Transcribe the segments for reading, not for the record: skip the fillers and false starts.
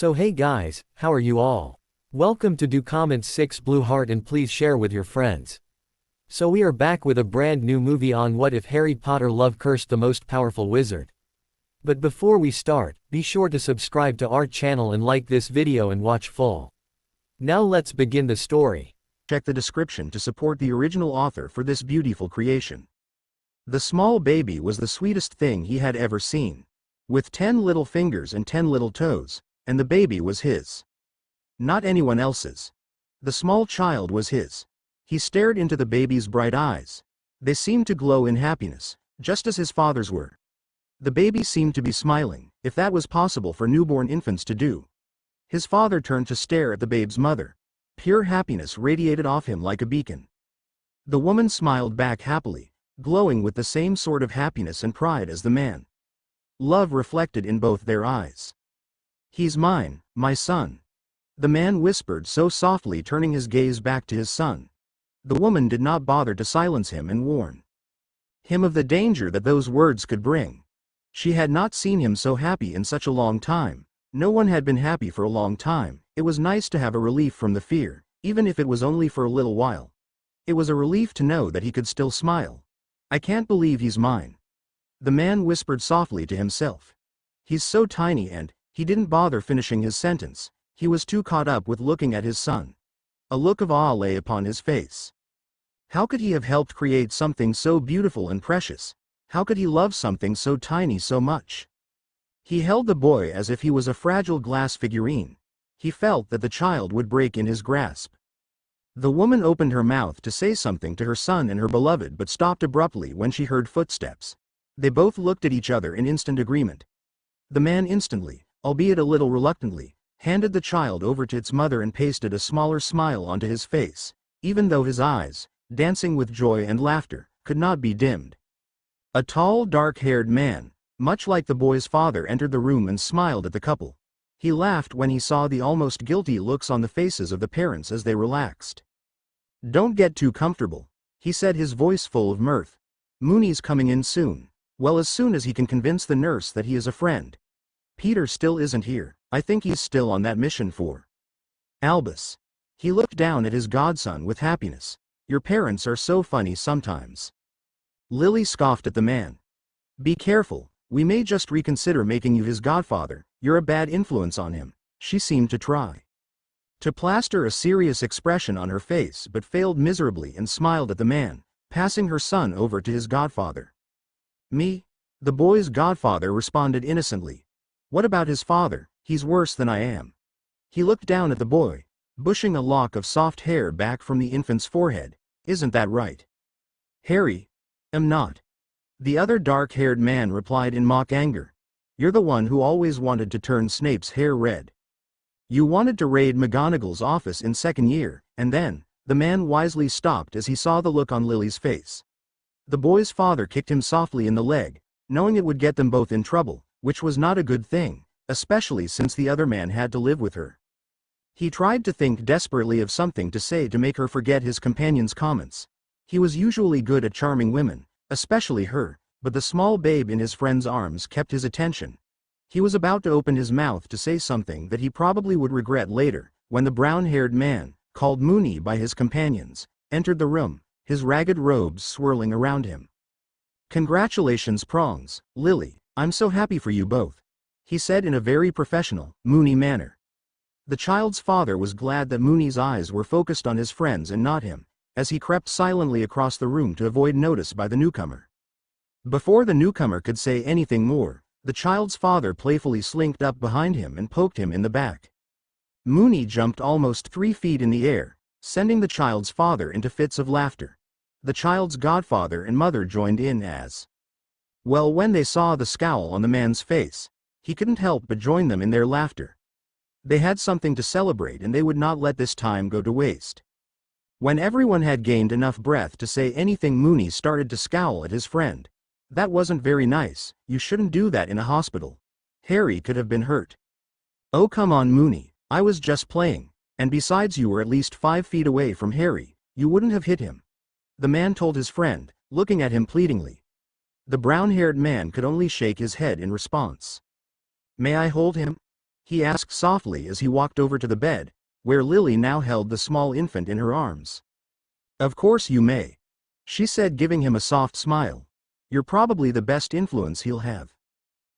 So hey guys, how are you all? Welcome to Do Comments 6 Blue Heart and please share with your friends. So we are back with a brand new movie on what if Harry Potter love cursed the most powerful wizard. But before we start, be sure to subscribe to our channel and like this video and watch full. Now let's begin the story. Check the description to support the original author for this beautiful creation. The small baby was the sweetest thing he had ever seen. With 10 little fingers and 10 little toes, and the baby was his. Not anyone else's. The small child was his. He stared into the baby's bright eyes. They seemed to glow in happiness, just as his father's were. The baby seemed to be smiling, if that was possible for newborn infants to do. His father turned to stare at the babe's mother. Pure happiness radiated off him like a beacon. The woman smiled back happily, glowing with the same sort of happiness and pride as the man. Love reflected in both their eyes. "He's mine, my son," the man whispered so softly, turning his gaze back to his son. The woman did not bother to silence him and warn him of the danger that those words could bring. She had not seen him so happy in such a long time. No one had been happy for a long time. It was nice to have a relief from the fear, even if it was only for a little while. It was a relief to know that he could still smile. "I can't believe he's mine," the man whispered softly to himself. "He's so tiny," and he didn't bother finishing his sentence. He was too caught up with looking at his son. A look of awe lay upon his face. How could he have helped create something so beautiful and precious? How could he love something so tiny so much? He held the boy as if he was a fragile glass figurine. He felt that the child would break in his grasp. The woman opened her mouth to say something to her son and her beloved, but stopped abruptly when she heard footsteps. They both looked at each other in instant agreement. The man instantly, albeit a little reluctantly, handed the child over to its mother and pasted a smaller smile onto his face, even though his eyes, dancing with joy and laughter, could not be dimmed. A tall, dark-haired man, much like the boy's father, entered the room and smiled at the couple. He laughed when he saw the almost guilty looks on the faces of the parents as they relaxed. "Don't get too comfortable," he said, his voice full of mirth. "Mooney's coming in soon. Well, as soon as he can convince the nurse that he is a friend. Peter still isn't here. I think he's still on that mission for Albus." He looked down at his godson with happiness. "Your parents are so funny sometimes." Lily scoffed at the man. "Be careful, we may just reconsider making you his godfather. You're a bad influence on him." She seemed to try to plaster a serious expression on her face but failed miserably and smiled at the man, passing her son over to his godfather. "Me?" the boy's godfather responded innocently. "What about his father? He's worse than I am." He looked down at the boy, brushing a lock of soft hair back from the infant's forehead. "Isn't that right?" "Harry, am not," the other dark-haired man replied in mock anger. "You're the one who always wanted to turn Snape's hair red. You wanted to raid McGonagall's office in second year, and then," the man wisely stopped as he saw the look on Lily's face. The boy's father kicked him softly in the leg, knowing it would get them both in trouble, which was not a good thing, especially since the other man had to live with her. He tried to think desperately of something to say to make her forget his companion's comments. He was usually good at charming women, especially her, but the small babe in his friend's arms kept his attention. He was about to open his mouth to say something that he probably would regret later, when the brown-haired man, called Mooney by his companions, entered the room, his ragged robes swirling around him. "Congratulations, Prongs, Lily, I'm so happy for you both," he said in a very professional, Mooney manner. The child's father was glad that Mooney's eyes were focused on his friends and not him, as he crept silently across the room to avoid notice by the newcomer. Before the newcomer could say anything more, the child's father playfully slinked up behind him and poked him in the back. Mooney jumped almost 3 feet in the air, sending the child's father into fits of laughter. The child's godfather and mother joined in as well when they saw the scowl on the man's face. He couldn't help but join them in their laughter. They had something to celebrate and they would not let this time go to waste. When everyone had gained enough breath to say anything, Mooney started to scowl at his friend. "That wasn't very nice. You shouldn't do that in a hospital. Harry could have been hurt." "Oh come on, Mooney, I was just playing, and besides you were at least 5 feet away from Harry, you wouldn't have hit him," the man told his friend, looking at him pleadingly. The brown-haired man could only shake his head in response. "May I hold him?" he asked softly as he walked over to the bed, where Lily now held the small infant in her arms. Of course you may, she said, giving him a soft smile. You're probably the best influence he'll have.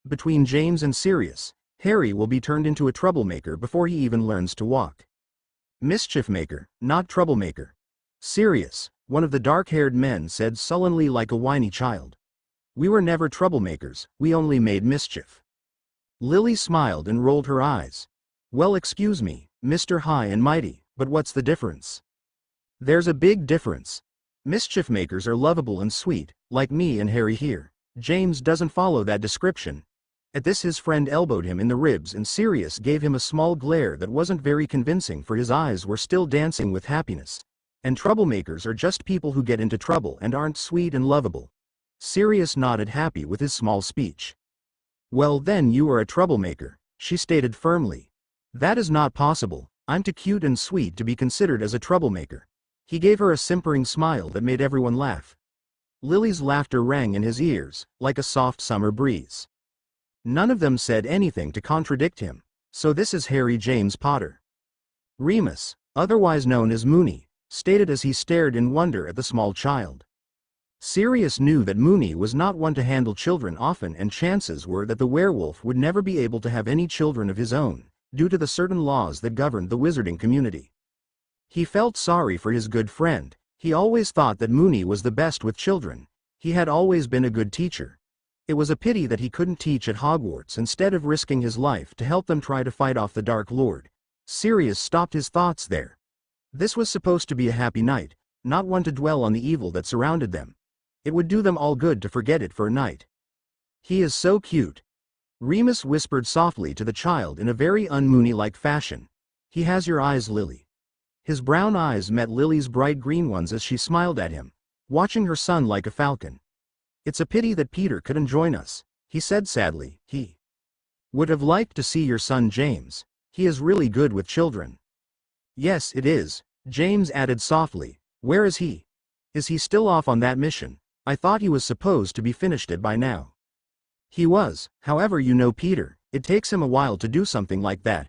Between James and Sirius, Harry will be turned into a troublemaker before he even learns to walk. Mischief maker, not troublemaker. Sirius, one of the dark-haired men said sullenly like a whiny child. We were never troublemakers, we only made mischief. Lily smiled and rolled her eyes. Well, excuse me, Mr. High and Mighty, but what's the difference? There's a big difference. Mischief makers are lovable and sweet, like me and Harry here. James doesn't follow that description. At this his friend elbowed him in the ribs and Sirius gave him a small glare that wasn't very convincing, for his eyes were still dancing with happiness. And troublemakers are just people who get into trouble and aren't sweet and lovable. Sirius nodded, happy with his small speech. Well then you are a troublemaker, she stated firmly. That is not possible, I'm too cute and sweet to be considered as a troublemaker. He gave her a simpering smile that made everyone laugh. Lily's laughter rang in his ears, like a soft summer breeze. None of them said anything to contradict him. So this is Harry James Potter. Remus, otherwise known as Moony, stated as he stared in wonder at the small child. Sirius knew that Moony was not one to handle children often, and chances were that the werewolf would never be able to have any children of his own, due to the certain laws that governed the wizarding community. He felt sorry for his good friend. He always thought that Moony was the best with children. He had always been a good teacher. It was a pity that he couldn't teach at Hogwarts instead of risking his life to help them try to fight off the Dark Lord. Sirius stopped his thoughts there. This was supposed to be a happy night, not one to dwell on the evil that surrounded them. It would do them all good to forget it for a night. He is so cute. Remus whispered softly to the child in a very un-Moony-like fashion. He has your eyes, Lily. His brown eyes met Lily's bright green ones as she smiled at him, watching her son like a falcon. It's a pity that Peter couldn't join us, he said sadly. He would have liked to see your son James. He is really good with children. Yes, it is, James added softly. Where is he? Is he still off on that mission? I thought he was supposed to be finished it by now. He was, however, you know Peter, it takes him a while to do something like that,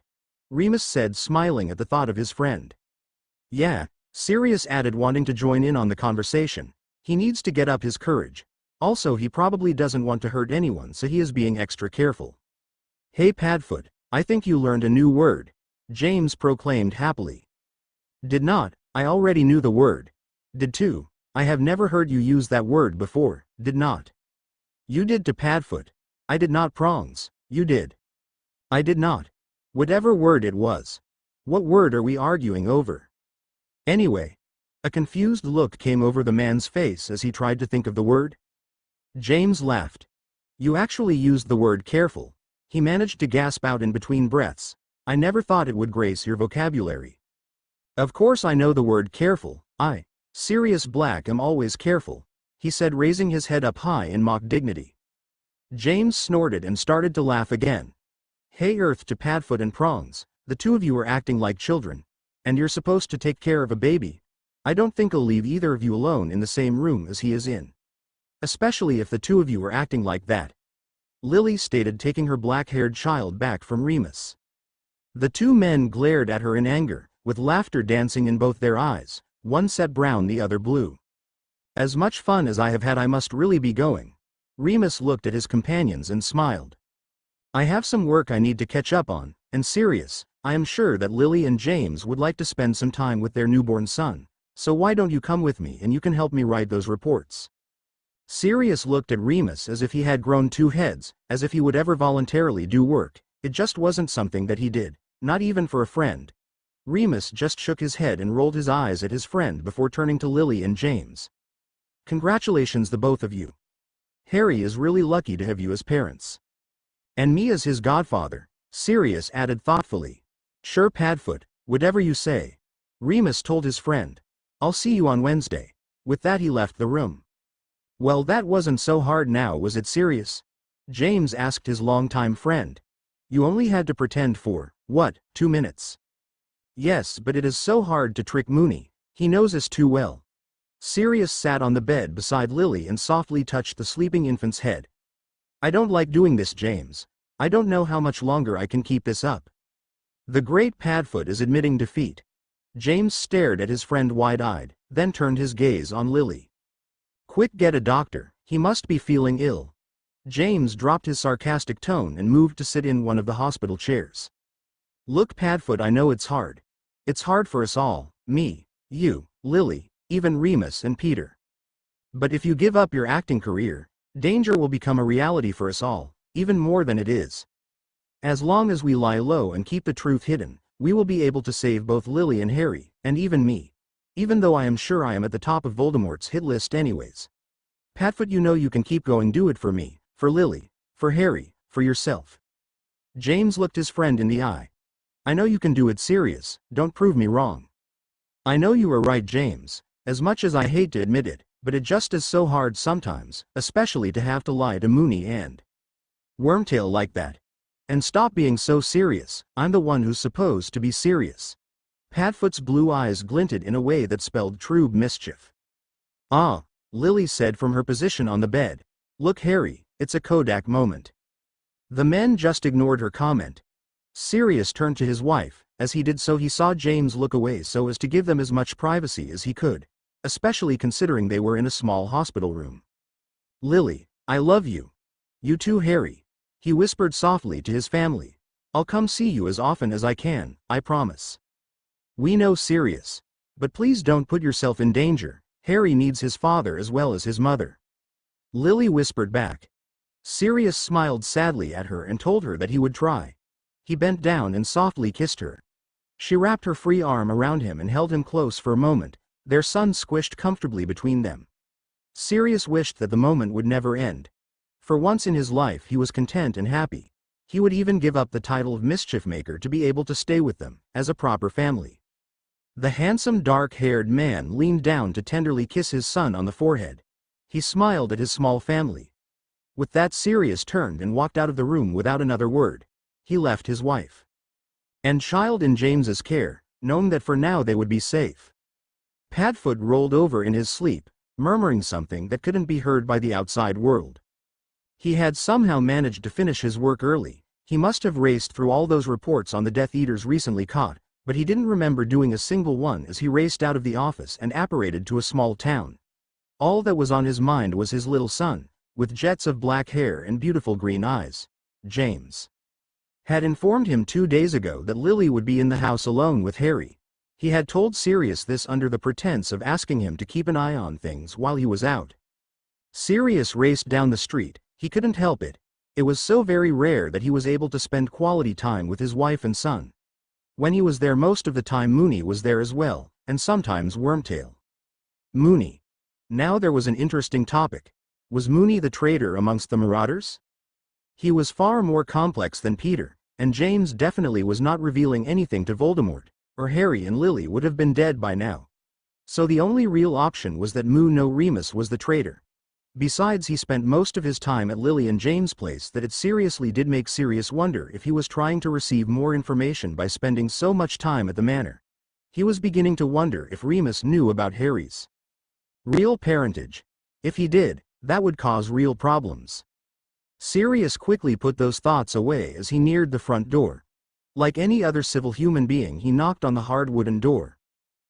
Remus said, smiling at the thought of his friend. Yeah, Sirius added, wanting to join in on the conversation. He needs to get up his courage. Also, he probably doesn't want to hurt anyone, so he is being extra careful. Hey Padfoot, I think you learned a new word, James proclaimed happily. Did not, I already knew the word. Did too. I have never heard you use that word before. Did not. You did to Padfoot. I did not. Prongs. You did. I did not. Whatever word it was. What word are we arguing over? Anyway. A confused look came over the man's face as he tried to think of the word. James laughed. You actually used the word careful. He managed to gasp out in between breaths. I never thought it would grace your vocabulary. Of course I know the word careful. Sirius Black am always careful, he said, raising his head up high in mock dignity. James snorted and started to laugh again. Hey Earth to Padfoot and Prongs, the two of you are acting like children. And you're supposed to take care of a baby. I don't think I'll leave either of you alone in the same room as he is in. Especially if the two of you are acting like that. Lily stated, taking her black-haired child back from Remus. The two men glared at her in anger, with laughter dancing in both their eyes. One set brown, the other blue. As much fun as I have had, I must really be going. Remus looked at his companions and smiled. I have some work I need to catch up on, and Sirius, I am sure that Lily and James would like to spend some time with their newborn son, so why don't you come with me and you can help me write those reports? Sirius looked at Remus as if he had grown two heads, as if he would ever voluntarily do work. It just wasn't something that he did, not even for a friend. Remus just shook his head and rolled his eyes at his friend before turning to Lily and James. Congratulations, the both of you. Harry is really lucky to have you as parents. And me as his godfather, Sirius added thoughtfully. Sure Padfoot, whatever you say. Remus told his friend. I'll see you on Wednesday. With that he left the room. Well, that wasn't so hard now, was it, Sirius? James asked his longtime friend. You only had to pretend for, what, 2 minutes? Yes, but it is so hard to trick Moony. He knows us too well. Sirius sat on the bed beside Lily and softly touched the sleeping infant's head. I don't like doing this, James. I don't know how much longer I can keep this up. The great Padfoot is admitting defeat. James stared at his friend wide-eyed, then turned his gaze on Lily. Quick, get a doctor, he must be feeling ill. James dropped his sarcastic tone and moved to sit in one of the hospital chairs. Look, Padfoot, I know it's hard. It's hard for us all, me, you, Lily, even Remus and Peter. But if you give up your acting career, danger will become a reality for us all, even more than it is. As long as we lie low and keep the truth hidden, we will be able to save both Lily and Harry, and even me. Even though I am sure I am at the top of Voldemort's hit list anyways. Padfoot, you know you can keep going, do it for me, for Lily, for Harry, for yourself. James looked his friend in the eye. I know you can do it, Sirius, don't prove me wrong. I know you are right, James, as much as I hate to admit it, but it just is so hard sometimes, especially to have to lie to Moony and Wormtail like that. And stop being so serious, I'm the one who's supposed to be serious. Padfoot's blue eyes glinted in a way that spelled true mischief. Ah, Lily said from her position on the bed. Look, Harry, it's a Kodak moment. The men just ignored her comment. Sirius turned to his wife. As he did so, he saw James look away so as to give them as much privacy as he could, especially considering they were in a small hospital room. Lily, I love you. You too, Harry. He whispered softly to his family. I'll come see you as often as I can, I promise. We know, Sirius. But please don't put yourself in danger. Harry needs his father as well as his mother. Lily whispered back. Sirius smiled sadly at her and told her that he would try. He bent down and softly kissed her. She wrapped her free arm around him and held him close for a moment, their son squished comfortably between them. Sirius wished that the moment would never end. For once in his life he was content and happy. He would even give up the title of mischief maker to be able to stay with them, as a proper family. The handsome dark-haired man leaned down to tenderly kiss his son on the forehead. He smiled at his small family. With that, Sirius turned and walked out of the room without another word. He left his wife and child in James's care, knowing that for now they would be safe. Padfoot rolled over in his sleep, murmuring something that couldn't be heard by the outside world. He had somehow managed to finish his work early. He must have raced through all those reports on the Death Eaters recently caught, but he didn't remember doing a single one as he raced out of the office and apparated to a small town. All that was on his mind was his little son, with jets of black hair and beautiful green eyes. James had informed him 2 days ago that Lily would be in the house alone with Harry. He had told Sirius this under the pretense of asking him to keep an eye on things while he was out. Sirius raced down the street. He couldn't help it. It was so very rare that he was able to spend quality time with his wife and son. When he was there, most of the time Moony was there as well, and sometimes Wormtail. Moony. Now there was an interesting topic. Was Moony the traitor amongst the Marauders? He was far more complex than Peter, and James definitely was not revealing anything to Voldemort, or Harry and Lily would have been dead by now. So the only real option was that Remus was the traitor. Besides, he spent most of his time at Lily and James' place that it seriously did make Sirius wonder if he was trying to receive more information by spending so much time at the manor. He was beginning to wonder if Remus knew about Harry's real parentage. If he did, that would cause real problems. Sirius quickly put those thoughts away as he neared the front door. Like any other civil human being, he knocked on the hard wooden door.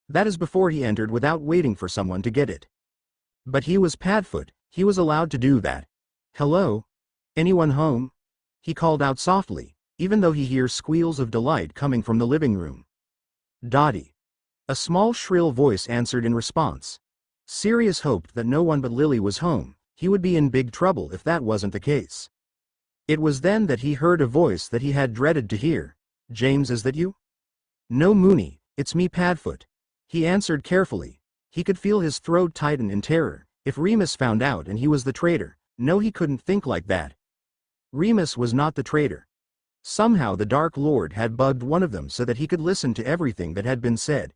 That is before he entered without waiting for someone to get it. But he was Padfoot. He was allowed to do that. Hello? Anyone home? He called out softly, even though he hears squeals of delight coming from the living room. Dottie. A small shrill voice answered in response. Sirius hoped that no one but Lily was home. He would be in big trouble if that wasn't the case. It was then that he heard a voice that he had dreaded to hear. James, is that you? No, Moony, it's me, Padfoot. He answered carefully. He could feel his throat tighten in terror. If Remus found out and he was the traitor, no, he couldn't think like that. Remus was not the traitor. Somehow the Dark Lord had bugged one of them so that he could listen to everything that had been said.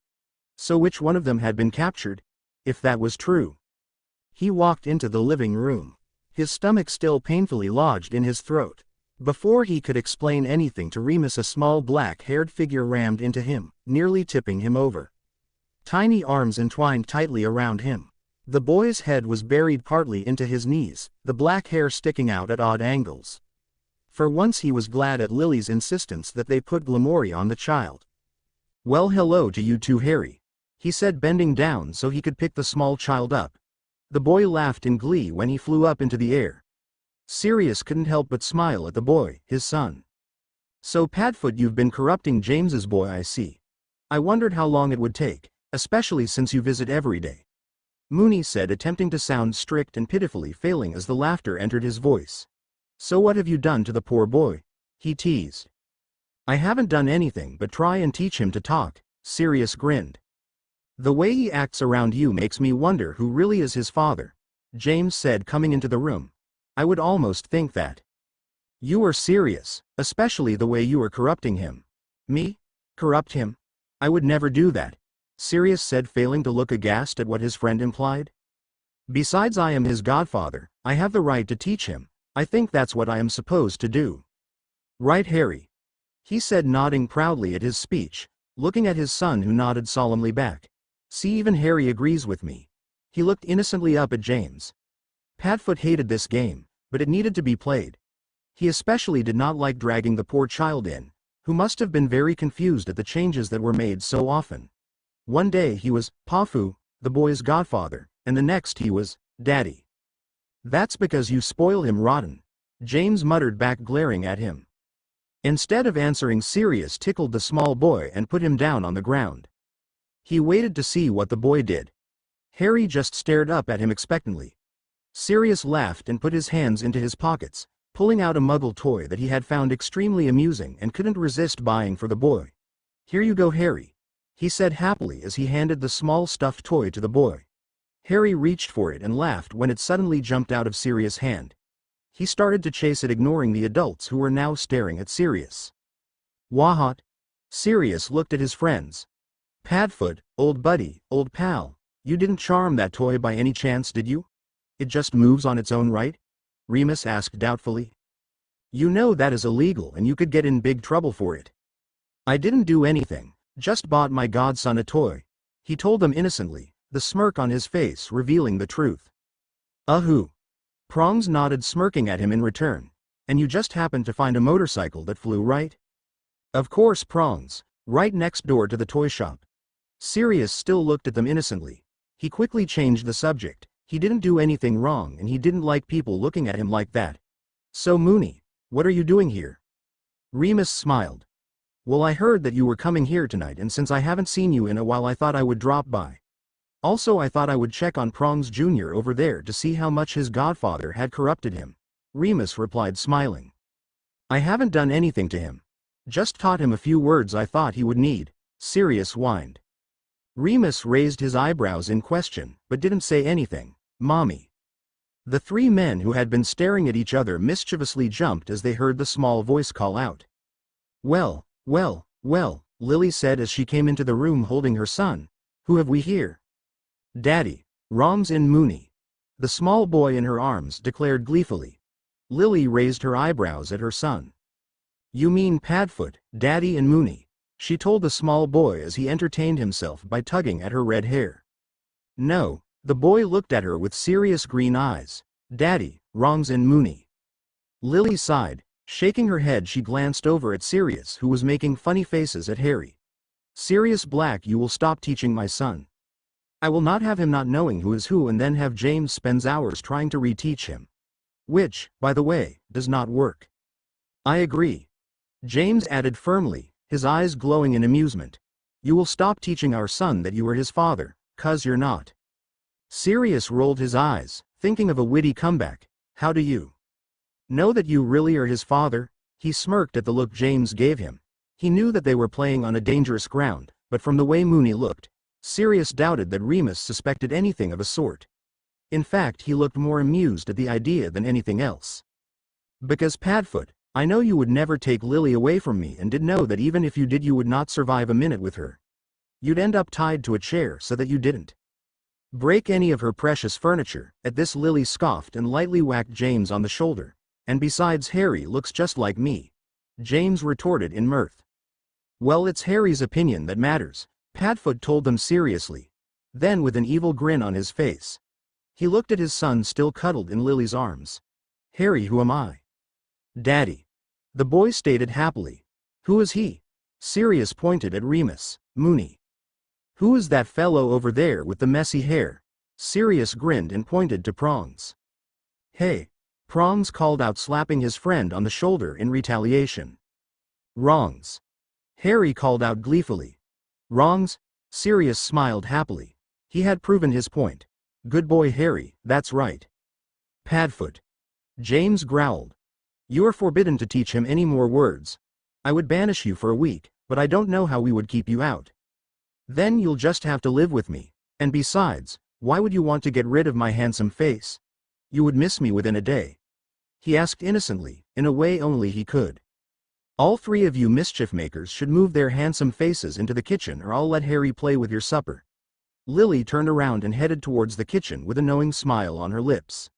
So which one of them had been captured? If that was true. He walked into the living room, his stomach still painfully lodged in his throat. Before he could explain anything to Remus, a small black-haired figure rammed into him, nearly tipping him over. Tiny arms entwined tightly around him. The boy's head was buried partly into his knees, the black hair sticking out at odd angles. For once he was glad at Lily's insistence that they put Glamoury on the child. "Well, hello to you too, Harry," he said, bending down so he could pick the small child up. The boy laughed in glee when he flew up into the air. Sirius couldn't help but smile at the boy, his son. "So Padfoot, you've been corrupting James's boy, I see. I wondered how long it would take, especially since you visit every day," Moony said, attempting to sound strict and pitifully failing as the laughter entered his voice. "So what have you done to the poor boy?" he teased. "I haven't done anything but try and teach him to talk," Sirius grinned. "The way he acts around you makes me wonder who really is his father," James said, coming into the room. "I would almost think that you are serious, especially the way you are corrupting him." "Me? Corrupt him? I would never do that," Sirius said, failing to look aghast at what his friend implied. "Besides, I am his godfather. I have the right to teach him. I think that's what I am supposed to do." "Right, Harry," he said, nodding proudly at his speech, looking at his son, who nodded solemnly back. "See, even Harry agrees with me." He looked innocently up at James. Padfoot hated this game, but it needed to be played. He especially did not like dragging the poor child in, who must have been very confused at the changes that were made so often. One day he was Pafu, the boy's godfather, and the next he was Daddy. "That's because you spoil him rotten," James muttered back, glaring at him. Instead of answering, Sirius tickled the small boy and put him down on the ground. He waited to see what the boy did. Harry just stared up at him expectantly. Sirius laughed and put his hands into his pockets, pulling out a Muggle toy that he had found extremely amusing and couldn't resist buying for the boy. "Here you go, Harry," he said happily as he handed the small stuffed toy to the boy. Harry reached for it and laughed when it suddenly jumped out of Sirius' hand. He started to chase it, ignoring the adults who were now staring at Sirius. "Wahot?" Sirius looked at his friends. "Padfoot, old buddy, old pal, you didn't charm that toy by any chance, did you? It just moves on its own right?" Remus asked doubtfully. "You know that is illegal and you could get in big trouble for it." "I didn't do anything, just bought my godson a toy," he told them innocently, the smirk on his face revealing the truth. "Who?" Prongs nodded, smirking at him in return. "And you just happened to find a motorcycle that flew, right?" "Of course, Prongs, right next door to the toy shop." Sirius still looked at them innocently. He quickly changed the subject. He didn't do anything wrong and he didn't like people looking at him like that. "So Moony, what are you doing here?" Remus smiled. "Well, I heard that you were coming here tonight, and since I haven't seen you in a while I thought I would drop by. Also, I thought I would check on Prongs Jr. over there to see how much his godfather had corrupted him," Remus replied, smiling. "I haven't done anything to him. Just taught him a few words I thought he would need," Sirius whined. Remus raised his eyebrows in question, but didn't say anything. "Mommy." The three men who had been staring at each other mischievously jumped as they heard the small voice call out. Well, Lily said as she came into the room holding her son. "Who have we here?" "Daddy, Roms in Moony," the small boy in her arms declared gleefully. Lily raised her eyebrows at her son. "You mean Padfoot, Daddy and Moony," she told the small boy as he entertained himself by tugging at her red hair. "No," the boy looked at her with serious green eyes. "Daddy, Roms in Moony." Lily sighed. Shaking her head, she glanced over at Sirius, who was making funny faces at Harry. "Sirius Black, you will stop teaching my son. I will not have him not knowing who is who and then have James spends hours trying to reteach him. Which, by the way, does not work." "I agree," James added firmly, his eyes glowing in amusement. "You will stop teaching our son that you are his father, 'cause you're not." Sirius rolled his eyes, thinking of a witty comeback. "How do you know that you really are his father?" He smirked at the look James gave him. He knew that they were playing on a dangerous ground, but from the way Moony looked, Sirius doubted that Remus suspected anything of a sort. In fact, he looked more amused at the idea than anything else. "Because Padfoot, I know you would never take Lily away from me, and did know that even if you did you would not survive a minute with her. You'd end up tied to a chair so that you didn't break any of her precious furniture." At this, Lily scoffed and lightly whacked James on the shoulder. "And besides, Harry looks just like me," James retorted in mirth. "Well, it's Harry's opinion that matters," Padfoot told them seriously. Then, with an evil grin on his face, he looked at his son still cuddled in Lily's arms. "Harry, who am I?" "Daddy." The boy stated happily. Who is he? Sirius pointed at Remus. Moony. Who is that fellow over there with the messy hair? Sirius grinned and pointed to Prongs. Hey! Prongs called out, slapping his friend on the shoulder in retaliation. Wrongs! Harry called out gleefully. Wrongs? Sirius smiled happily. He had proven his point. Good boy Harry, that's right. Padfoot. James growled. You are forbidden to teach him any more words. I would banish you for a week, but I don't know how we would keep you out. Then you'll just have to live with me, and besides, why would you want to get rid of my handsome face? You would miss me within a day. He asked innocently, in a way only he could. All three of you mischief makers should move their handsome faces into the kitchen, or I'll let Harry play with your supper. Lily turned around and headed towards the kitchen with a knowing smile on her lips.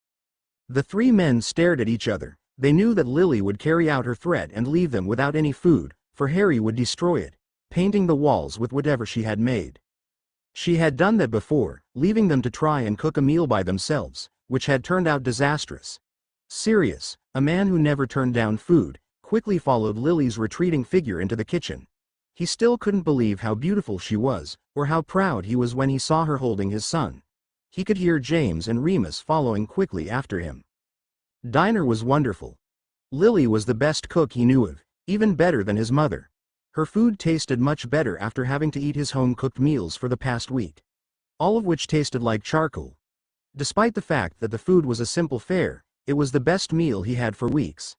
The three men stared at each other. They knew that Lily would carry out her threat and leave them without any food, for Harry would destroy it, painting the walls with whatever she had made. She had done that before, leaving them to try and cook a meal by themselves, which had turned out disastrous. Sirius, a man who never turned down food, quickly followed Lily's retreating figure into the kitchen. He still couldn't believe how beautiful she was, or how proud he was when he saw her holding his son. He could hear James and Remus following quickly after him. Diner was wonderful. Lily was the best cook he knew of, even better than his mother. Her food tasted much better after having to eat his home-cooked meals for the past week. All of which tasted like charcoal. Despite the fact that the food was a simple fare, it was the best meal he had for weeks.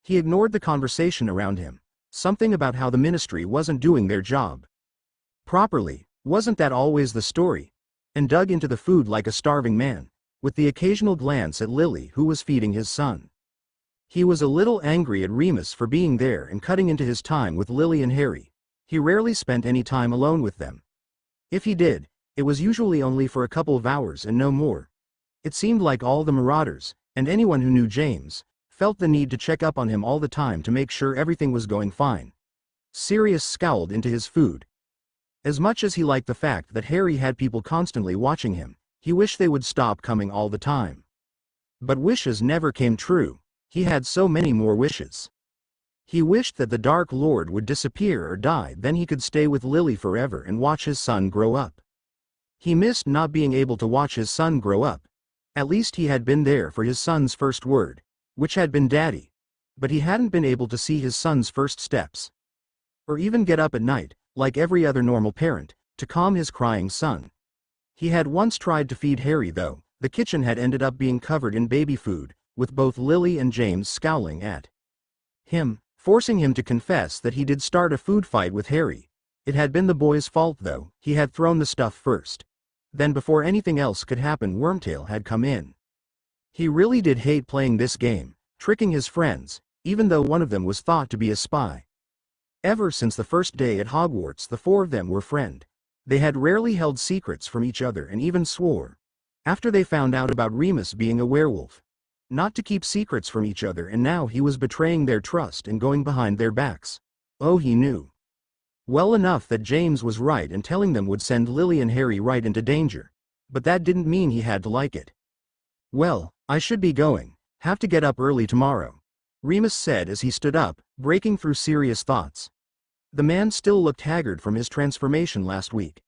He ignored the conversation around him. Something about how the ministry wasn't doing their job properly, wasn't that always the story? And dug into the food like a starving man, with the occasional glance at Lily who was feeding his son. He was a little angry at Remus for being there and cutting into his time with Lily and Harry. He rarely spent any time alone with them. If he did, it was usually only for a couple of hours and no more. It seemed like all the Marauders, and anyone who knew James, felt the need to check up on him all the time to make sure everything was going fine. Sirius scowled into his food. As much as he liked the fact that Harry had people constantly watching him, he wished they would stop coming all the time. But wishes never came true. He had so many more wishes. He wished that the Dark Lord would disappear or die, then he could stay with Lily forever and watch his son grow up. He missed not being able to watch his son grow up. At least he had been there for his son's first word, which had been Daddy. But he hadn't been able to see his son's first steps. Or even get up at night, like every other normal parent, to calm his crying son. He had once tried to feed Harry though. The kitchen had ended up being covered in baby food, with both Lily and James scowling at him, forcing him to confess that he did start a food fight with Harry. It had been the boy's fault though, he had thrown the stuff first. Then before anything else could happen, Wormtail had come in. He really did hate playing this game, tricking his friends, even though one of them was thought to be a spy. Ever since the first day at Hogwarts, the four of them were friends. They had rarely held secrets from each other and even swore, after they found out about Remus being a werewolf, not to keep secrets from each other, and now he was betraying their trust and going behind their backs. Oh, he knew well enough that James was right and telling them would send Lily and Harry right into danger, but that didn't mean he had to like it. Well, I should be going. Have to get up early tomorrow, Remus said as he stood up, breaking through serious thoughts. The man still looked haggard from his transformation last week.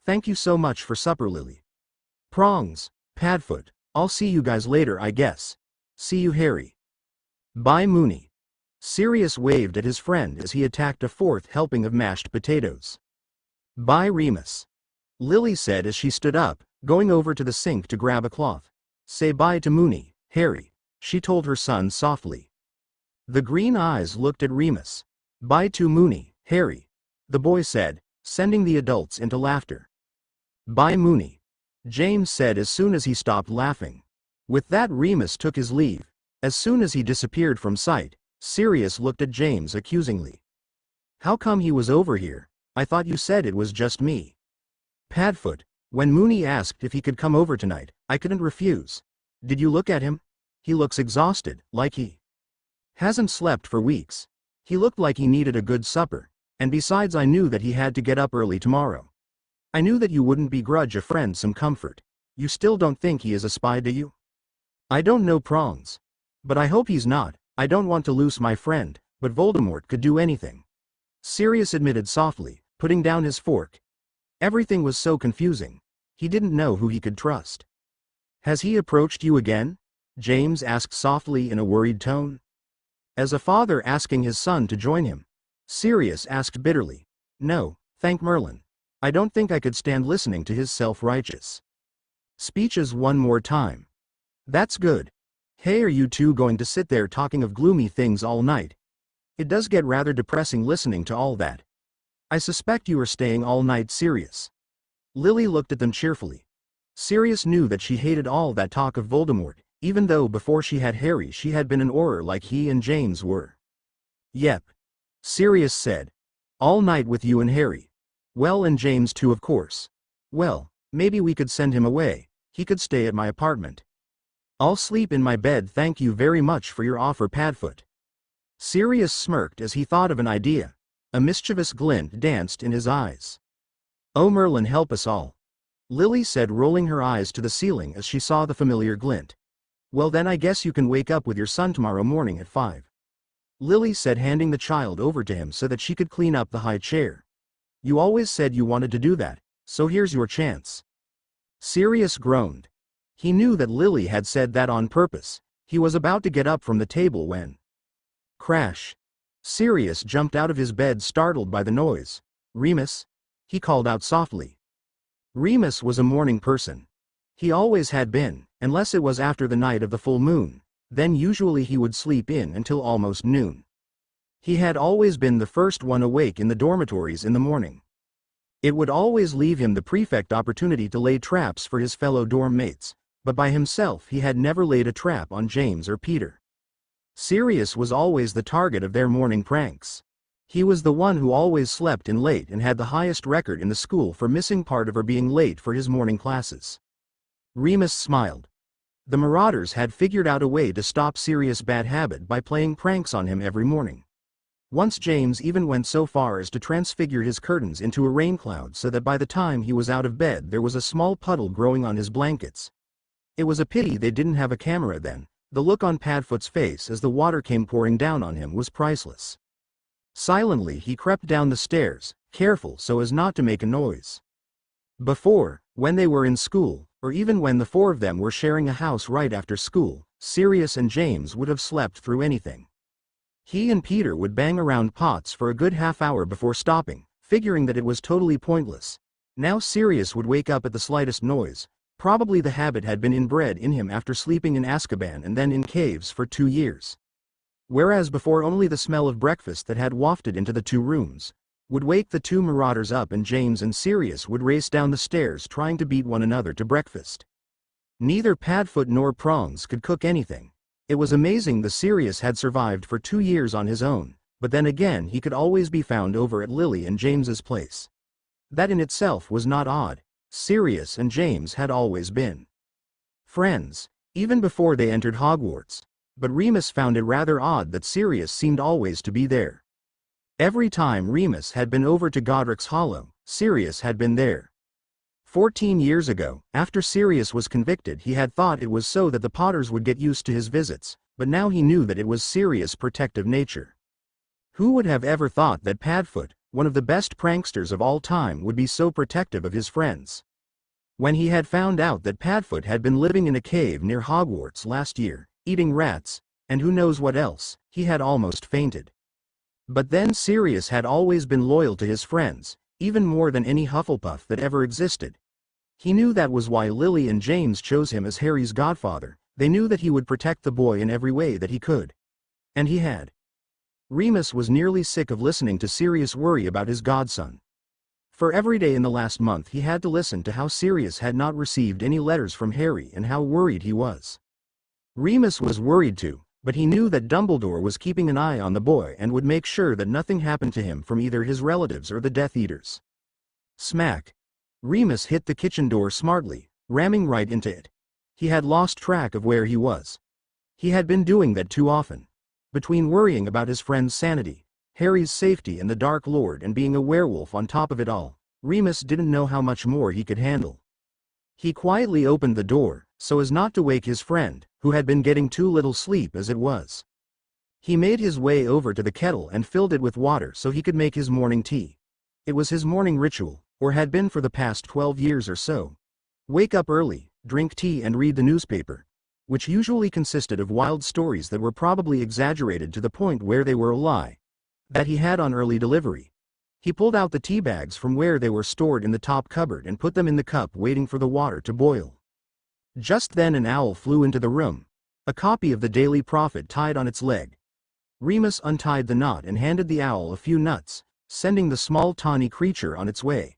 Thank you so much for supper, Lily. Prongs, Padfoot, I'll see you guys later, I guess. See you, Harry. Bye, Moony. Sirius waved at his friend as he attacked a fourth helping of mashed potatoes. Bye, Remus. Lily said as she stood up, going over to the sink to grab a cloth. Say bye to Moony, Harry, she told her son softly. The green eyes looked at Remus. Bye to Moony, Harry, the boy said, sending the adults into laughter. Bye, Moony, James said as soon as he stopped laughing. With that, Remus took his leave. As soon as he disappeared from sight, Sirius looked at James accusingly. How come he was over here? I thought you said it was just me. Padfoot, when Moony asked if he could come over tonight, I couldn't refuse. Did you look at him? He looks exhausted, like he hasn't slept for weeks. He looked like he needed a good supper, and besides I knew that he had to get up early tomorrow. I knew that you wouldn't begrudge a friend some comfort. You still don't think he is a spy, do you? I don't know, Prongs. But I hope he's not. I don't want to lose my friend, but Voldemort could do anything. Sirius admitted softly, putting down his fork. Everything was so confusing. He didn't know who he could trust. Has he approached you again? James asked softly in a worried tone. As a father asking his son to join him. Sirius asked bitterly. No, thank Merlin. I don't think I could stand listening to his self-righteous speeches one more time. That's good. Hey, are you two going to sit there talking of gloomy things all night? It does get rather depressing listening to all that. I suspect you are staying all night, Sirius. Lily looked at them cheerfully. Sirius knew that she hated all that talk of Voldemort, even though before she had Harry she had been an orer like he and James were. Yep. Sirius said. All night with you and Harry. Well, and James too, of course. Well, maybe we could send him away. He could stay at my apartment. I'll sleep in my bed, thank you very much for your offer, Padfoot. Sirius smirked as he thought of an idea. A mischievous glint danced in his eyes. Oh, Merlin, help us all. Lily said, rolling her eyes to the ceiling as she saw the familiar glint. Well, then I guess you can wake up with your son tomorrow morning at 5. Lily said, handing the child over to him so that she could clean up the high chair. You always said you wanted to do that, so here's your chance. Sirius groaned. He knew that Lily had said that on purpose. He was about to get up from the table when... Crash. Sirius jumped out of his bed, startled by the noise. Remus? He called out softly. Remus was a morning person. He always had been, unless it was after the night of the full moon. Then usually he would sleep in until almost noon. He had always been the first one awake in the dormitories in the morning. It would always leave him the prefect opportunity to lay traps for his fellow dorm mates, but by himself he had never laid a trap on James or Peter. Sirius was always the target of their morning pranks. He was the one who always slept in late and had the highest record in the school for missing part of or being late for his morning classes. Remus smiled. The Marauders had figured out a way to stop Sirius' bad habit by playing pranks on him every morning. Once James even went so far as to transfigure his curtains into a rain cloud so that by the time he was out of bed there was a small puddle growing on his blankets. It was a pity they didn't have a camera then. The look on Padfoot's face as the water came pouring down on him was priceless. Silently he crept down the stairs, careful so as not to make a noise. Before, when they were in school, or even when the four of them were sharing a house right after school, Sirius and James would have slept through anything. He and Peter would bang around pots for a good half-hour before stopping, figuring that it was totally pointless. Now Sirius would wake up at the slightest noise. Probably the habit had been inbred in him after sleeping in Azkaban and then in caves for 2 years. Whereas before only the smell of breakfast that had wafted into the 2 rooms would wake the 2 Marauders up, and James and Sirius would race down the stairs trying to beat one another to breakfast. Neither Padfoot nor Prongs could cook anything. It was amazing the Sirius had survived for 2 years on his own, but then again he could always be found over at Lily and James's place. That in itself was not odd. Sirius and James had always been friends, even before they entered Hogwarts, but Remus found it rather odd that Sirius seemed always to be there. Every time Remus had been over to Godric's Hollow, Sirius had been there. 14 years ago, after Sirius was convicted, he had thought it was so that the Potters would get used to his visits, but now he knew that it was Sirius' protective nature. Who would have ever thought that Padfoot, one of the best pranksters of all time, would be so protective of his friends? When he had found out that Padfoot had been living in a cave near Hogwarts last year, eating rats, and who knows what else, he had almost fainted. But then Sirius had always been loyal to his friends, even more than any Hufflepuff that ever existed. He knew that was why Lily and James chose him as Harry's godfather. They knew that he would protect the boy in every way that he could. And he had. Remus was nearly sick of listening to Sirius worry about his godson. For every day in the last month he had to listen to how Sirius had not received any letters from Harry and how worried he was. Remus was worried too, but he knew that Dumbledore was keeping an eye on the boy and would make sure that nothing happened to him from either his relatives or the Death Eaters. Smack! Remus hit the kitchen door smartly, ramming right into it. He had lost track of where he was. He had been doing that too often. Between worrying about his friend's sanity, Harry's safety and the Dark Lord, and being a werewolf on top of it all, Remus didn't know how much more he could handle. He quietly opened the door, so as not to wake his friend, who had been getting too little sleep as it was. He made his way over to the kettle and filled it with water so he could make his morning tea. It was his morning ritual, or had been for the past 12 years or so. Wake up early, drink tea and read the newspaper, which usually consisted of wild stories that were probably exaggerated to the point where they were a lie, that he had on early delivery. He pulled out the tea bags from where they were stored in the top cupboard and put them in the cup, waiting for the water to boil. Just then an owl flew into the room, a copy of the Daily Prophet tied on its leg. Remus untied the knot and handed the owl a few nuts, sending the small tawny creature on its way.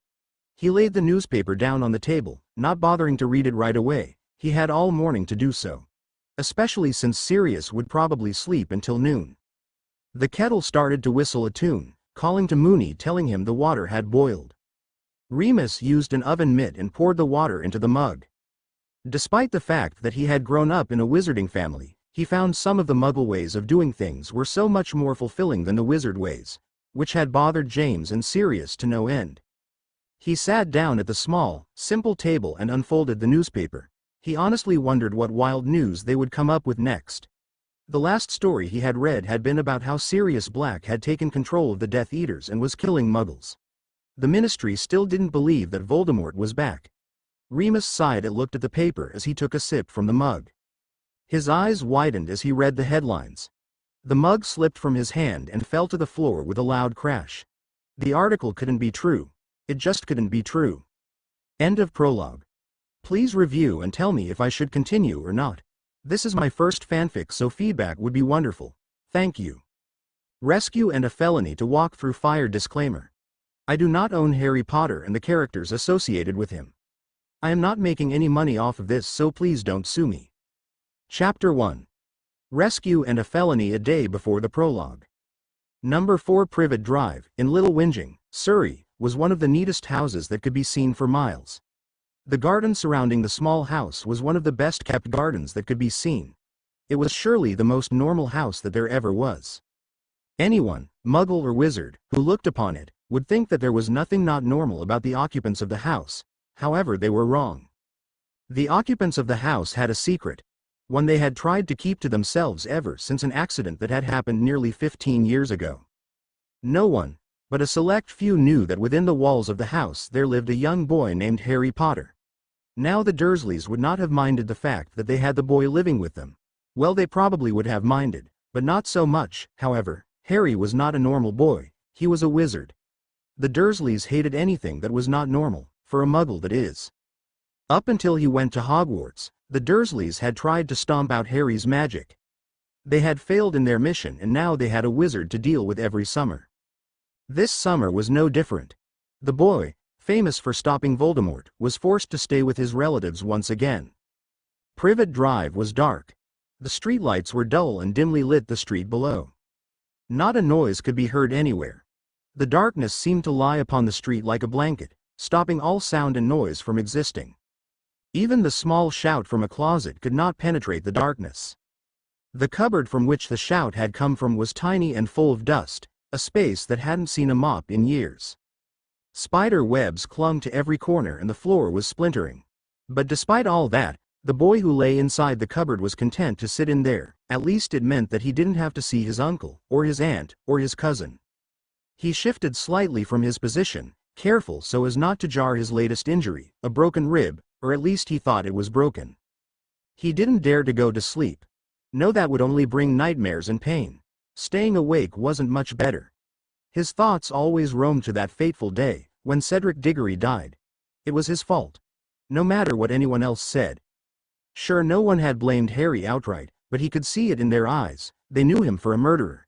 He laid the newspaper down on the table, not bothering to read it right away. He had all morning to do so, especially since Sirius would probably sleep until noon. The kettle started to whistle a tune, calling to Moony, telling him the water had boiled. Remus used an oven mitt and poured the water into the mug. Despite the fact that he had grown up in a wizarding family, he found some of the Muggle ways of doing things were so much more fulfilling than the wizard ways, which had bothered James and Sirius to no end. He sat down at the small, simple table and unfolded the newspaper. He honestly wondered what wild news they would come up with next. The last story he had read had been about how Sirius Black had taken control of the Death Eaters and was killing Muggles. The Ministry still didn't believe that Voldemort was back. Remus sighed and looked at the paper as he took a sip from the mug. His eyes widened as he read the headlines. The mug slipped from his hand and fell to the floor with a loud crash. The article couldn't be true. It just couldn't be true. End of prologue. Please review and tell me if I should continue or not. This is my first fanfic, so feedback would be wonderful. Thank you. Rescue and a felony to walk through fire. Disclaimer. I do not own Harry Potter and the characters associated with him. I am not making any money off of this, so please don't sue me. Chapter 1. Rescue and a felony. A day before the prologue. Number 4 Privet Drive, in Little Whinging, Surrey, was one of the neatest houses that could be seen for miles. The garden surrounding the small house was one of the best kept gardens that could be seen. It was surely the most normal house that there ever was. Anyone, Muggle or wizard, who looked upon it, would think that there was nothing not normal about the occupants of the house. However, they were wrong. The occupants of the house had a secret, one they had tried to keep to themselves ever since an accident that had happened nearly 15 years ago. No one, but a select few, knew that within the walls of the house there lived a young boy named Harry Potter. Now the Dursleys would not have minded the fact that they had the boy living with them. Well, they probably would have minded, but not so much. However, Harry was not a normal boy, he was a wizard. The Dursleys hated anything that was not normal, for a Muggle that is. Up until he went to Hogwarts, the Dursleys had tried to stomp out Harry's magic. They had failed in their mission, and now they had a wizard to deal with every summer. This summer was no different. The boy, famous for stopping Voldemort, was forced to stay with his relatives once again. Privet Drive was dark. The streetlights were dull and dimly lit the street below. Not a noise could be heard anywhere. The darkness seemed to lie upon the street like a blanket, stopping all sound and noise from existing. Even the small shout from a closet could not penetrate the darkness. The cupboard from which the shout had come from was tiny and full of dust, a space that hadn't seen a mop in years. Spider webs clung to every corner and the floor was splintering. But despite all that, the boy who lay inside the cupboard was content to sit in there. At least it meant that he didn't have to see his uncle, or his aunt, or his cousin. He shifted slightly from his position, careful so as not to jar his latest injury, a broken rib, or at least he thought it was broken. He didn't dare to go to sleep. No, that would only bring nightmares and pain. Staying awake wasn't much better. His thoughts always roamed to that fateful day, when Cedric Diggory died. It was his fault. No matter what anyone else said. Sure, no one had blamed Harry outright, but he could see it in their eyes. They knew him for a murderer.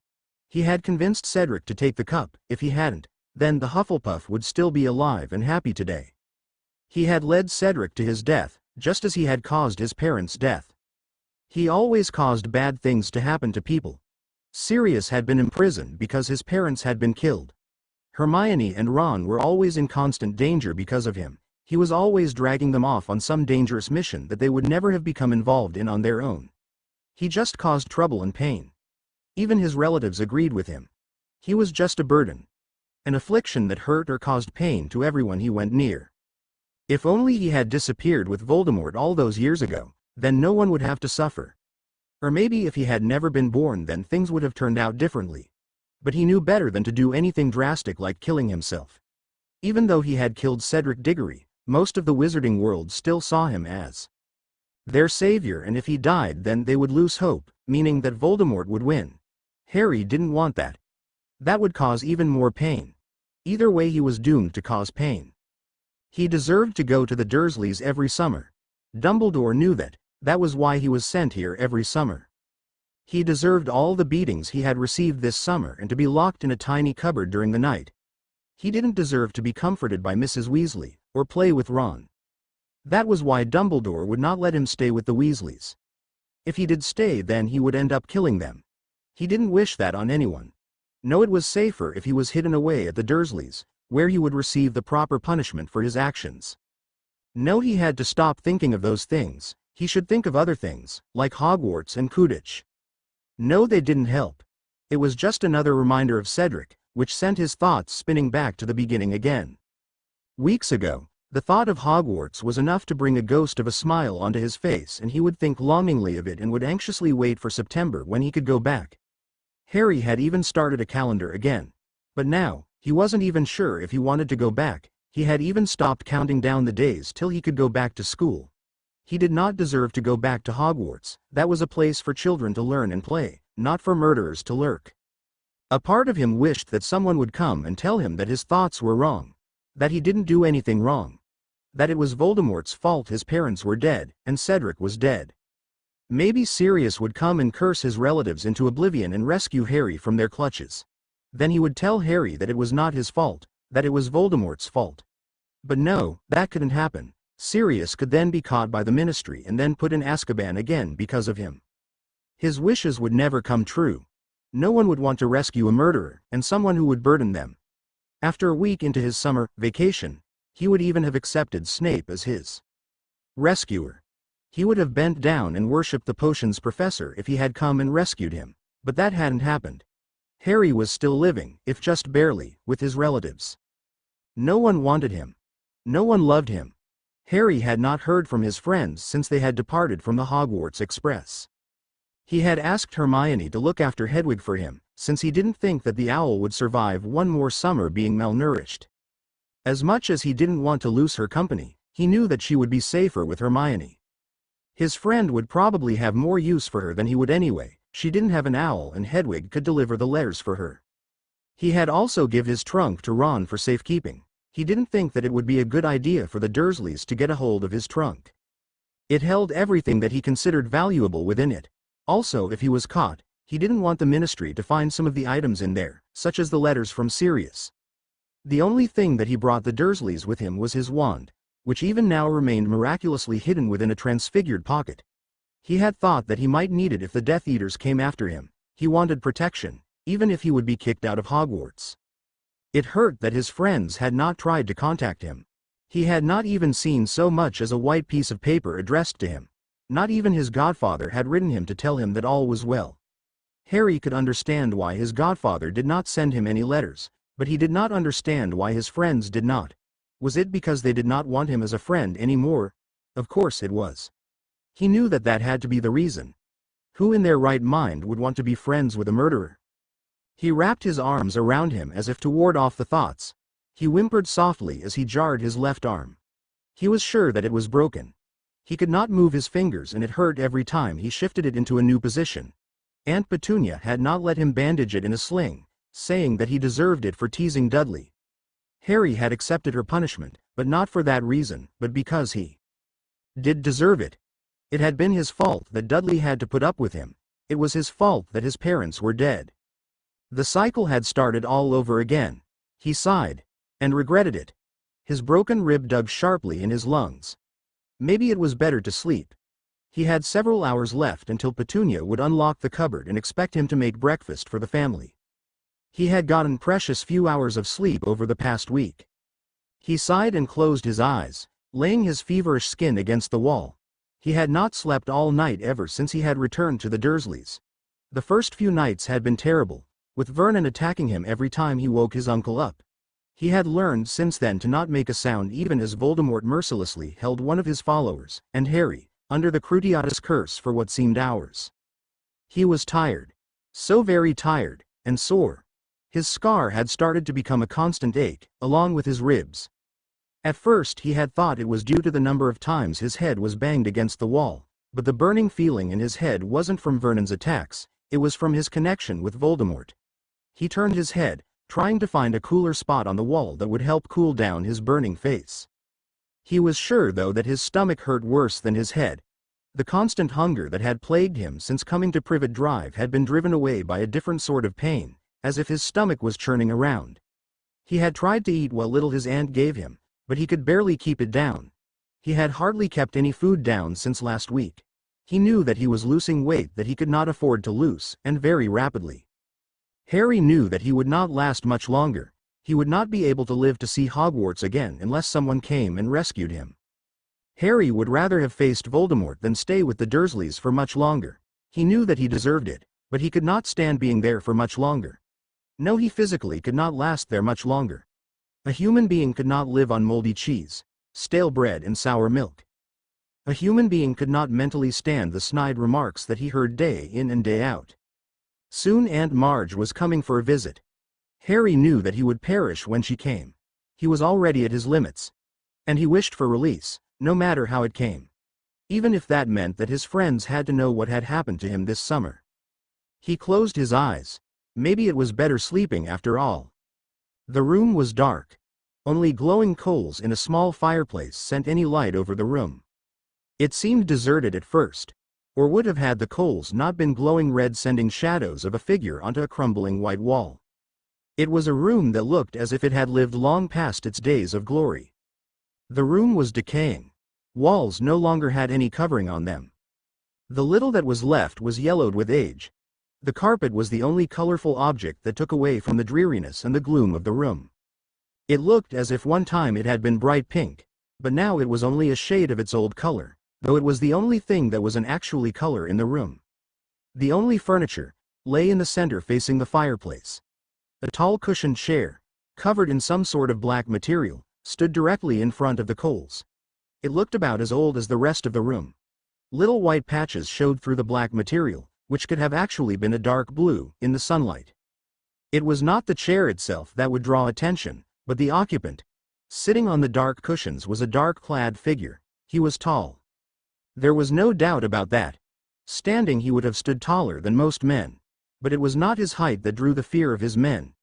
He had convinced Cedric to take the cup. If he hadn't, then the Hufflepuff would still be alive and happy today. He had led Cedric to his death, just as he had caused his parents' death. He always caused bad things to happen to people. Sirius had been imprisoned because his parents had been killed. Hermione and Ron were always in constant danger because of him. He was always dragging them off on some dangerous mission that they would never have become involved in on their own. He just caused trouble and pain. Even his relatives agreed with him. He was just a burden. An affliction that hurt or caused pain to everyone he went near. If only he had disappeared with Voldemort all those years ago, then no one would have to suffer. Or maybe if he had never been born, then things would have turned out differently. But he knew better than to do anything drastic like killing himself. Even though he had killed Cedric Diggory, most of the wizarding world still saw him as their savior, and if he died then they would lose hope, meaning that Voldemort would win. Harry didn't want that. That would cause even more pain. Either way, he was doomed to cause pain. He deserved to go to the Dursleys every summer. Dumbledore knew that. That was why he was sent here every summer. He deserved all the beatings he had received this summer and to be locked in a tiny cupboard during the night. He didn't deserve to be comforted by Mrs. Weasley, or play with Ron. That was why Dumbledore would not let him stay with the Weasleys. If he did stay, then he would end up killing them. He didn't wish that on anyone. No, it was safer if he was hidden away at the Dursleys, where he would receive the proper punishment for his actions. No, he had to stop thinking of those things. He should think of other things, like Hogwarts and Quidditch. No, they didn't help. It was just another reminder of Cedric, which sent his thoughts spinning back to the beginning again. Weeks ago, the thought of Hogwarts was enough to bring a ghost of a smile onto his face, and he would think longingly of it and would anxiously wait for September when he could go back. Harry had even started a calendar again. But now, he wasn't even sure if he wanted to go back. He had even stopped counting down the days till he could go back to school. He did not deserve to go back to Hogwarts. That was a place for children to learn and play, not for murderers to lurk. A part of him wished that someone would come and tell him that his thoughts were wrong. That he didn't do anything wrong. That it was Voldemort's fault his parents were dead, and Cedric was dead. Maybe Sirius would come and curse his relatives into oblivion and rescue Harry from their clutches. Then he would tell Harry that it was not his fault, that it was Voldemort's fault. But no, that couldn't happen. Sirius could then be caught by the Ministry and then put in Azkaban again because of him. His wishes would never come true. No one would want to rescue a murderer, and someone who would burden them. After a week into his summer vacation, he would even have accepted Snape as his rescuer. He would have bent down and worshipped the potions professor if he had come and rescued him, but that hadn't happened. Harry was still living, if just barely, with his relatives. No one wanted him. No one loved him. Harry had not heard from his friends since they had departed from the Hogwarts Express. He had asked Hermione to look after Hedwig for him, since he didn't think that the owl would survive one more summer being malnourished. As much as he didn't want to lose her company, he knew that she would be safer with Hermione. His friend would probably have more use for her than he would anyway. She didn't have an owl and Hedwig could deliver the letters for her. He had also given his trunk to Ron for safekeeping. He didn't think that it would be a good idea for the Dursleys to get a hold of his trunk. It held everything that he considered valuable within it. Also, if he was caught, he didn't want the Ministry to find some of the items in there, such as the letters from Sirius. The only thing that he brought the Dursleys with him was his wand, which even now remained miraculously hidden within a transfigured pocket. He had thought that he might need it if the Death Eaters came after him. He wanted protection, even if he would be kicked out of Hogwarts. It hurt that his friends had not tried to contact him. He had not even seen so much as a white piece of paper addressed to him. Not even his godfather had written him to tell him that all was well. Harry could understand why his godfather did not send him any letters, but he did not understand why his friends did not. Was it because they did not want him as a friend anymore? Of course it was. He knew that that had to be the reason. Who in their right mind would want to be friends with a murderer? He wrapped his arms around him as if to ward off the thoughts. He whimpered softly as he jarred his left arm. He was sure that it was broken. He could not move his fingers and it hurt every time he shifted it into a new position. Aunt Petunia had not let him bandage it in a sling, saying that he deserved it for teasing Dudley. Harry had accepted her punishment, but not for that reason, but because he did deserve it. It had been his fault that Dudley had to put up with him. It was his fault that his parents were dead. The cycle had started all over again. He sighed, and regretted it. His broken rib dug sharply in his lungs. Maybe it was better to sleep. He had several hours left until Petunia would unlock the cupboard and expect him to make breakfast for the family. He had gotten precious few hours of sleep over the past week. He sighed and closed his eyes, laying his feverish skin against the wall. He had not slept all night ever since he had returned to the Dursleys. The first few nights had been terrible, with Vernon attacking him every time he woke his uncle up. He had learned since then to not make a sound even as Voldemort mercilessly held one of his followers, and Harry, under the Cruciatus curse for what seemed hours. He was tired. So very tired, and sore. His scar had started to become a constant ache, along with his ribs. At first he had thought it was due to the number of times his head was banged against the wall, but the burning feeling in his head wasn't from Vernon's attacks, it was from his connection with Voldemort. He turned his head, trying to find a cooler spot on the wall that would help cool down his burning face. He was sure though that his stomach hurt worse than his head. The constant hunger that had plagued him since coming to Privet Drive had been driven away by a different sort of pain, as if his stomach was churning around. He had tried to eat what little his aunt gave him, but he could barely keep it down. He had hardly kept any food down since last week. He knew that he was losing weight that he could not afford to lose, and very rapidly. Harry knew that he would not last much longer. He would not be able to live to see Hogwarts again unless someone came and rescued him. Harry would rather have faced Voldemort than stay with the Dursleys for much longer. He knew that he deserved it, but he could not stand being there for much longer. No, he physically could not last there much longer. A human being could not live on moldy cheese, stale bread and sour milk. A human being could not mentally stand the snide remarks that he heard day in and day out. Soon Aunt Marge was coming for a visit. Harry knew that he would perish when she came. He was already at his limits. And he wished for release, no matter how it came. Even if that meant that his friends had to know what had happened to him this summer. He closed his eyes. Maybe it was better sleeping after all. The room was dark. Only glowing coals in a small fireplace sent any light over the room. It seemed deserted at first, or would have had the coals not been glowing red, sending shadows of a figure onto a crumbling white wall. It was a room that looked as if it had lived long past its days of glory. The room was decaying. Walls no longer had any covering on them. The little that was left was yellowed with age. The carpet was the only colorful object that took away from the dreariness and the gloom of the room. It looked as if one time it had been bright pink, but now it was only a shade of its old color, though it was the only thing that was an actually color in the room. The only furniture lay in the center facing the fireplace. A tall cushioned chair, covered in some sort of black material, stood directly in front of the coals. It looked about as old as the rest of the room. Little white patches showed through the black material, which could have actually been a dark blue, in the sunlight. It was not the chair itself that would draw attention, but the occupant. Sitting on the dark cushions was a dark-clad figure. He was tall. There was no doubt about that. Standing he would have stood taller than most men. But it was not his height that drew the fear of his men.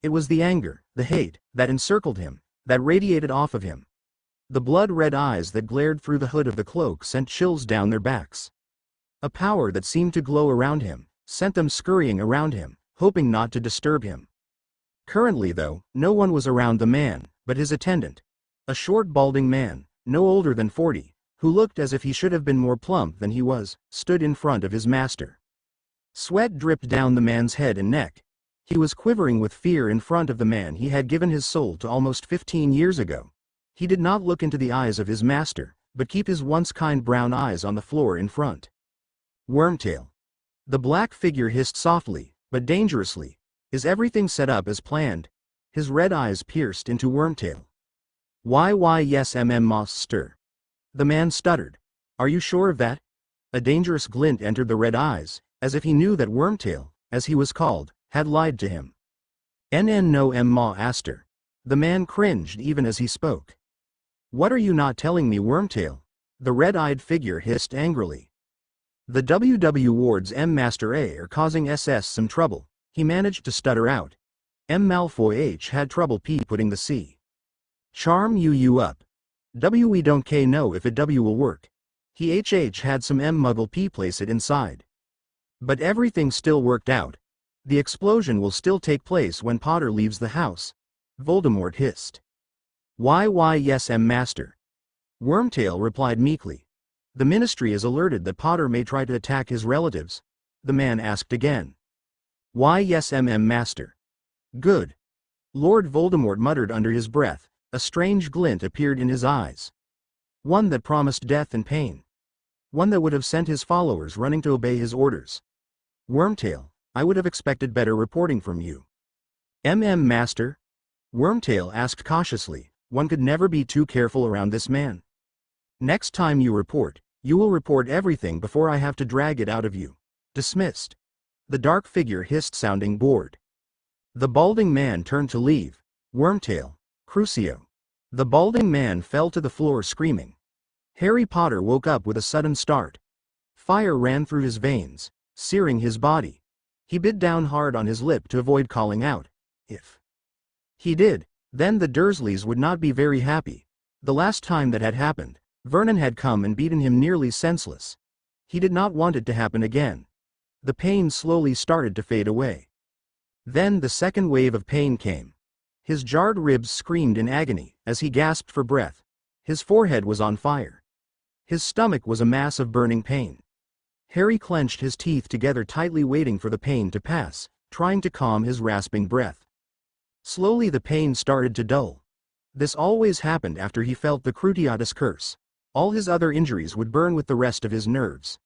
It was the anger, the hate, that encircled him, that radiated off of him. The blood-red eyes that glared through the hood of the cloak sent chills down their backs. A power that seemed to glow around him, sent them scurrying around him, hoping not to disturb him. Currently though, no one was around the man, but his attendant. A short balding man, no older than 40, who looked as if he should have been more plump than he was, stood in front of his master. Sweat dripped down the man's head and neck. He was quivering with fear in front of the man he had given his soul to almost 15 years ago. He did not look into the eyes of his master, but keep his once kind brown eyes on the floor in front. Wormtail. The black figure hissed softly, but dangerously. Is everything set up as planned? His red eyes pierced into Wormtail. Why yes master. The man stuttered. Are you sure of that? A dangerous glint entered the red eyes, as if he knew that Wormtail, as he was called, had lied to him. No master. The man cringed even as he spoke. What are you not telling me, Wormtail? The red-eyed figure hissed angrily. The WW wards Master A are causing SS some trouble, he managed to stutter out. Malfoy H had trouble putting the C. Charm you up. We don't know if it W will work. He had some Muggle P place it inside. But everything still worked out. The explosion will still take place when Potter leaves the house. Voldemort hissed. Why yes master. Wormtail replied meekly. The Ministry is alerted that Potter may try to attack his relatives. The man asked again. Why yes master. Good. Lord Voldemort muttered under his breath. A strange glint appeared in his eyes. One that promised death and pain. One that would have sent his followers running to obey his orders. Wormtail, I would have expected better reporting from you. Master? Wormtail asked cautiously. One could never be too careful around this man. Next time you will report everything before I have to drag it out of you. Dismissed. The dark figure hissed, sounding bored. The balding man turned to leave. Wormtail. Crucio. The balding man fell to the floor screaming. Harry Potter woke up with a sudden start. Fire ran through his veins, searing his body. He bit down hard on his lip to avoid calling out. If he did, then the Dursleys would not be very happy. The last time that had happened, Vernon had come and beaten him nearly senseless. He did not want it to happen again. The pain slowly started to fade away. Then the second wave of pain came. His jarred ribs screamed in agony as he gasped for breath. His forehead was on fire. His stomach was a mass of burning pain. Harry clenched his teeth together tightly, waiting for the pain to pass, trying to calm his rasping breath. Slowly the pain started to dull. This always happened after he felt the Cruciatus curse. All his other injuries would burn with the rest of his nerves.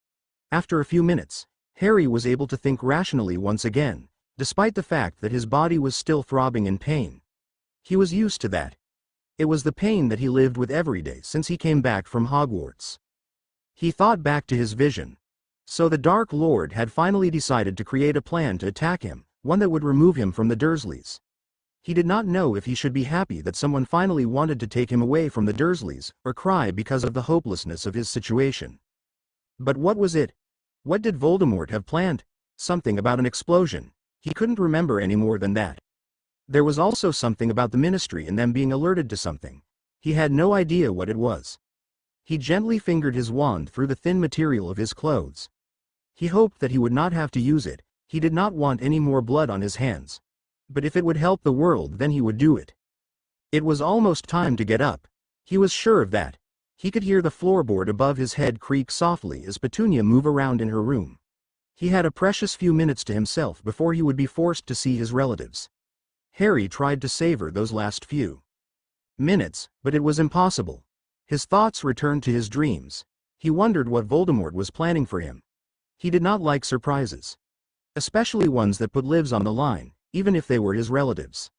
After a few minutes, Harry was able to think rationally once again, despite the fact that his body was still throbbing in pain. He was used to that. It was the pain that he lived with every day since he came back from Hogwarts. He thought back to his vision. So the Dark Lord had finally decided to create a plan to attack him, one that would remove him from the Dursleys. He did not know if he should be happy that someone finally wanted to take him away from the Dursleys, or cry because of the hopelessness of his situation. But what was it? What did Voldemort have planned? Something about an explosion. He couldn't remember any more than that. There was also something about the Ministry and them being alerted to something. He had no idea what it was. He gently fingered his wand through the thin material of his clothes. He hoped that he would not have to use it. He did not want any more blood on his hands. But if it would help the world, then he would do it. It was almost time to get up. He was sure of that. He could hear the floorboard above his head creak softly as Petunia moved around in her room. He had a precious few minutes to himself before he would be forced to see his relatives. Harry tried to savor those last few minutes, but it was impossible. His thoughts returned to his dreams. He wondered what Voldemort was planning for him. He did not like surprises, especially ones that put lives on the line, even if they were his relatives.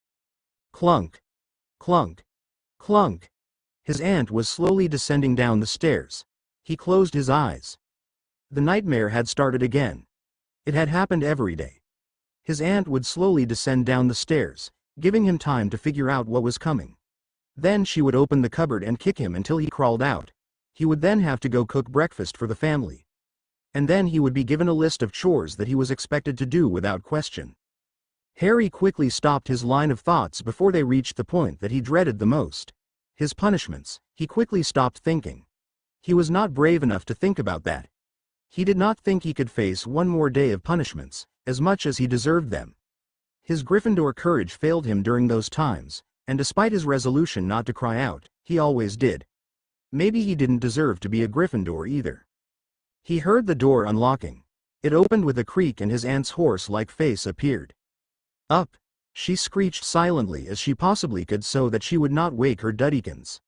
Clunk. Clunk. Clunk. His aunt was slowly descending down the stairs. He closed his eyes. The nightmare had started again. It had happened every day. His aunt would slowly descend down the stairs, giving him time to figure out what was coming. Then she would open the cupboard and kick him until he crawled out. He would then have to go cook breakfast for the family. And then he would be given a list of chores that he was expected to do without question. Harry quickly stopped his line of thoughts before they reached the point that he dreaded the most. His punishments. He quickly stopped thinking. He was not brave enough to think about that. He did not think he could face one more day of punishments, as much as he deserved them. His Gryffindor courage failed him during those times, and despite his resolution not to cry out, he always did. Maybe he didn't deserve to be a Gryffindor either. He heard the door unlocking. It opened with a creak and his aunt's horse-like face appeared. Up! She screeched silently as she possibly could so that she would not wake her Duddykins.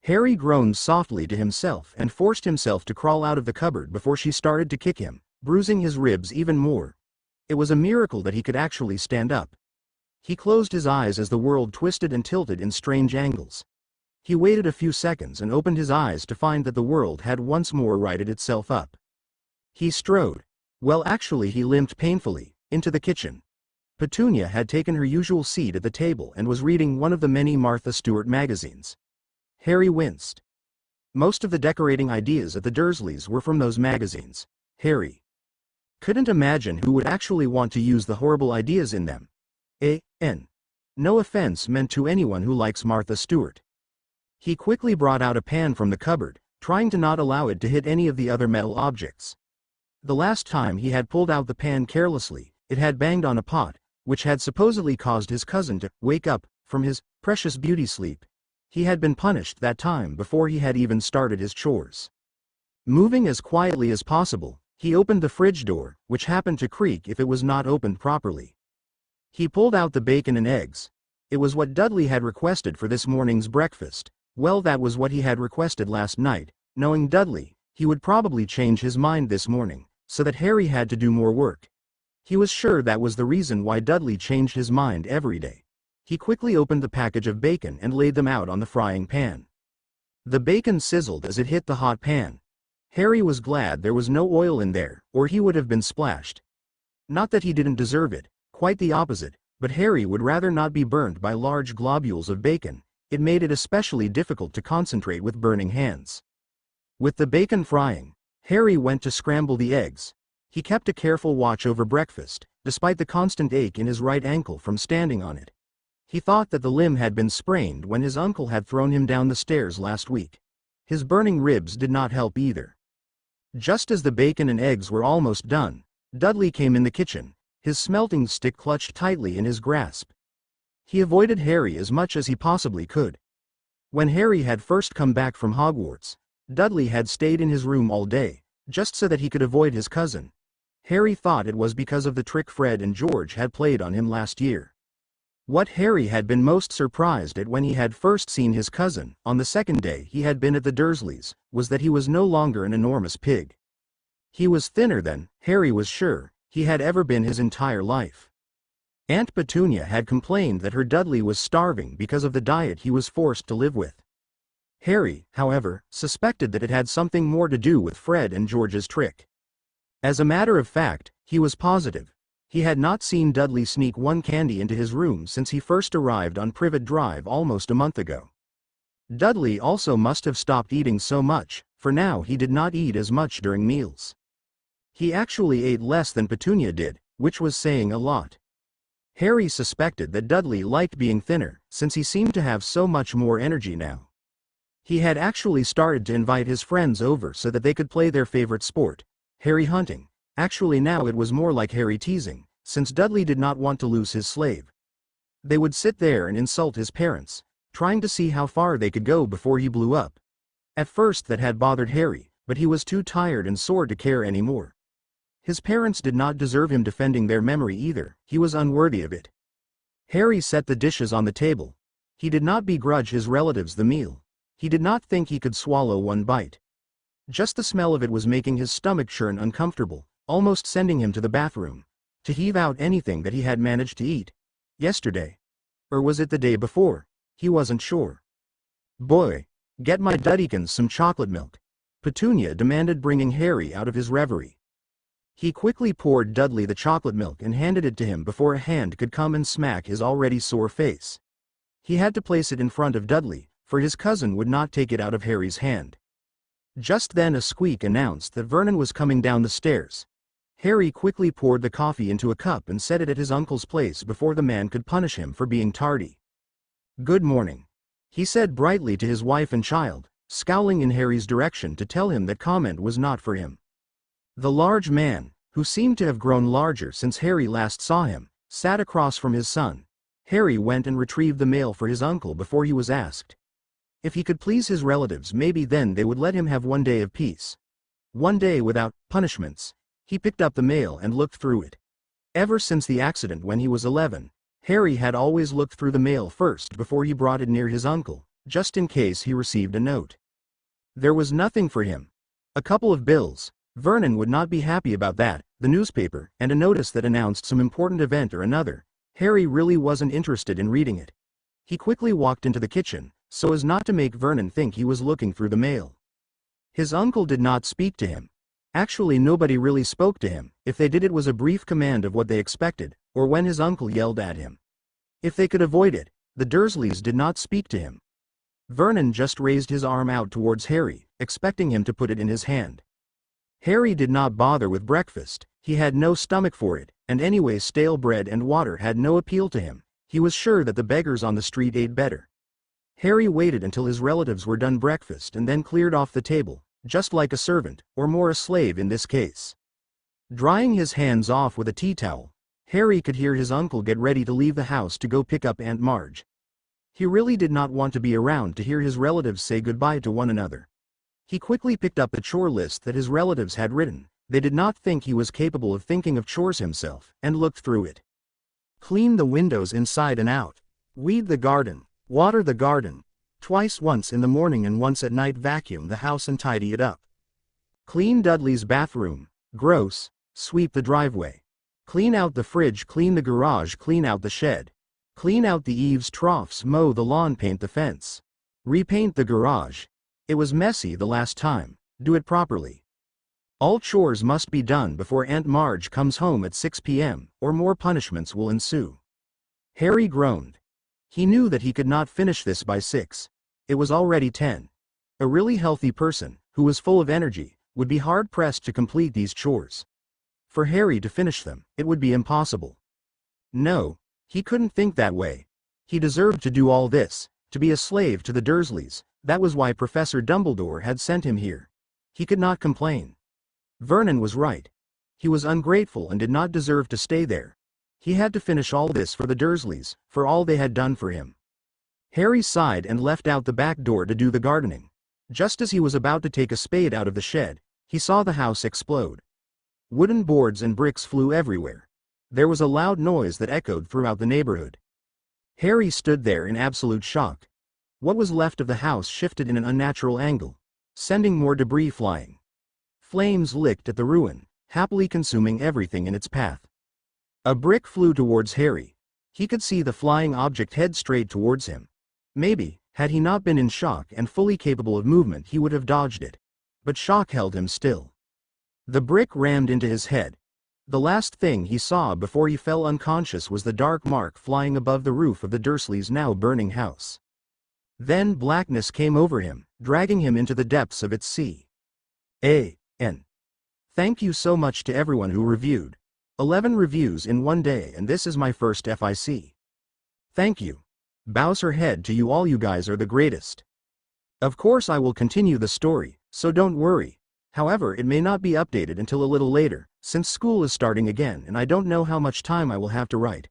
Harry groaned softly to himself and forced himself to crawl out of the cupboard before she started to kick him, bruising his ribs even more. It was a miracle that he could actually stand up. He closed his eyes as the world twisted and tilted in strange angles. He waited a few seconds and opened his eyes to find that the world had once more righted itself up. He strode. Well, actually he limped painfully, into the kitchen. Petunia had taken her usual seat at the table and was reading one of the many Martha Stewart magazines. Harry winced. Most of the decorating ideas at the Dursleys were from those magazines. Harry couldn't imagine who would actually want to use the horrible ideas in them. No offense meant to anyone who likes Martha Stewart. He quickly brought out a pan from the cupboard, trying to not allow it to hit any of the other metal objects. The last time he had pulled out the pan carelessly, it had banged on a pot, which had supposedly caused his cousin to wake up from his precious beauty sleep. He had been punished that time before he had even started his chores. Moving as quietly as possible, he opened the fridge door, which happened to creak if it was not opened properly. He pulled out the bacon and eggs. It was what Dudley had requested for this morning's breakfast. Well, that was what he had requested last night. Knowing Dudley, he would probably change his mind this morning, so that Harry had to do more work. He was sure that was the reason why Dudley changed his mind every day. He quickly opened the package of bacon and laid them out on the frying pan. The bacon sizzled as it hit the hot pan. Harry was glad there was no oil in there, or he would have been splashed. Not that he didn't deserve it, quite the opposite, but Harry would rather not be burnt by large globules of bacon. It made it especially difficult to concentrate with burning hands. With the bacon frying, Harry went to scramble the eggs. He kept a careful watch over breakfast, despite the constant ache in his right ankle from standing on it. He thought that the limb had been sprained when his uncle had thrown him down the stairs last week. His burning ribs did not help either. Just as the bacon and eggs were almost done, Dudley came in the kitchen, his smelting stick clutched tightly in his grasp. He avoided Harry as much as he possibly could. When Harry had first come back from Hogwarts, Dudley had stayed in his room all day, just so that he could avoid his cousin. Harry thought it was because of the trick Fred and George had played on him last year. What Harry had been most surprised at when he had first seen his cousin, on the second day he had been at the Dursleys', was that he was no longer an enormous pig. He was thinner than, Harry was sure, he had ever been his entire life. Aunt Petunia had complained that her Dudley was starving because of the diet he was forced to live with. Harry, however, suspected that it had something more to do with Fred and George's trick. As a matter of fact, he was positive. He had not seen Dudley sneak one candy into his room since he first arrived on Privet Drive almost a month ago. Dudley also must have stopped eating so much, for now he did not eat as much during meals. He actually ate less than Petunia did, which was saying a lot. Harry suspected that Dudley liked being thinner, since he seemed to have so much more energy now. He had actually started to invite his friends over so that they could play their favorite sport, Harry hunting. Actually now it was more like Harry teasing, since Dudley did not want to lose his slave. They would sit there and insult his parents, trying to see how far they could go before he blew up. At first that had bothered Harry, but he was too tired and sore to care anymore. His parents did not deserve him defending their memory either, he was unworthy of it. Harry set the dishes on the table. He did not begrudge his relatives the meal. He did not think he could swallow one bite. Just the smell of it was making his stomach churn uncomfortable, almost sending him to the bathroom, to heave out anything that he had managed to eat. Yesterday. Or was it the day before? He wasn't sure. "Boy, get my Duddykins some chocolate milk," Petunia demanded, bringing Harry out of his reverie. He quickly poured Dudley the chocolate milk and handed it to him before a hand could come and smack his already sore face. He had to place it in front of Dudley, for his cousin would not take it out of Harry's hand. Just then a squeak announced that Vernon was coming down the stairs. Harry quickly poured the coffee into a cup and set it at his uncle's place before the man could punish him for being tardy. "Good morning," he said brightly to his wife and child, scowling in Harry's direction to tell him that comment was not for him. The large man, who seemed to have grown larger since Harry last saw him, sat across from his son. Harry went and retrieved the mail for his uncle before he was asked. If he could please his relatives, maybe then they would let him have one day of peace. One day without punishments. He picked up the mail and looked through it. Ever since the accident when he was 11, Harry had always looked through the mail first before he brought it near his uncle, just in case he received a note. There was nothing for him. A couple of bills. Vernon would not be happy about that, the newspaper, and a notice that announced some important event or another. Harry really wasn't interested in reading it. He quickly walked into the kitchen, so as not to make Vernon think he was looking through the mail. His uncle did not speak to him. Actually, nobody really spoke to him. If they did, it was a brief command of what they expected, or when his uncle yelled at him. If they could avoid it, the Dursleys did not speak to him. Vernon just raised his arm out towards Harry, expecting him to put it in his hand. Harry did not bother with breakfast. He had no stomach for it, and anyway stale bread and water had no appeal to him. He was sure that the beggars on the street ate better. Harry waited until his relatives were done breakfast and then cleared off the table, just like a servant, or more a slave in this case. Drying his hands off with a tea towel, Harry could hear his uncle get ready to leave the house to go pick up Aunt Marge. He really did not want to be around to hear his relatives say goodbye to one another. He quickly picked up the chore list that his relatives had written. They did not think he was capable of thinking of chores himself, and looked through it. Clean the windows inside and out. Weed the garden. Water the garden. Twice, once in the morning and once at night. Vacuum the house and tidy it up. Clean Dudley's bathroom. Gross. Sweep the driveway. Clean out the fridge. Clean the garage. Clean out the shed. Clean out the eaves troughs. Mow the lawn. Paint the fence. Repaint the garage. It was messy the last time. Do it properly. All chores must be done before Aunt Marge comes home at 6 p.m., or more punishments will ensue. Harry groaned. He knew that he could not finish this by 6. It was already 10. A really healthy person, who was full of energy, would be hard-pressed to complete these chores. For Harry to finish them, it would be impossible. No, he couldn't think that way. He deserved to do all this, to be a slave to the Dursleys. That was why Professor Dumbledore had sent him here. He could not complain. Vernon was right. He was ungrateful and did not deserve to stay there. He had to finish all this for the Dursleys, for all they had done for him. Harry sighed and left out the back door to do the gardening. Just as he was about to take a spade out of the shed, he saw the house explode. Wooden boards and bricks flew everywhere. There was a loud noise that echoed throughout the neighborhood. Harry stood there in absolute shock. What was left of the house shifted in an unnatural angle, sending more debris flying. Flames licked at the ruin, happily consuming everything in its path. A brick flew towards Harry. He could see the flying object head straight towards him. Maybe, had he not been in shock and fully capable of movement, he would have dodged it. But shock held him still. The brick rammed into his head. The last thing he saw before he fell unconscious was the dark mark flying above the roof of the Dursleys' now burning house. Then blackness came over him, dragging him into the depths of its sea. A.N. Thank you so much to everyone who reviewed. 11 reviews in one day, and this is my first FIC. Thank you. Bows her head to you all. You guys are the greatest. Of course I will continue the story, so don't worry. However, it may not be updated until a little later, since school is starting again and I don't know how much time I will have to write.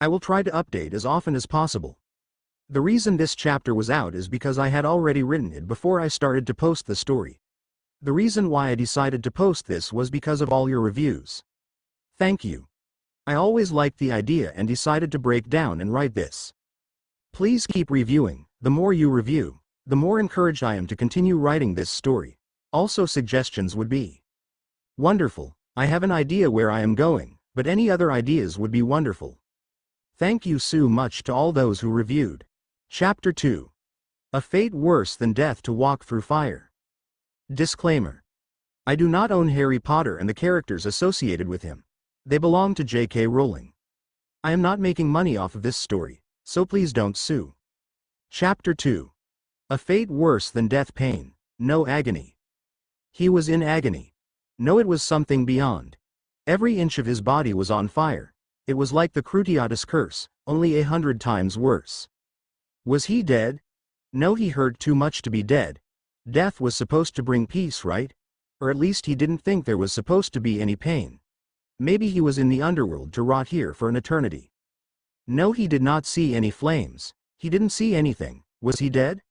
I will try to update as often as possible. The reason this chapter was out is because I had already written it before I started to post the story. The reason why I decided to post this was because of all your reviews. Thank you. I always liked the idea and decided to break down and write this. Please keep reviewing. The more you review, the more encouraged I am to continue writing this story. Also, suggestions would be wonderful. I have an idea where I am going, but any other ideas would be wonderful. Thank you so much to all those who reviewed. Chapter 2. A Fate Worse Than Death to Walk Through Fire. Disclaimer. I do not own Harry Potter and the characters associated with him. They belong to J.K. Rowling. I am not making money off of this story, so please don't sue. Chapter 2. A Fate Worse Than Death. Pain, no agony. He was in agony. No, it was something beyond. Every inch of his body was on fire. It was like the Cruciatus curse, only 100 times worse. Was he dead? No, he hurt too much to be dead. Death was supposed to bring peace, right? Or at least he didn't think there was supposed to be any pain. Maybe he was in the underworld to rot here for an eternity. No, he did not see any flames. He didn't see anything. Was he dead?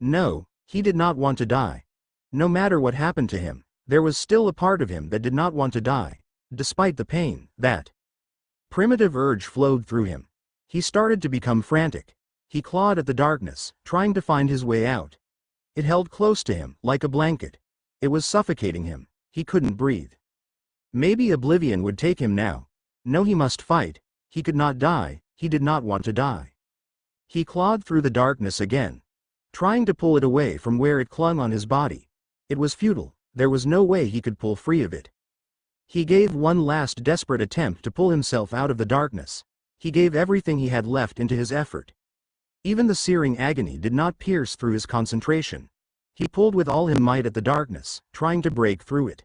No, he did not want to die. No matter what happened to him, there was still a part of him that did not want to die, despite the pain. That primitive urge flowed through him. He started to become frantic. He clawed at the darkness, trying to find his way out. It held close to him, like a blanket. It was suffocating him. He couldn't breathe. Maybe oblivion would take him now. No, he must fight. He could not die. He did not want to die. He clawed through the darkness again, trying to pull it away from where it clung on his body. It was futile. There was no way he could pull free of it. He gave one last desperate attempt to pull himself out of the darkness. He gave everything he had left into his effort. Even the searing agony did not pierce through his concentration. He pulled with all his might at the darkness, trying to break through it.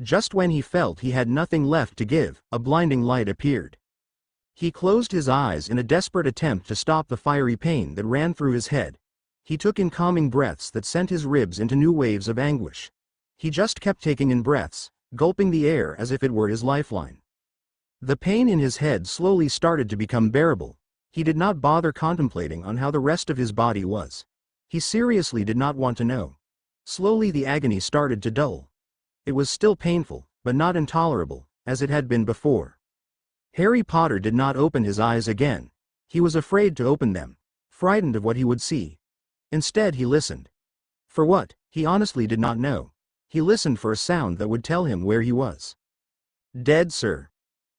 Just when he felt he had nothing left to give, a blinding light appeared. He closed his eyes in a desperate attempt to stop the fiery pain that ran through his head. He took in calming breaths that sent his ribs into new waves of anguish. He just kept taking in breaths, gulping the air as if it were his lifeline. The pain in his head slowly started to become bearable. He did not bother contemplating on how the rest of his body was. He seriously did not want to know. Slowly the agony started to dull. It was still painful, but not intolerable, as it had been before. Harry Potter did not open his eyes again. He was afraid to open them, frightened of what he would see. Instead he listened. For what, he honestly did not know. He listened for a sound that would tell him where he was. Dead, sir.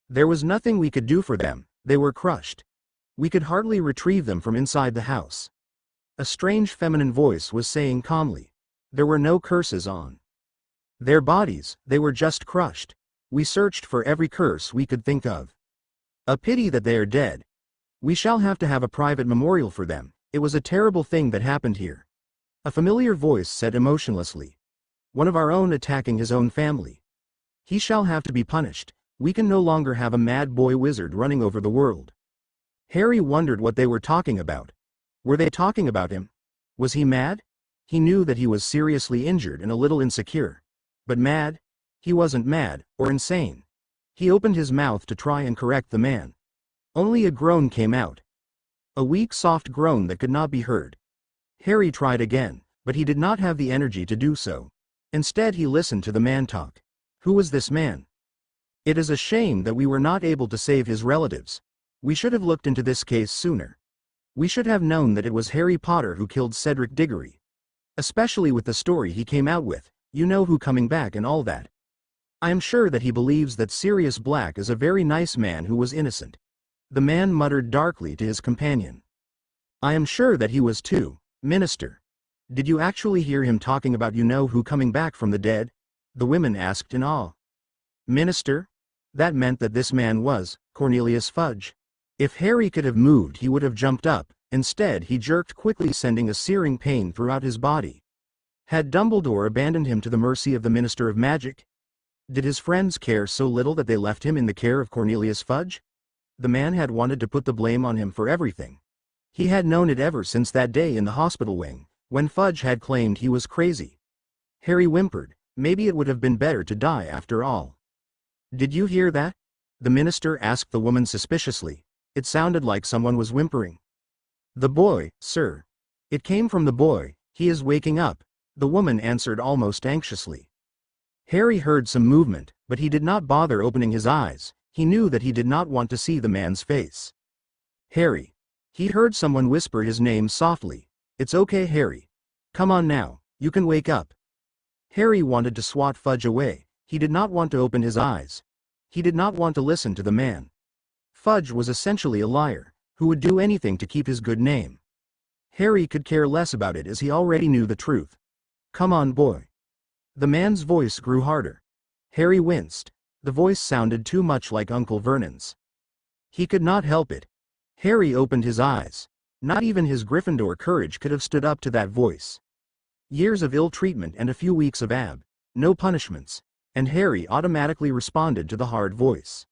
There was nothing we could do for them. They were crushed. We could hardly retrieve them from inside the house. A strange feminine voice was saying calmly. There were no curses on Their bodies, they were just crushed. We searched for every curse we could think of. A pity that they are dead. We shall have to have a private memorial for them. It was a terrible thing that happened here. A familiar voice said emotionlessly. One of our own attacking his own family. He shall have to be punished. We can no longer have a mad boy wizard running over the world. Harry wondered what they were talking about. Were they talking about him? Was he mad? He knew that he was seriously injured and a little insecure. But mad? He wasn't mad, or insane. He opened his mouth to try and correct the man. Only a groan came out. A weak soft groan that could not be heard. Harry tried again, but he did not have the energy to do so. Instead he listened to the man talk. Who was this man? It is a shame that we were not able to save his relatives. We should have looked into this case sooner. We should have known that it was Harry Potter who killed Cedric Diggory. Especially with the story he came out with, you know who coming back and all that. I am sure that he believes that Sirius Black is a very nice man who was innocent. The man muttered darkly to his companion. I am sure that he was too, Minister. Did you actually hear him talking about you know who coming back from the dead? The women asked in awe. Minister? That meant that this man was Cornelius Fudge. If Harry could have moved he would have jumped up, instead he jerked quickly sending a searing pain throughout his body. Had Dumbledore abandoned him to the mercy of the Minister of Magic? Did his friends care so little that they left him in the care of Cornelius Fudge? The man had wanted to put the blame on him for everything. He had known it ever since that day in the hospital wing, when Fudge had claimed he was crazy. Harry whimpered, maybe it would have been better to die after all. Did you hear that? The minister asked the woman suspiciously. It sounded like someone was whimpering. The boy, sir. It came from the boy, he is waking up, the woman answered almost anxiously. Harry heard some movement, but he did not bother opening his eyes. He knew that he did not want to see the man's face. Harry. He heard someone whisper his name softly. It's okay, Harry. Come on now, you can wake up. Harry wanted to swat Fudge away. He did not want to open his eyes. He did not want to listen to the man. Fudge was essentially a liar, who would do anything to keep his good name. Harry could care less about it as he already knew the truth. Come on, boy. The man's voice grew harder. Harry winced. The voice sounded too much like Uncle Vernon's. He could not help it. Harry opened his eyes. Not even his Gryffindor courage could have stood up to that voice. Years of ill treatment and a few weeks of no punishments, and Harry automatically responded to the hard voice.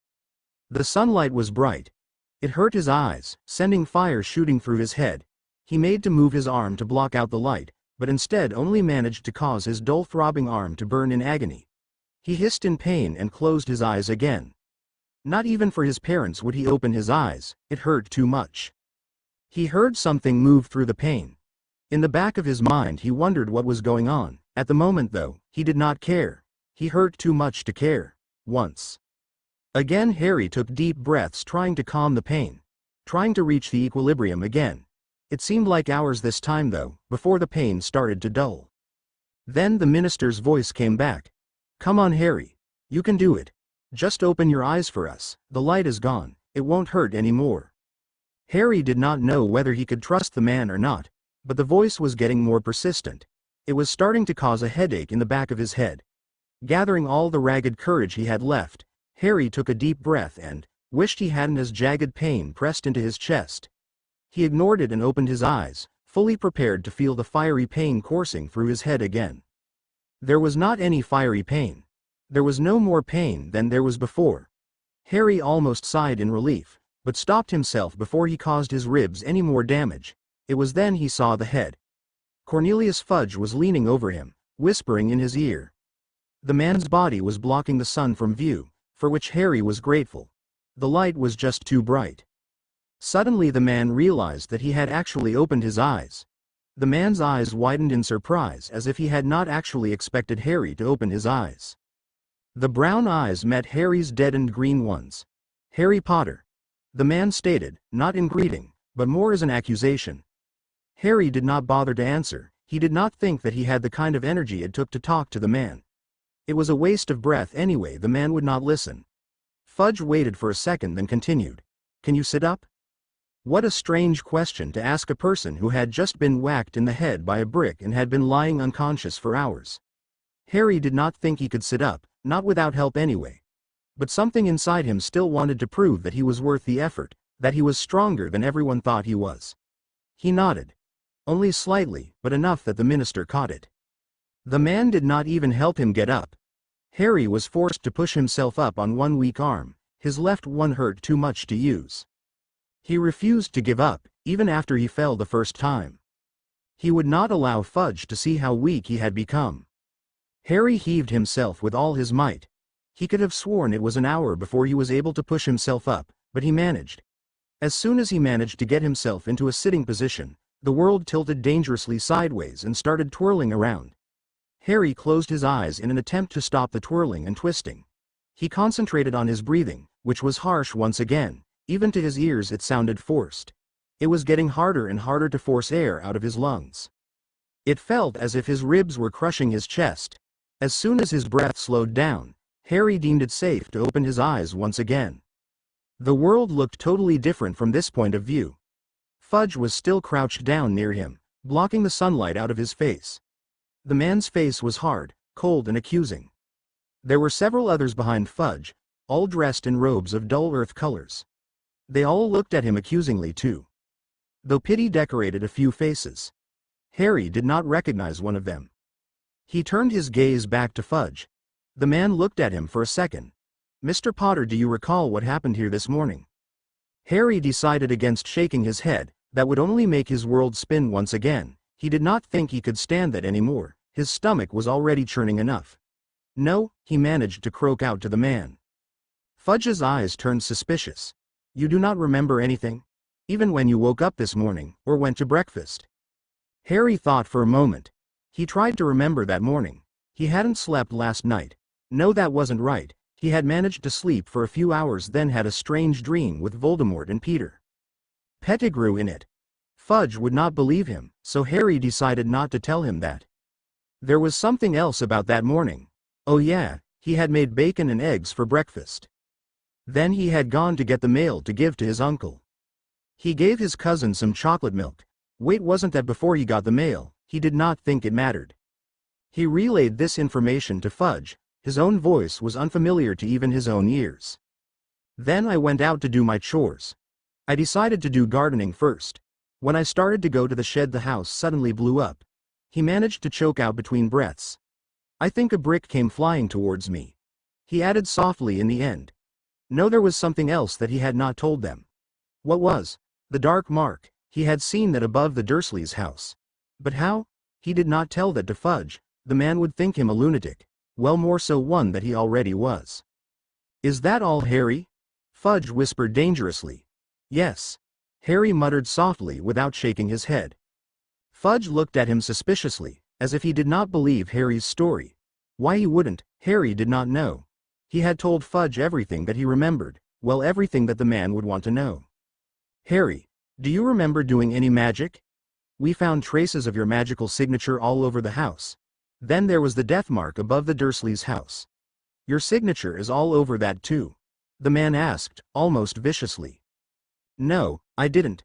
The sunlight was bright. It hurt his eyes, sending fire shooting through his head. He made to move his arm to block out the light, but instead only managed to cause his dull throbbing arm to burn in agony. He hissed in pain and closed his eyes again. Not even for his parents would he open his eyes, it hurt too much. He heard something move through the pain. In the back of his mind he wondered what was going on. At the moment though, he did not care. He hurt too much to care. Once. Again Harry took deep breaths trying to calm the pain. Trying to reach the equilibrium again. It seemed like hours this time though, before the pain started to dull. Then the minister's voice came back. Come on, Harry. You can do it. Just open your eyes for us. The light is gone. It won't hurt anymore. Harry did not know whether he could trust the man or not, but the voice was getting more persistent. It was starting to cause a headache in the back of his head. Gathering all the ragged courage he had left, Harry took a deep breath and wished he hadn't as jagged pain pressed into his chest. He ignored it and opened his eyes, fully prepared to feel the fiery pain coursing through his head again. There was not any fiery pain. There was no more pain than there was before. Harry almost sighed in relief, but stopped himself before he caused his ribs any more damage. It was then he saw the head. Cornelius Fudge was leaning over him, whispering in his ear. The man's body was blocking the sun from view, for which Harry was grateful. The light was just too bright. Suddenly the man realized that he had actually opened his eyes. The man's eyes widened in surprise as if he had not actually expected Harry to open his eyes. The brown eyes met Harry's deadened green ones. Harry Potter. The man stated, not in greeting, but more as an accusation. Harry did not bother to answer. He did not think that he had the kind of energy it took to talk to the man. It was a waste of breath anyway. The man would not listen. Fudge waited for a second then continued. Can you sit up? What a strange question to ask a person who had just been whacked in the head by a brick and had been lying unconscious for hours. Harry did not think he could sit up, not without help anyway. But something inside him still wanted to prove that he was worth the effort, that he was stronger than everyone thought he was. He nodded. Only slightly, but enough that the minister caught it. The man did not even help him get up. Harry was forced to push himself up on one weak arm, his left one hurt too much to use. He refused to give up, even after he fell the first time. He would not allow Fudge to see how weak he had become. Harry heaved himself with all his might. He could have sworn it was an hour before he was able to push himself up, but he managed. As soon as he managed to get himself into a sitting position, the world tilted dangerously sideways and started twirling around. Harry closed his eyes in an attempt to stop the twirling and twisting. He concentrated on his breathing, which was harsh once again. Even to his ears it sounded forced. It was getting harder and harder to force air out of his lungs. It felt as if his ribs were crushing his chest. As soon as his breath slowed down, Harry deemed it safe to open his eyes once again. The world looked totally different from this point of view. Fudge was still crouched down near him, blocking the sunlight out of his face. The man's face was hard, cold and accusing. There were several others behind Fudge, all dressed in robes of dull earth colors. They all looked at him accusingly too. Though pity decorated a few faces, Harry did not recognize one of them. He turned his gaze back to Fudge. The man looked at him for a second. "Mr. Potter, do you recall what happened here this morning?" Harry decided against shaking his head. That would only make his world spin once again. He did not think he could stand that anymore. His stomach was already churning enough. "No," he managed to croak out to the man. Fudge's eyes turned suspicious. "You do not remember anything? Even when you woke up this morning, or went to breakfast?" Harry thought for a moment. He tried to remember that morning. He hadn't slept last night. No, that wasn't right. He had managed to sleep for a few hours, then had a strange dream with Voldemort and Peter Pettigrew in it. Fudge would not believe him, so Harry decided not to tell him that. There was something else about that morning. Oh yeah, he had made bacon and eggs for breakfast. Then he had gone to get the mail to give to his uncle. He gave his cousin some chocolate milk. Wait, wasn't that before he got the mail? He did not think it mattered. He relayed this information to Fudge. His own voice was unfamiliar to even his own ears. "Then I went out to do my chores. I decided to do gardening first. When I started to go to the shed, the house suddenly blew up." He managed to choke out between breaths. "I think a brick came flying towards me." He added softly in the end. No, there was something else that he had not told them. What was? The dark mark. He had seen that above the Dursleys' house. But how? He did not tell that to Fudge. The man would think him a lunatic. Well, more so one that he already was. "Is that all, Harry?" Fudge whispered dangerously. "Yes." Harry muttered softly without shaking his head. Fudge looked at him suspiciously, as if he did not believe Harry's story. Why he wouldn't, Harry did not know. He had told Fudge everything that he remembered, well, everything that the man would want to know. "Harry, do you remember doing any magic? We found traces of your magical signature all over the house. Then there was the death mark above the Dursleys' house. Your signature is all over that too," the man asked, almost viciously. "No, I didn't,"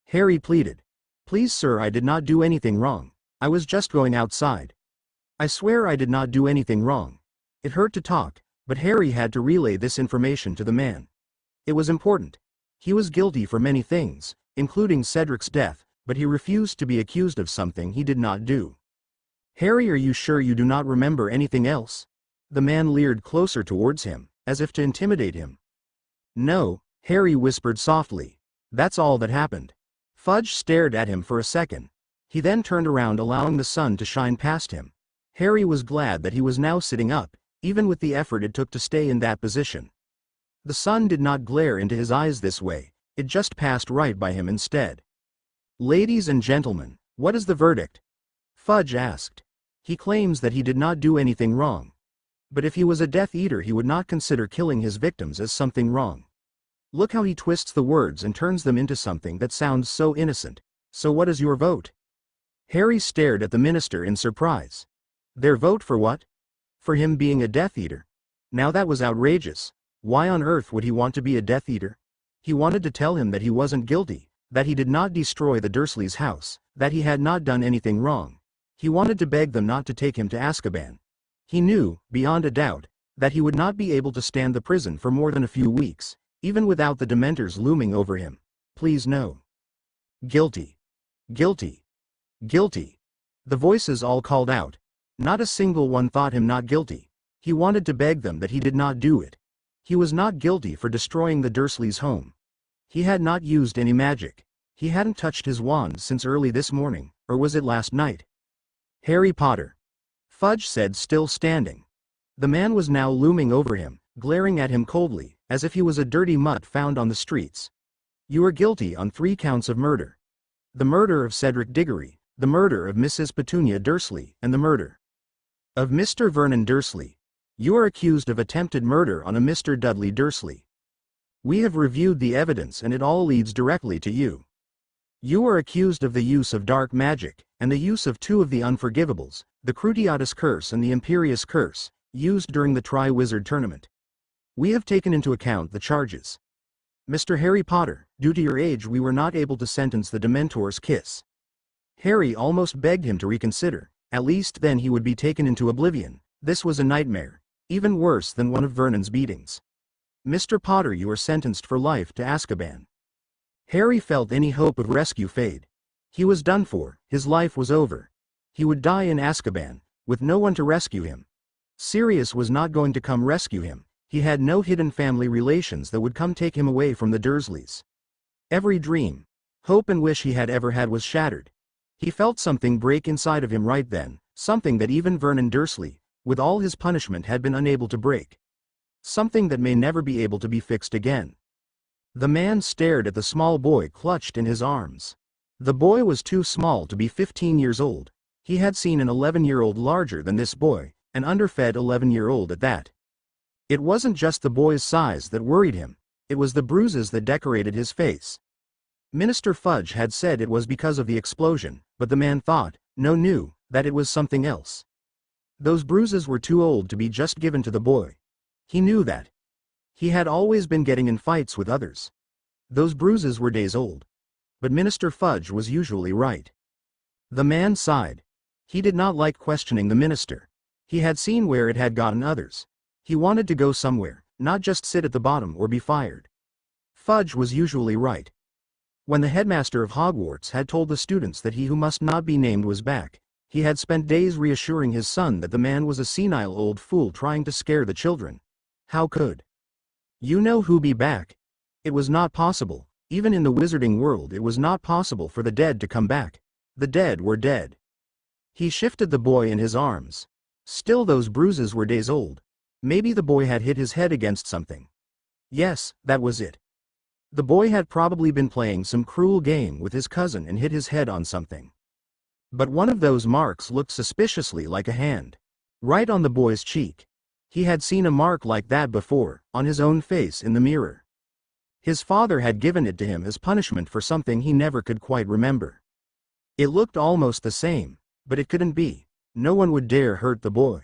Harry pleaded. "Please sir, I did not do anything wrong. I was just going outside. I swear I did not do anything wrong." It hurt to talk, but Harry had to relay this information to the man. It was important. He was guilty for many things, including Cedric's death, but he refused to be accused of something he did not do. "Harry, are you sure you do not remember anything else?" The man leered closer towards him, as if to intimidate him. "No," Harry whispered softly. "That's all that happened." Fudge stared at him for a second. He then turned around, allowing the sun to shine past him. Harry was glad that he was now sitting up, even with the effort it took to stay in that position. The sun did not glare into his eyes this way, it just passed right by him instead. "Ladies and gentlemen, what is the verdict?" Fudge asked. "He claims that he did not do anything wrong. But if he was a Death Eater, he would not consider killing his victims as something wrong. Look how he twists the words and turns them into something that sounds so innocent. So what is your vote?" Harry stared at the minister in surprise. Their vote for what? For him being a Death Eater? Now that was outrageous. Why on earth would he want to be a Death Eater? He wanted to tell him that he wasn't guilty, that he did not destroy the Dursleys' house, that he had not done anything wrong. He wanted to beg them not to take him to Azkaban. He knew, beyond a doubt, that he would not be able to stand the prison for more than a few weeks, even without the Dementors looming over him. Please no. Guilty. Guilty. Guilty. The voices all called out. Not a single one thought him not guilty. He wanted to beg them that he did not do it. He was not guilty for destroying the Dursleys' home. He had not used any magic. He hadn't touched his wand since early this morning, or was it last night? Harry Potter. Fudge said, still standing. The man was now looming over him, glaring at him coldly, as if he was a dirty mutt found on the streets. You are guilty on 3 counts of murder. The murder of Cedric Diggory, the murder of Mrs. Petunia Dursley, and the murder of Mr. Vernon Dursley. You are accused of attempted murder on a Mr. Dudley Dursley. We have reviewed the evidence and it all leads directly to you. You are accused of the use of dark magic, and the use of 2 of the unforgivables, the Cruciatus Curse and the Imperious Curse, used during the Tri-Wizard Tournament. We have taken into account the charges. Mr. Harry Potter, due to your age we were not able to sentence the Dementor's kiss. Harry almost begged him to reconsider, at least then he would be taken into oblivion. This was a nightmare, even worse than one of Vernon's beatings. Mr. Potter, you are sentenced for life to Azkaban. Harry felt any hope of rescue fade. He was done for, his life was over. He would die in Azkaban, with no one to rescue him. Sirius was not going to come rescue him. He had no hidden family relations that would come take him away from the Dursleys. Every dream, hope and wish he had ever had was shattered. He felt something break inside of him right then, something that even Vernon Dursley, with all his punishment, had been unable to break. Something that may never be able to be fixed again. The man stared at the small boy clutched in his arms. The boy was too small to be 15 years old. He had seen an 11-year-old larger than this boy, an underfed 11-year-old at that. It wasn't just the boy's size that worried him, it was the bruises that decorated his face. Minister Fudge had said it was because of the explosion, but the man thought, knew, that it was something else. Those bruises were too old to be just given to the boy. He knew that. He had always been getting in fights with others. Those bruises were days old. But Minister Fudge was usually right. The man sighed. He did not like questioning the minister. He had seen where it had gotten others. He wanted to go somewhere, not just sit at the bottom or be fired. Fudge was usually right. When the headmaster of Hogwarts had told the students that he who must not be named was back, he had spent days reassuring his son that the man was a senile old fool trying to scare the children. How could you know who be back? It was not possible. Even in the wizarding world it was not possible for the dead to come back. The dead were dead. He shifted the boy in his arms. Still those bruises were days old. Maybe the boy had hit his head against something. Yes, that was it. The boy had probably been playing some cruel game with his cousin and hit his head on something. But one of those marks looked suspiciously like a hand. Right on the boy's cheek. He had seen a mark like that before, on his own face in the mirror. His father had given it to him as punishment for something he never could quite remember. It looked almost the same, but it couldn't be. No one would dare hurt the boy.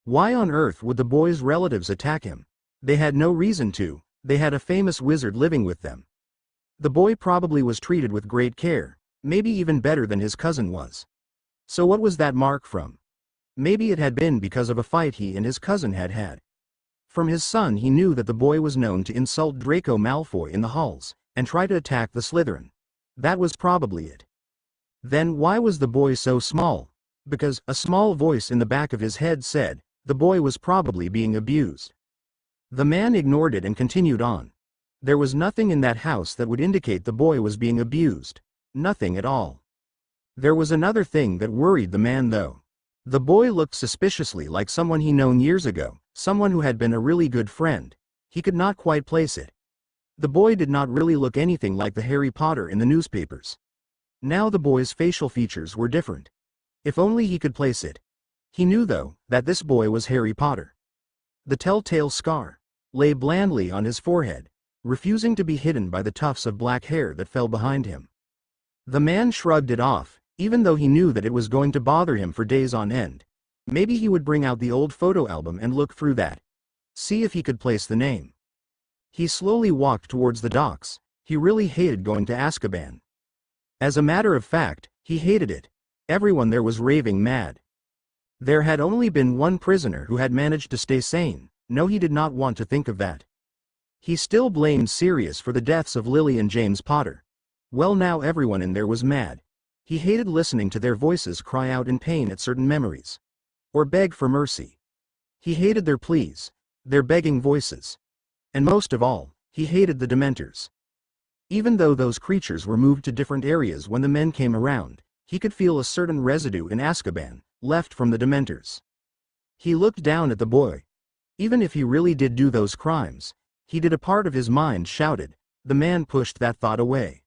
Why on earth would the boy's relatives attack him? They had no reason to. They had a famous wizard living with them. The boy probably was treated with great care, maybe even better than his cousin was. So what was that mark from? Maybe it had been because of a fight he and his cousin had had. From his son he knew that the boy was known to insult Draco Malfoy in the halls, and try to attack the Slytherin. That was probably it. Then why was the boy so small? Because, a small voice in the back of his head said, the boy was probably being abused. The man ignored it and continued on. There was nothing in that house that would indicate the boy was being abused. Nothing at all. There was another thing that worried the man though. The boy looked suspiciously like someone he known years ago, someone who had been a really good friend. He could not quite place it. The boy did not really look anything like the Harry Potter in the newspapers. Now the boy's facial features were different. If only he could place it. He knew though, that this boy was Harry Potter. The telltale scar lay blandly on his forehead, refusing to be hidden by the tufts of black hair that fell behind him. The man shrugged it off, even though he knew that it was going to bother him for days on end. Maybe he would bring out the old photo album and look through that. See if he could place the name. He slowly walked towards the docks. He really hated going to Azkaban. As a matter of fact, he hated it. Everyone there was raving mad. There had only been one prisoner who had managed to stay sane. No, he did not want to think of that. He still blamed Sirius for the deaths of Lily and James Potter. Well, now everyone in there was mad. He hated listening to their voices cry out in pain at certain memories. Or beg for mercy. He hated their pleas, their begging voices. And most of all, he hated the Dementors. Even though those creatures were moved to different areas when the men came around, he could feel a certain residue in Azkaban, left from the Dementors. He looked down at the boy. Even if he really did do those crimes, he did a part of his mind shouted. The man pushed that thought away.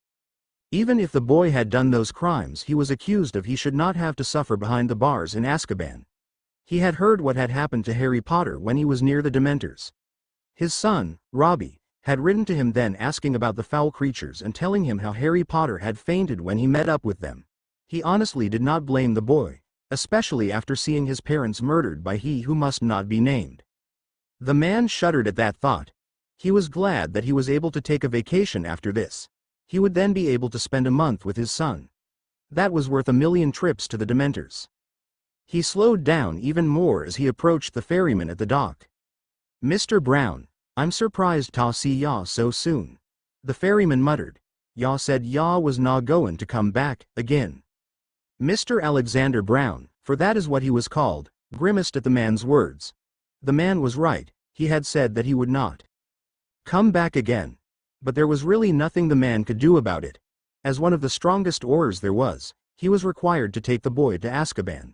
Even if the boy had done those crimes he was accused of, he should not have to suffer behind the bars in Azkaban. He had heard what had happened to Harry Potter when he was near the Dementors. His son, Robbie, had written to him then asking about the foul creatures and telling him how Harry Potter had fainted when he met up with them. He honestly did not blame the boy, especially after seeing his parents murdered by he who must not be named. The man shuddered at that thought. He was glad that he was able to take a vacation after this. He would then be able to spend a month with his son. That was worth 1,000,000 trips to the Dementors. He slowed down even more as he approached the ferryman at the dock. "Mr. Brown, I'm surprised to see ya so soon," the ferryman muttered. "Ya said ya was not goin' to come back again." Mr. Alexander Brown, for that is what he was called, grimaced at the man's words. The man was right, he had said that he would not come back again. But there was really nothing the man could do about it. As one of the strongest orers there was, he was required to take the boy to Azkaban.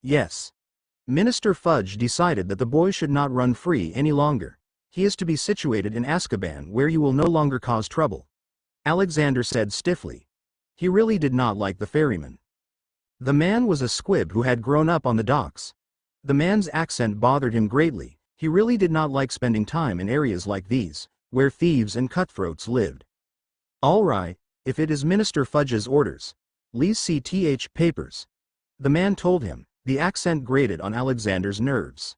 Yes. Minister Fudge decided that the boy should not run free any longer. He is to be situated in Azkaban where you will no longer cause trouble, Alexander said stiffly. He really did not like the ferryman. The man was a squib who had grown up on the docks. The man's accent bothered him greatly. He really did not like spending time in areas like these, where thieves and cutthroats lived. "All right, if it is Minister Fudge's orders. Please see th papers," the man told him. The accent grated on Alexander's nerves.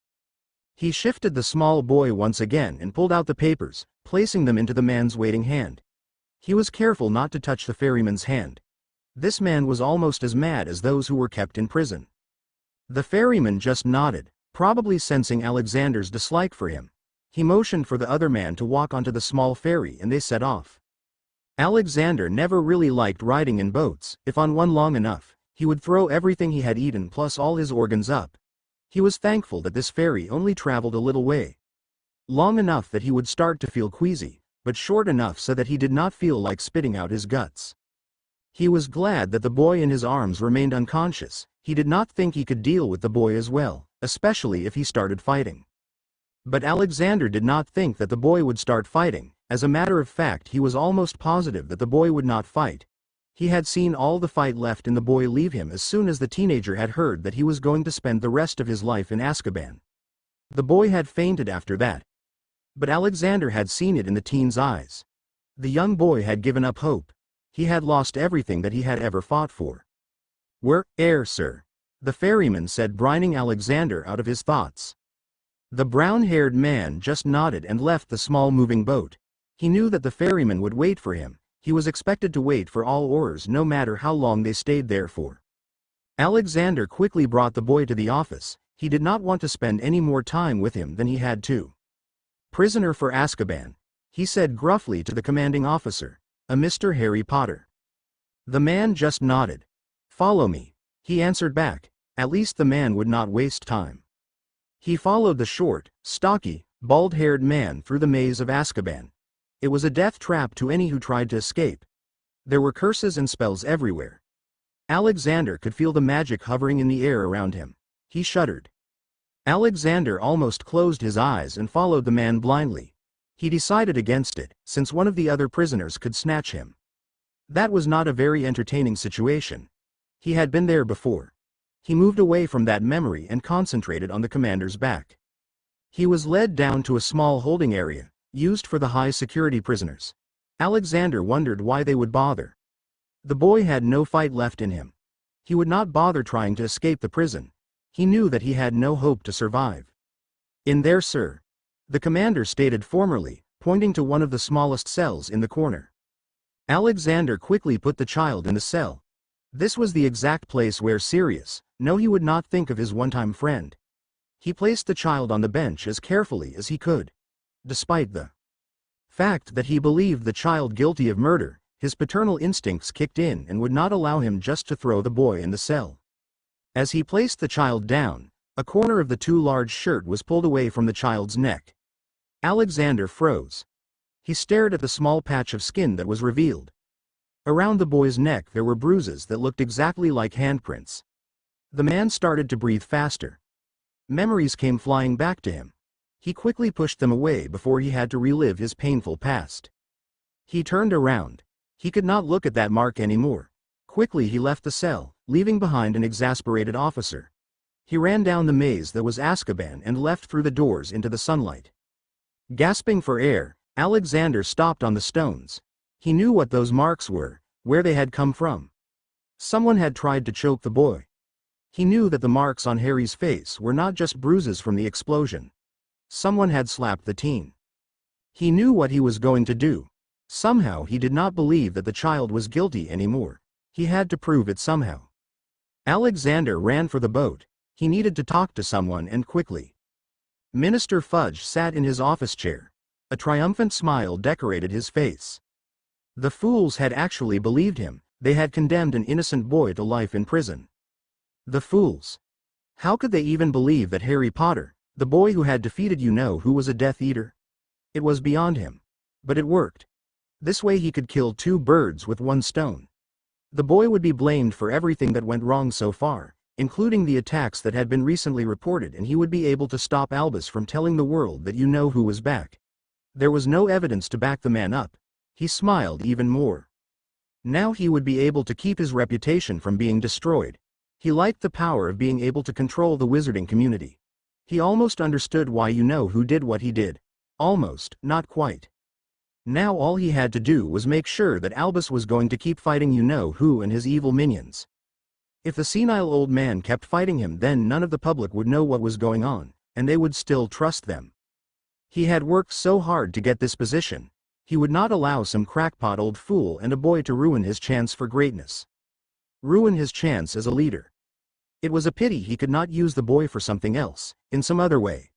He shifted the small boy once again and pulled out the papers, placing them into the man's waiting hand. He was careful not to touch the ferryman's hand. This man was almost as mad as those who were kept in prison. The ferryman just nodded, probably sensing Alexander's dislike for him. He motioned for the other man to walk onto the small ferry and they set off. Alexander never really liked riding in boats. If on one long enough, he would throw everything he had eaten plus all his organs up. He was thankful that this ferry only traveled a little way. Long enough that he would start to feel queasy, but short enough so that he did not feel like spitting out his guts. He was glad that the boy in his arms remained unconscious. He did not think he could deal with the boy as well, especially if he started fighting. But Alexander did not think that the boy would start fighting. As a matter of fact, he was almost positive that the boy would not fight. He had seen all the fight left in the boy leave him as soon as the teenager had heard that he was going to spend the rest of his life in Azkaban. The boy had fainted after that. But Alexander had seen it in the teen's eyes. The young boy had given up hope. He had lost everything that he had ever fought for. "Orer, sir," the ferryman said, brining Alexander out of his thoughts. The brown-haired man just nodded and left the small moving boat. He knew that the ferryman would wait for him. He was expected to wait for all orers no matter how long they stayed there for. Alexander quickly brought the boy to the office. He did not want to spend any more time with him than he had to. "Prisoner for Azkaban," he said gruffly to the commanding officer, "a Mr. Harry Potter." The man just nodded. "Follow me," he answered back. At least the man would not waste time. He followed the short, stocky, bald-haired man through the maze of Azkaban. It was a death trap to any who tried to escape. There were curses and spells everywhere. Alexander could feel the magic hovering in the air around him. He shuddered. Alexander almost closed his eyes and followed the man blindly. He decided against it, since one of the other prisoners could snatch him. That was not a very entertaining situation. He had been there before. He moved away from that memory and concentrated on the commander's back. He was led down to a small holding area, used for the high-security prisoners. Alexander wondered why they would bother. The boy had no fight left in him. He would not bother trying to escape the prison. He knew that he had no hope to survive. "In there, sir," the commander stated formally, pointing to one of the smallest cells in the corner. Alexander quickly put the child in the cell. This was the exact place where Sirius, no, he would not think of his one-time friend. He placed the child on the bench as carefully as he could. Despite the fact that he believed the child guilty of murder, his paternal instincts kicked in and would not allow him just to throw the boy in the cell. As he placed the child down, a corner of the too large shirt was pulled away from the child's neck. Alexander froze. He stared at the small patch of skin that was revealed. Around the boy's neck there were bruises that looked exactly like handprints. The man started to breathe faster. Memories came flying back to him. He quickly pushed them away before he had to relive his painful past. He turned around. He could not look at that mark anymore. Quickly he left the cell, leaving behind an exasperated officer. He ran down the maze that was Azkaban and left through the doors into the sunlight. Gasping for air, Alexander stopped on the stones. He knew what those marks were, where they had come from. Someone had tried to choke the boy. He knew that the marks on Harry's face were not just bruises from the explosion. Someone had slapped the teen. He knew what he was going to do. Somehow he did not believe that the child was guilty anymore. He had to prove it somehow. Alexander ran for the boat. He needed to talk to someone, and quickly. Minister Fudge sat in his office chair. A triumphant smile decorated his face. The fools had actually believed him. They had condemned an innocent boy to life in prison. The fools. How could they even believe that Harry Potter, the boy who had defeated you-know-who, was a Death Eater? It was beyond him. But it worked. This way he could kill two birds with one stone. The boy would be blamed for everything that went wrong so far, including the attacks that had been recently reported, and he would be able to stop Albus from telling the world that you-know-who was back. There was no evidence to back the man up. He smiled even more. Now he would be able to keep his reputation from being destroyed. He liked the power of being able to control the wizarding community. He almost understood why you-know-who did what he did. Almost, not quite. Now all he had to do was make sure that Albus was going to keep fighting you-know-who and his evil minions. If the senile old man kept fighting him, then none of the public would know what was going on, and they would still trust them. He had worked so hard to get this position. He would not allow some crackpot old fool and a boy to ruin his chance for greatness. Ruin his chance as a leader. It was a pity he could not use the boy for something else, in some other way.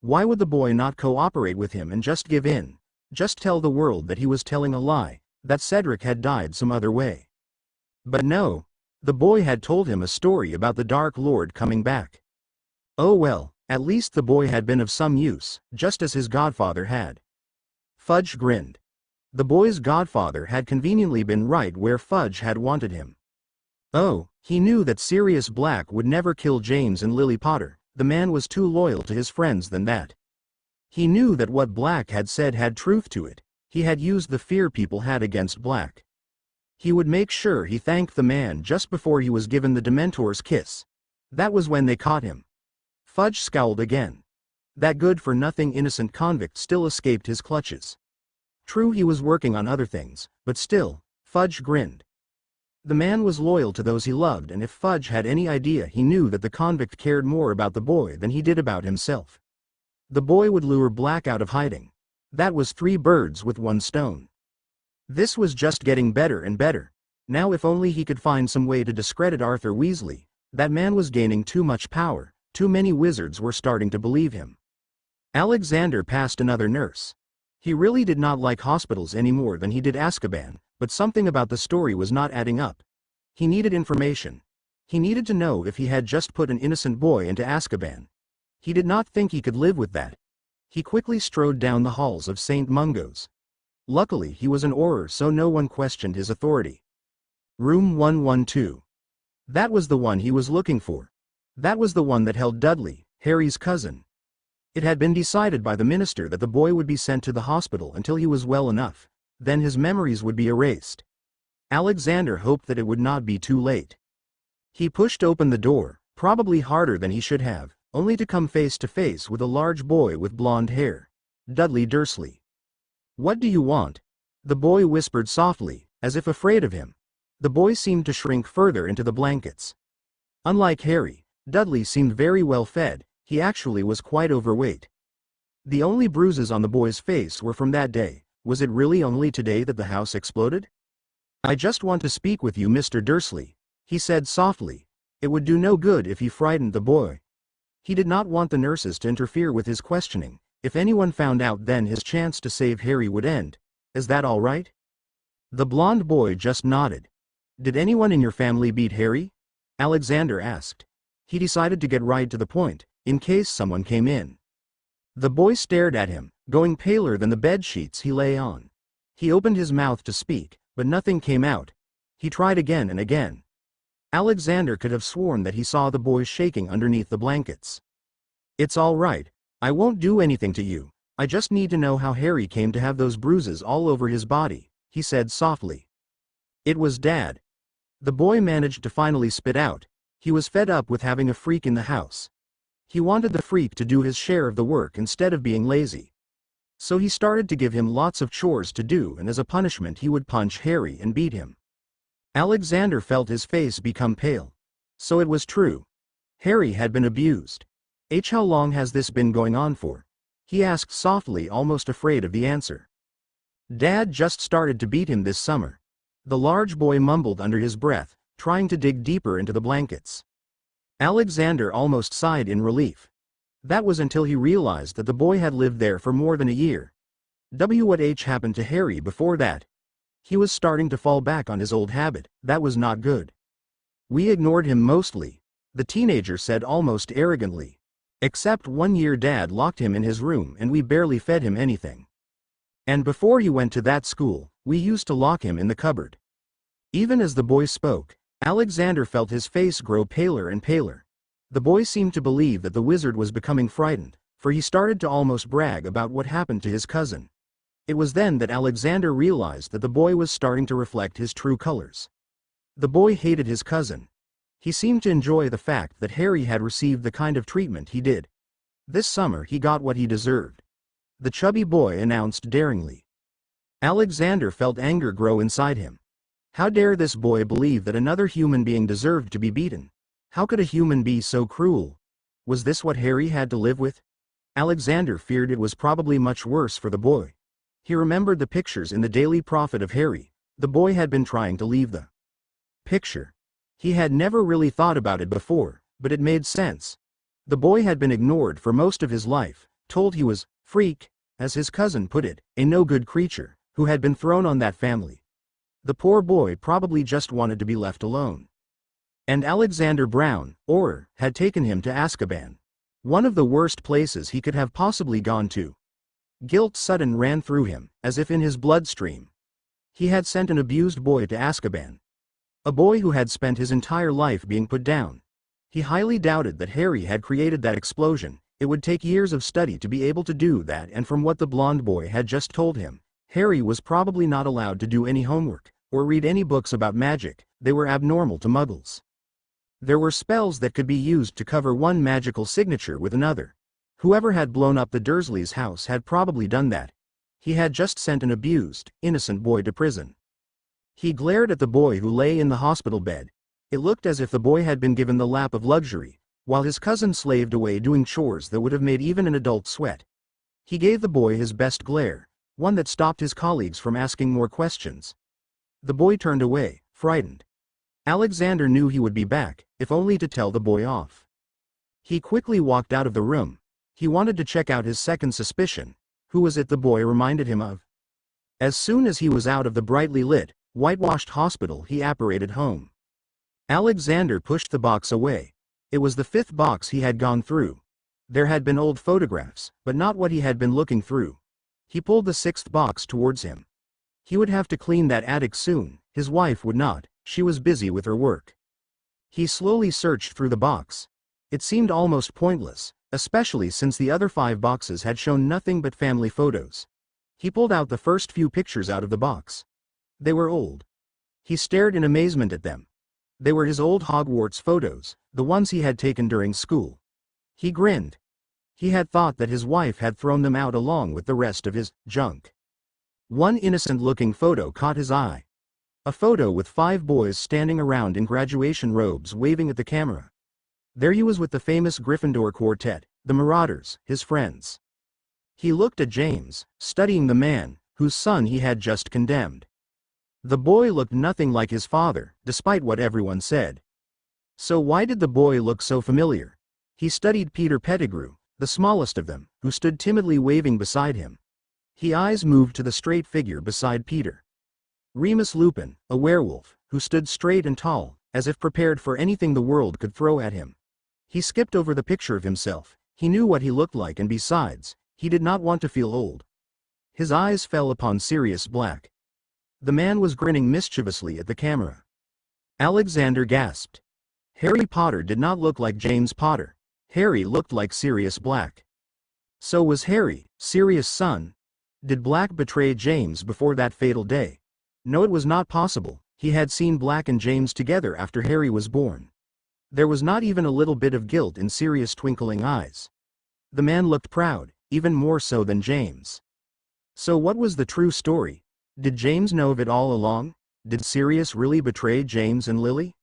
Why would the boy not cooperate with him and just give in? Just tell the world that he was telling a lie, that Cedric had died some other way. But no, the boy had told him a story about the Dark Lord coming back. Oh well, at least the boy had been of some use, just as his godfather had. Fudge grinned. The boy's godfather had conveniently been right where Fudge had wanted him. Oh, he knew that Sirius Black would never kill James and Lily Potter. The man was too loyal to his friends than that. He knew that what Black had said had truth to it. He had used the fear people had against Black. He would make sure he thanked the man just before he was given the Dementor's kiss. That was when they caught him. Fudge scowled again. That good-for-nothing innocent convict still escaped his clutches. True, he was working on other things, but still, Fudge grinned. The man was loyal to those he loved, and if Fudge had any idea, he knew that the convict cared more about the boy than he did about himself. The boy would lure Black out of hiding. That was 3 birds with 1 stone. This was just getting better and better. Now if only he could find some way to discredit Arthur Weasley. That man was gaining too much power. Too many wizards were starting to believe him. Alexander passed another nurse. He really did not like hospitals any more than he did Azkaban, but something about the story was not adding up. He needed information. He needed to know if he had just put an innocent boy into Azkaban. He did not think he could live with that. He quickly strode down the halls of St. Mungo's. Luckily he was an orer, so no one questioned his authority. Room 112. That was the one he was looking for. That was the one that held Dudley, Harry's cousin. It had been decided by the minister that the boy would be sent to the hospital until he was well enough. Then his memories would be erased. Alexander hoped that it would not be too late. He pushed open the door, probably harder than he should have, only to come face to face with a large boy with blonde hair. Dudley Dursley. "What do you want?" The boy whispered softly, as if afraid of him. The boy seemed to shrink further into the blankets. Unlike Harry, Dudley seemed very well fed. He actually was quite overweight. The only bruises on the boy's face were from that day. Was it really only today that the house exploded? "I just want to speak with you, Mr. Dursley." he said softly. It would do no good if he frightened the boy. He did not want the nurses to interfere with his questioning. If anyone found out, then his chance to save Harry would end. Is that all right? The blond boy just nodded. Did anyone in your family beat Harry? Alexander asked. He decided to get right to the point, in case someone came in. The boy stared at him, going paler than the bed sheets he lay on. He opened his mouth to speak, but nothing came out. He tried again and again. Alexander could have sworn that he saw the boy shaking underneath the blankets. It's all right. I won't do anything to you. I just need to know how Harry came to have those bruises all over his body, he said softly. It was Dad. The boy managed to finally spit out. He was fed up with having a freak in the house. He wanted the freak to do his share of the work instead of being lazy. So he started to give him lots of chores to do, and as a punishment he would punch Harry and beat him. Alexander felt his face become pale. So it was true. Harry had been abused. How long has this been going on for? He asked softly, almost afraid of the answer. Dad just started to beat him this summer. The large boy mumbled under his breath, trying to dig deeper into the blankets. Alexander almost sighed in relief. That was until he realized that the boy had lived there for more than a year. What happened to Harry before that? He was starting to fall back on his old habit. That was not good. We ignored him mostly, the teenager said almost arrogantly. Except 1 year Dad locked him in his room and we barely fed him anything. And before he went to that school, we used to lock him in the cupboard. Even as the boy spoke, Alexander felt his face grow paler and paler. The boy seemed to believe that the wizard was becoming frightened, for he started to almost brag about what happened to his cousin. It was then that Alexander realized that the boy was starting to reflect his true colors. The boy hated his cousin. He seemed to enjoy the fact that Harry had received the kind of treatment he did. This summer he got what he deserved. The chubby boy announced daringly. Alexander felt anger grow inside him. How dare this boy believe that another human being deserved to be beaten? How could a human be so cruel? Was this what Harry had to live with? Alexander feared it was probably much worse for the boy. He remembered the pictures in the Daily Prophet of Harry. The boy had been trying to leave the picture. He had never really thought about it before, but it made sense. The boy had been ignored for most of his life, told he was freak, as his cousin put it, a no-good creature, who had been thrown on that family. The poor boy probably just wanted to be left alone. And Alexander Brown, orer, had taken him to Azkaban. One of the worst places he could have possibly gone to. Guilt sudden ran through him, as if in his bloodstream. He had sent an abused boy to Azkaban. A boy who had spent his entire life being put down. He highly doubted that Harry had created that explosion. It would take years of study to be able to do that, and from what the blond boy had just told him, Harry was probably not allowed to do any homework, or read any books about magic. They were abnormal to muggles. There were spells that could be used to cover one magical signature with another. Whoever had blown up the Dursleys' house had probably done that. He had just sent an abused, innocent boy to prison. He glared at the boy who lay in the hospital bed. It looked as if the boy had been given the lap of luxury, while his cousin slaved away doing chores that would have made even an adult sweat. He gave the boy his best glare, one that stopped his colleagues from asking more questions. The boy turned away, frightened. Alexander knew he would be back, if only to tell the boy off. He quickly walked out of the room. He wanted to check out his second suspicion. Who was it the boy reminded him of? As soon as he was out of the brightly lit, whitewashed hospital, he apparated home. Alexander pushed the box away. It was the 5th box he had gone through. There had been old photographs, but not what he had been looking through. He pulled the 6th box towards him. He would have to clean that attic soon. His wife would not. She was busy with her work. He slowly searched through the box. It seemed almost pointless, especially since the other 5 boxes had shown nothing but family photos. He pulled out the first few pictures out of the box. They were old. He stared in amazement at them. They were his old Hogwarts photos, the ones he had taken during school. He grinned. He had thought that his wife had thrown them out along with the rest of his junk. One innocent-looking photo caught his eye. A photo with 5 boys standing around in graduation robes waving at the camera. There he was with the famous Gryffindor quartet, the Marauders, his friends. He looked at James, studying the man, whose son he had just condemned. The boy looked nothing like his father, despite what everyone said. So why did the boy look so familiar? He studied Peter Pettigrew, the smallest of them, who stood timidly waving beside him. His eyes moved to the straight figure beside Peter. Remus Lupin, a werewolf, who stood straight and tall, as if prepared for anything the world could throw at him. He skipped over the picture of himself. He knew what he looked like, and besides, he did not want to feel old. His eyes fell upon Sirius Black. The man was grinning mischievously at the camera. Alexander gasped. Harry Potter did not look like James Potter. Harry looked like Sirius Black. So was Harry, Sirius' son. Did Black betray James before that fatal day? No, it was not possible. He had seen Black and James together after Harry was born. There was not even a little bit of guilt in Sirius' twinkling eyes. The man looked proud, even more so than James. So what was the true story? Did James know of it all along? Did Sirius really betray James and Lily?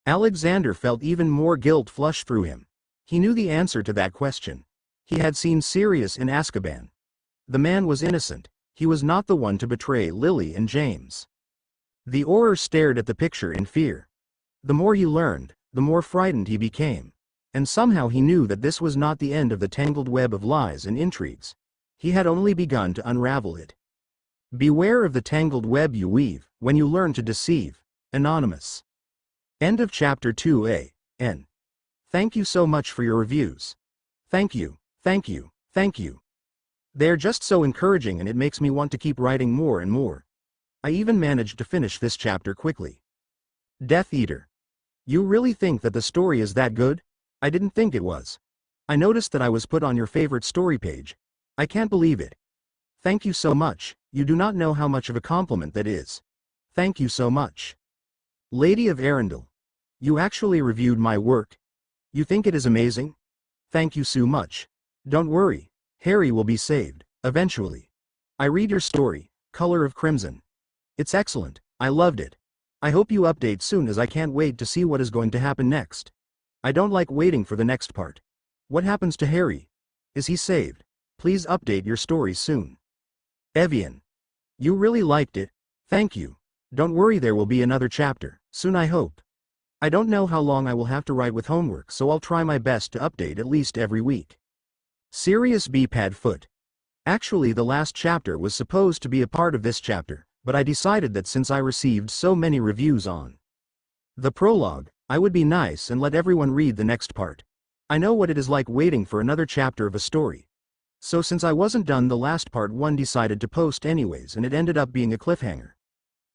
Alexander felt even more guilt flush through him. He knew the answer to that question. He had seen Sirius in Azkaban. The man was innocent. He was not the one to betray Lily and James. The orer stared at the picture in fear. The more he learned, the more frightened he became. And somehow he knew that this was not the end of the tangled web of lies and intrigues. He had only begun to unravel it. Beware of the tangled web you weave, when you learn to deceive. Anonymous. End of Chapter 2a. N. Thank you so much for your reviews. Thank you, thank you, thank you. They're just so encouraging, and it makes me want to keep writing more and more. I even managed to finish this chapter quickly. Death Eater. You really think that the story is that good? I didn't think it was. I noticed that I was put on your favorite story page. I can't believe it. Thank you so much. You do not know how much of a compliment that is. Thank you so much. Lady of Arundel. You actually reviewed my work. You think it is amazing? Thank you so much. Don't worry. Harry will be saved, eventually. I read your story, Color of Crimson. It's excellent. I loved it. I hope you update soon, as I can't wait to see what is going to happen next. I don't like waiting for the next part. What happens to Harry? Is he saved? Please update your story soon. Evian. You really liked it. Thank you. Don't worry, there will be another chapter, soon I hope. I don't know how long I will have to write with homework, so I'll try my best to update at least every week. Sirius B. Padfoot. Actually, the last chapter was supposed to be a part of this chapter, but I decided that since I received so many reviews on the prologue, I would be nice and let everyone read the next part. I know what it is like waiting for another chapter of a story. So since I wasn't done the last part, one decided to post anyways, and it ended up being a cliffhanger.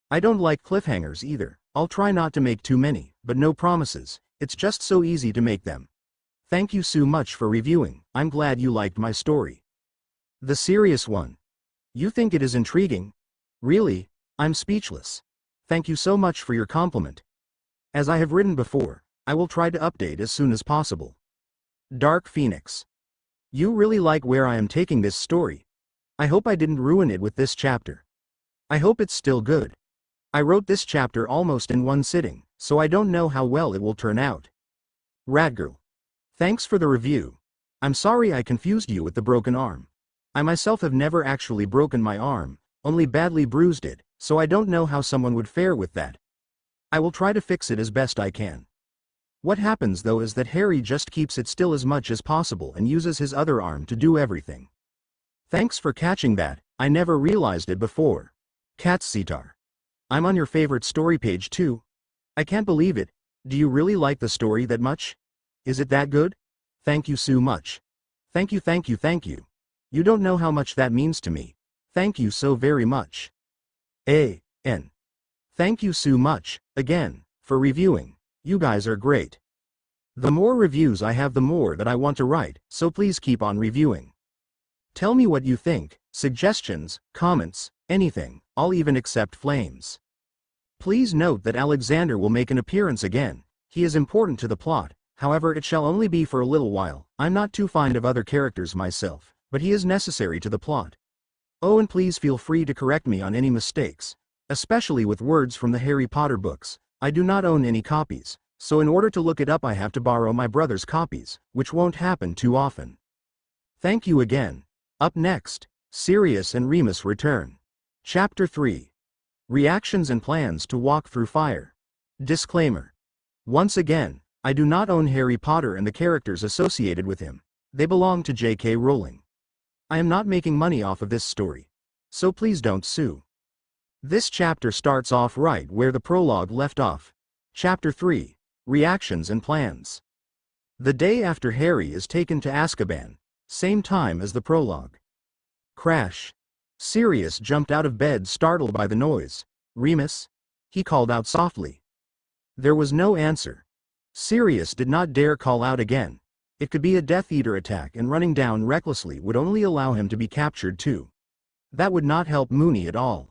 I don't like cliffhangers either. I'll try not to make too many, but no promises. It's just so easy to make them. Thank you so much for reviewing. I'm glad you liked my story. The Serious One. You think it is intriguing? Really? I'm speechless. Thank you so much for your compliment. As I have written before, I will try to update as soon as possible. Dark Phoenix. You really like where I am taking this story. I hope I didn't ruin it with this chapter. I hope it's still good. I wrote this chapter almost in one sitting, so I don't know how well it will turn out. Ratgirl. Thanks for the review. I'm sorry I confused you with the broken arm. I myself have never actually broken my arm, only badly bruised it, so I don't know how someone would fare with that. I will try to fix it as best I can. What happens though is that Harry just keeps it still as much as possible and uses his other arm to do everything. Thanks for catching that. I never realized it before. Cat Sitar. I'm on your favorite story page too. I can't believe it. Do you really like the story that much? Is it that good? Thank you so much. Thank you, thank you, thank you. You don't know how much that means to me. Thank you so very much. A.N. Thank you so much, again, for reviewing. You guys are great. The more reviews I have, the more that I want to write, so please keep on reviewing. Tell me what you think, suggestions, comments, anything. I'll even accept flames. Please note that Alexander will make an appearance again. He is important to the plot, however it shall only be for a little while. I'm not too fond of other characters myself, but he is necessary to the plot. Oh, and please feel free to correct me on any mistakes, especially with words from the Harry Potter books. I do not own any copies, so in order to look it up I have to borrow my brother's copies, which won't happen too often. Thank you again. Up next, Sirius and Remus return. Chapter 3. Reactions and plans to walk through fire. Disclaimer. Once again, I do not own Harry Potter and the characters associated with him. They belong to J.K. Rowling. I am not making money off of this story. So please don't sue. This chapter starts off right where the prologue left off. Chapter 3. Reactions and Plans. The day after Harry is taken to Azkaban, same time as the prologue. Crash. Sirius jumped out of bed startled by the noise. "Remus?" he called out softly. There was no answer. Sirius did not dare call out again. It could be a Death Eater attack and running down recklessly would only allow him to be captured too. That would not help Moony at all.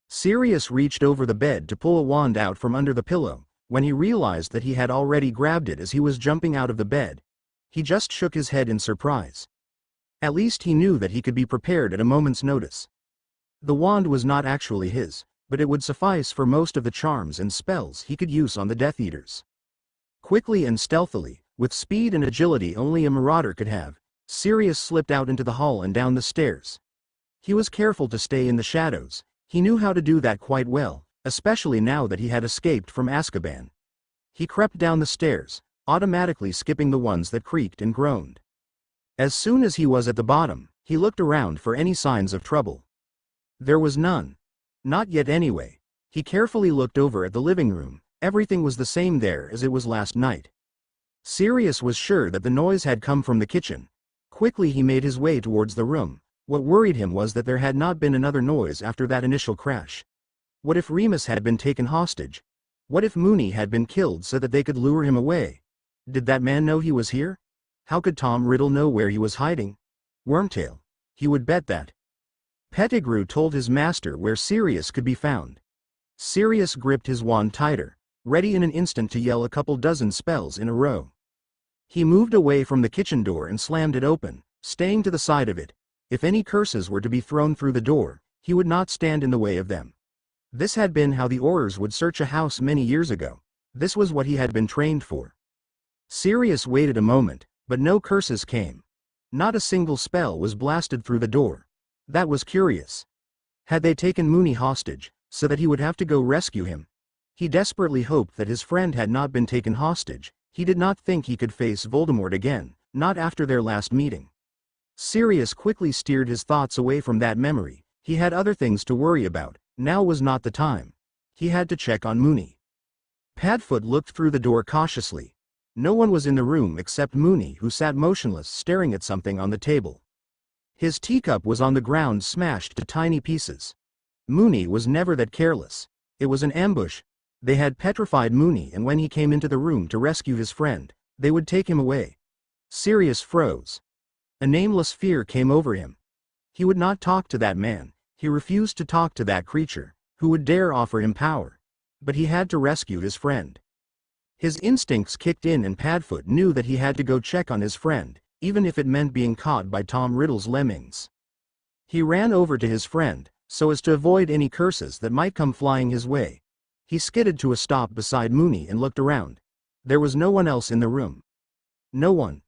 Sirius reached over the bed to pull a wand out from under the pillow. When he realized that he had already grabbed it as he was jumping out of the bed, he just shook his head in surprise. At least he knew that he could be prepared at a moment's notice. The wand was not actually his, but it would suffice for most of the charms and spells he could use on the Death Eaters. Quickly and stealthily, with speed and agility only a marauder could have, Sirius slipped out into the hall and down the stairs. He was careful to stay in the shadows. He knew how to do that quite well, especially now that he had escaped from Azkaban. He crept down the stairs, automatically skipping the ones that creaked and groaned. As soon as he was at the bottom, he looked around for any signs of trouble. There was none. Not yet anyway. He carefully looked over at the living room. Everything was the same there as it was last night. Sirius was sure that the noise had come from the kitchen. Quickly he made his way towards the room. What worried him was that there had not been another noise after that initial crash. What if Remus had been taken hostage? What if Moony had been killed so that they could lure him away? Did that man know he was here? How could Tom Riddle know where he was hiding? Wormtail. He would bet that. Pettigrew told his master where Sirius could be found. Sirius gripped his wand tighter, ready in an instant to yell a couple dozen spells in a row. He moved away from the kitchen door and slammed it open, staying to the side of it. If any curses were to be thrown through the door, he would not stand in the way of them. This had been how the Aurors would search a house many years ago. This was what he had been trained for. Sirius waited a moment, but no curses came. Not a single spell was blasted through the door. That was curious. Had they taken Moony hostage, so that he would have to go rescue him? He desperately hoped that his friend had not been taken hostage. He did not think he could face Voldemort again, not after their last meeting. Sirius quickly steered his thoughts away from that memory. He had other things to worry about. Now was not the time. He had to check on Moony. Padfoot looked through the door cautiously. No one was in the room except Moony, who sat motionless staring at something on the table. His teacup was on the ground smashed to tiny pieces. Moony was never that careless. It was an ambush. They had petrified Moony, and when he came into the room to rescue his friend, they would take him away. Sirius froze. A nameless fear came over him. He would not talk to that man. He refused to talk to that creature, who would dare offer him power. But he had to rescue his friend. His instincts kicked in and Padfoot knew that he had to go check on his friend, even if it meant being caught by Tom Riddle's lemmings. He ran over to his friend, so as to avoid any curses that might come flying his way. He skidded to a stop beside Moony and looked around. There was no one else in the room. No one.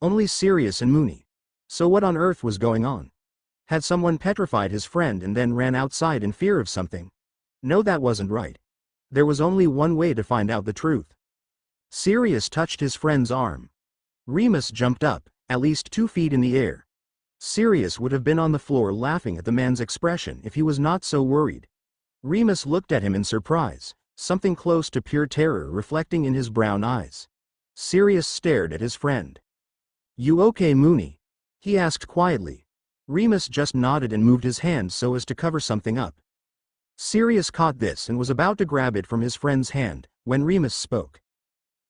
Only Sirius and Moony. So what on earth was going on? Had someone petrified his friend and then ran outside in fear of something? No, that wasn't right. There was only one way to find out the truth. Sirius touched his friend's arm. Remus jumped up, at least 2 feet in the air. Sirius would have been on the floor laughing at the man's expression if he was not so worried. Remus looked at him in surprise, something close to pure terror reflecting in his brown eyes. Sirius stared at his friend. "You okay, Moony?" he asked quietly. Remus just nodded and moved his hand so as to cover something up. Sirius caught this and was about to grab it from his friend's hand, when Remus spoke.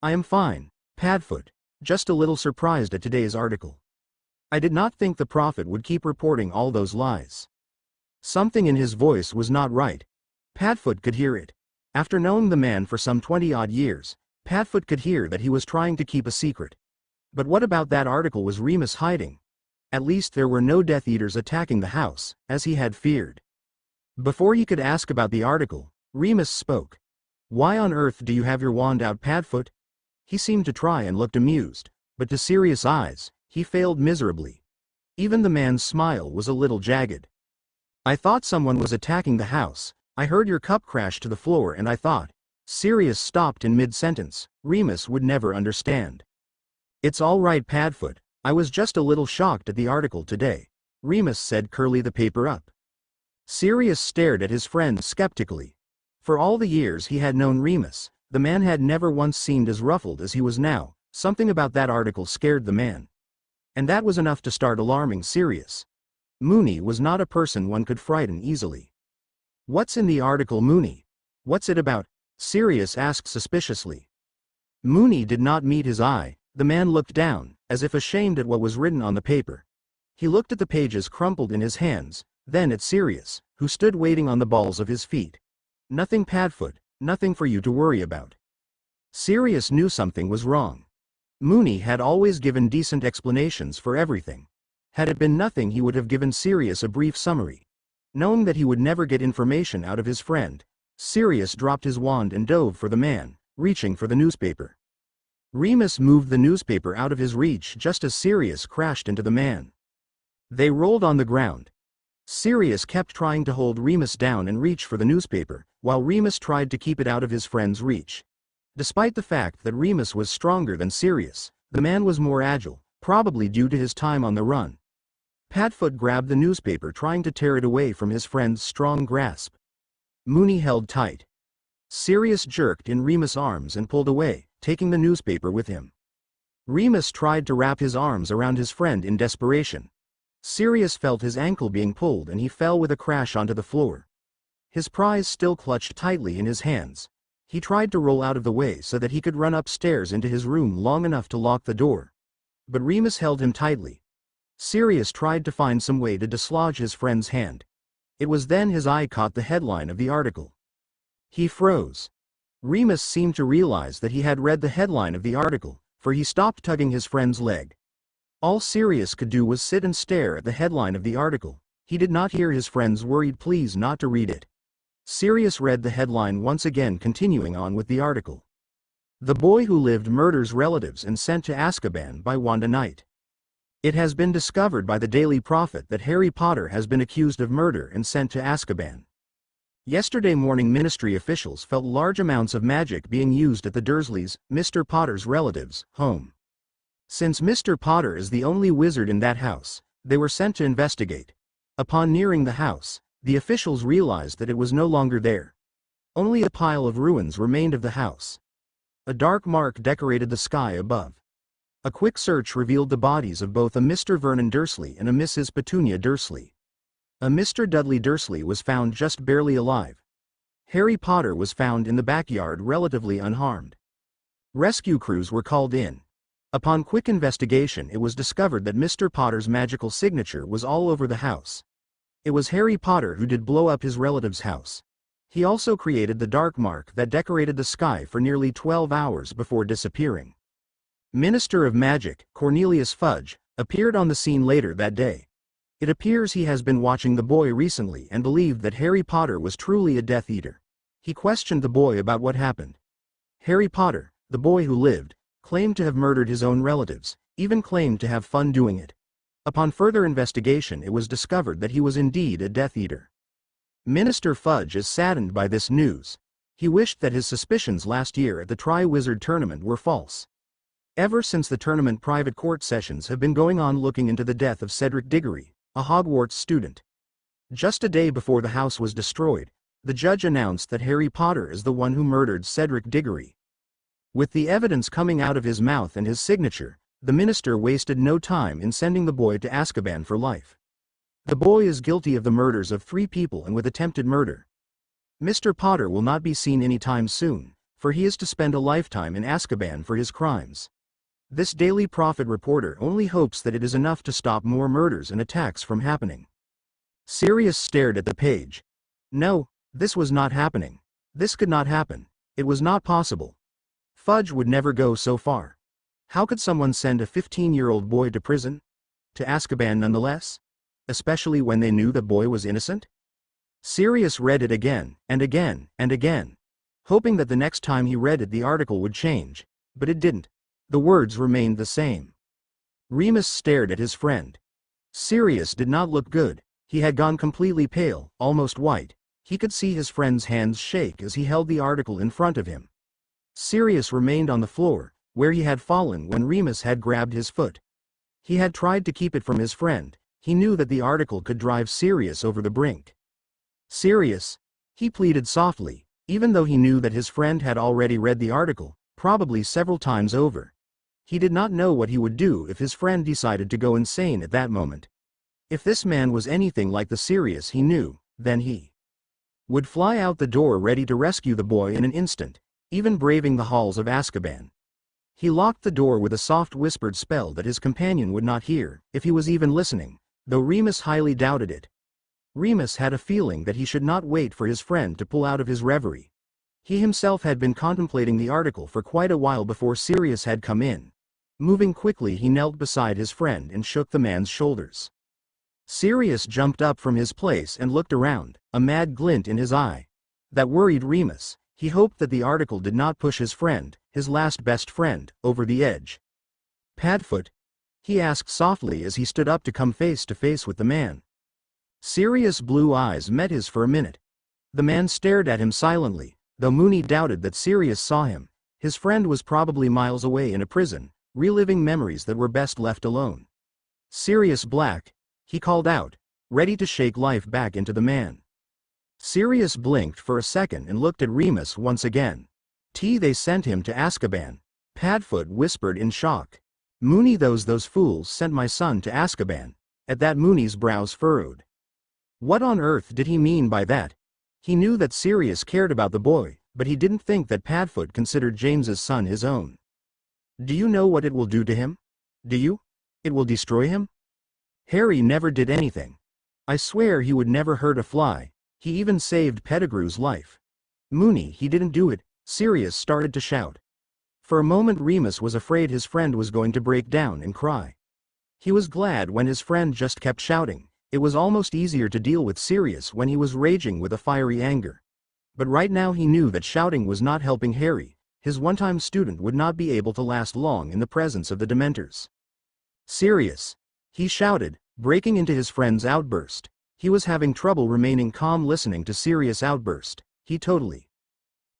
"I am fine, Padfoot, just a little surprised at today's article. I did not think the prophet would keep reporting all those lies." Something in his voice was not right. Padfoot could hear it. After knowing the man for some 20-odd years, Padfoot could hear that he was trying to keep a secret. But what about that article was Remus hiding? At least there were no Death Eaters attacking the house, as he had feared. Before he could ask about the article, Remus spoke. "Why on earth do you have your wand out, Padfoot?" He seemed to try and looked amused, but to Sirius' eyes, he failed miserably. Even the man's smile was a little jagged. "I thought someone was attacking the house. I heard your cup crash to the floor and I thought. Sirius stopped in mid-sentence. Remus would never understand. It's all right, Padfoot. I was just a little shocked at the article today. Remus said, curling the paper up. Sirius stared at his friend skeptically. For all the years he had known Remus, the man had never once seemed as ruffled as he was now. Something about that article scared the man. And that was enough to start alarming Sirius. Moony was not a person one could frighten easily. What's in the article, Moony? What's it about? Sirius asked suspiciously. Moony did not meet his eye. The man looked down, as if ashamed at what was written on the paper. He looked at the pages crumpled in his hands, then at Sirius, who stood waiting on the balls of his feet. Nothing, Padfoot, nothing for you to worry about. Sirius knew something was wrong. Moony had always given decent explanations for everything. Had it been nothing, he would have given Sirius a brief summary. Knowing that he would never get information out of his friend, Sirius dropped his wand and dove for the man, reaching for the newspaper. Remus moved the newspaper out of his reach just as Sirius crashed into the man. They rolled on the ground. Sirius kept trying to hold Remus down and reach for the newspaper, while Remus tried to keep it out of his friend's reach. Despite the fact that Remus was stronger than Sirius, the man was more agile, probably due to his time on the run. Padfoot grabbed the newspaper, trying to tear it away from his friend's strong grasp. Moony held tight. Sirius jerked in Remus' arms and pulled away, taking the newspaper with him. Remus tried to wrap his arms around his friend in desperation. Sirius felt his ankle being pulled and he fell with a crash onto the floor. His prize still clutched tightly in his hands. He tried to roll out of the way so that he could run upstairs into his room long enough to lock the door. But Remus held him tightly. Sirius tried to find some way to dislodge his friend's hand. It was then his eye caught the headline of the article. He froze. Remus seemed to realize that he had read the headline of the article, for he stopped tugging his friend's leg. All Sirius could do was sit and stare at the headline of the article. He did not hear his friend's worried pleas not to read it. Sirius read the headline once again, continuing on with the article. The boy who lived murders relatives and sent to Azkaban by Wanda Knight. It has been discovered by the Daily Prophet that Harry Potter has been accused of murder and sent to Azkaban. Yesterday morning, ministry officials felt large amounts of magic being used at the Dursleys, Mr. Potter's relatives' home. Since Mr. Potter is the only wizard in that house, they were sent to investigate. Upon nearing the house, the officials realized that it was no longer there. Only a pile of ruins remained of the house. A dark mark decorated the sky above. A quick search revealed the bodies of both a Mr. Vernon Dursley and a Mrs. Petunia Dursley. A Mr. Dudley Dursley was found just barely alive. Harry Potter was found in the backyard relatively unharmed. Rescue crews were called in. Upon quick investigation, it was discovered that Mr. Potter's magical signature was all over the house. It was Harry Potter who did blow up his relative's house. He also created the dark mark that decorated the sky for nearly 12 hours before disappearing. Minister of Magic, Cornelius Fudge, appeared on the scene later that day. It appears he has been watching the boy recently and believed that Harry Potter was truly a Death Eater. He questioned the boy about what happened. Harry Potter, the boy who lived, claimed to have murdered his own relatives, even claimed to have fun doing it. Upon further investigation, it was discovered that he was indeed a Death Eater. Minister Fudge is saddened by this news. He wished that his suspicions last year at the Tri-Wizard tournament were false. Ever since the tournament, private court sessions have been going on looking into the death of Cedric Diggory, a Hogwarts student. Just a day before the house was destroyed, the judge announced that Harry Potter is the one who murdered Cedric Diggory. With the evidence coming out of his mouth and his signature, the minister wasted no time in sending the boy to Azkaban for life. The boy is guilty of the murders of 3 people and with attempted murder. Mr. Potter will not be seen anytime soon, for he is to spend a lifetime in Azkaban for his crimes. This Daily Prophet reporter only hopes that it is enough to stop more murders and attacks from happening. Sirius stared at the page. No, this was not happening. This could not happen. It was not possible. Fudge would never go so far. How could someone send a 15-year-old boy to prison? To Azkaban nonetheless? Especially when they knew the boy was innocent? Sirius read it again, and again, and again, hoping that the next time he read it the article would change, but it didn't. The words remained the same. Remus stared at his friend. Sirius did not look good. He had gone completely pale, almost white. He could see his friend's hands shake as he held the article in front of him. Sirius remained on the floor, where he had fallen when Remus had grabbed his foot. He had tried to keep it from his friend. He knew that the article could drive Sirius over the brink. "Sirius," he pleaded softly, even though he knew that his friend had already read the article, probably several times over. He did not know what he would do if his friend decided to go insane at that moment. If this man was anything like the Sirius he knew, then he would fly out the door ready to rescue the boy in an instant, even braving the halls of Azkaban. He locked the door with a soft whispered spell that his companion would not hear, if he was even listening, though Remus highly doubted it. Remus had a feeling that he should not wait for his friend to pull out of his reverie. He himself had been contemplating the article for quite a while before Sirius had come in. Moving quickly, he knelt beside his friend and shook the man's shoulders. Sirius jumped up from his place and looked around, a mad glint in his eye. That worried Remus. He hoped that the article did not push his friend, his last best friend, over the edge. "Padfoot?" he asked softly as he stood up to come face to face with the man. Sirius' blue eyes met his for a minute. The man stared at him silently, though Moony doubted that Sirius saw him. His friend was probably miles away in a prison, reliving memories that were best left alone. "Sirius Black," he called out, ready to shake life back into the man. Sirius blinked for a second and looked at Remus once again. "They sent him to Azkaban," Padfoot whispered in shock. "Moony, those fools sent my son to Azkaban." At that, Moony's brows furrowed. What on earth did he mean by that? He knew that Sirius cared about the boy, but he didn't think that Padfoot considered James's son his own. "Do you know what it will do to him? Do you? It will destroy him? Harry never did anything. I swear he would never hurt a fly. He even saved Pettigrew's life." "Moony, he didn't do it," Sirius started to shout. For a moment Remus was afraid his friend was going to break down and cry. He was glad when his friend just kept shouting. It was almost easier to deal with Sirius when he was raging with a fiery anger. But right now he knew that shouting was not helping Harry. His one-time student would not be able to last long in the presence of the Dementors. "Sirius!" he shouted, breaking into his friend's outburst. He was having trouble remaining calm listening to Sirius' outburst. He totally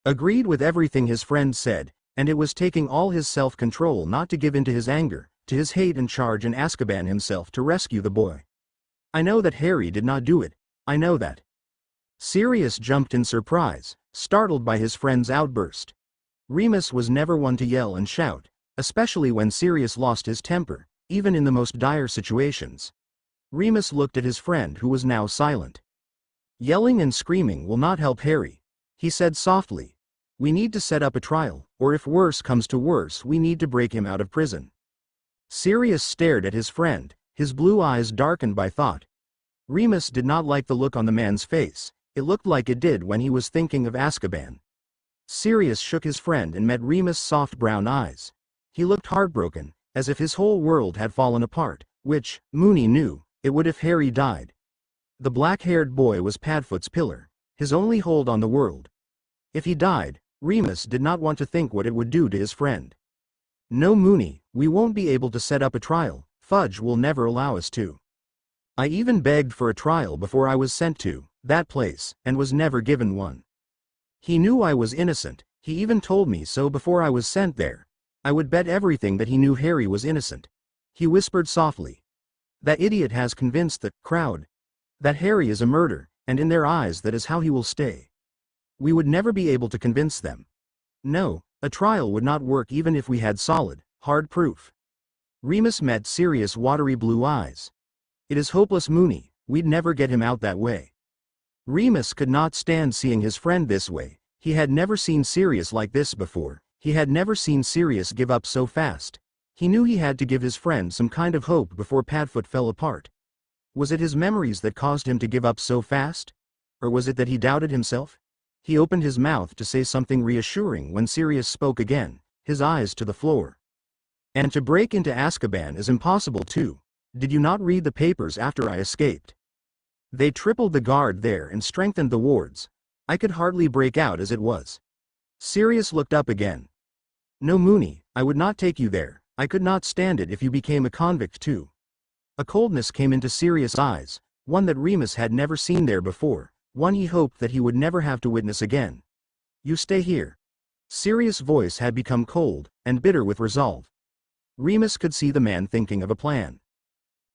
agreed with everything his friend said, and it was taking all his self-control not to give in to his anger, to his hate and charge in Azkaban himself to rescue the boy. "I know that Harry did not do it. I know that." Sirius jumped in surprise, startled by his friend's outburst. Remus was never one to yell and shout, especially when Sirius lost his temper, even in the most dire situations. Remus looked at his friend, who was now silent. "Yelling and screaming will not help Harry," he said softly. "We need to set up a trial, or if worse comes to worse, we need to break him out of prison." Sirius stared at his friend, his blue eyes darkened by thought. Remus did not like the look on the man's face. It looked like it did when he was thinking of Azkaban. Sirius shook his friend and met Remus' soft brown eyes. He looked heartbroken, as if his whole world had fallen apart, which, Moony knew, it would if Harry died. The black-haired boy was Padfoot's pillar, his only hold on the world. If he died, Remus did not want to think what it would do to his friend. "No, Moony, we won't be able to set up a trial. Fudge will never allow us to. I even begged for a trial before I was sent to that place, and was never given one. He knew I was innocent. He even told me so before I was sent there. I would bet everything that he knew Harry was innocent." He whispered softly. "That idiot has convinced the crowd that Harry is a murderer, and in their eyes that is how he will stay. We would never be able to convince them. No, a trial would not work even if we had solid, hard proof." Remus met Sirius' watery blue eyes. "It is hopeless, Moony. We'd never get him out that way." Remus could not stand seeing his friend this way. He had never seen Sirius like this before. He had never seen Sirius give up so fast. He knew he had to give his friend some kind of hope before Padfoot fell apart. Was it his memories that caused him to give up so fast? Or was it that he doubted himself? He opened his mouth to say something reassuring when Sirius spoke again, his eyes to the floor. "And to break into Azkaban is impossible too. Did you not read the papers after I escaped? They tripled the guard there and strengthened the wards. I could hardly break out as it was." Sirius looked up again. "No, Moony, I would not take you there. I could not stand it if you became a convict too." A coldness came into Sirius' eyes, one that Remus had never seen there before. One he hoped that he would never have to witness again. You stay here. Sirius' voice had become cold and bitter with resolve. Remus could see the man thinking of a plan.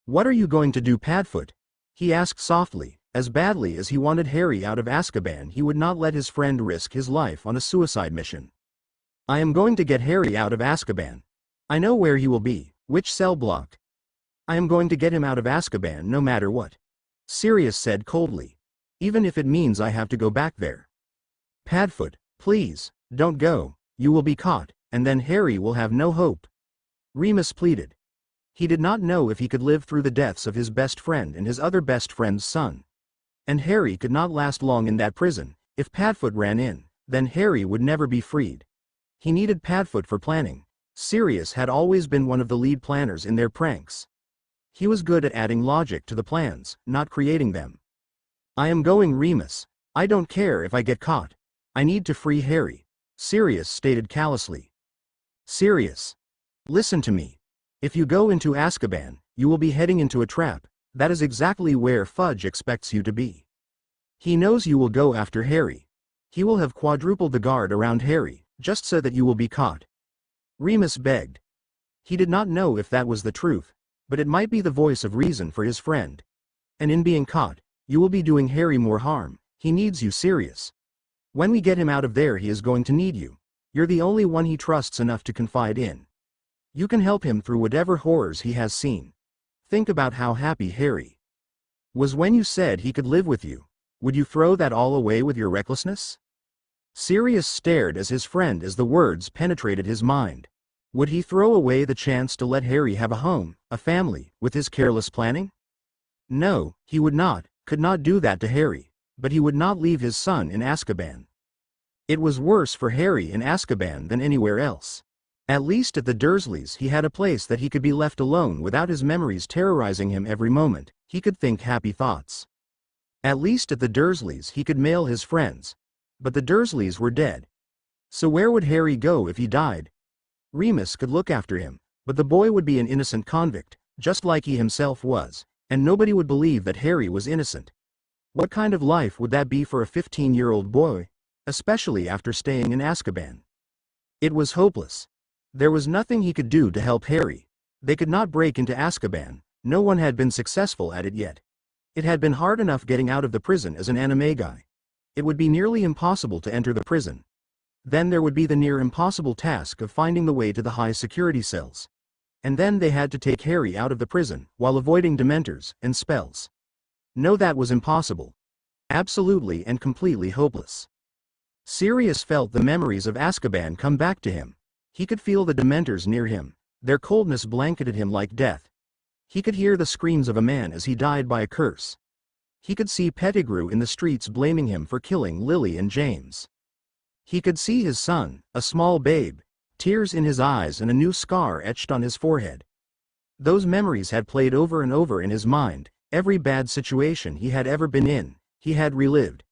What are you going to do, Padfoot? He asked softly. As badly as he wanted Harry out of Azkaban, he would not let his friend risk his life on a suicide mission. I am going to get Harry out of Azkaban. I know where he will be, which cell block. I am going to get him out of Azkaban no matter what. Sirius said coldly. Even if it means I have to go back there. Padfoot, please, don't go, you will be caught, and then Harry will have no hope. Remus pleaded. He did not know if he could live through the deaths of his best friend and his other best friend's son. And Harry could not last long in that prison. If Padfoot ran in, then Harry would never be freed. He needed Padfoot for planning. Sirius had always been one of the lead planners in their pranks. He was good at adding logic to the plans, not creating them. I am going, Remus. I don't care if I get caught. I need to free Harry, Sirius stated callously. Sirius. Listen to me. If you go into Azkaban, you will be heading into a trap. That is exactly where Fudge expects you to be. He knows you will go after Harry. He will have quadrupled the guard around Harry, just so that you will be caught. Remus begged. He did not know if that was the truth, but it might be the voice of reason for his friend. And in being caught, you will be doing Harry more harm. He needs you, Sirius. When we get him out of there, he is going to need you. You're the only one he trusts enough to confide in. You can help him through whatever horrors he has seen. Think about how happy Harry was when you said he could live with you. Would you throw that all away with your recklessness? Sirius stared as his friend as the words penetrated his mind. Would he throw away the chance to let Harry have a home, a family, with his careless planning? No, he would not, could not do that to Harry, but he would not leave his son in Azkaban. It was worse for Harry in Azkaban than anywhere else. At least at the Dursleys he had a place that he could be left alone without his memories terrorizing him every moment. He could think happy thoughts. At least at the Dursleys he could mail his friends. But the Dursleys were dead. So where would Harry go if he died? Remus could look after him, but the boy would be an innocent convict, just like he himself was, and nobody would believe that Harry was innocent. What kind of life would that be for a 15-year-old boy, especially after staying in Azkaban? It was hopeless. There was nothing he could do to help Harry. They could not break into Azkaban. No one had been successful at it yet. It had been hard enough getting out of the prison as an anime guy. It would be nearly impossible to enter the prison. Then there would be the near impossible task of finding the way to the high security cells. And then they had to take Harry out of the prison while avoiding dementors and spells. No, that was impossible. Absolutely and completely hopeless. Sirius felt the memories of Azkaban come back to him. He could feel the dementors near him. Their coldness blanketed him like death. He could hear the screams of a man as he died by a curse. He could see Pettigrew in the streets blaming him for killing Lily and James. He could see his son, a small babe, tears in his eyes and a new scar etched on his forehead. Those memories had played over and over in his mind. Every bad situation he had ever been in, he had relived.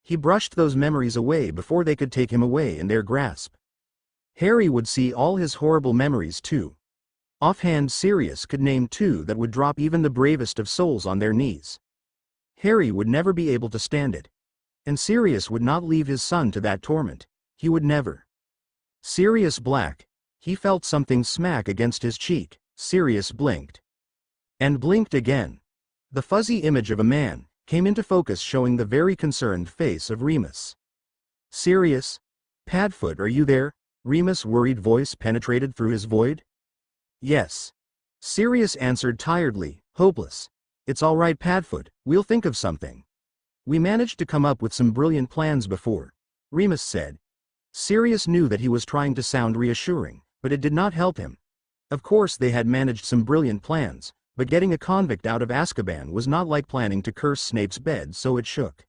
He brushed those memories away before they could take him away in their grasp. Harry would see all his horrible memories too. Offhand, Sirius could name two that would drop even the bravest of souls on their knees. Harry would never be able to stand it. And Sirius would not leave his son to that torment. He would never. Sirius Black. He felt something smack against his cheek. Sirius blinked. And blinked again. The fuzzy image of a man came into focus, showing the very concerned face of Remus. Sirius? Padfoot, are you there? Remus' worried voice penetrated through his void. Yes. Sirius answered tiredly, hopeless. It's all right, Padfoot, we'll think of something. We managed to come up with some brilliant plans before, Remus said. Sirius knew that he was trying to sound reassuring, but it did not help him. Of course they had managed some brilliant plans, but getting a convict out of Azkaban was not like planning to curse Snape's bed so it shook.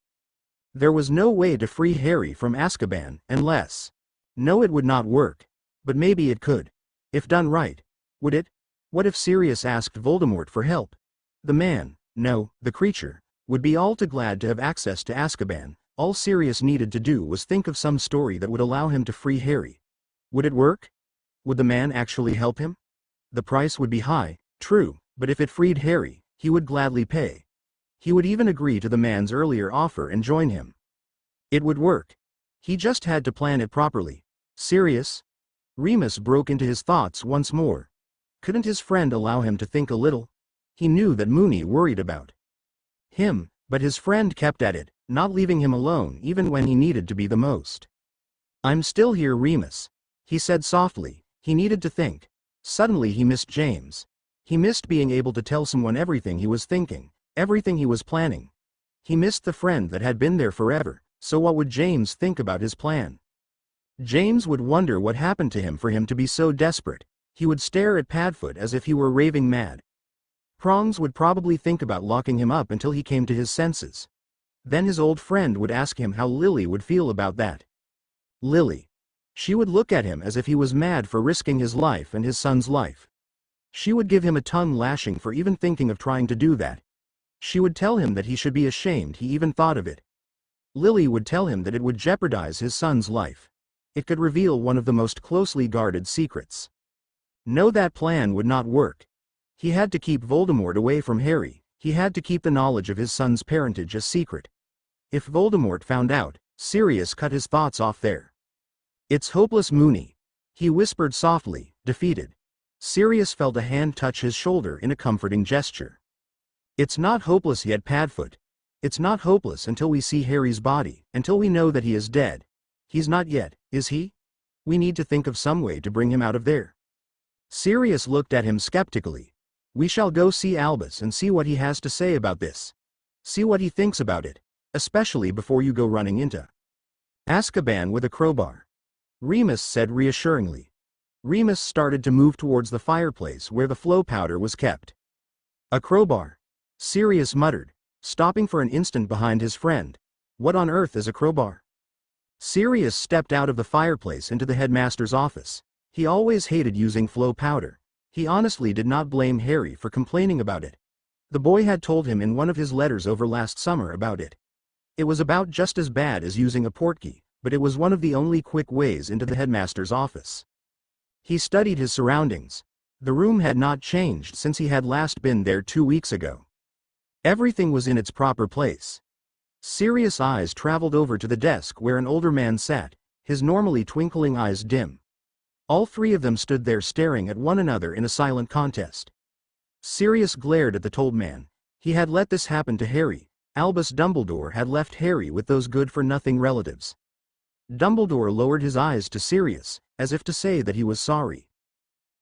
There was no way to free Harry from Azkaban unless... No, it would not work. But maybe it could. If done right. Would it? What if Sirius asked Voldemort for help? The man, no, the creature, would be all too glad to have access to Azkaban. All Sirius needed to do was think of some story that would allow him to free Harry. Would it work? Would the man actually help him? The price would be high, true, but if it freed Harry, he would gladly pay. He would even agree to the man's earlier offer and join him. It would work. He just had to plan it properly. Sirius? Remus broke into his thoughts once more. Couldn't his friend allow him to think a little? He knew that Moony worried about him, but his friend kept at it, not leaving him alone even when he needed to be the most. I'm still here, Remus, he said softly. He needed to think. Suddenly he missed James. He missed being able to tell someone everything he was thinking, everything he was planning. He missed the friend that had been there forever, so what would James think about his plan? James would wonder what happened to him for him to be so desperate. He would stare at Padfoot as if he were raving mad. Prongs would probably think about locking him up until he came to his senses. Then his old friend would ask him how Lily would feel about that. Lily. She would look at him as if he was mad for risking his life and his son's life. She would give him a tongue lashing for even thinking of trying to do that. She would tell him that he should be ashamed he even thought of it. Lily would tell him that it would jeopardize his son's life. It could reveal one of the most closely guarded secrets. No, that plan would not work. He had to keep Voldemort away from Harry. He had to keep the knowledge of his son's parentage a secret. If Voldemort found out, Sirius cut his thoughts off there. It's hopeless, Moony, he whispered softly, defeated. Sirius felt a hand touch his shoulder in a comforting gesture. It's not hopeless yet, Padfoot. It's not hopeless until we see Harry's body, until we know that he is dead. He's not yet, is he? We need to think of some way to bring him out of there. Sirius looked at him skeptically. We shall go see Albus and see what he has to say about this. See what he thinks about it, especially before you go running into Azkaban with a crowbar, Remus said reassuringly. Remus started to move towards the fireplace where the flow powder was kept. A crowbar? Sirius muttered, stopping for an instant behind his friend. What on earth is a crowbar? Sirius stepped out of the fireplace into the headmaster's office. He always hated using flow powder. He honestly did not blame Harry for complaining about it. The boy had told him in one of his letters over last summer about it. It was about just as bad as using a portkey, but it was one of the only quick ways into the headmaster's office. He studied his surroundings. The room had not changed since he had last been there 2 weeks ago. Everything was in its proper place. Sirius' eyes traveled over to the desk where an older man sat, his normally twinkling eyes dim. All three of them stood there staring at one another in a silent contest. Sirius glared at the tall man. He had let this happen to Harry. Albus Dumbledore had left Harry with those good-for-nothing relatives. Dumbledore lowered his eyes to Sirius, as if to say that he was sorry.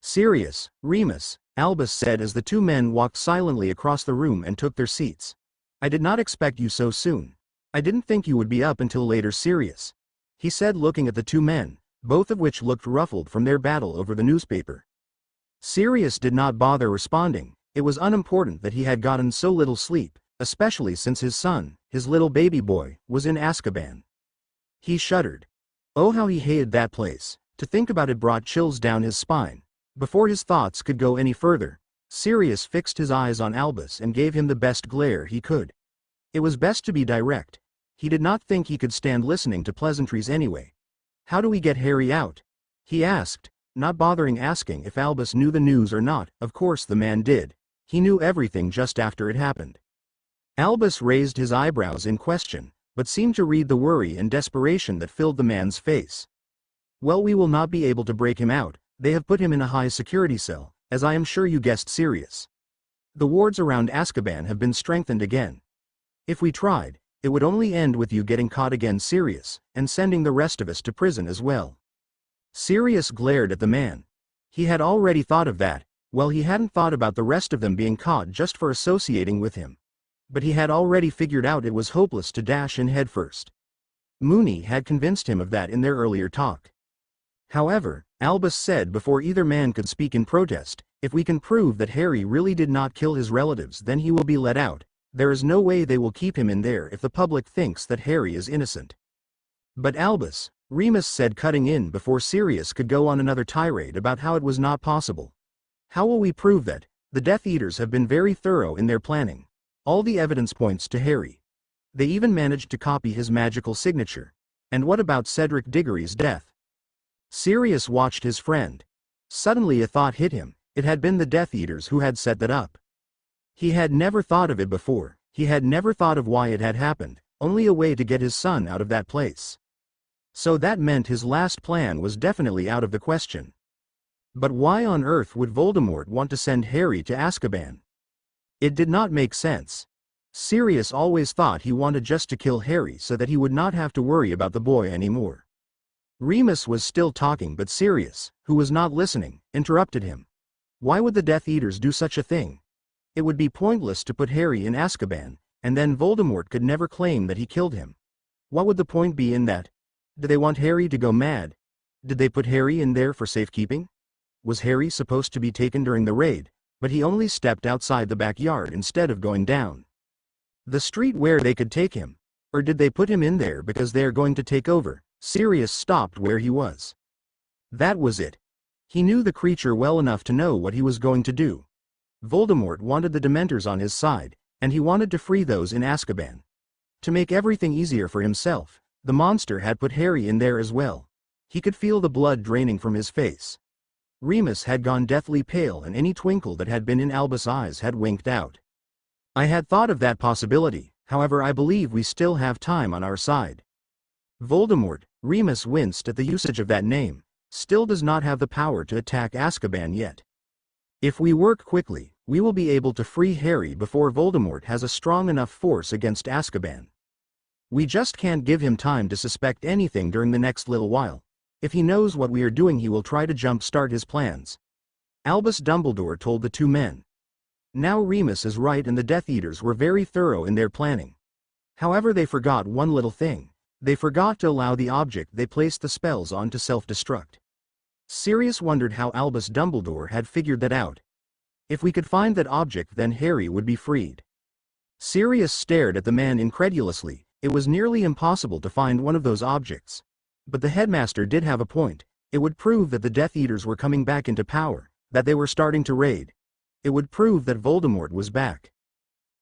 Sirius, Remus, Albus said as the two men walked silently across the room and took their seats. I did not expect you so soon. I didn't think you would be up until later, Sirius, he said, looking at the two men, both of which looked ruffled from their battle over the newspaper. Sirius did not bother responding. It was unimportant that he had gotten so little sleep, especially since his son, his little baby boy, was in Azkaban. He shuddered. Oh, how he hated that place. To think about it brought chills down his spine. Before his thoughts could go any further, Sirius fixed his eyes on Albus and gave him the best glare he could. It was best to be direct. He did not think he could stand listening to pleasantries anyway. How do we get Harry out? He asked, not bothering asking if Albus knew the news or not. Of course the man did. He knew everything just after it happened. Albus raised his eyebrows in question, but seemed to read the worry and desperation that filled the man's face. Well, we will not be able to break him out. They have put him in a high-security cell, as I am sure you guessed, Sirius. The wards around Azkaban have been strengthened again. If we tried, it would only end with you getting caught again, Sirius, and sending the rest of us to prison as well. Sirius glared at the man. He had already thought of that. Well, he hadn't thought about the rest of them being caught just for associating with him. But he had already figured out it was hopeless to dash in headfirst. Moony had convinced him of that in their earlier talk. However, Albus said before either man could speak in protest, if we can prove that Harry really did not kill his relatives, then he will be let out. There is no way they will keep him in there if the public thinks that Harry is innocent. But Albus, Remus said, cutting in before Sirius could go on another tirade about how it was not possible. How will we prove that? The Death Eaters have been very thorough in their planning. All the evidence points to Harry. They even managed to copy his magical signature. And what about Cedric Diggory's death? Sirius watched his friend. Suddenly a thought hit him. It had been the Death Eaters who had set that up. He had never thought of it before. He had never thought of why it had happened, only a way to get his son out of that place. So that meant his last plan was definitely out of the question. But why on earth would Voldemort want to send Harry to Azkaban? It did not make sense. Sirius always thought he wanted just to kill Harry so that he would not have to worry about the boy anymore. Remus was still talking, but Sirius, who was not listening, interrupted him. Why would the Death Eaters do such a thing? It would be pointless to put Harry in Azkaban, and then Voldemort could never claim that he killed him. What would the point be in that? Did they want Harry to go mad? Did they put Harry in there for safekeeping? Was Harry supposed to be taken during the raid, but he only stepped outside the backyard instead of going down the street where they could take him? Or did they put him in there because they are going to take over? Sirius stopped where he was. That was it. He knew the creature well enough to know what he was going to do. Voldemort wanted the Dementors on his side, and he wanted to free those in Azkaban. To make everything easier for himself, the monster had put Harry in there as well. He could feel the blood draining from his face. Remus had gone deathly pale, and any twinkle that had been in Albus' eyes had winked out. I had thought of that possibility, however I believe we still have time on our side. Voldemort, Remus winced at the usage of that name, still does not have the power to attack Azkaban yet. If we work quickly, we will be able to free Harry before Voldemort has a strong enough force against Azkaban. We just can't give him time to suspect anything during the next little while. If he knows what we are doing, he will try to jump-start his plans. Albus Dumbledore told the two men. Now Remus is right, and the Death Eaters were very thorough in their planning. However, they forgot one little thing. They forgot to allow the object they placed the spells on to self-destruct. Sirius wondered how Albus Dumbledore had figured that out. If we could find that object, then Harry would be freed. Sirius stared at the man incredulously. It was nearly impossible to find one of those objects. But the headmaster did have a point. It would prove that the Death Eaters were coming back into power, that they were starting to raid. It would prove that Voldemort was back.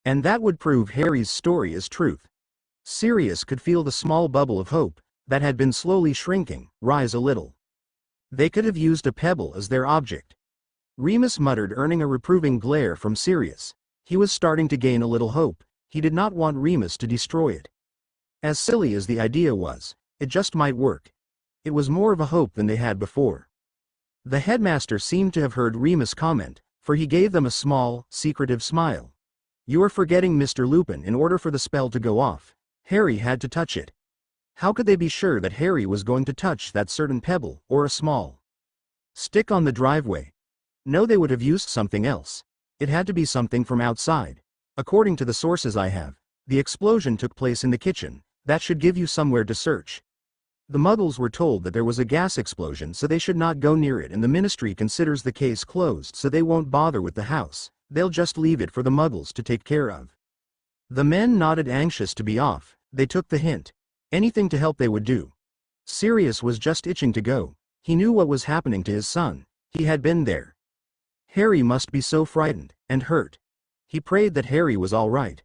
And that would prove Harry's story is truth. Sirius could feel the small bubble of hope, that had been slowly shrinking, rise a little. They could have used a pebble as their object. Remus muttered, earning a reproving glare from Sirius. He was starting to gain a little hope. He did not want Remus to destroy it. As silly as the idea was, it just might work. It was more of a hope than they had before. The headmaster seemed to have heard Remus' comment, for he gave them a small, secretive smile. You are forgetting, Mr. Lupin. In order for the spell to go off, Harry had to touch it. How could they be sure that Harry was going to touch that certain pebble, or a small stick on the driveway? No, they would have used something else. It had to be something from outside. According to the sources I have, the explosion took place in the kitchen. That should give you somewhere to search. The Muggles were told that there was a gas explosion, so they should not go near it, and the Ministry considers the case closed, so they won't bother with the house. They'll just leave it for the Muggles to take care of. The men nodded, anxious to be off. They took the hint. Anything to help they would do. Sirius was just itching to go. He knew what was happening to his son. He had been there. Harry must be so frightened and hurt. He prayed that Harry was all right.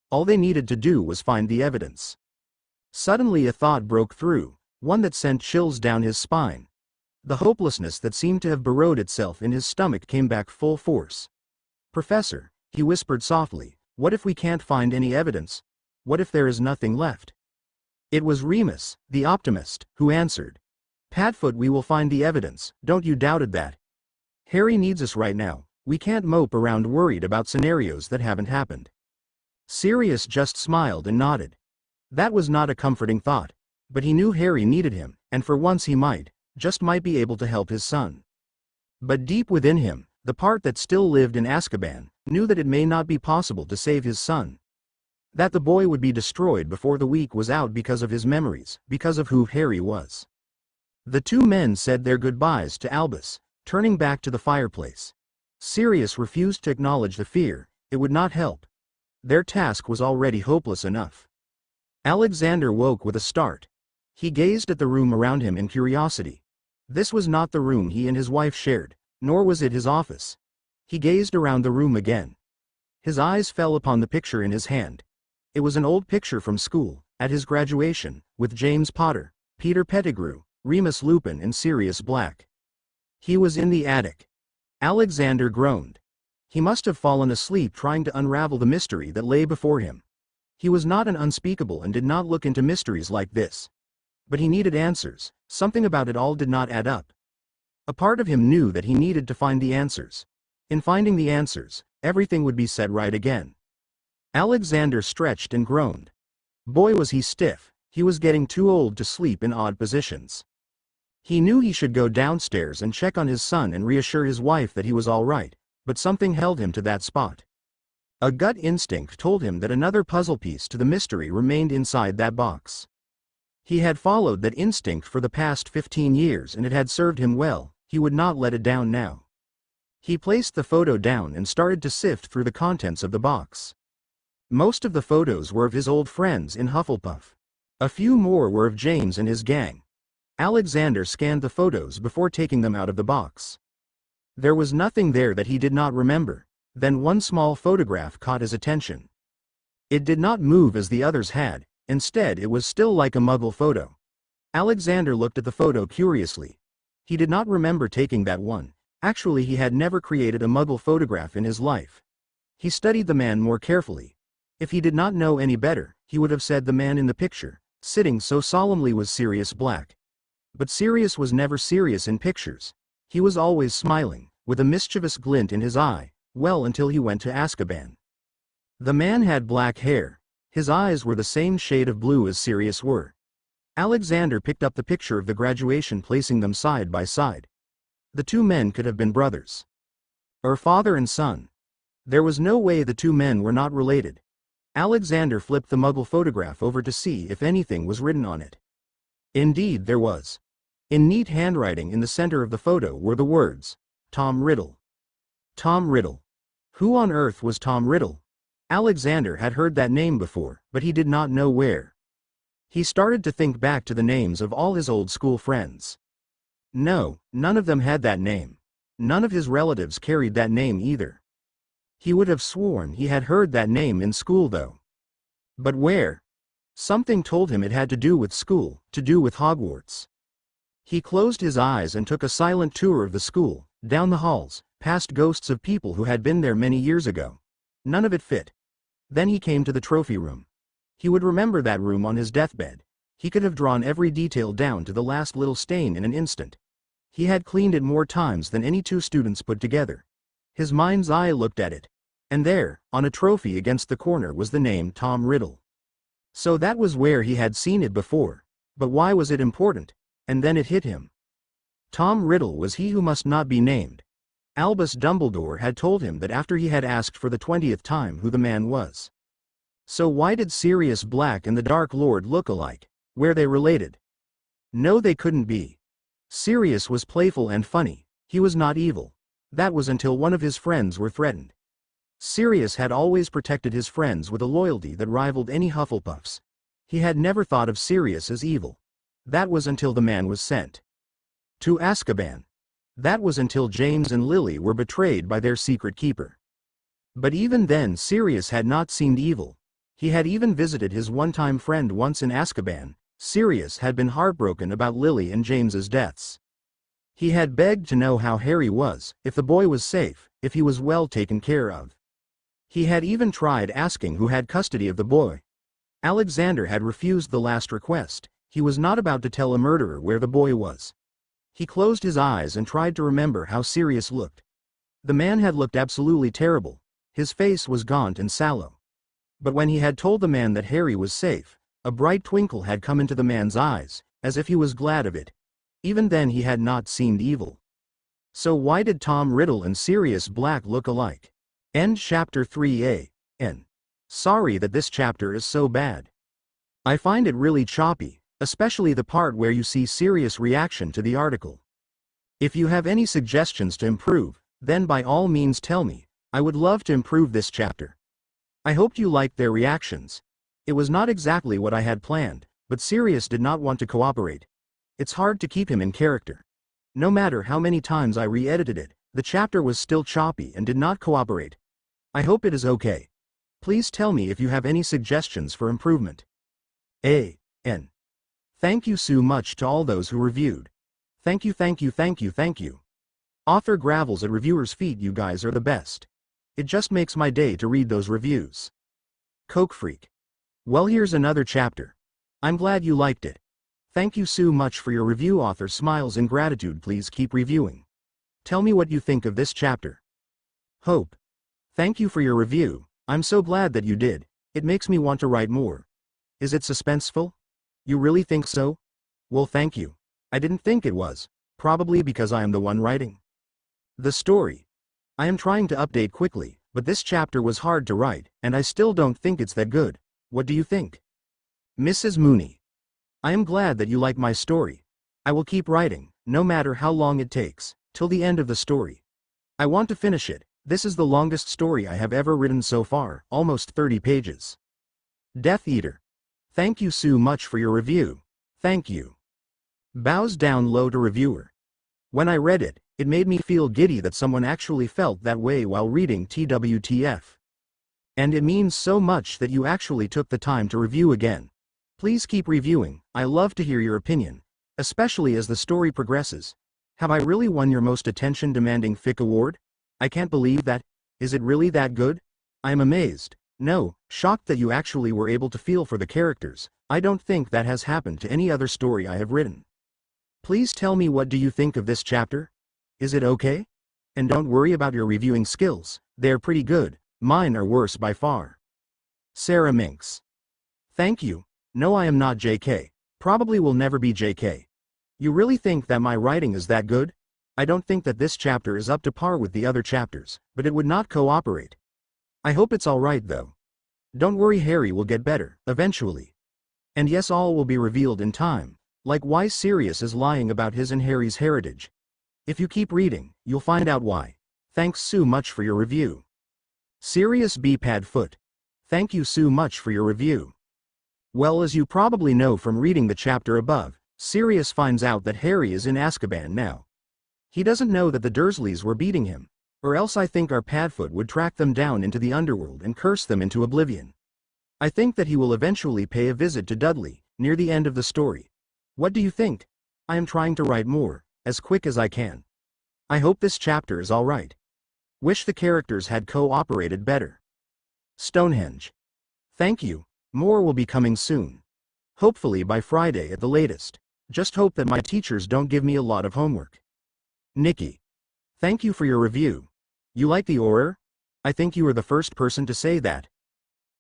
All they needed to do was find the evidence. Suddenly a thought broke through, one that sent chills down his spine. The hopelessness that seemed to have burrowed itself in his stomach came back full force. Professor, he whispered softly, what if we can't find any evidence? What if there is nothing left? It was Remus, the optimist, who answered. Padfoot, we will find the evidence, don't you doubt that. Harry needs us right now. We can't mope around worried about scenarios that haven't happened. Sirius just smiled and nodded. That was not a comforting thought. But he knew Harry needed him, and for once he might be able to help his son. But deep within him, the part that still lived in Azkaban, knew that it may not be possible to save his son. That the boy would be destroyed before the week was out because of his memories, because of who Harry was. The two men said their goodbyes to Albus, turning back to the fireplace. Sirius refused to acknowledge the fear. It would not help. Their task was already hopeless enough. Alexander woke with a start. He gazed at the room around him in curiosity. This was not the room he and his wife shared, nor was it his office. He gazed around the room again. His eyes fell upon the picture in his hand. It was an old picture from school, at his graduation, with James Potter, Peter Pettigrew, Remus Lupin and Sirius Black. He was in the attic. Alexander groaned. He must have fallen asleep trying to unravel the mystery that lay before him. He was not an unspeakable and did not look into mysteries like this. But he needed answers. Something about it all did not add up. A part of him knew that he needed to find the answers. In finding the answers, everything would be set right again. Alexander stretched and groaned. Boy, was he stiff. He was getting too old to sleep in odd positions. He knew he should go downstairs and check on his son and reassure his wife that he was all right, but something held him to that spot. A gut instinct told him that another puzzle piece to the mystery remained inside that box. He had followed that instinct for the past 15 years and it had served him well. He would not let it down now. He placed the photo down and started to sift through the contents of the box. Most of the photos were of his old friends in Hufflepuff. A few more were of James and his gang. Alexander scanned the photos before taking them out of the box. There was nothing there that he did not remember. Then one small photograph caught his attention. It did not move as the others had, instead it was still like a Muggle photo. Alexander looked at the photo curiously. He did not remember taking that one. Actually, he had never created a Muggle photograph in his life. He studied the man more carefully. If he did not know any better, he would have said the man in the picture, sitting so solemnly, was Sirius Black. But Sirius was never serious in pictures. He was always smiling, with a mischievous glint in his eye, well until he went to Azkaban. The man had black hair. His eyes were the same shade of blue as Sirius were. Alexander picked up the picture of the graduation, placing them side by side. The two men could have been brothers. Or father and son. There was no way the two men were not related. Alexander flipped the Muggle photograph over to see if anything was written on it. Indeed there was. In neat handwriting in the center of the photo were the words, Tom Riddle. Tom Riddle. Who on earth was Tom Riddle? Alexander had heard that name before, but he did not know where. He started to think back to the names of all his old school friends. No, none of them had that name. None of his relatives carried that name either. He would have sworn he had heard that name in school though. But where? Something told him it had to do with school, to do with Hogwarts. He closed his eyes and took a silent tour of the school, down the halls, past ghosts of people who had been there many years ago. None of it fit. Then he came to the trophy room. He would remember that room on his deathbed. He could have drawn every detail down to the last little stain in an instant. He had cleaned it more times than any two students put together. His mind's eye looked at it. And there, on a trophy against the corner, was the name Tom Riddle. So that was where he had seen it before. But why was it important? And then it hit him. Tom Riddle was he who must not be named. Albus Dumbledore had told him that after he had asked for the 20th time who the man was. So why did Sirius Black and the Dark Lord look alike? Were they related? No, they couldn't be. Sirius was playful and funny. He was not evil. That was until one of his friends were threatened. Sirius had always protected his friends with a loyalty that rivaled any Hufflepuff's. He had never thought of Sirius as evil. That was until the man was sent to Azkaban. That was until James and Lily were betrayed by their secret keeper. But even then Sirius had not seemed evil. He had even visited his one-time friend once in Azkaban. Sirius had been heartbroken about Lily and James's deaths. He had begged to know how Harry was, if the boy was safe, if he was well taken care of. He had even tried asking who had custody of the boy. Alexander had refused the last request. He was not about to tell a murderer where the boy was. He closed his eyes and tried to remember how Sirius looked. The man had looked absolutely terrible. His face was gaunt and sallow. But when he had told the man that Harry was safe, a bright twinkle had come into the man's eyes, as if he was glad of it. Even then he had not seemed evil. So why did Tom Riddle and Sirius Black look alike? End chapter 3a. N. Sorry that this chapter is so bad. I find it really choppy, especially the part where you see Sirius' reaction to the article. If you have any suggestions to improve, then by all means tell me. I would love to improve this chapter. I hoped you liked their reactions. It was not exactly what I had planned, but Sirius did not want to cooperate. It's hard to keep him in character. No matter how many times I re-edited it, the chapter was still choppy and did not cooperate. I hope it is okay. Please tell me if you have any suggestions for improvement. A.N. Thank you so much to all those who reviewed. Thank you. Author gravels at reviewers' feet. You guys are the best. It just makes my day to read those reviews. Coke Freak. Well, here's another chapter. I'm glad you liked it. Thank you so much for your review. Author smiles in gratitude. Please keep reviewing. Tell me what you think of this chapter. Hope. Thank you for your review. I'm so glad that you did. It makes me want to write more. Is it suspenseful? You really think so? Well, thank you. I didn't think it was. Probably because I am the one writing. The story. I am trying to update quickly, but this chapter was hard to write, and I still don't think it's that good. What do you think? Mrs. Mooney. I am glad that you like my story. I will keep writing, no matter how long it takes, till the end of the story. I want to finish it. This is the longest story I have ever written so far, almost 30 pages. Death Eater. Thank you so much for your review. Thank you. Bows down low to reviewer. When I read it, it made me feel giddy that someone actually felt that way while reading TWTF. And it means so much that you actually took the time to review again. Please keep reviewing. I love to hear your opinion, especially as the story progresses. Have I really won your most attention-demanding fic award? I can't believe that. Is it really that good? I am amazed. No, shocked that you actually were able to feel for the characters. I don't think that has happened to any other story I have written. Please tell me, what do you think of this chapter? Is it okay? And don't worry about your reviewing skills. They're pretty good. Mine are worse by far. Sarah Minks. Thank you. No, I am not JK. Probably will never be JK. You really think that my writing is that good? I don't think that this chapter is up to par with the other chapters, but it would not cooperate. I hope it's alright though. Don't worry, Harry will get better, eventually. And yes, all will be revealed in time, like why Sirius is lying about his and Harry's heritage. If you keep reading, you'll find out why. Thanks so much for your review. Sirius B. Padfoot. Thank you so much for your review. Well, as you probably know from reading the chapter above, Sirius finds out that Harry is in Azkaban now. He doesn't know that the Dursleys were beating him, or else I think our Padfoot would track them down into the underworld and curse them into oblivion. I think that he will eventually pay a visit to Dudley, near the end of the story. What do you think? I am trying to write more, as quick as I can. I hope this chapter is alright. Wish the characters had cooperated better. Stonehenge. Thank you. More will be coming soon. Hopefully by Friday at the latest. Just hope that my teachers don't give me a lot of homework. Nikki. Thank you for your review. You like the orer? I think you were the first person to say that.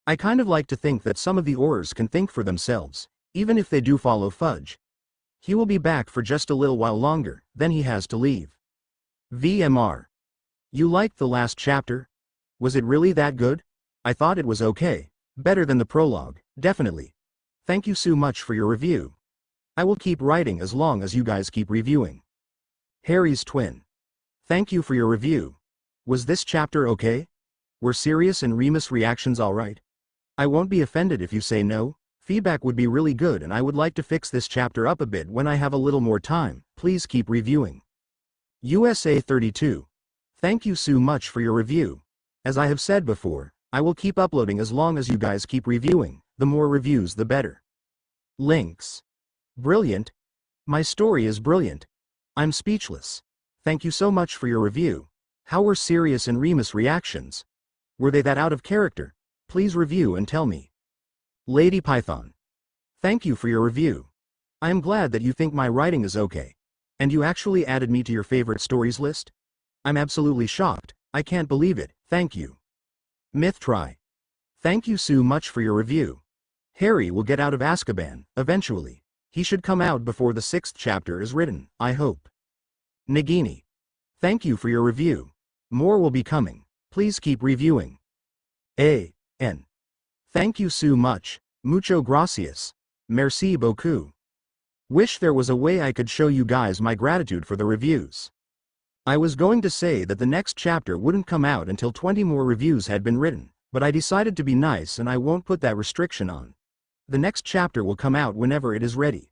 I kind of like to think that some of the orers can think for themselves, even if they do follow Fudge. He will be back for just a little while longer, then he has to leave. VMR. You liked the last chapter? Was it really that good? I thought it was okay. Better than the prologue, definitely. Thank you so much for your review. I will keep writing as long as you guys keep reviewing. Harry's twin. Thank you for your review. Was this chapter okay? Were Sirius and Remus reactions alright? I won't be offended if you say no. Feedback would be really good, and I would like to fix this chapter up a bit when I have a little more time. Please keep reviewing. USA 32. Thank you so much for your review. As I have said before, I will keep uploading as long as you guys keep reviewing. The more reviews the better. Links. Brilliant. My story is brilliant. I'm speechless. Thank you so much for your review. How were Sirius and Remus reactions? Were they that out of character? Please review and tell me. Lady Python. Thank you for your review. I am glad that you think my writing is okay. And you actually added me to your favorite stories list? I'm absolutely shocked. I can't believe it. Thank you. Myth Try. Thank you so much for your review. Harry will get out of Azkaban, eventually. He should come out before the 6th chapter is written, I hope. Nagini. Thank you for your review. More will be coming. Please keep reviewing. A.N. Thank you so much. Mucho gracias. Merci beaucoup. Wish there was a way I could show you guys my gratitude for the reviews. I was going to say that the next chapter wouldn't come out until 20 more reviews had been written, but I decided to be nice and I won't put that restriction on. The next chapter will come out whenever it is ready.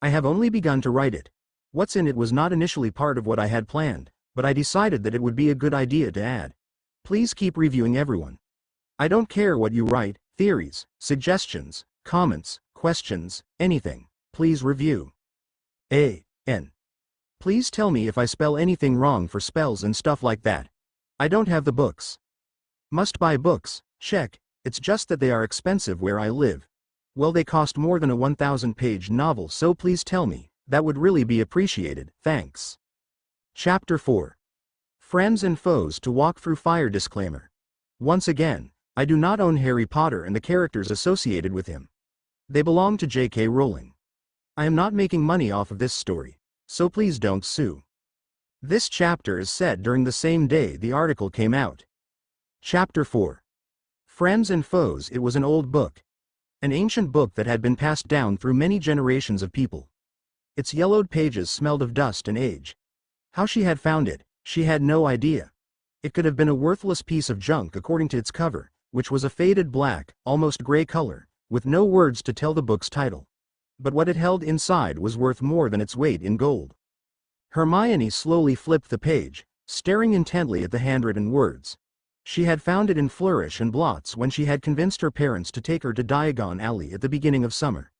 I have only begun to write it. What's in it was not initially part of what I had planned, but I decided that it would be a good idea to add. Please keep reviewing, everyone. I don't care what you write, theories, suggestions, comments, questions, anything. Please review. A.N. Please tell me if I spell anything wrong for spells and stuff like that. I don't have the books. Must buy books, check, it's just that they are expensive where I live. Well, they cost more than a 1,000-page novel, so please tell me, that would really be appreciated, thanks. Chapter 4. Friends and Foes to Walk Through Fire. Disclaimer. Once again, I do not own Harry Potter and the characters associated with him. They belong to J.K. Rowling. I am not making money off of this story, so please don't sue. This chapter is set during the same day the article came out. Chapter 4. Friends and Foes. It was an old book. An ancient book that had been passed down through many generations of people. Its yellowed pages smelled of dust and age. How she had found it, she had no idea. It could have been a worthless piece of junk according to its cover, which was a faded black, almost gray color, with no words to tell the book's title. But what it held inside was worth more than its weight in gold. Hermione slowly flipped the page, staring intently at the handwritten words. She had found it in flourish and blots when she had convinced her parents to take her to Diagon Alley at the beginning of summer.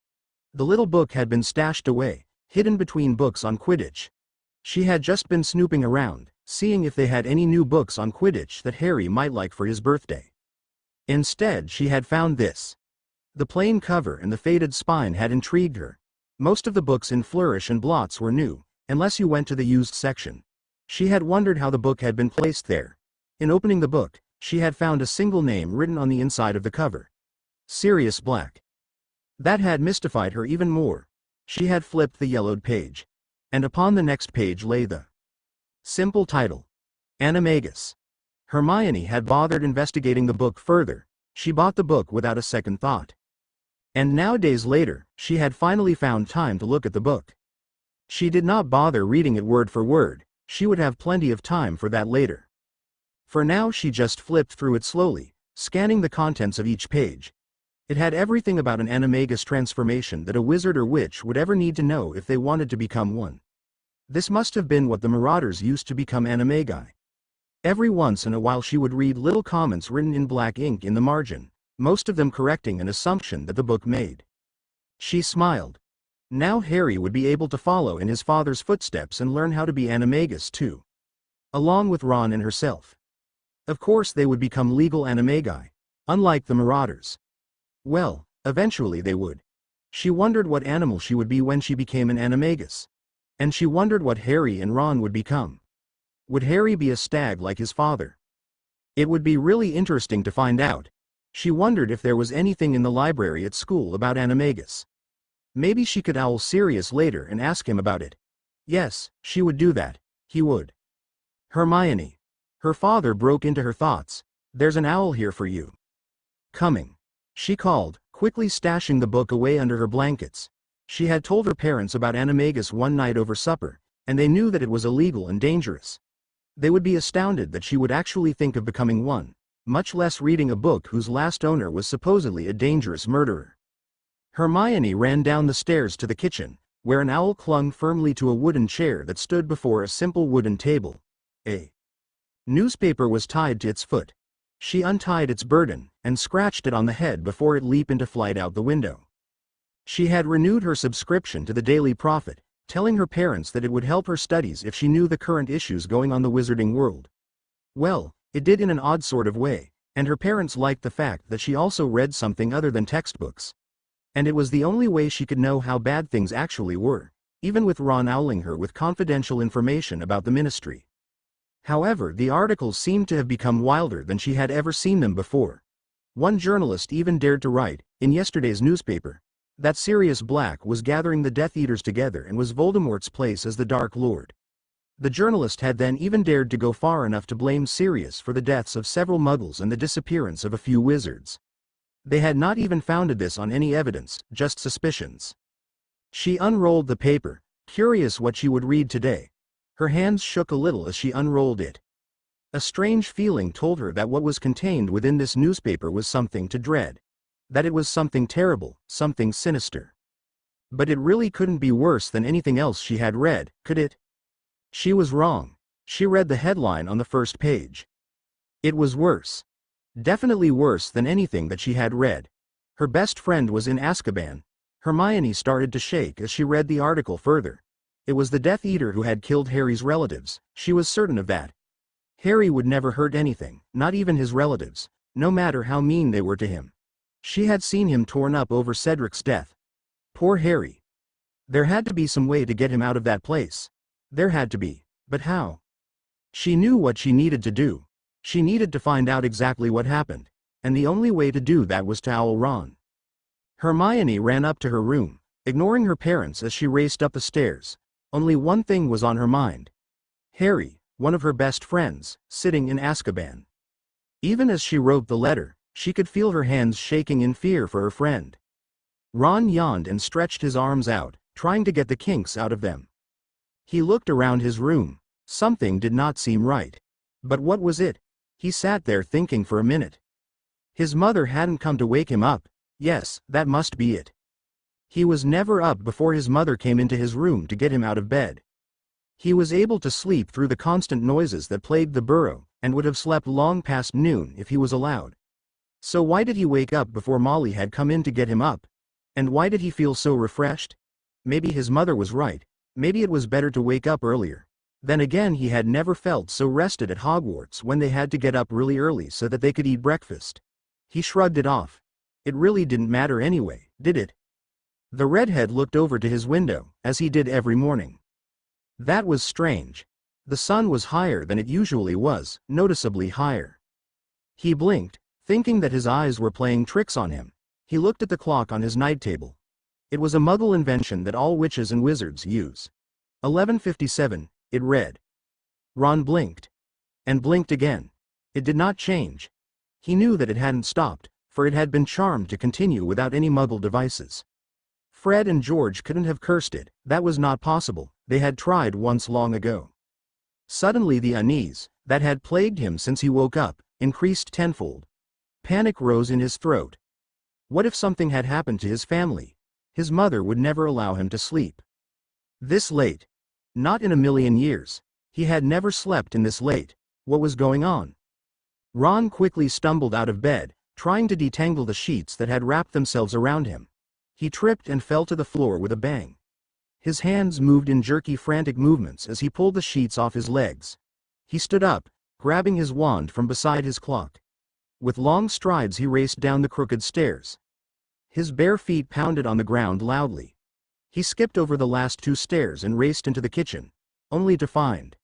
The little book had been stashed away, hidden between books on Quidditch. She had just been snooping around, seeing if they had any new books on Quidditch that Harry might like for his birthday. Instead, she had found this. The plain cover and the faded spine had intrigued her. Most of the books in flourish and blots were new, unless you went to the used section. She had wondered how the book had been placed there. In opening the book, she had found a single name written on the inside of the cover. Sirius Black. That had mystified her even more. She had flipped the yellowed page. And upon the next page lay the simple title. Animagus. Hermione had bothered investigating the book further. She bought the book without a second thought. And now, days later, she had finally found time to look at the book. She did not bother reading it word for word. She would have plenty of time for that later. For now, she just flipped through it slowly, scanning the contents of each page. It had everything about an animagus transformation that a wizard or witch would ever need to know if they wanted to become one. This must have been what the Marauders used to become animagi. Every once in a while she would read little comments written in black ink in the margin, most of them correcting an assumption that the book made. She smiled. Now Harry would be able to follow in his father's footsteps and learn how to be animagus too. Along with Ron and herself. Of course they would become legal animagi, unlike the Marauders. Well, eventually they would. She wondered what animal she would be when she became an animagus. And she wondered what Harry and Ron would become. Would Harry be a stag like his father? It would be really interesting to find out. She wondered if there was anything in the library at school about animagus. Maybe she could owl Sirius later and ask him about it. Yes, she would do that. He would. Hermione. Her father broke into her thoughts. There's an owl here for you. Coming. She called, quickly stashing the book away under her blankets. She had told her parents about animagus one night over supper, and they knew that it was illegal and dangerous. They would be astounded that she would actually think of becoming one, much less reading a book whose last owner was supposedly a dangerous murderer. Hermione ran down the stairs to the kitchen, where an owl clung firmly to a wooden chair that stood before a simple wooden table. A newspaper was tied to its foot. She untied its burden, and scratched it on the head before it leaped into flight out the window. She had renewed her subscription to the Daily Prophet, telling her parents that it would help her studies if she knew the current issues going on the wizarding world. Well, it did in an odd sort of way, and her parents liked the fact that she also read something other than textbooks. And it was the only way she could know how bad things actually were, even with Ron owling her with confidential information about the ministry. However, the articles seemed to have become wilder than she had ever seen them before. One journalist even dared to write, in yesterday's newspaper, that Sirius Black was gathering the Death Eaters together and was Voldemort's place as the Dark Lord. The journalist had then even dared to go far enough to blame Sirius for the deaths of several Muggles and the disappearance of a few wizards. They had not even founded this on any evidence, just suspicions. She unrolled the paper, curious what she would read today. Her hands shook a little as she unrolled it. A strange feeling told her that what was contained within this newspaper was something to dread. That it was something terrible, something sinister. But it really couldn't be worse than anything else she had read, could it? She was wrong. She read the headline on the first page. It was worse. Definitely worse than anything that she had read. Her best friend was in Azkaban. Hermione started to shake as she read the article further. It was the Death Eater who had killed Harry's relatives, she was certain of that. Harry would never hurt anything, not even his relatives, no matter how mean they were to him. She had seen him torn up over Cedric's death. Poor Harry. There had to be some way to get him out of that place. There had to be, but how? She knew what she needed to do. She needed to find out exactly what happened, and the only way to do that was to owl Ron. Hermione ran up to her room, ignoring her parents as she raced up the stairs. Only one thing was on her mind. Harry, one of her best friends, sitting in Azkaban. Even as she wrote the letter, she could feel her hands shaking in fear for her friend. Ron yawned and stretched his arms out, trying to get the kinks out of them. He looked around his room. Something did not seem right. But what was it? He sat there thinking for a minute. His mother hadn't come to wake him up. Yes, that must be it. He was never up before his mother came into his room to get him out of bed. He was able to sleep through the constant noises that plagued the burrow, and would have slept long past noon if he was allowed. So why did he wake up before Molly had come in to get him up? And why did he feel so refreshed? Maybe his mother was right. Maybe it was better to wake up earlier. Then again, he had never felt so rested at Hogwarts when they had to get up really early so that they could eat breakfast. He shrugged it off. It really didn't matter anyway, did it? The redhead looked over to his window, as he did every morning. That was strange. The sun was higher than it usually was, noticeably higher. He blinked, thinking that his eyes were playing tricks on him. He looked at the clock on his night table. It was a Muggle invention that all witches and wizards use. 11:57, it read. Ron blinked. And blinked again. It did not change. He knew that it hadn't stopped, for it had been charmed to continue without any Muggle devices. Fred and George couldn't have cursed it. That was not possible. They had tried once long ago. Suddenly the unease, that had plagued him since he woke up, increased tenfold. Panic rose in his throat. What if something had happened to his family? His mother would never allow him to sleep. This late? Not in a million years. He had never slept in this late. What was going on? Ron quickly stumbled out of bed, trying to detangle the sheets that had wrapped themselves around him. He tripped and fell to the floor with a bang. His hands moved in jerky, frantic movements as he pulled the sheets off his legs. He stood up, grabbing his wand from beside his clock. With long strides he raced down the crooked stairs. His bare feet pounded on the ground loudly. He skipped over the last two stairs and raced into the kitchen, only to find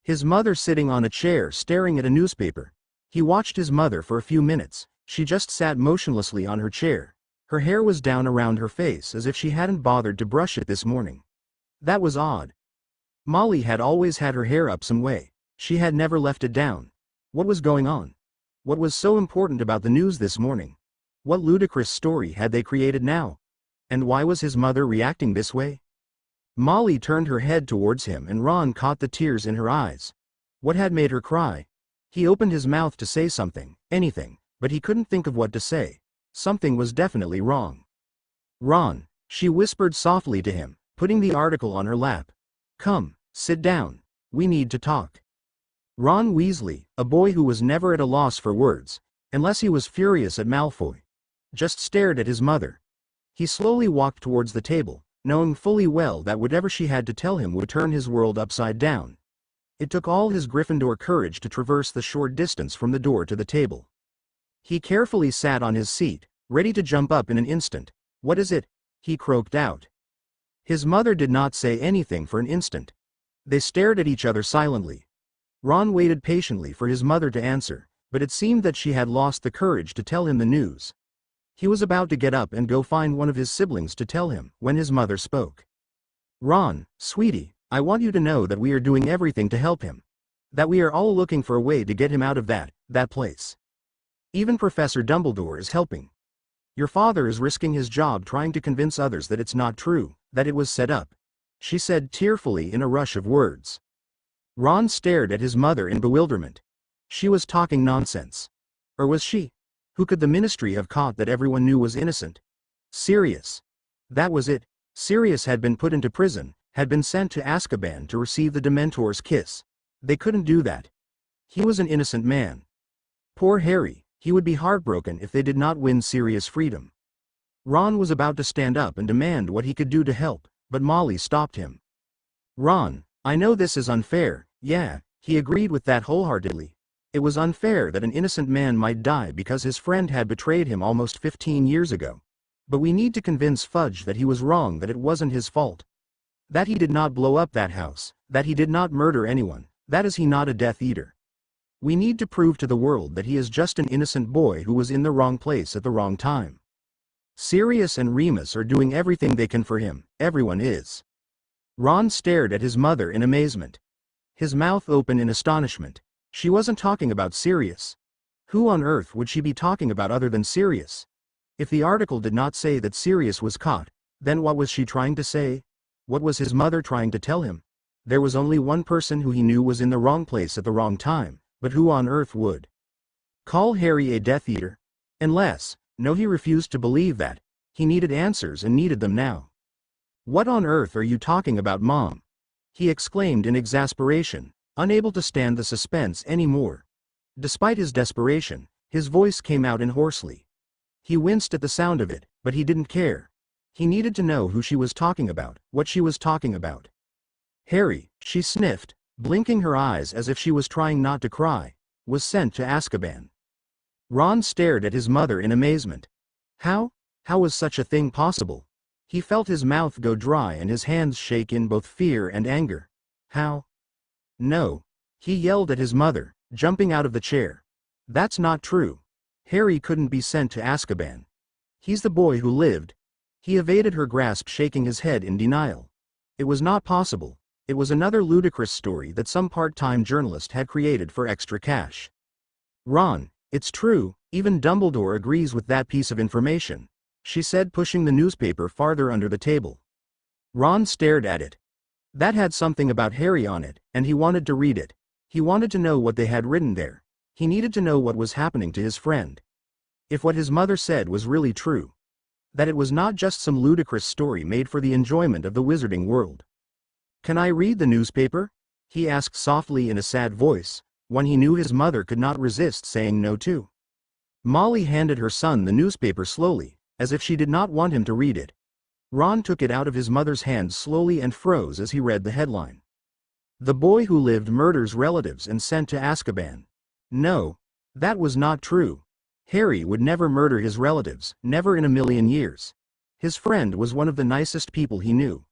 his mother sitting on a chair staring at a newspaper. He watched his mother for a few minutes. She just sat motionlessly on her chair. Her hair was down around her face as if she hadn't bothered to brush it this morning. That was odd. Molly had always had her hair up some way. She had never left it down. What was going on? What was so important about the news this morning? What ludicrous story had they created now? And why was his mother reacting this way? Molly turned her head towards him and Ron caught the tears in her eyes. What had made her cry? He opened his mouth to say something, anything, but he couldn't think of what to say. Something was definitely wrong. Ron, she whispered softly to him, putting the article on her lap. Come, sit down. We need to talk. Ron Weasley, a boy who was never at a loss for words, unless he was furious at Malfoy, just stared at his mother. He slowly walked towards the table, knowing fully well that whatever she had to tell him would turn his world upside down. It took all his Gryffindor courage to traverse the short distance from the door to the table. He carefully sat on his seat, ready to jump up in an instant. What is it? He croaked out. His mother did not say anything for an instant. They stared at each other silently. Ron waited patiently for his mother to answer, but it seemed that she had lost the courage to tell him the news. He was about to get up and go find one of his siblings to tell him, when his mother spoke. Ron, sweetie, I want you to know that we are doing everything to help him. That we are all looking for a way to get him out of that place. Even Professor Dumbledore is helping. Your father is risking his job trying to convince others that it's not true, that it was set up, she said tearfully in a rush of words. Ron stared at his mother in bewilderment. She was talking nonsense. Or was she? Who could the Ministry have caught that everyone knew was innocent? Sirius. That was it. Sirius had been put into prison, had been sent to Azkaban to receive the Dementor's kiss. They couldn't do that. He was an innocent man. Poor Harry. He would be heartbroken if they did not win Sirius freedom. Ron was about to stand up and demand what he could do to help, but Molly stopped him. Ron, I know this is unfair, yeah, He agreed with that wholeheartedly. It was unfair that an innocent man might die because his friend had betrayed him almost 15 years ago. But we need to convince Fudge that he was wrong, that it wasn't his fault. That he did not blow up that house, that he did not murder anyone, that is he not a Death Eater. We need to prove to the world that he is just an innocent boy who was in the wrong place at the wrong time. Sirius and Remus are doing everything they can for him, everyone is. Ron stared at his mother in amazement. His mouth open in astonishment. She wasn't talking about Sirius. Who on earth would she be talking about other than Sirius? If the article did not say that Sirius was caught, then what was she trying to say? What was his mother trying to tell him? There was only one person who he knew was in the wrong place at the wrong time, but who on earth would call Harry a Death Eater? Unless, no, he refused to believe that. He needed answers and needed them now. What on earth are you talking about, Mom? He exclaimed in exasperation, unable to stand the suspense anymore. Despite his desperation, his voice came out in hoarsely. He winced at the sound of it, but he didn't care. He needed to know who she was talking about, what she was talking about. Harry, she sniffed, blinking her eyes as if she was trying not to cry, was sent to Azkaban. Ron stared at his mother in amazement. How was such a thing possible? He felt his mouth go dry and his hands shake in both fear and anger. How? No. He yelled at his mother, jumping out of the chair. That's not true. Harry couldn't be sent to Azkaban. He's the boy who lived. He evaded her grasp, shaking his head in denial. It was not possible. It was another ludicrous story that some part-time journalist had created for extra cash. Ron, it's true, even Dumbledore agrees with that piece of information, she said, pushing the newspaper farther under the table. Ron stared at it. That had something about Harry on it, and he wanted to read it. He wanted to know what they had written there. He needed to know what was happening to his friend. If what his mother said was really true. That it was not just some ludicrous story made for the enjoyment of the wizarding world. Can I read the newspaper? He asked softly in a sad voice, one he knew his mother could not resist saying no to. Molly handed her son the newspaper slowly, as if she did not want him to read it. Ron took it out of his mother's hands slowly and froze as he read the headline. The boy who lived murders relatives and sent to Azkaban. No, that was not true. Harry would never murder his relatives, never in a million years. His friend was one of the nicest people he knew.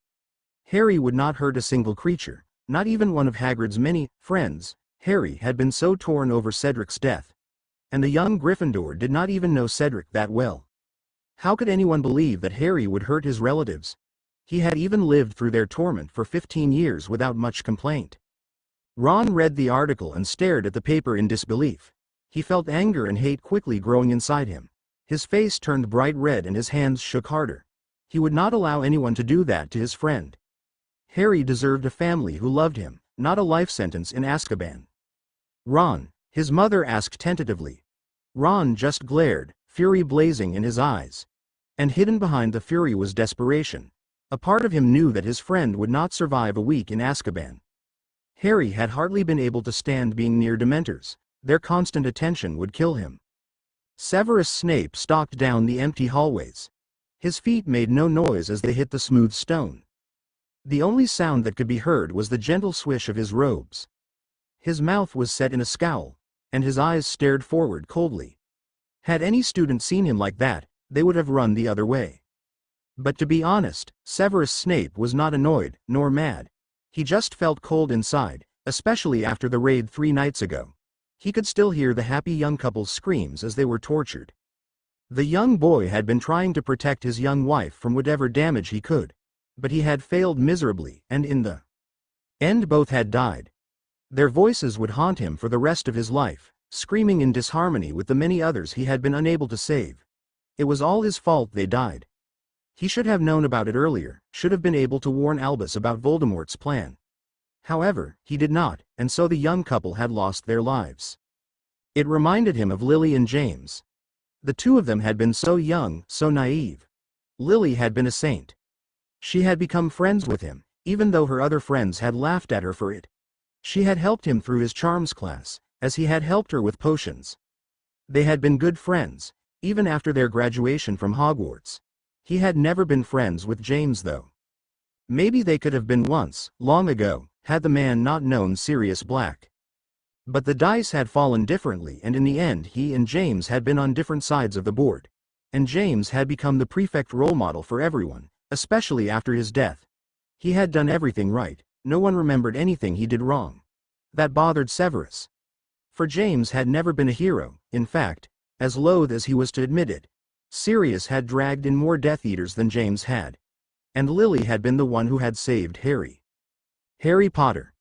Harry would not hurt a single creature, not even one of Hagrid's many friends. Harry had been so torn over Cedric's death. And the young Gryffindor did not even know Cedric that well. How could anyone believe that Harry would hurt his relatives? He had even lived through their torment for 15 years without much complaint. Ron read the article and stared at the paper in disbelief. He felt anger and hate quickly growing inside him. His face turned bright red and his hands shook harder. He would not allow anyone to do that to his friend. Harry deserved a family who loved him, not a life sentence in Azkaban. Ron, his mother asked tentatively. Ron just glared, fury blazing in his eyes. And hidden behind the fury was desperation. A part of him knew that his friend would not survive a week in Azkaban. Harry had hardly been able to stand being near Dementors. Their constant attention would kill him. Severus Snape stalked down the empty hallways. His feet made no noise as they hit the smooth stone. The only sound that could be heard was the gentle swish of his robes. His mouth was set in a scowl, and his eyes stared forward coldly. Had any student seen him like that, they would have run the other way. But to be honest, Severus Snape was not annoyed, nor mad. He just felt cold inside, especially after the raid 3 nights ago. He could still hear the happy young couple's screams as they were tortured. The young boy had been trying to protect his young wife from whatever damage he could. But he had failed miserably, and in the end both had died. Their voices would haunt him for the rest of his life, screaming in disharmony with the many others he had been unable to save. It was all his fault they died. He should have known about it earlier, should have been able to warn Albus about Voldemort's plan. However, he did not, and so the young couple had lost their lives. It reminded him of Lily and James. The two of them had been so young, so naive. Lily had been a saint. She had become friends with him, even though her other friends had laughed at her for it. She had helped him through his charms class, as he had helped her with potions. They had been good friends, even after their graduation from Hogwarts. He had never been friends with James though. Maybe they could have been once, long ago, had the man not known Sirius Black. But the dice had fallen differently, and in the end he and James had been on different sides of the board. And James had become the prefect role model for everyone, especially after his death. He had done everything right, no one remembered anything he did wrong. That bothered Severus. For James had never been a hero, in fact, as loath as he was to admit it, Sirius had dragged in more Death Eaters than James had. And Lily had been the one who had saved Harry. Harry Potter.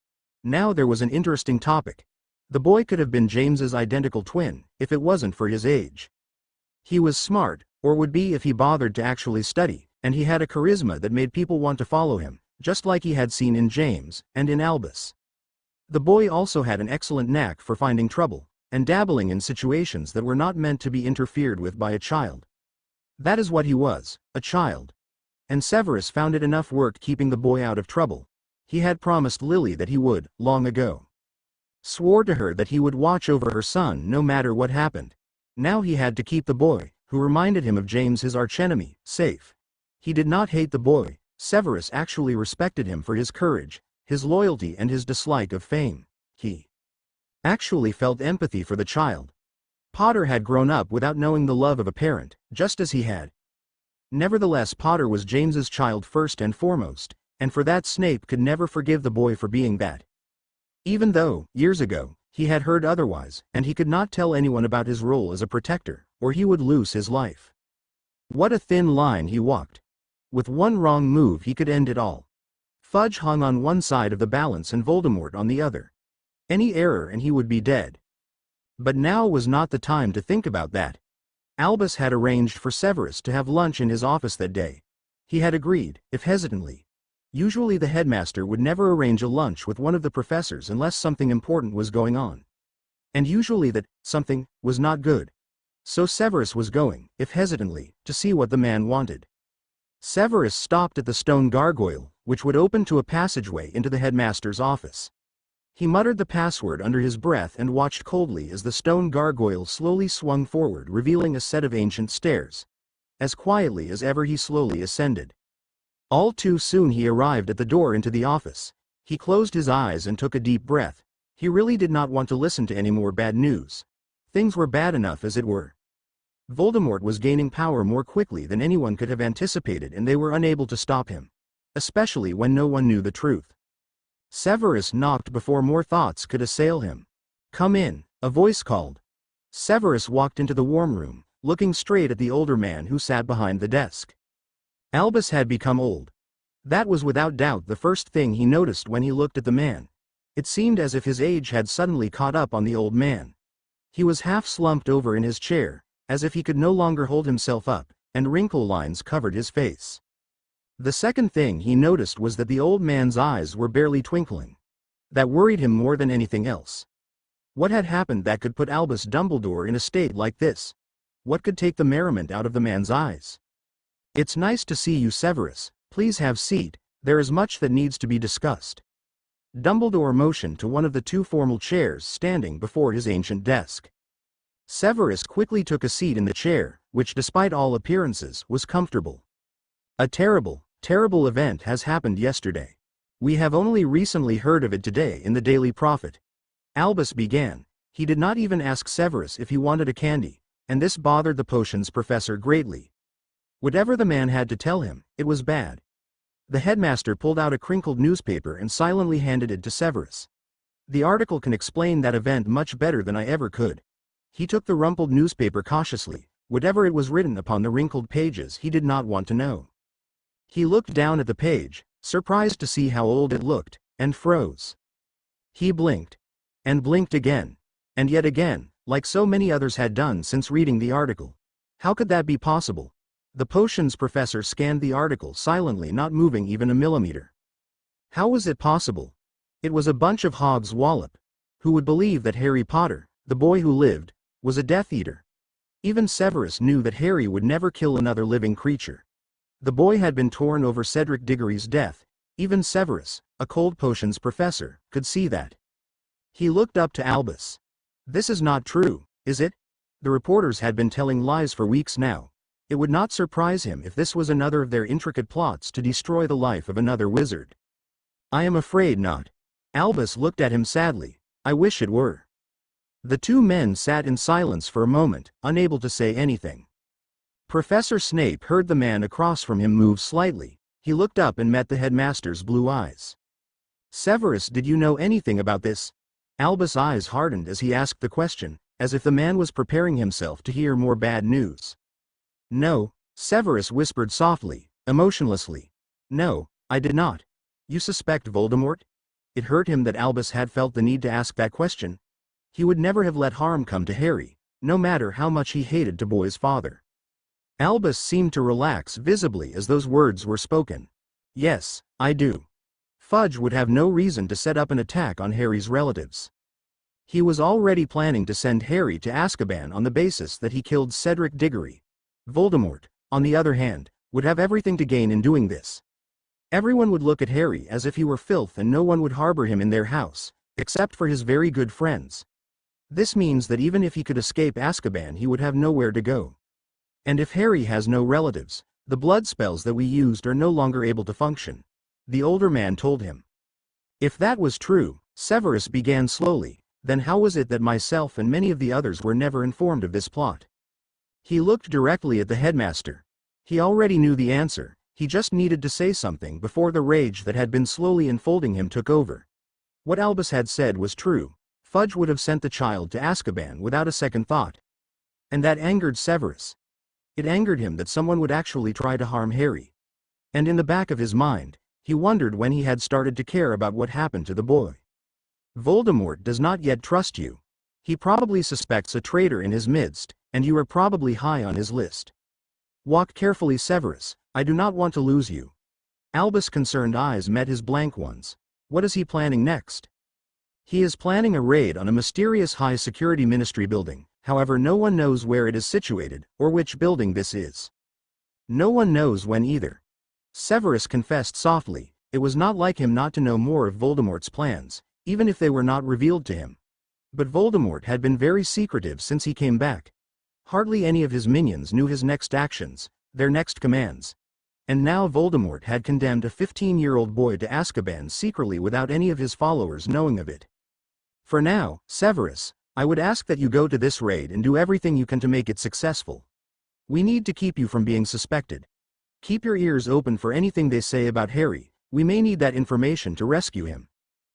Now there was an interesting topic. The boy could have been James's identical twin, if it wasn't for his age. He was smart, or would be if he bothered to actually study, and he had a charisma that made people want to follow him, just like he had seen in James, and in Albus. The boy also had an excellent knack for finding trouble, and dabbling in situations that were not meant to be interfered with by a child. That is what he was, a child. And Severus found it enough work keeping the boy out of trouble. He had promised Lily that he would, long ago. Swore to her that he would watch over her son no matter what happened. Now he had to keep the boy, who reminded him of James, his archenemy, safe. He did not hate the boy. Severus actually respected him for his courage, his loyalty, and his dislike of fame. He actually felt empathy for the child. Potter had grown up without knowing the love of a parent, just as he had. Nevertheless, Potter was James's child first and foremost, and for that Snape could never forgive the boy for being that. Even though, years ago, he had heard otherwise, and he could not tell anyone about his role as a protector, or he would lose his life. What a thin line he walked. With one wrong move he could end it all. Fudge hung on one side of the balance and Voldemort on the other. Any error and he would be dead. But now was not the time to think about that. Albus had arranged for Severus to have lunch in his office that day. He had agreed, if hesitantly. Usually the headmaster would never arrange a lunch with one of the professors unless something important was going on. And usually that something was not good. So Severus was going, if hesitantly, to see what the man wanted. Severus stopped at the stone gargoyle, which would open to a passageway into the headmaster's office. He muttered the password under his breath and watched coldly as the stone gargoyle slowly swung forward, revealing a set of ancient stairs. As quietly as ever he slowly ascended. All too soon he arrived at the door into the office. He closed his eyes and took a deep breath. He really did not want to listen to any more bad news. Things were bad enough as it were. Voldemort was gaining power more quickly than anyone could have anticipated, and they were unable to stop him. Especially when no one knew the truth. Severus knocked before more thoughts could assail him. "Come in," a voice called. Severus walked into the warm room, looking straight at the older man who sat behind the desk. Albus had become old. That was without doubt the first thing he noticed when he looked at the man. It seemed as if his age had suddenly caught up on the old man. He was half slumped over in his chair, as if he could no longer hold himself up, and wrinkle lines covered his face. The second thing he noticed was that the old man's eyes were barely twinkling. That worried him more than anything else. What had happened that could put Albus Dumbledore in a state like this? What could take the merriment out of the man's eyes? "It's nice to see you, Severus. Please have seat, there is much that needs to be discussed." Dumbledore motioned to one of the two formal chairs standing before his ancient desk. Severus quickly took a seat in the chair, which despite all appearances was comfortable. "A terrible, terrible event has happened yesterday. We have only recently heard of it today in the Daily Prophet." Albus began. He did not even ask Severus if he wanted a candy, and this bothered the potions professor greatly. Whatever the man had to tell him, it was bad. The headmaster pulled out a crinkled newspaper and silently handed it to Severus. "The article can explain that event much better than I ever could." He took the rumpled newspaper cautiously. Whatever it was written upon the wrinkled pages he did not want to know. He looked down at the page, surprised to see how old it looked, and froze. He blinked. And blinked again. And yet again, like so many others had done since reading the article. How could that be possible? The potions professor scanned the article silently, not moving even a millimeter. How was it possible? It was a bunch of hogs wallop. Who would believe that Harry Potter, the boy who lived, was a Death Eater? Even Severus knew that Harry would never kill another living creature. The boy had been torn over Cedric Diggory's death. Even Severus, a cold potions professor, could see that. He looked up to Albus. "This is not true, is it?" The reporters had been telling lies for weeks now. It would not surprise him if this was another of their intricate plots to destroy the life of another wizard. "I am afraid not." Albus looked at him sadly. "I wish it were. The two men sat in silence for a moment, unable to say anything. Professor Snape heard the man across from him move slightly. He looked up and met the headmaster's blue eyes. "Severus, did you know anything about this?" Albus' eyes hardened as he asked the question, as if the man was preparing himself to hear more bad news. "No," Severus whispered softly, emotionlessly. "No, I did not." "You suspect Voldemort?" It hurt him that Albus had felt the need to ask that question. He would never have let harm come to Harry, no matter how much he hated the boy's father. Albus seemed to relax visibly as those words were spoken. "Yes, I do." Fudge would have no reason to set up an attack on Harry's relatives. He was already planning to send Harry to Azkaban on the basis that he killed Cedric Diggory. Voldemort, on the other hand, would have everything to gain in doing this. Everyone would look at Harry as if he were filth and no one would harbor him in their house, except for his very good friends. This means that even if he could escape Azkaban he would have nowhere to go. And if Harry has no relatives, the blood spells that we used are no longer able to function. The older man told him. If that was true, Severus began slowly, then how was it that myself and many of the others were never informed of this plot? He looked directly at the headmaster. He already knew the answer, he just needed to say something before the rage that had been slowly enfolding him took over. What Albus had said was true. Fudge would have sent the child to Azkaban without a second thought. And that angered Severus. It angered him that someone would actually try to harm Harry. And in the back of his mind, he wondered when he had started to care about what happened to the boy. Voldemort does not yet trust you. He probably suspects a traitor in his midst, and you are probably high on his list. Walk carefully, Severus, I do not want to lose you. Albus' concerned eyes met his blank ones. What is he planning next? He is planning a raid on a mysterious high-security ministry building. However, no one knows where it is situated, or which building this is. No one knows when either. Severus confessed softly, it was not like him not to know more of Voldemort's plans, even if they were not revealed to him. But Voldemort had been very secretive since he came back. Hardly any of his minions knew his next actions, their next commands. And now Voldemort had condemned a 15-year-old boy to Azkaban secretly without any of his followers knowing of it. For now, Severus, I would ask that you go to this raid and do everything you can to make it successful. We need to keep you from being suspected. Keep your ears open for anything they say about Harry, we may need that information to rescue him.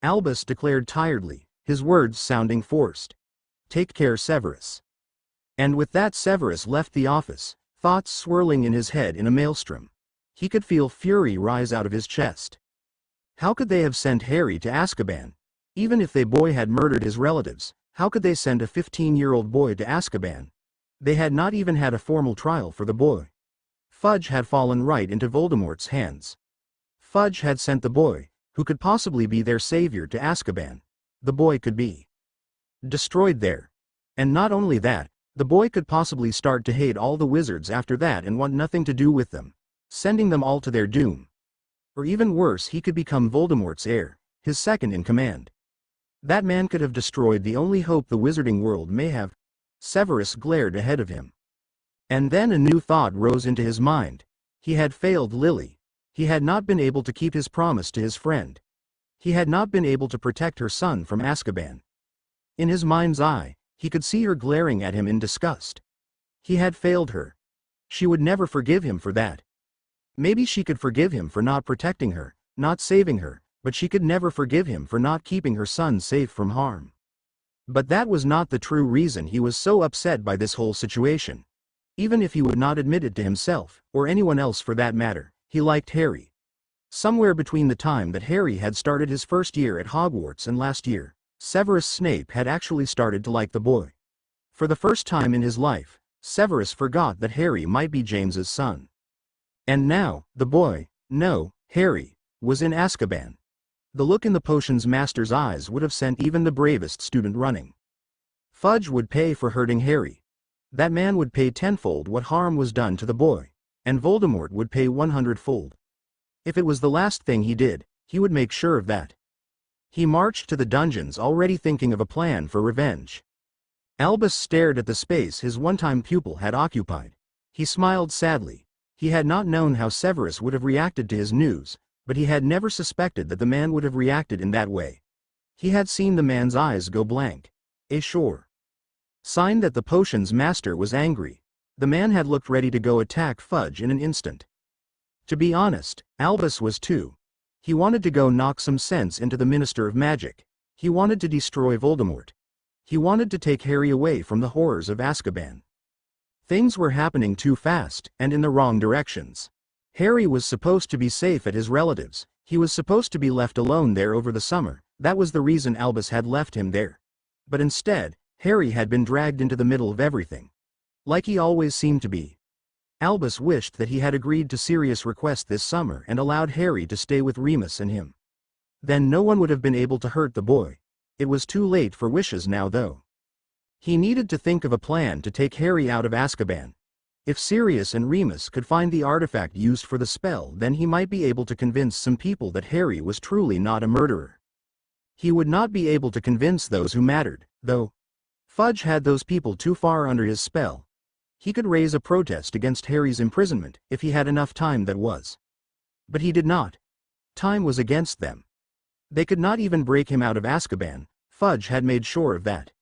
Albus declared tiredly, his words sounding forced. Take care, Severus. And with that Severus left the office, thoughts swirling in his head in a maelstrom. He could feel fury rise out of his chest. How could they have sent Harry to Azkaban? Even if the boy had murdered his relatives, how could they send a 15-year-old boy to Azkaban? They had not even had a formal trial for the boy. Fudge had fallen right into Voldemort's hands. Fudge had sent the boy, who could possibly be their savior, to Azkaban. The boy could be destroyed there. And not only that, the boy could possibly start to hate all the wizards after that and want nothing to do with them, sending them all to their doom. Or even worse, he could become Voldemort's heir, his second in command. That man could have destroyed the only hope the wizarding world may have. Severus glared ahead of him. And then a new thought rose into his mind. He had failed Lily. He had not been able to keep his promise to his friend. He had not been able to protect her son from Azkaban. In his mind's eye, he could see her glaring at him in disgust. He had failed her. She would never forgive him for that. Maybe she could forgive him for not protecting her, not saving her, but she could never forgive him for not keeping her son safe from harm. But that was not the true reason he was so upset by this whole situation. Even if he would not admit it to himself, or anyone else for that matter, he liked Harry. Somewhere between the time that Harry had started his first year at Hogwarts and last year, Severus Snape had actually started to like the boy. For the first time in his life, Severus forgot that Harry might be James's son. And now, the boy, no, Harry, was in Azkaban. The look in the potion's master's eyes would have sent even the bravest student running. Fudge would pay for hurting Harry. That man would pay tenfold what harm was done to the boy, and Voldemort would pay 100-fold. If it was the last thing he did, he would make sure of that. He marched to the dungeons already thinking of a plan for revenge. Albus stared at the space his one-time pupil had occupied. He smiled sadly. He had not known how Severus would have reacted to his news, but he had never suspected that the man would have reacted in that way. He had seen the man's eyes go blank. Sure. Sign that the potion's master was angry. The man had looked ready to go attack Fudge in an instant. To be honest, Albus was too. He wanted to go knock some sense into the Minister of Magic. He wanted to destroy Voldemort. He wanted to take Harry away from the horrors of Azkaban. Things were happening too fast, and in the wrong directions. Harry was supposed to be safe at his relatives'. He was supposed to be left alone there over the summer. That was the reason Albus had left him there. But instead, Harry had been dragged into the middle of everything. Like he always seemed to be. Albus wished that he had agreed to Sirius' request this summer and allowed Harry to stay with Remus and him. Then no one would have been able to hurt the boy. It was too late for wishes now though. He needed to think of a plan to take Harry out of Azkaban. If Sirius and Remus could find the artifact used for the spell, then he might be able to convince some people that Harry was truly not a murderer. He would not be able to convince those who mattered, though. Fudge had those people too far under his spell. He could raise a protest against Harry's imprisonment if he had enough time, that was. But he did not. Time was against them. They could not even break him out of Azkaban. Fudge had made sure of that.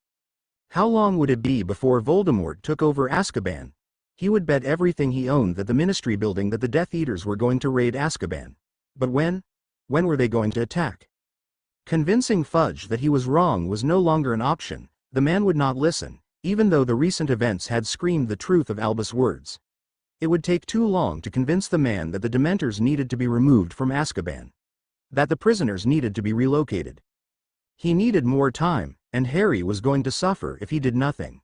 How long would it be before Voldemort took over Azkaban? He would bet everything he owned that the Ministry building that the Death Eaters were going to raid Azkaban. But when? When were they going to attack? Convincing Fudge that he was wrong was no longer an option. The man would not listen, even though the recent events had screamed the truth of Albus' words. It would take too long to convince the man that the Dementors needed to be removed from Azkaban. That the prisoners needed to be relocated. He needed more time, and Harry was going to suffer if he did nothing.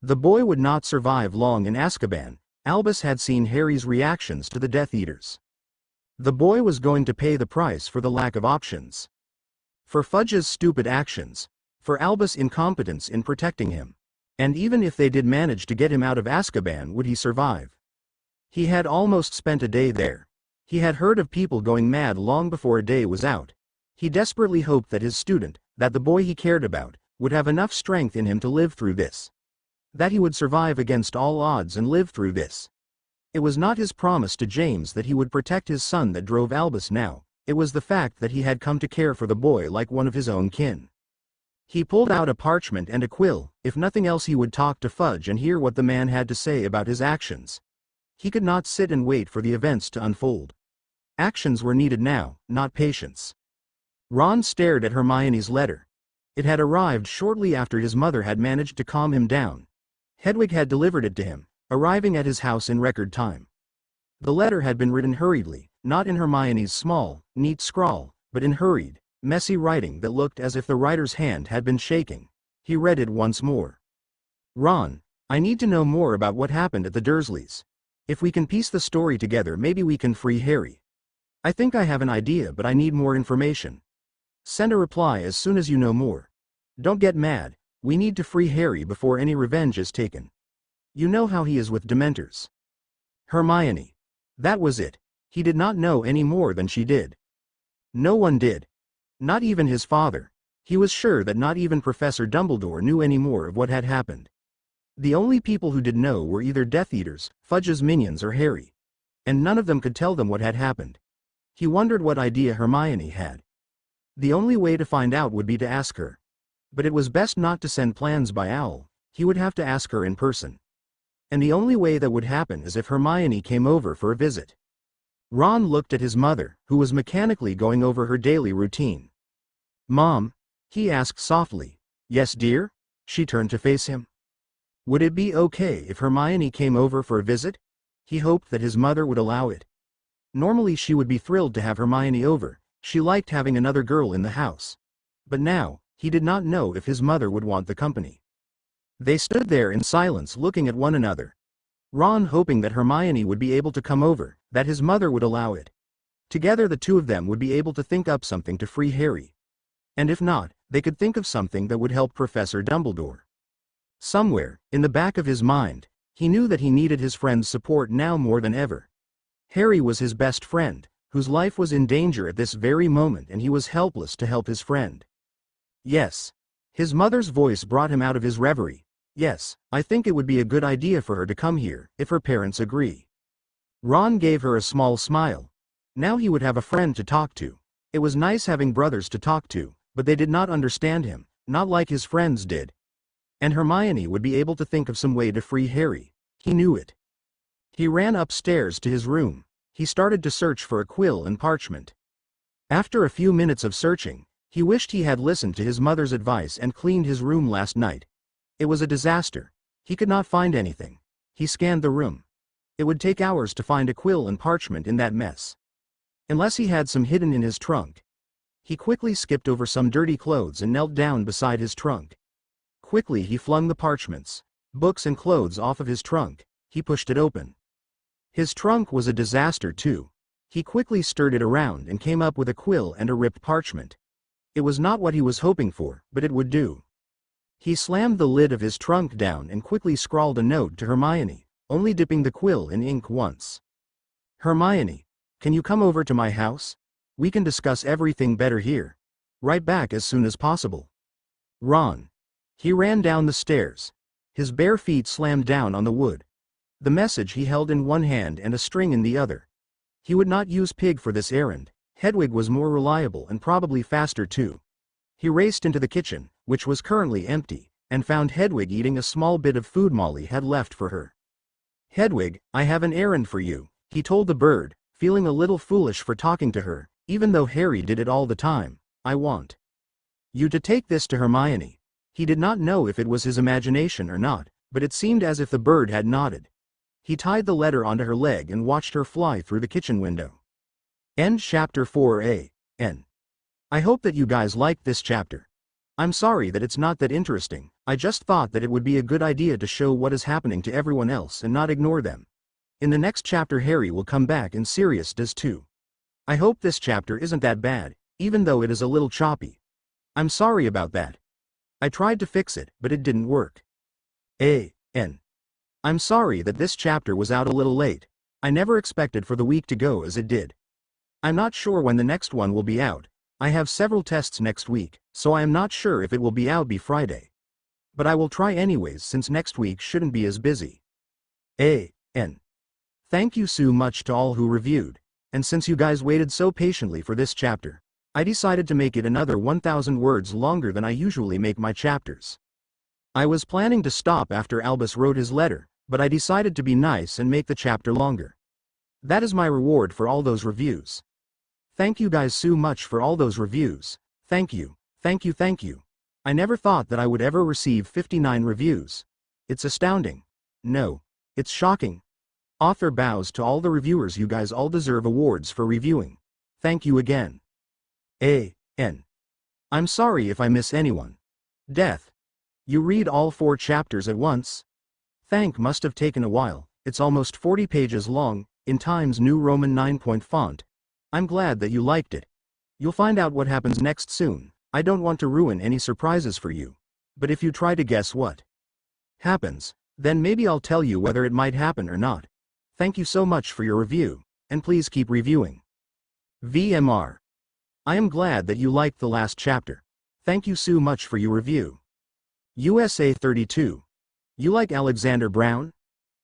The boy would not survive long in Azkaban. Albus had seen Harry's reactions to the Death Eaters. The boy was going to pay the price for the lack of options. For Fudge's stupid actions. For Albus' incompetence in protecting him. And even if they did manage to get him out of Azkaban, would he survive? He had almost spent a day there. He had heard of people going mad long before a day was out. He desperately hoped that his student, that the boy he cared about, would have enough strength in him to live through this. That he would survive against all odds and live through this. It was not his promise to James that he would protect his son that drove Albus now. It was the fact that he had come to care for the boy like one of his own kin. He pulled out a parchment and a quill. If nothing else, he would talk to Fudge and hear what the man had to say about his actions. He could not sit and wait for the events to unfold. Actions were needed now, not patience. Ron stared at Hermione's letter. It had arrived shortly after his mother had managed to calm him down. Hedwig had delivered it to him, arriving at his house in record time. The letter had been written hurriedly, not in Hermione's small, neat scrawl, but in hurried, messy writing that looked as if the writer's hand had been shaking. He read it once more. Ron, I need to know more about what happened at the Dursleys. If we can piece the story together, maybe we can free Harry. I think I have an idea, but I need more information. Send a reply as soon as you know more. Don't get mad. We need to free Harry before any revenge is taken. You know how he is with Dementors. Hermione. That was it. He did not know any more than she did. No one did. Not even his father. He was sure that not even Professor Dumbledore knew any more of what had happened. The only people who did know were either Death Eaters, Fudge's minions, or Harry. And none of them could tell them what had happened. He wondered what idea Hermione had. The only way to find out would be to ask her. But it was best not to send plans by owl. He would have to ask her in person. And the only way that would happen is if Hermione came over for a visit. Ron looked at his mother, who was mechanically going over her daily routine. Mom? He asked softly. Yes, dear? She turned to face him. Would it be okay if Hermione came over for a visit? He hoped that his mother would allow it. Normally she would be thrilled to have Hermione over. She liked having another girl in the house. But now, he did not know if his mother would want the company. They stood there in silence looking at one another. Ron hoping that Hermione would be able to come over, that his mother would allow it. Together the two of them would be able to think up something to free Harry. And if not, they could think of something that would help Professor Dumbledore. Somewhere, in the back of his mind, he knew that he needed his friend's support now more than ever. Harry was his best friend, whose life was in danger at this very moment, and he was helpless to help his friend. Yes. His mother's voice brought him out of his reverie. Yes, I think it would be a good idea for her to come here, if her parents agree. Ron gave her a small smile. Now he would have a friend to talk to. It was nice having brothers to talk to, but they did not understand him, not like his friends did. And Hermione would be able to think of some way to free Harry. He knew it. He ran upstairs to his room. He started to search for a quill and parchment. After a few minutes of searching, he wished he had listened to his mother's advice and cleaned his room last night. It was a disaster. He could not find anything. He scanned the room. It would take hours to find a quill and parchment in that mess. Unless he had some hidden in his trunk. He quickly skipped over some dirty clothes and knelt down beside his trunk. Quickly he flung the parchments, books and clothes off of his trunk. He pushed it open. His trunk was a disaster too. He quickly stirred it around and came up with a quill and a ripped parchment. It was not what he was hoping for, but it would do. He slammed the lid of his trunk down and quickly scrawled a note to Hermione, only dipping the quill in ink once. Hermione, can you come over to my house? We can discuss everything better here. Right back as soon as possible. Ron. He ran down the stairs. His bare feet slammed down on the wood. The message he held in one hand and a string in the other. He would not use Pig for this errand. Hedwig was more reliable and probably faster too. He raced into the kitchen, which was currently empty, and found Hedwig eating a small bit of food Molly had left for her. Hedwig, I have an errand for you, he told the bird, feeling a little foolish for talking to her, even though Harry did it all the time. I want you to take this to Hermione. He did not know if it was his imagination or not, but it seemed as if the bird had nodded. He tied the letter onto her leg and watched her fly through the kitchen window. End chapter 4a. N. I hope that you guys liked this chapter. I'm sorry that it's not that interesting. I just thought that it would be a good idea to show what is happening to everyone else and not ignore them. In the next chapter Harry will come back and Sirius does too. I hope this chapter isn't that bad, even though it is a little choppy. I'm sorry about that. I tried to fix it, but it didn't work. N. I'm sorry that this chapter was out a little late. I never expected for the week to go as it did. I'm not sure when the next one will be out. I have several tests next week, so I am not sure if it will be out by Friday. But I will try anyways since next week shouldn't be as busy. N. Thank you so much to all who reviewed, and since you guys waited so patiently for this chapter, I decided to make it another 1,000 words longer than I usually make my chapters. I was planning to stop after Albus wrote his letter, but I decided to be nice and make the chapter longer. That is my reward for all those reviews. Thank you guys so much for all those reviews. Thank you, thank you, thank you. I never thought that I would ever receive 59 reviews. It's astounding. No, it's shocking. Author bows to all the reviewers. You guys all deserve awards for reviewing. Thank you again. N. I'm sorry if I miss anyone. Death. You read all 4 chapters at once? Thank must have taken a while. It's almost 40 pages long, in Times New Roman 9-point font. I'm glad that you liked it. You'll find out what happens next soon. I don't want to ruin any surprises for you. But if you try to guess what happens, then maybe I'll tell you whether it might happen or not. Thank you so much for your review, and please keep reviewing. VMR. I am glad that you liked the last chapter. Thank you so much for your review. USA 32. You like Alexander Brown?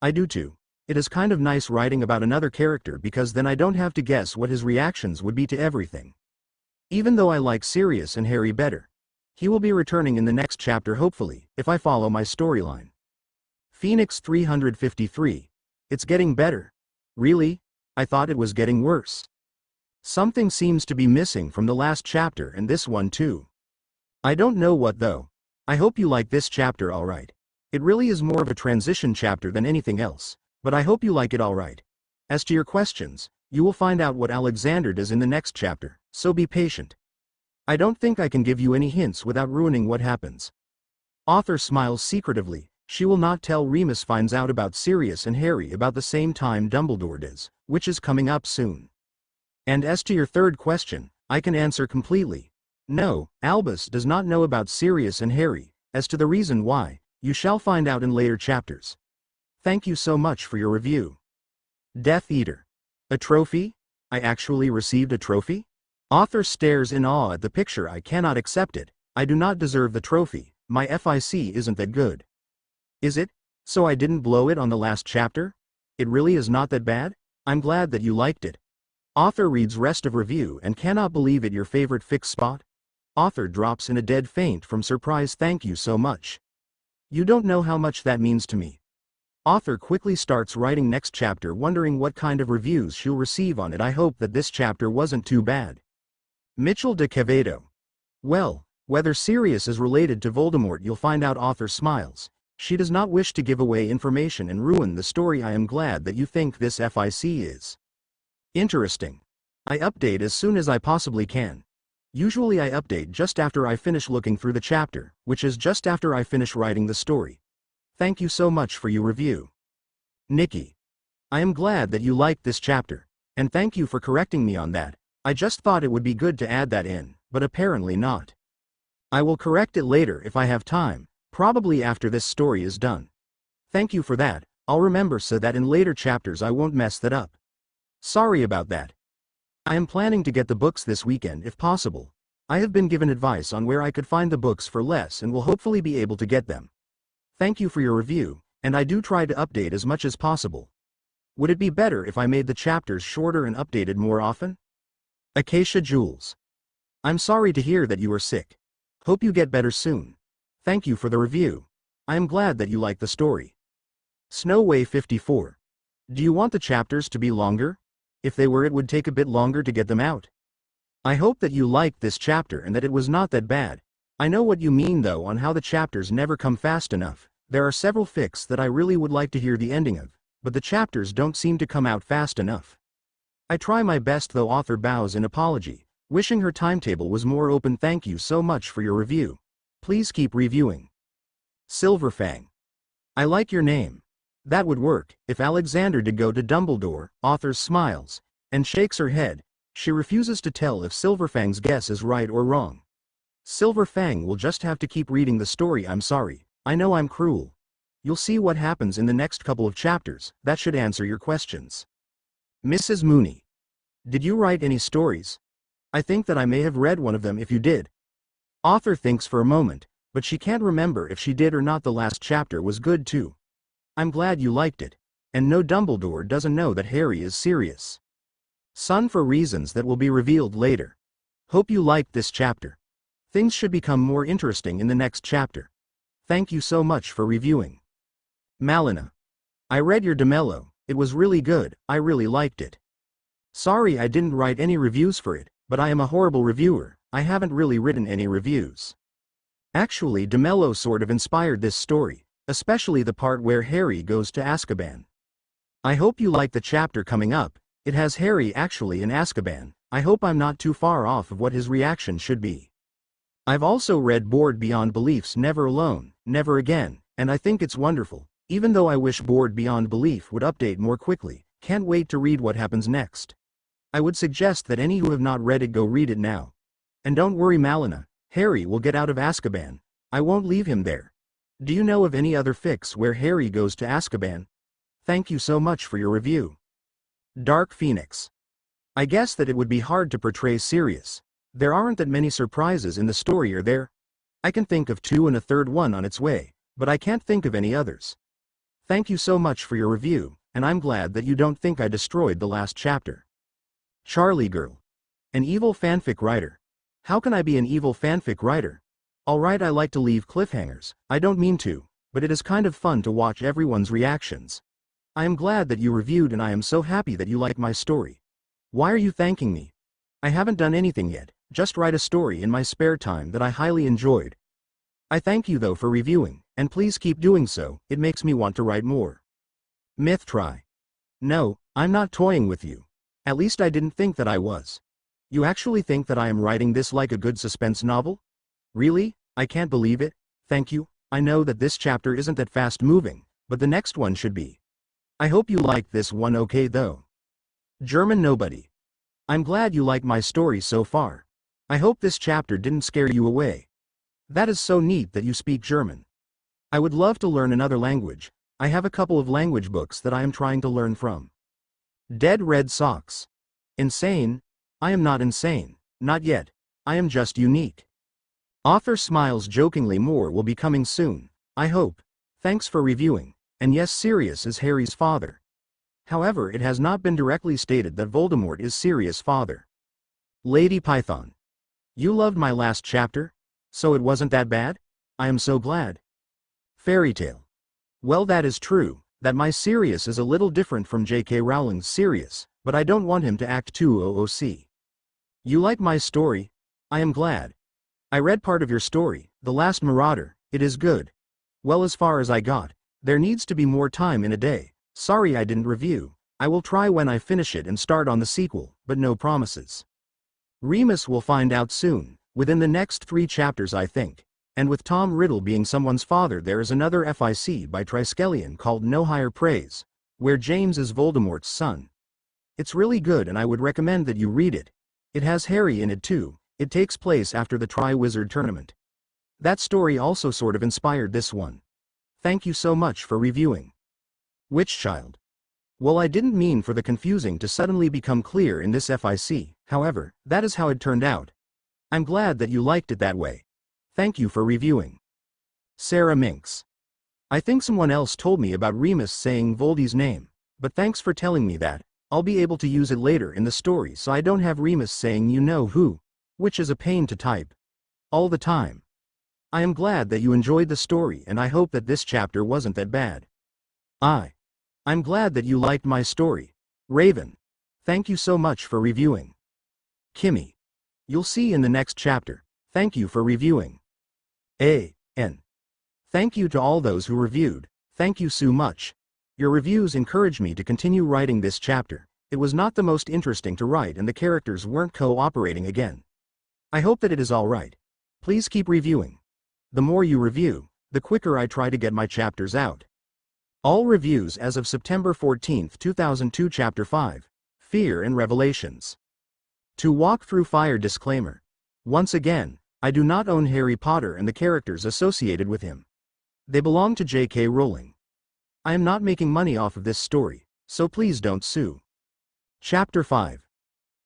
I do too. It is kind of nice writing about another character because then I don't have to guess what his reactions would be to everything. Even though I like Sirius and Harry better. He will be returning in the next chapter hopefully, if I follow my storyline. Phoenix 353. It's getting better. Really? I thought it was getting worse. Something seems to be missing from the last chapter and this one too. I don't know what though. I hope you like this chapter alright. It really is more of a transition chapter than anything else, but I hope you like it alright. As to your questions, you will find out what Alexander does in the next chapter, so be patient. I don't think I can give you any hints without ruining what happens. Author smiles secretively. She will not tell Remus finds out about Sirius and Harry about the same time Dumbledore does, which is coming up soon. And as to your third question, I can answer completely. No, Albus does not know about Sirius and Harry. As to the reason why, you shall find out in later chapters. Thank you so much for your review. Death Eater. A trophy? I actually received a trophy? Author stares in awe at the picture. I cannot accept it. I do not deserve the trophy. My FIC isn't that good. Is it? So I didn't blow it on the last chapter? It really is not that bad? I'm glad that you liked it. Author reads rest of review and cannot believe it. Your favorite fix spot? Author drops in a dead faint from surprise. Thank you so much. You don't know how much that means to me. Author quickly starts writing next chapter, wondering what kind of reviews she'll receive on it. I hope that this chapter wasn't too bad. Mitchell de Quevedo. Well, whether Sirius is related to Voldemort, you'll find out. Author smiles. She does not wish to give away information and ruin the story. I am glad that you think this fic is interesting. I update as soon as I possibly can. Usually I update just after I finish looking through the chapter, which is just after I finish writing the story. Thank you so much for your review. Nikki. I am glad that you liked this chapter, and thank you for correcting me on that. I just thought it would be good to add that in, but apparently not. I will correct it later if I have time, probably after this story is done. Thank you for that. I'll remember so that in later chapters I won't mess that up. Sorry about that. I am planning to get the books this weekend if possible. I have been given advice on where I could find the books for less and will hopefully be able to get them. Thank you for your review, and I do try to update as much as possible. Would it be better if I made the chapters shorter and updated more often? Acacia Jules. I'm sorry to hear that you are sick. Hope you get better soon. Thank you for the review. I am glad that you like the story. Snowway 54. Do you want the chapters to be longer? If they were, it would take a bit longer to get them out. I hope that you liked this chapter and that it was not that bad. I know what you mean though on how the chapters never come fast enough. There are several fics that I really would like to hear the ending of, but the chapters don't seem to come out fast enough. I try my best though. Author bows in apology, wishing her timetable was more open. Thank you so much for your review. Please keep reviewing. Silverfang. I like your name. That would work if Alexander did go to Dumbledore. Author smiles and shakes her head. She refuses to tell if Silverfang's guess is right or wrong. Silverfang will just have to keep reading the story. I'm sorry. I know I'm cruel. You'll see what happens in the next couple of chapters. That should answer your questions. Mrs. Mooney. Did you write any stories? I think that I may have read one of them if you did. Author thinks for a moment, but she can't remember if she did or not. The last chapter was good too. I'm glad you liked it. And no, Dumbledore doesn't know that Harry is Sirius' son for reasons that will be revealed later. Hope you liked this chapter. Things should become more interesting in the next chapter. Thank you so much for reviewing. Malina. I read your Demello. It was really good. I really liked it. Sorry I didn't write any reviews for it, but I am a horrible reviewer. I haven't really written any reviews. Actually, Demello sort of inspired this story, especially the part where Harry goes to Azkaban. I hope you like the chapter coming up. It has Harry actually in Azkaban. I hope I'm not too far off of what his reaction should be. I've also read Bored Beyond Belief's Never Alone, Never Again, and I think it's wonderful, even though I wish Bored Beyond Belief would update more quickly. Can't wait to read what happens next. I would suggest that any who have not read it go read it now. And don't worry Malina, Harry will get out of Azkaban. I won't leave him there. Do you know of any other fics where Harry goes to Azkaban? Thank you so much for your review. Dark Phoenix. I guess that it would be hard to portray Sirius. There aren't that many surprises in the story, are there? I can think of 2 and a third one on its way, but I can't think of any others. Thank you so much for your review, and I'm glad that you don't think I destroyed the last chapter. Charlie Girl. An evil fanfic writer. How can I be an evil fanfic writer? Alright, I like to leave cliffhangers. I don't mean to, but it is kind of fun to watch everyone's reactions. I am glad that you reviewed and I am so happy that you like my story. Why are you thanking me? I haven't done anything yet. Just write a story in my spare time that I highly enjoyed. I thank you though for reviewing, and please keep doing so. It makes me want to write more. Myth Try. No, I'm not toying with you. At least I didn't think that I was. You actually think that I am writing this like a good suspense novel? Really? I can't believe it. Thank you. I know that this chapter isn't that fast moving, but the next one should be. I hope you liked this one okay though. German Nobody. I'm glad you liked my story so far. I hope this chapter didn't scare you away. That is so neat that you speak German. I would love to learn another language. I have a couple of language books that I am trying to learn from. Dead Red Socks. Insane? I am not insane. Not yet. I am just unique. Author smiles jokingly. More will be coming soon. I hope. Thanks for reviewing. And yes, Sirius is Harry's father. However, it has not been directly stated that Voldemort is Sirius' father. Lady Python. You loved my last chapter? So it wasn't that bad? I am so glad. Fairy tale. Well, that is true, that my Sirius is a little different from J.K. Rowling's Sirius, but I don't want him to act too OOC. You like my story? I am glad. I read part of your story, The Last Marauder. It is good. Well, as far as I got. There needs to be more time in a day. Sorry I didn't review. I will try when I finish it and start on the sequel, but no promises. Remus will find out soon, within the next 3 chapters I think. And with Tom Riddle being someone's father, there is another FIC by Triskelion called No Higher Praise, where James is Voldemort's son. It's really good and I would recommend that you read it. It has Harry in it too. It takes place after the Triwizard Tournament. That story also sort of inspired this one. Thank you so much for reviewing. Witchchild. Well, I didn't mean for the confusing to suddenly become clear in this FIC, however, that is how it turned out. I'm glad that you liked it that way. Thank you for reviewing. Sarah Minks. I think someone else told me about Remus saying Voldy's name, but thanks for telling me that. I'll be able to use it later in the story so I don't have Remus saying you know who, which is a pain to type all the time. I am glad that you enjoyed the story and I hope that this chapter wasn't that bad. I'm glad that you liked my story. Raven. Thank you so much for reviewing. Kimmy. You'll see in the next chapter. Thank you for reviewing. A.N. Thank you to all those who reviewed. Thank you so much. Your reviews encourage me to continue writing this chapter. It was not the most interesting to write and the characters weren't cooperating again. I hope that it is alright. Please keep reviewing. The more you review, the quicker I try to get my chapters out. All reviews as of September 14, 2002. Chapter 5. Fear and Revelations. To walk through fire. Disclaimer. Once again, I do not own Harry Potter and the characters associated with him. They belong to J.K. Rowling. I am not making money off of this story, so please don't sue. Chapter 5.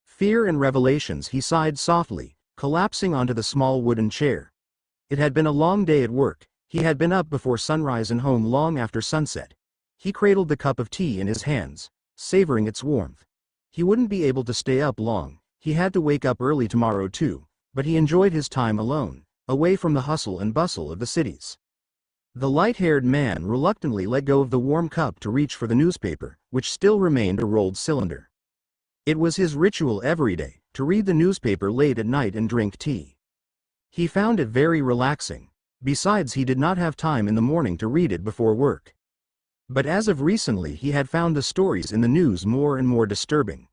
Fear and Revelations. He sighed softly, collapsing onto the small wooden chair. It had been a long day at work. He had been up before sunrise and home long after sunset. He cradled the cup of tea in his hands, savoring its warmth. He wouldn't be able to stay up long. He had to wake up early tomorrow too, but he enjoyed his time alone, away from the hustle and bustle of the cities. The light-haired man reluctantly let go of the warm cup to reach for the newspaper, which still remained a rolled cylinder. It was his ritual every day, to read the newspaper late at night and drink tea. He found it very relaxing. Besides, he did not have time in the morning to read it before work. But as of recently he had found the stories in the news more and more disturbing.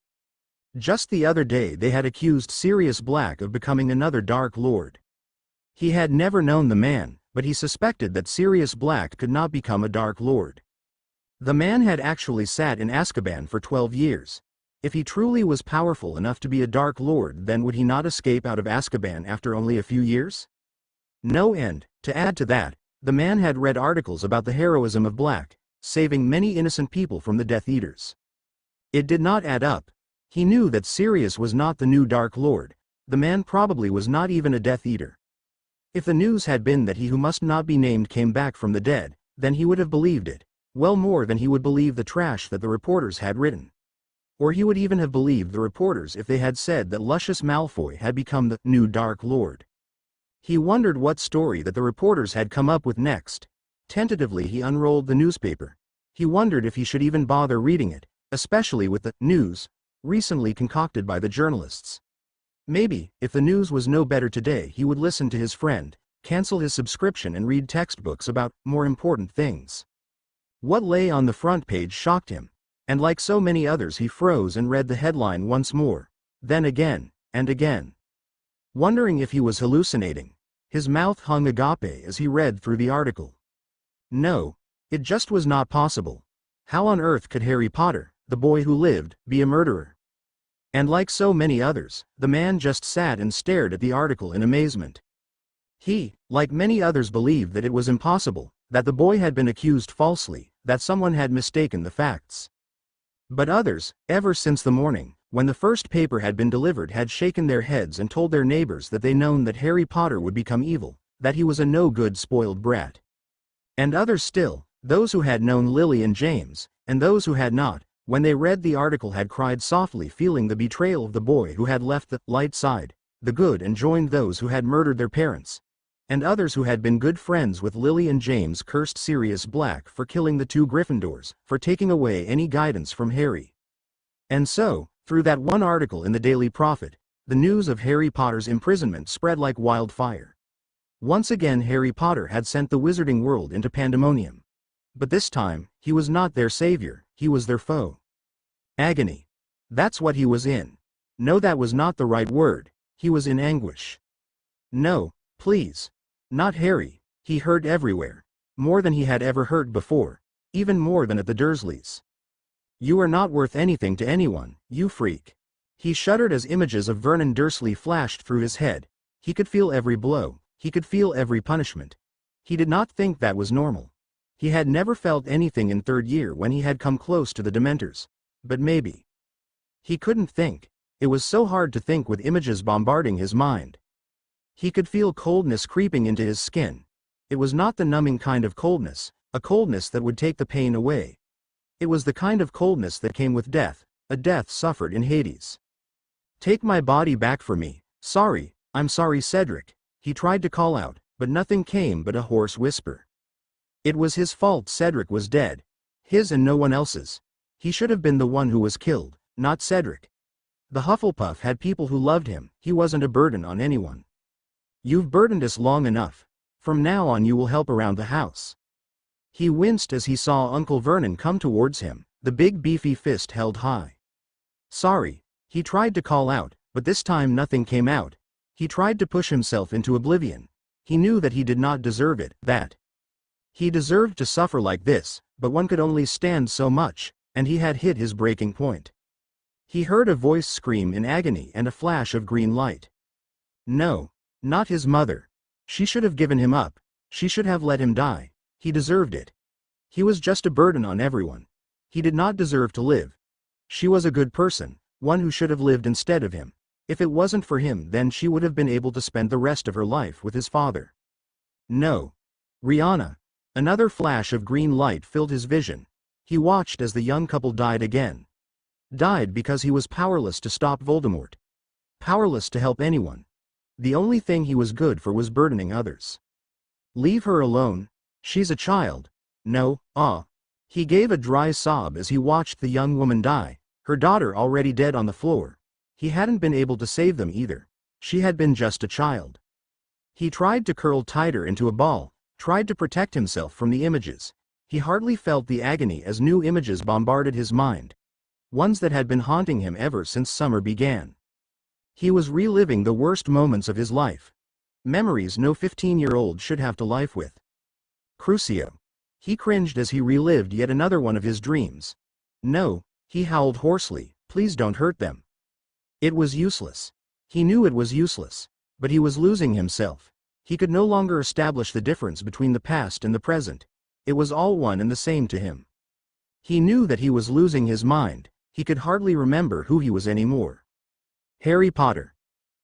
Just the other day they had accused Sirius Black of becoming another Dark Lord. He had never known the man, but he suspected that Sirius Black could not become a Dark Lord. The man had actually sat in Azkaban for 12 years. If he truly was powerful enough to be a Dark Lord, then would he not escape out of Azkaban after only a few years? No end. To add to that, the man had read articles about the heroism of Black, saving many innocent people from the Death Eaters. It did not add up. He knew that Sirius was not the new Dark Lord. The man probably was not even a Death Eater. If the news had been that he who must not be named came back from the dead, then he would have believed it, well more than he would believe the trash that the reporters had written. Or he would even have believed the reporters if they had said that Lucius Malfoy had become the new Dark Lord. He wondered what story that the reporters had come up with next. Tentatively he unrolled the newspaper. He wondered if he should even bother reading it, especially with the news recently concocted by the journalists. Maybe, if the news was no better today, he would listen to his friend, cancel his subscription and read textbooks about more important things. What lay on the front page shocked him, and like so many others he froze and read the headline once more, then again, and again. Wondering if he was hallucinating, his mouth hung agape as he read through the article. No, it just was not possible. How on earth could Harry Potter, the boy who lived, be a murderer? And like so many others, the man just sat and stared at the article in amazement. He, like many others, believed that it was impossible, that the boy had been accused falsely, that someone had mistaken the facts. But others, ever since the morning, when the first paper had been delivered, had shaken their heads and told their neighbors that they known that Harry Potter would become evil, that he was a no-good spoiled brat. And others still, those who had known Lily and James, and those who had not, when they read the article had cried softly, feeling the betrayal of the boy who had left the light side, the good, and joined those who had murdered their parents. and others who had been good friends with Lily and James cursed Sirius Black for killing the two Gryffindors, for taking away any guidance from Harry. And so, through that one article in the Daily Prophet, the news of Harry Potter's imprisonment spread like wildfire. Once again Harry Potter had sent the wizarding world into pandemonium. But this time, he was not their savior, he was their foe. Agony. That's what he was in. No, that was not the right word, he was in anguish. No, please. Not Harry, he hurt everywhere. More than he had ever hurt before. Even more than at the Dursleys. You are not worth anything to anyone, you freak. He shuddered as images of Vernon Dursley flashed through his head. He could feel every blow, he could feel every punishment. He did not think that was normal. He had never felt anything in third year when he had come close to the Dementors. But maybe. He couldn't think. It was so hard to think with images bombarding his mind. He could feel coldness creeping into his skin. It was not the numbing kind of coldness, a coldness that would take the pain away. It was the kind of coldness that came with death, a death suffered in Hades. Take my body back for me. Sorry, I'm sorry, Cedric. He tried to call out, but nothing came but a hoarse whisper. It was his fault Cedric was dead. His and no one else's. He should have been the one who was killed, not Cedric. The Hufflepuff had people who loved him, he wasn't a burden on anyone. You've burdened us long enough. From now on you will help around the house. He winced as he saw Uncle Vernon come towards him, the big beefy fist held high. Sorry, he tried to call out, but this time nothing came out. He tried to push himself into oblivion. He knew that he did not deserve it, that he deserved to suffer like this, but one could only stand so much, and he had hit his breaking point. He heard a voice scream in agony and a flash of green light. No, not his mother. She should have given him up. She should have let him die. He deserved it. He was just a burden on everyone. He did not deserve to live. She was a good person, one who should have lived instead of him. If it wasn't for him, then she would have been able to spend the rest of her life with his father. No. Rihanna. Another flash of green light filled his vision. He watched as the young couple died again. Died because he was powerless to stop Voldemort. Powerless to help anyone. The only thing he was good for was burdening others. Leave her alone. She's a child. No, He gave a dry sob as he watched the young woman die, her daughter already dead on the floor. He hadn't been able to save them either. She had been just a child. He tried to curl tighter into a ball, tried to protect himself from the images. He hardly felt the agony as new images bombarded his mind. Ones that had been haunting him ever since summer began. He was reliving the worst moments of his life. Memories no 15-year-old should have to life with. Crucio. He cringed as he relived yet another one of his dreams. No, he howled hoarsely, please don't hurt them. It was useless. He knew it was useless. But he was losing himself. He could no longer establish the difference between the past and the present. It was all one and the same to him. He knew that he was losing his mind. He could hardly remember who he was anymore. Harry Potter.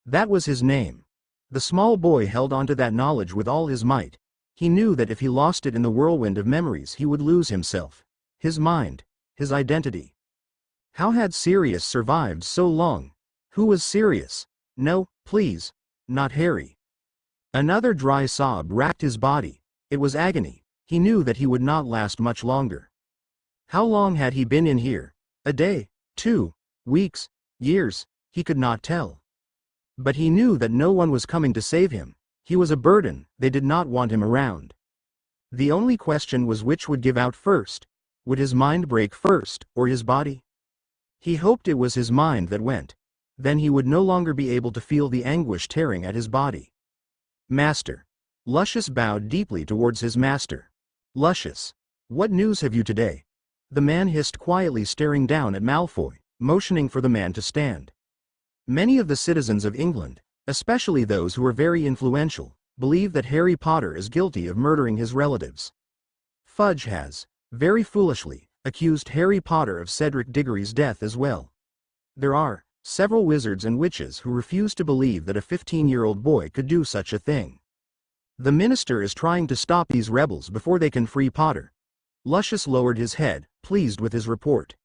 That was his name. The small boy held on to that knowledge with all his might. He knew that if he lost it in the whirlwind of memories he would lose himself. His mind. His identity. How had Sirius survived so long? Who was Sirius? No, please. Not Harry. Another dry sob racked his body. It was agony. He knew that he would not last much longer. How long had he been in here? A day? 2 weeks? Years? He could not tell. But he knew that no one was coming to save him. He was a burden, they did not want him around. The only question was which would give out first. Would his mind break first, or his body? He hoped it was his mind that went. Then he would no longer be able to feel the anguish tearing at his body. Master. Lucius bowed deeply towards his master. Lucius. What news have you today? The man hissed quietly, staring down at Malfoy, motioning for the man to stand. Many of the citizens of England, especially those who are very influential, believe that Harry Potter is guilty of murdering his relatives. Fudge has, very foolishly, accused Harry Potter of Cedric Diggory's death as well. There are several wizards and witches who refuse to believe that a 15-year-old boy could do such a thing. The minister is trying to stop these rebels before they can free Potter. Lucius lowered his head, pleased with his report.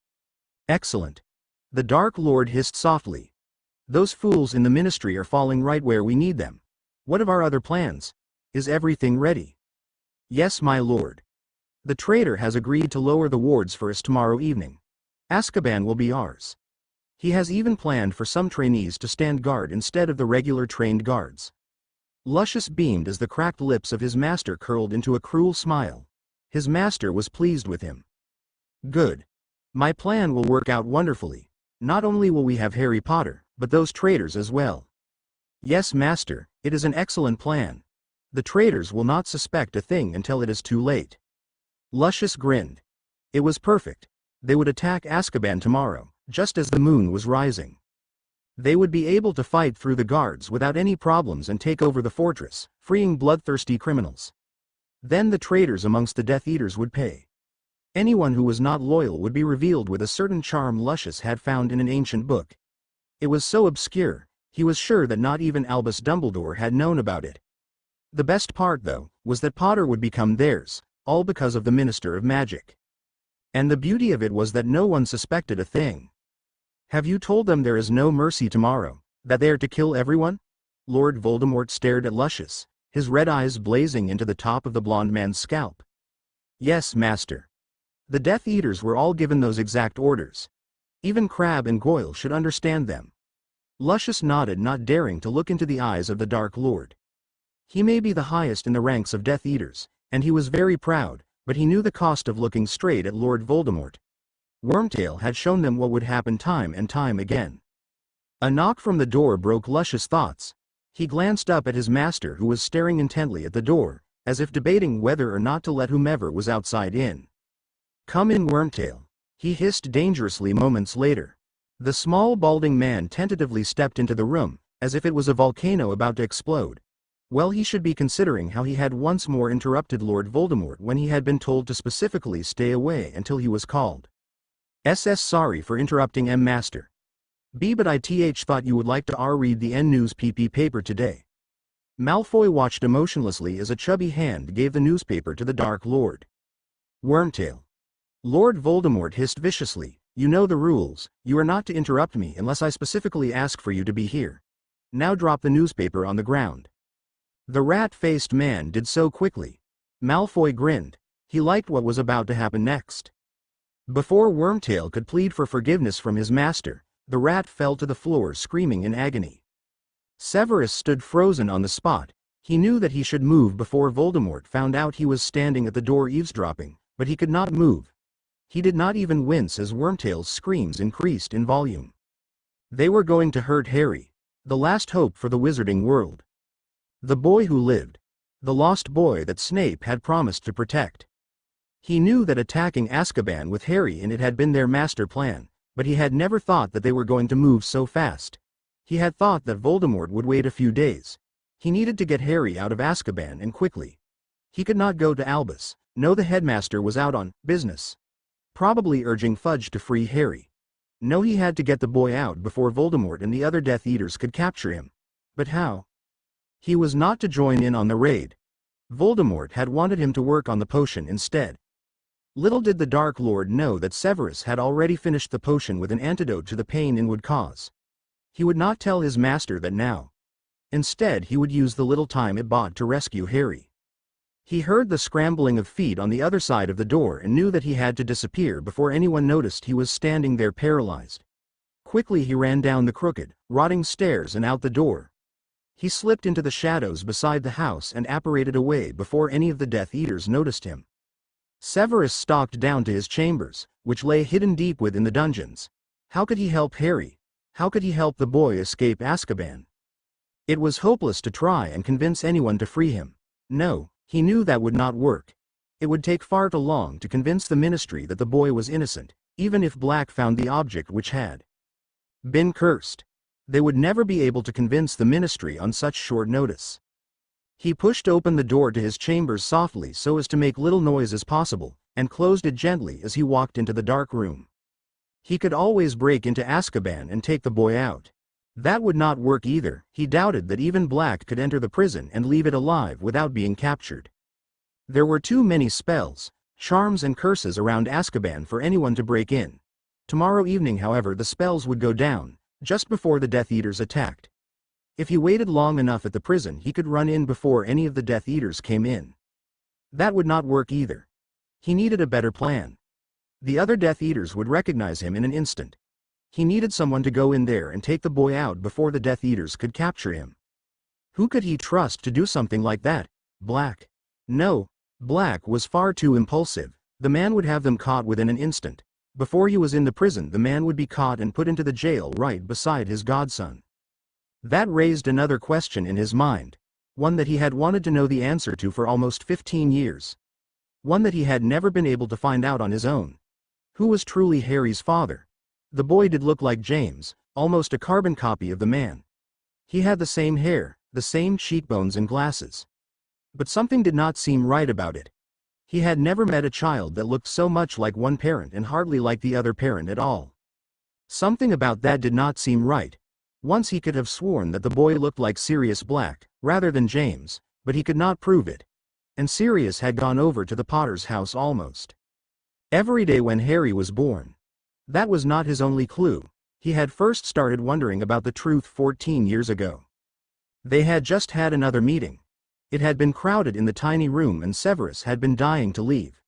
Excellent. The Dark Lord hissed softly. Those fools in the ministry are falling right where we need them. What of our other plans? Is everything ready? Yes, my lord. The traitor has agreed to lower the wards for us tomorrow evening. Azkaban will be ours. He has even planned for some trainees to stand guard instead of the regular trained guards. Lucius beamed as the cracked lips of his master curled into a cruel smile. His master was pleased with him. Good. My plan will work out wonderfully. Not only will we have Harry Potter, but those traitors as well. Yes, master, it is an excellent plan. The traitors will not suspect a thing until it is too late. Lucius grinned. It was perfect. They would attack Azkaban tomorrow, just as the moon was rising. They would be able to fight through the guards without any problems and take over the fortress, freeing bloodthirsty criminals. Then the traitors amongst the Death Eaters would pay. Anyone who was not loyal would be revealed with a certain charm Lucius had found in an ancient book. It was so obscure, he was sure that not even Albus Dumbledore had known about it. The best part, though, was that Potter would become theirs, all because of the Minister of Magic. And the beauty of it was that no one suspected a thing. Have you told them there is no mercy tomorrow, that they are to kill everyone? Lord Voldemort stared at Lucius, his red eyes blazing into the top of the blonde man's scalp. Yes, master. The Death Eaters were all given those exact orders. Even Crabbe and Goyle should understand them. Lucius nodded, not daring to look into the eyes of the Dark Lord. He may be the highest in the ranks of Death Eaters, and he was very proud, but he knew the cost of looking straight at Lord Voldemort. Wormtail had shown them what would happen time and time again. A knock from the door broke Lucius' thoughts. He glanced up at his master, who was staring intently at the door, as if debating whether or not to let whomever was outside in. Come in, Wormtail, he hissed dangerously moments later. The small balding man tentatively stepped into the room, as if it was a volcano about to explode. Well, he should be considering how he had once more interrupted Lord Voldemort when he had been told to specifically stay away until he was called. Sorry for interrupting, master. But I thought you would like to read the N-News PP paper today. Malfoy watched emotionlessly as a chubby hand gave the newspaper to the Dark Lord. Wormtail. Lord Voldemort hissed viciously, you know the rules, you are not to interrupt me unless I specifically ask for you to be here. Now drop the newspaper on the ground. The rat-faced man did so quickly. Malfoy grinned. He liked what was about to happen next. Before Wormtail could plead for forgiveness from his master, the rat fell to the floor screaming in agony. Severus stood frozen on the spot. He knew that he should move before Voldemort found out he was standing at the door eavesdropping, but he could not move. He did not even wince as Wormtail's screams increased in volume. They were going to hurt Harry, the last hope for the wizarding world. The boy who lived. The lost boy that Snape had promised to protect. He knew that attacking Azkaban with Harry in it had been their master plan, but he had never thought that they were going to move so fast. He had thought that Voldemort would wait a few days. He needed to get Harry out of Azkaban, and quickly. He could not go to Albus. No, the headmaster was out on business. Probably urging Fudge to free Harry. No, he had to get the boy out before Voldemort and the other Death Eaters could capture him. But how? He was not to join in on the raid. Voldemort had wanted him to work on the potion instead. Little did the Dark Lord know that Severus had already finished the potion with an antidote to the pain it would cause. He would not tell his master that now. Instead, he would use the little time it bought to rescue Harry. He heard the scrambling of feet on the other side of the door and knew that he had to disappear before anyone noticed he was standing there paralyzed. Quickly he ran down the crooked, rotting stairs and out the door. He slipped into the shadows beside the house and apparated away before any of the Death Eaters noticed him. Severus stalked down to his chambers, which lay hidden deep within the dungeons. How could he help Harry? How could he help the boy escape Azkaban? It was hopeless to try and convince anyone to free him. No, he knew that would not work. It would take far too long to convince the Ministry that the boy was innocent, even if Black found the object which had been cursed. They would never be able to convince the Ministry on such short notice. He pushed open the door to his chambers softly so as to make little noise as possible, and closed it gently as he walked into the dark room. He could always break into Azkaban and take the boy out. That would not work either. He doubted that even Black could enter the prison and leave it alive without being captured. There were too many spells, charms and curses around Azkaban for anyone to break in. Tomorrow evening, however, the spells would go down, just before the Death Eaters attacked. If he waited long enough at the prison he could run in before any of the Death Eaters came in. That would not work either. He needed a better plan. The other Death Eaters would recognize him in an instant. He needed someone to go in there and take the boy out before the Death Eaters could capture him. Who could he trust to do something like that? Black? No, Black was far too impulsive. The man would have them caught within an instant. Before he was in the prison the man would be caught and put into the jail right beside his godson. That raised another question in his mind. One that he had wanted to know the answer to for almost 15 years. One that he had never been able to find out on his own. Who was truly Harry's father? The boy did look like James, almost a carbon copy of the man. He had the same hair, the same cheekbones and glasses. But something did not seem right about it. He had never met a child that looked so much like one parent and hardly like the other parent at all. Something about that did not seem right. Once he could have sworn that the boy looked like Sirius Black, rather than James, but he could not prove it. And Sirius had gone over to the Potter's house almost every day when Harry was born. That was not his only clue. He had first started wondering about the truth 14 years ago. They had just had another meeting. It had been crowded in the tiny room and Severus had been dying to leave.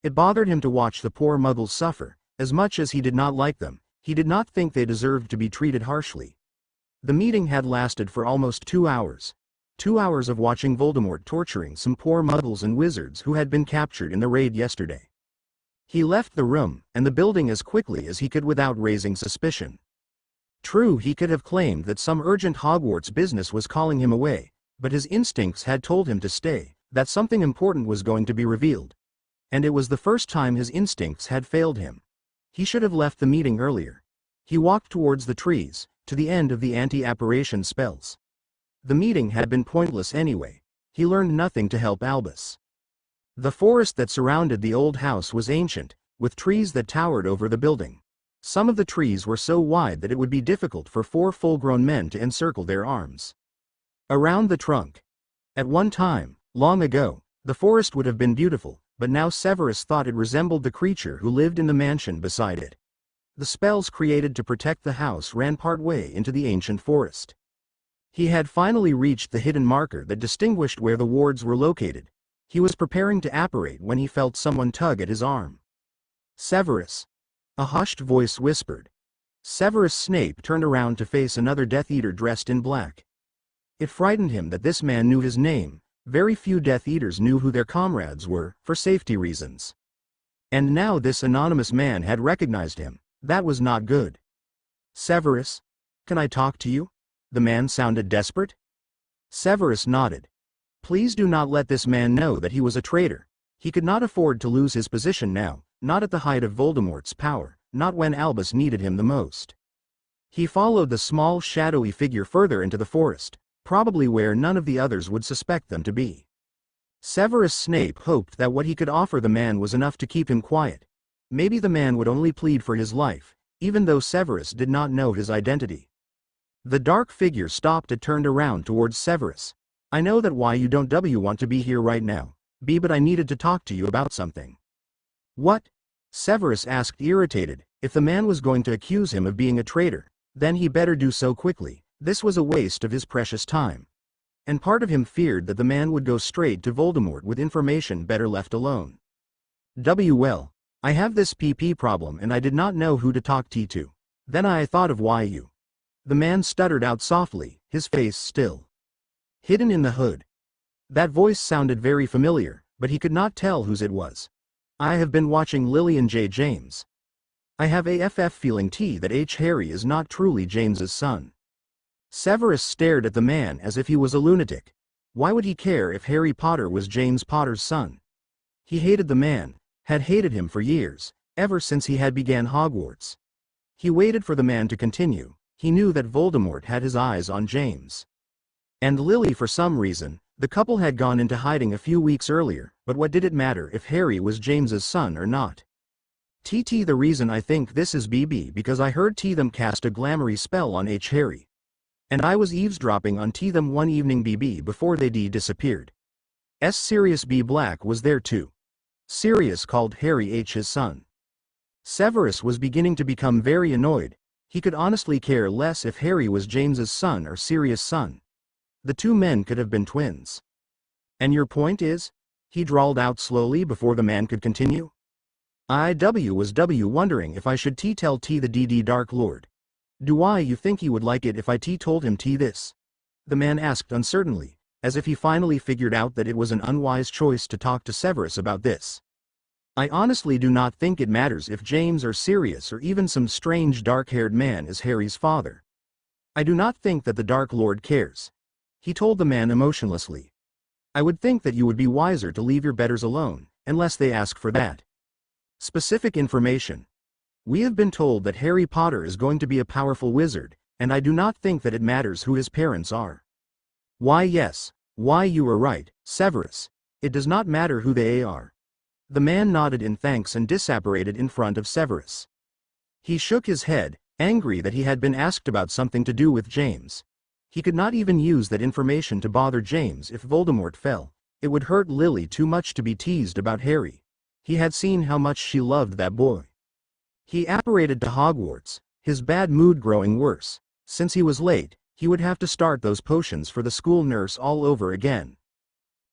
It bothered him to watch the poor muggles suffer. As much as he did not like them, he did not think they deserved to be treated harshly. The meeting had lasted for almost 2 hours. 2 hours of watching Voldemort torturing some poor muggles and wizards who had been captured in the raid yesterday. He left the room and the building as quickly as he could without raising suspicion. True, he could have claimed that some urgent Hogwarts business was calling him away, but his instincts had told him to stay, that something important was going to be revealed. And it was the first time his instincts had failed him. He should have left the meeting earlier. He walked towards the trees, to the end of the anti-apparition spells. The meeting had been pointless anyway. He learned nothing to help Albus. The forest that surrounded the old house was ancient, with trees that towered over the building. Some of the trees were so wide that it would be difficult for 4 full-grown men to encircle their arms around the trunk. At one time, long ago, the forest would have been beautiful, but now Severus thought it resembled the creature who lived in the mansion beside it. The spells created to protect the house ran part way into the ancient forest. He had finally reached the hidden marker that distinguished where the wards were located. He was preparing to apparate when he felt someone tug at his arm. Severus. A hushed voice whispered. Severus Snape turned around to face another Death Eater dressed in black. It frightened him that this man knew his name. Very few Death Eaters knew who their comrades were, for safety reasons. And now this anonymous man had recognized him. That was not good. Severus? Can I talk to you? The man sounded desperate. Severus nodded. Please do not let this man know that he was a traitor. He could not afford to lose his position now, not at the height of Voldemort's power, not when Albus needed him the most. He followed the small shadowy figure further into the forest, probably where none of the others would suspect them to be. Severus Snape hoped that what he could offer the man was enough to keep him quiet. Maybe the man would only plead for his life, even though Severus did not know his identity. The dark figure stopped and turned around towards Severus. I know that why you don't want to be here right now, but I needed to talk to you about something. What? Severus asked, irritated. If the man was going to accuse him of being a traitor, then he better do so quickly. This was a waste of his precious time. And part of him feared that the man would go straight to Voldemort with information better left alone. Well, I have this PP problem and I did not know who to talk to. Then I thought of why you. The man stuttered out softly, his face still hidden in the hood. That voice sounded very familiar, but he could not tell whose it was. I have been watching Lillian J. James. I have a feeling that Harry is not truly James's son. Severus stared at the man as if he was a lunatic. Why would he care if Harry Potter was James Potter's son? He hated the man, had hated him for years, ever since he had began Hogwarts. He waited for the man to continue. He knew that Voldemort had his eyes on James. And Lily, for some reason, the couple had gone into hiding a few weeks earlier, but what did it matter if Harry was James's son or not? The reason I think this is because I heard them cast a glamoury spell on Harry. And I was eavesdropping on them one evening before they disappeared. Sirius Black was there too. Sirius called Harry his son. Severus was beginning to become very annoyed. He could honestly care less if Harry was James's son or Sirius' son. The two men could have been twins. And your point is? He drawled out slowly before the man could continue. Was wondering if I should tell T the DD Dark Lord. You think he would like it if I told him this? The man asked uncertainly, as if he finally figured out that it was an unwise choice to talk to Severus about this. I honestly do not think it matters if James or Sirius or even some strange dark-haired man is Harry's father. I do not think that the Dark Lord cares. He told the man emotionlessly. I would think that you would be wiser to leave your betters alone, unless they ask for that. Specific information. We have been told that Harry Potter is going to be a powerful wizard, and I do not think that it matters who his parents are. Why yes, you are right, Severus. It does not matter who they are. The man nodded in thanks and disapparated in front of Severus. He shook his head, angry that he had been asked about something to do with James. He could not even use that information to bother James if Voldemort fell. It would hurt Lily too much to be teased about Harry. He had seen how much she loved that boy. He apparated to Hogwarts, his bad mood growing worse. Since he was late, he would have to start those potions for the school nurse all over again.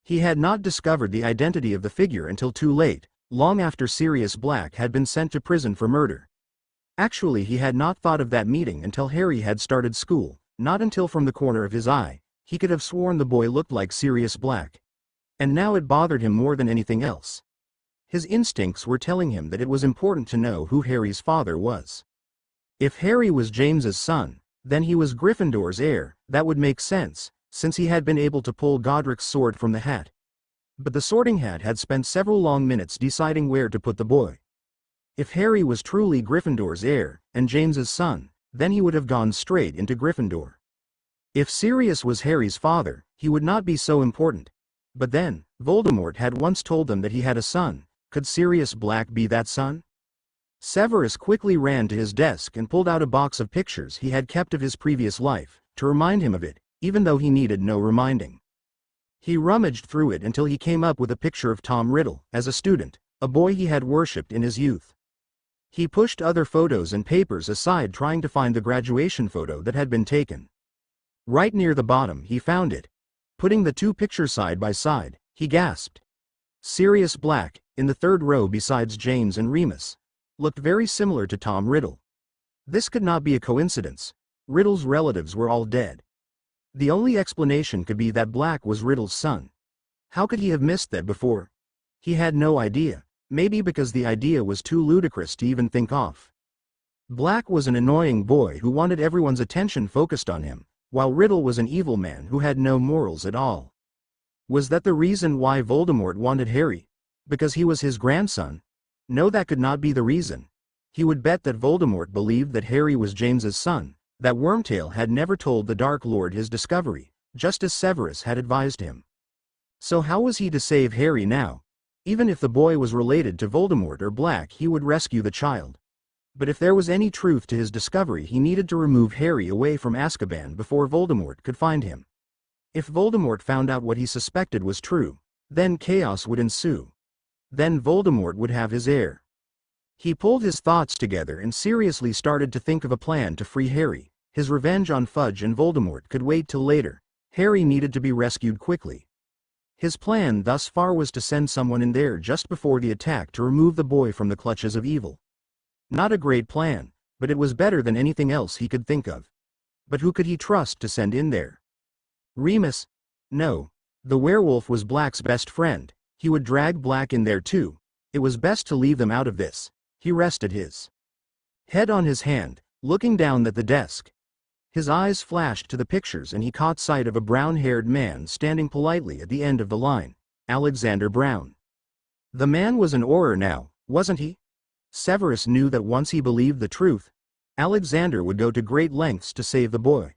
He had not discovered the identity of the figure until too late, long after Sirius Black had been sent to prison for murder. Actually, he had not thought of that meeting until Harry had started school, not until from the corner of his eye, he could have sworn the boy looked like Sirius Black. And now it bothered him more than anything else. His instincts were telling him that it was important to know who Harry's father was. If Harry was James's son, then he was Gryffindor's heir. That would make sense, since he had been able to pull Godric's sword from the hat. But the Sorting Hat had spent several long minutes deciding where to put the boy. If Harry was truly Gryffindor's heir, and James's son, then he would have gone straight into Gryffindor. If Sirius was Harry's father, he would not be so important. But then, Voldemort had once told them that he had a son. Could Sirius Black be that son? Severus quickly ran to his desk and pulled out a box of pictures he had kept of his previous life, to remind him of it, even though he needed no reminding. He rummaged through it until he came up with a picture of Tom Riddle, as a student, a boy he had worshipped in his youth. He pushed other photos and papers aside trying to find the graduation photo that had been taken. Right near the bottom he found it. Putting the two pictures side by side, he gasped. Sirius Black, in the third row besides James and Remus, looked very similar to Tom Riddle. This could not be a coincidence. Riddle's relatives were all dead. The only explanation could be that Black was Riddle's son. How could he have missed that before? He had no idea, maybe because the idea was too ludicrous to even think of. Black was an annoying boy who wanted everyone's attention focused on him, while Riddle was an evil man who had no morals at all. Was that the reason why Voldemort wanted Harry? Because he was his grandson? No, that could not be the reason. He would bet that Voldemort believed that Harry was James's son, that Wormtail had never told the Dark Lord his discovery, just as Severus had advised him. So how was he to save Harry now? Even if the boy was related to Voldemort or Black, he would rescue the child. But if there was any truth to his discovery, he needed to remove Harry away from Azkaban before Voldemort could find him. If Voldemort found out what he suspected was true, then chaos would ensue. Then Voldemort would have his heir. He pulled his thoughts together and seriously started to think of a plan to free Harry. His revenge on Fudge and Voldemort could wait till later. Harry needed to be rescued quickly. His plan thus far was to send someone in there just before the attack to remove the boy from the clutches of evil. Not a great plan, but it was better than anything else he could think of. But who could he trust to send in there? Remus? No. The werewolf was Black's best friend. He would drag Black in there too. It was best to leave them out of this. He rested his head on his hand, looking down at the desk. His eyes flashed to the pictures and he caught sight of a brown-haired man standing politely at the end of the line. Alexander Brown. The man was an orer now, wasn't he? Severus knew that once he believed the truth, Alexander would go to great lengths to save the boy.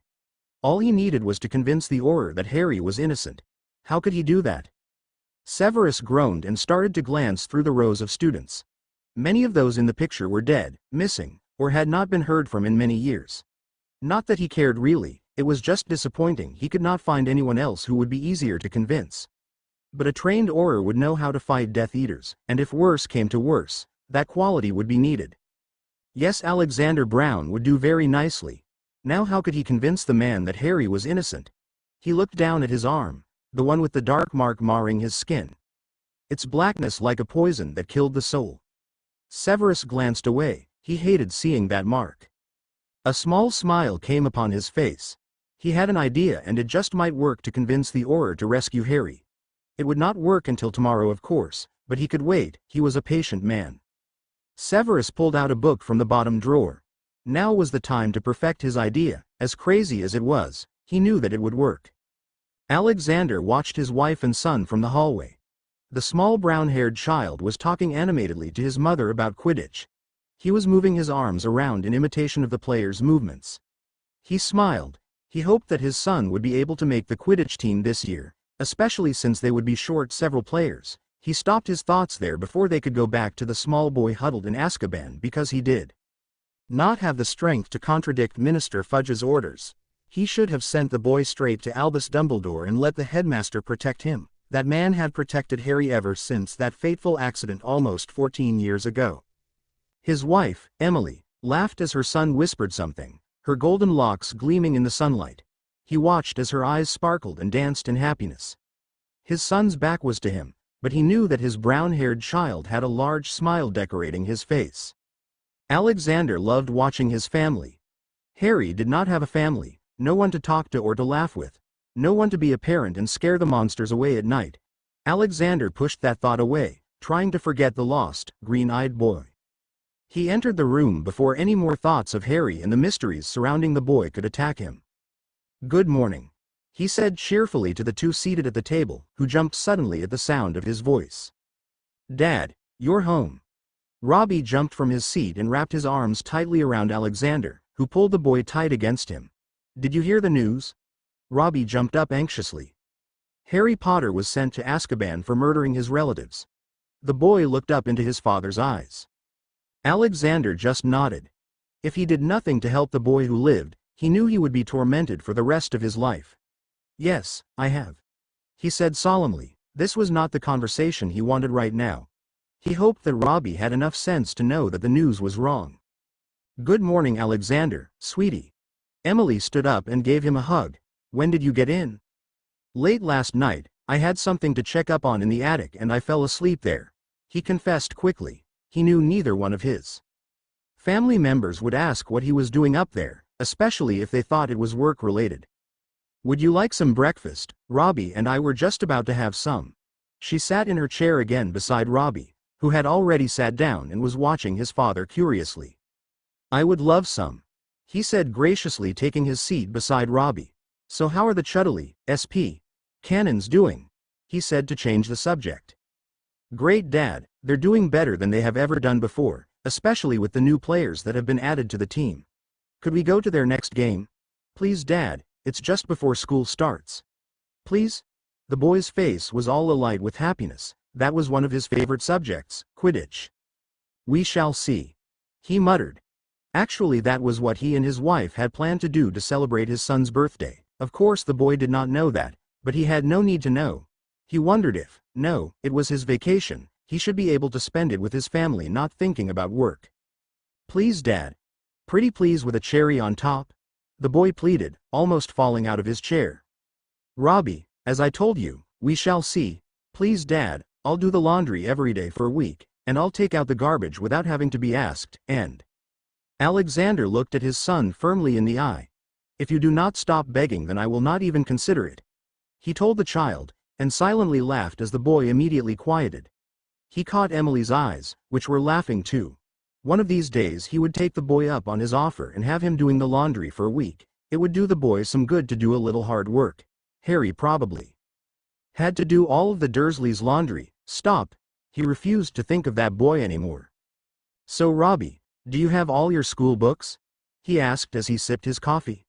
All he needed was to convince the orer that Harry was innocent. How could he do that? Severus groaned and started to glance through the rows of students. Many of those in the picture were dead, missing, or had not been heard from in many years. Not that he cared really, it was just disappointing he could not find anyone else who would be easier to convince. But a trained orer would know how to fight Death Eaters, and if worse came to worse, that quality would be needed. Yes, Alexander Brown would do very nicely. Now how could he convince the man that Harry was innocent? He looked down at his arm, the one with the dark mark marring his skin. Its blackness like a poison that killed the soul. Severus glanced away, he hated seeing that mark. A small smile came upon his face. He had an idea and it just might work to convince the orer to rescue Harry. It would not work until tomorrow of course, but he could wait, he was a patient man. Severus pulled out a book from the bottom drawer. Now was the time to perfect his idea, as crazy as it was, he knew that it would work. Alexander watched his wife and son from the hallway. The small brown-haired child was talking animatedly to his mother about Quidditch. He was moving his arms around in imitation of the players' movements. He smiled. He hoped that his son would be able to make the Quidditch team this year, especially since they would be short several players. He stopped his thoughts there before they could go back to the small boy huddled in Azkaban because he did not have the strength to contradict Minister Fudge's orders. He should have sent the boy straight to Albus Dumbledore and let the headmaster protect him. That man had protected Harry ever since that fateful accident almost 14 years ago. His wife, Emily, laughed as her son whispered something, her golden locks gleaming in the sunlight. He watched as her eyes sparkled and danced in happiness. His son's back was to him, but he knew that his brown-haired child had a large smile decorating his face. Alexander loved watching his family. Harry did not have a family, no one to talk to or to laugh with, no one to be a parent and scare the monsters away at night. Alexander pushed that thought away, trying to forget the lost, green-eyed boy. He entered the room before any more thoughts of Harry and the mysteries surrounding the boy could attack him. "Good morning," he said cheerfully to the two seated at the table, who jumped suddenly at the sound of his voice. "Dad, you're home." Robbie jumped from his seat and wrapped his arms tightly around Alexander, who pulled the boy tight against him. "Did you hear the news?" Robbie jumped up anxiously. Harry Potter was sent to Azkaban for murdering his relatives. The boy looked up into his father's eyes. Alexander just nodded. If he did nothing to help the boy who lived, he knew he would be tormented for the rest of his life. "Yes, I have," he said solemnly. This was not the conversation he wanted right now. He hoped that Robbie had enough sense to know that the news was wrong. "Good morning, Alexander, sweetie." Emily stood up and gave him a hug. "When did you get in?" "Late last night, I had something to check up on in the attic and I fell asleep there," he confessed quickly. He knew neither one of his family members would ask what he was doing up there, especially if they thought it was work-related. "Would you like some breakfast? Robbie and I were just about to have some." She sat in her chair again beside Robbie, who had already sat down and was watching his father curiously. "I would love some," he said graciously, taking his seat beside Robbie. "So how are the Chudley, SP. Cannons doing?" he said to change the subject. "Great, Dad, they're doing better than they have ever done before, especially with the new players that have been added to the team. Could we go to their next game? Please, Dad, it's just before school starts." "Please?" The boy's face was all alight with happiness. That was one of his favorite subjects, Quidditch. "We shall see," he muttered. Actually, that was what he and his wife had planned to do to celebrate his son's birthday. Of course the boy did not know that, but he had no need to know. He wondered if, no, it was his vacation, he should be able to spend it with his family not thinking about work. "Please, Dad. Pretty please with a cherry on top," the boy pleaded, almost falling out of his chair. "Robbie, as I told you, we shall see. Please, Dad, I'll do the laundry every day for a week, and I'll take out the garbage without having to be asked, and..." Alexander looked at his son firmly in the eye. "If you do not stop begging, then I will not even consider it," he told the child, and silently laughed as the boy immediately quieted. He caught Emily's eyes, which were laughing too. One of these days he would take the boy up on his offer and have him doing the laundry for a week. It would do the boy some good to do a little hard work. Harry probably had to do all of the Dursleys' laundry. Stop. He refused to think of that boy anymore. "So Robbie, do you have all your school books?" he asked as he sipped his coffee.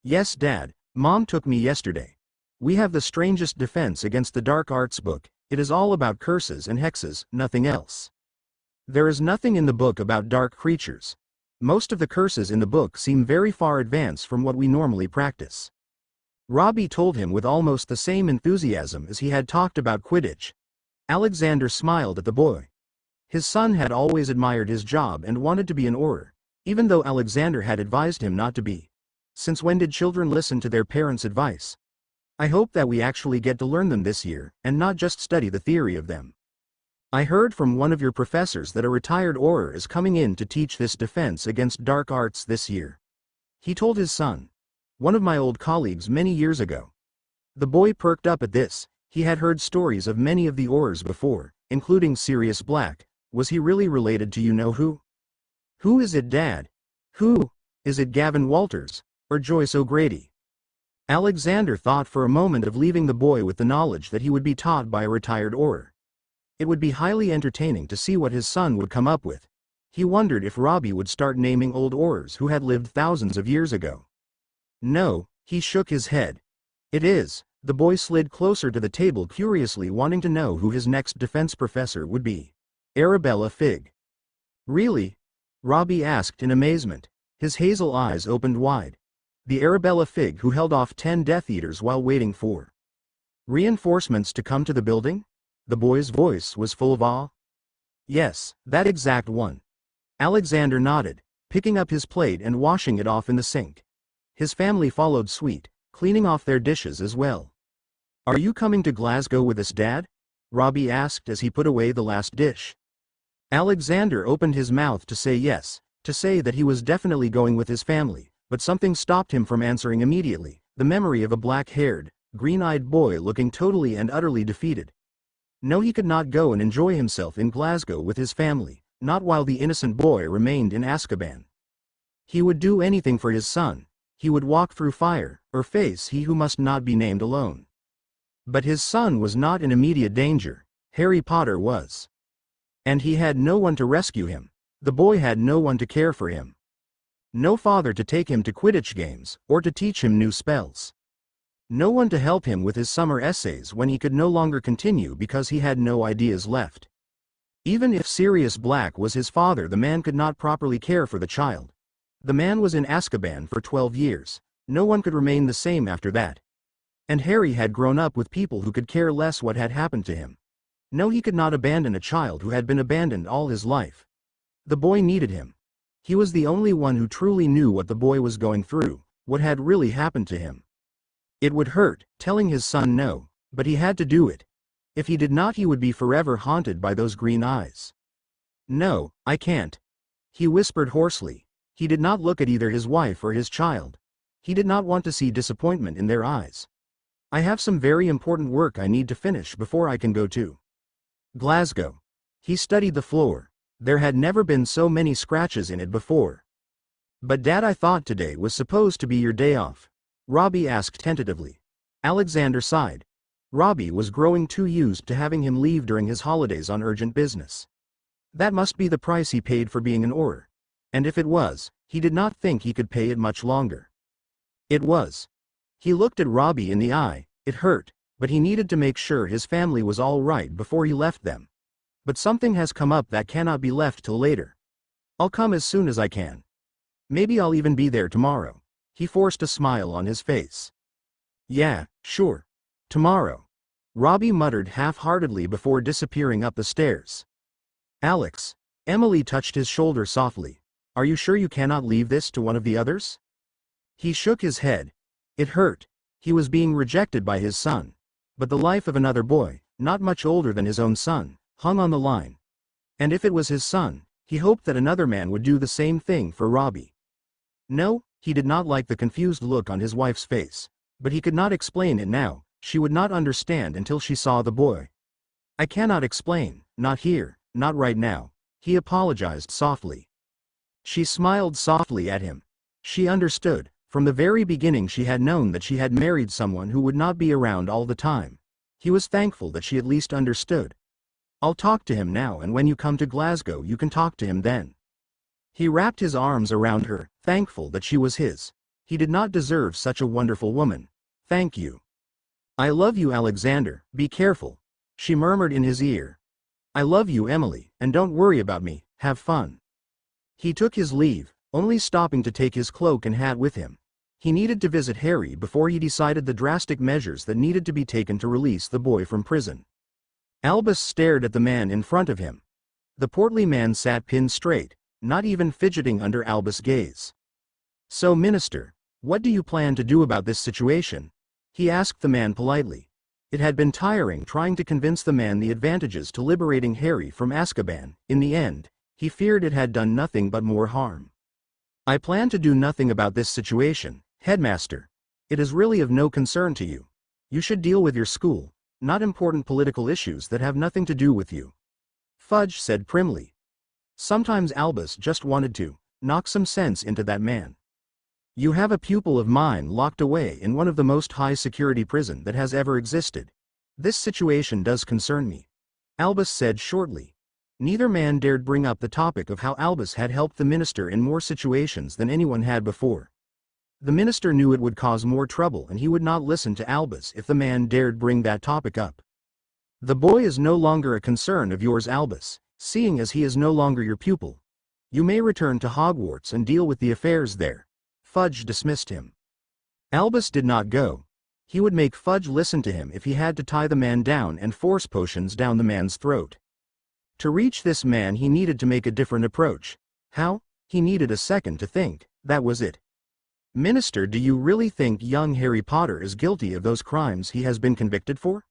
"Yes, Dad, Mom took me yesterday. We have the strangest defense against the dark arts book. It is all about curses and hexes, nothing else. There is nothing in the book about dark creatures. Most of the curses in the book seem very far advanced from what we normally practice." Robbie told him with almost the same enthusiasm as he had talked about Quidditch. Alexander smiled at the boy. His son had always admired his job and wanted to be an orer, even though Alexander had advised him not to be. Since when did children listen to their parents' advice? I hope that we actually get to learn them this year, and not just study the theory of them. I heard from one of your professors that a retired orer is coming in to teach this defense against dark arts this year. He told his son. One of my old colleagues many years ago. The boy perked up at this. He had heard stories of many of the orers before, including Sirius Black. Was he really related to you-know-who? Who is it, Dad? Who? Is it Gavin Walters, or Joyce O'Grady? Alexander thought for a moment of leaving the boy with the knowledge that he would be taught by a retired orer. It would be highly entertaining to see what his son would come up with. He wondered if Robbie would start naming old orers who had lived thousands of years ago. No, he shook his head. It is. The boy slid closer to the table, curiously wanting to know who his next defense professor would be. Arabella Fig. Really? Robbie asked in amazement. His hazel eyes opened wide. The Arabella Fig who held off 10 Death Eaters while waiting for reinforcements to come to the building? The boy's voice was full of awe. Yes, that exact one. Alexander nodded, picking up his plate and washing it off in the sink. His family followed suit, cleaning off their dishes as well. Are you coming to Glasgow with us, Dad? Robbie asked as he put away the last dish. Alexander opened his mouth to say yes, to say that he was definitely going with his family, but something stopped him from answering immediately, the memory of a black-haired, green-eyed boy looking totally and utterly defeated. No, he could not go and enjoy himself in Glasgow with his family, not while the innocent boy remained in Azkaban. He would do anything for his son. He would walk through fire, or face he who must not be named alone. But his son was not in immediate danger. Harry Potter was. And he had no one to rescue him. The boy had no one to care for him. No father to take him to Quidditch games, or to teach him new spells. No one to help him with his summer essays when he could no longer continue because he had no ideas left. Even if Sirius Black was his father, the man could not properly care for the child. The man was in Azkaban for 12 years. No one could remain the same after that. And Harry had grown up with people who could care less what had happened to him. No, he could not abandon a child who had been abandoned all his life. The boy needed him. He was the only one who truly knew what the boy was going through, what had really happened to him. It would hurt, telling his son no, but he had to do it. If he did not, he would be forever haunted by those green eyes. No, I can't. He whispered hoarsely. He did not look at either his wife or his child. He did not want to see disappointment in their eyes. I have some very important work I need to finish before I can go to Glasgow. He studied the floor. There had never been so many scratches in it before. But Dad, I thought today was supposed to be your day off. Robbie asked tentatively. Alexander sighed. Robbie was growing too used to having him leave during his holidays on urgent business. That must be the price he paid for being an orer. And if it was, he did not think he could pay it much longer. It was. He looked at Robbie in the eye. It hurt, but he needed to make sure his family was all right before he left them. But something has come up that cannot be left till later. I'll come as soon as I can. Maybe I'll even be there tomorrow. He forced a smile on his face. Yeah, sure. Tomorrow. Robbie muttered half-heartedly before disappearing up the stairs. Alex. Emily touched his shoulder softly. Are you sure you cannot leave this to one of the others? He shook his head. It hurt. He was being rejected by his son. But the life of another boy, not much older than his own son, hung on the line. And if it was his son, he hoped that another man would do the same thing for Robbie. No, he did not like the confused look on his wife's face. But he could not explain it now. She would not understand until she saw the boy. I cannot explain, not here, not right now. He apologized softly. She smiled softly at him. She understood. From the very beginning she had known that she had married someone who would not be around all the time. He was thankful that she at least understood. I'll talk to him now, and when you come to Glasgow you can talk to him then. He wrapped his arms around her, thankful that she was his. He did not deserve such a wonderful woman. Thank you. I love you, Alexander, be careful. She murmured in his ear. I love you, Emily, and don't worry about me, have fun. He took his leave, only stopping to take his cloak and hat with him. He needed to visit Harry before he decided the drastic measures that needed to be taken to release the boy from prison. Albus stared at the man in front of him. The portly man sat pinned straight, not even fidgeting under Albus' gaze. "So, Minister, what do you plan to do about this situation?" he asked the man politely. It had been tiring trying to convince the man the advantages to liberating Harry from Azkaban. In the end, he feared it had done nothing but more harm. "I plan to do nothing about this situation, Headmaster. It is really of no concern to you. You should deal with your school, not important political issues that have nothing to do with you," Fudge said primly. Sometimes Albus just wanted to knock some sense into that man. "You have a pupil of mine locked away in one of the most high-security prison that has ever existed. This situation does concern me," Albus said shortly. Neither man dared bring up the topic of how Albus had helped the minister in more situations than anyone had before. The minister knew it would cause more trouble and he would not listen to Albus if the man dared bring that topic up. "The boy is no longer a concern of yours, Albus, seeing as he is no longer your pupil. You may return to Hogwarts and deal with the affairs there," Fudge dismissed him. Albus did not go. He would make Fudge listen to him if he had to tie the man down and force potions down the man's throat. To reach this man he needed to make a different approach. How? He needed a second to think, that was it. "Minister, do you really think young Harry Potter is guilty of those crimes he has been convicted for?"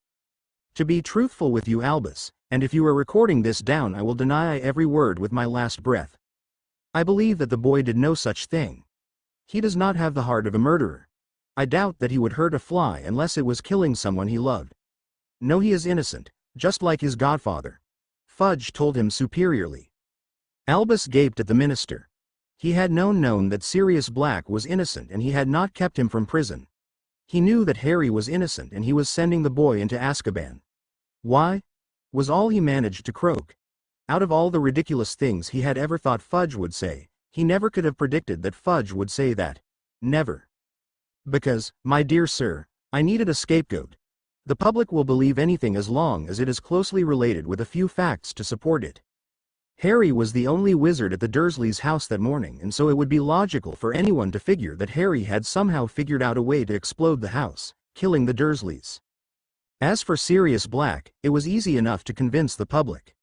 "To be truthful with you, Albus, and if you are recording this down I will deny every word with my last breath. I believe that the boy did no such thing. He does not have the heart of a murderer. I doubt that he would hurt a fly unless it was killing someone he loved. No, he is innocent, just like his godfather," Fudge told him superiorly. Albus gaped at the minister. He had known that Sirius Black was innocent and he had not kept him from prison. He knew that Harry was innocent and he was sending the boy into Azkaban. "Why?" was all he managed to croak. Out of all the ridiculous things he had ever thought Fudge would say, he never could have predicted that Fudge would say that. Never. "Because, my dear sir, I needed a scapegoat. The public will believe anything as long as it is closely related with a few facts to support it. Harry was the only wizard at the Dursleys' house that morning, and so it would be logical for anyone to figure that Harry had somehow figured out a way to explode the house, killing the Dursleys. As for Sirius Black, it was easy enough to convince the public.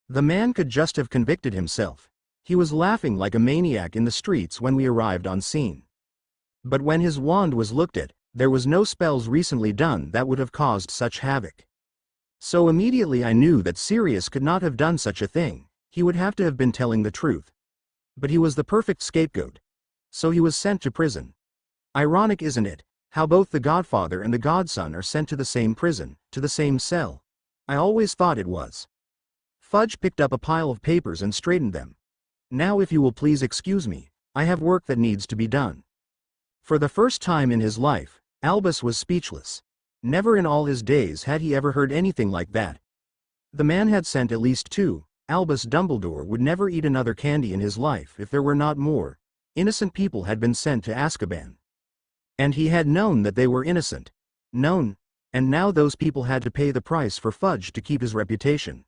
The man could just have convicted himself. He was laughing like a maniac in the streets when we arrived on scene. But when his wand was looked at, there was no spells recently done that would have caused such havoc. So immediately I knew that Sirius could not have done such a thing. He would have to have been telling the truth. But he was the perfect scapegoat. So he was sent to prison. Ironic, isn't it, how both the godfather and the godson are sent to the same prison, to the same cell? I always thought it was. Fudge picked up a pile of papers and straightened them. "Now if you will please excuse me, I have work that needs to be done." For the first time in his life, Albus was speechless. Never in all his days had he ever heard anything like that. The man had sent at least two. Albus Dumbledore would never eat another candy in his life if there were not more. Innocent people had been sent to Azkaban. And he had known that they were innocent. Known. And now those people had to pay the price for Fudge to keep his reputation.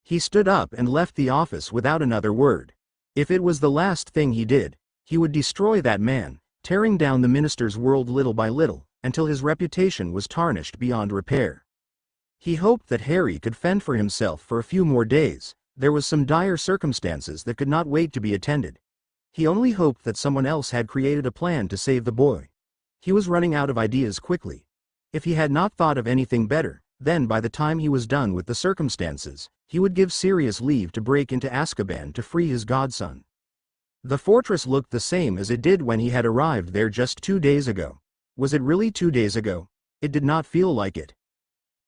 He stood up and left the office without another word. If it was the last thing he did, he would destroy that man, tearing down the minister's world little by little, until his reputation was tarnished beyond repair. He hoped that Harry could fend for himself for a few more days. There was some dire circumstances that could not wait to be attended. He only hoped that someone else had created a plan to save the boy. He was running out of ideas quickly. If he had not thought of anything better, then by the time he was done with the circumstances, he would give Sirius leave to break into Azkaban to free his godson. The fortress looked the same as it did when he had arrived there just 2 days ago. Was it really 2 days ago? It did not feel like it.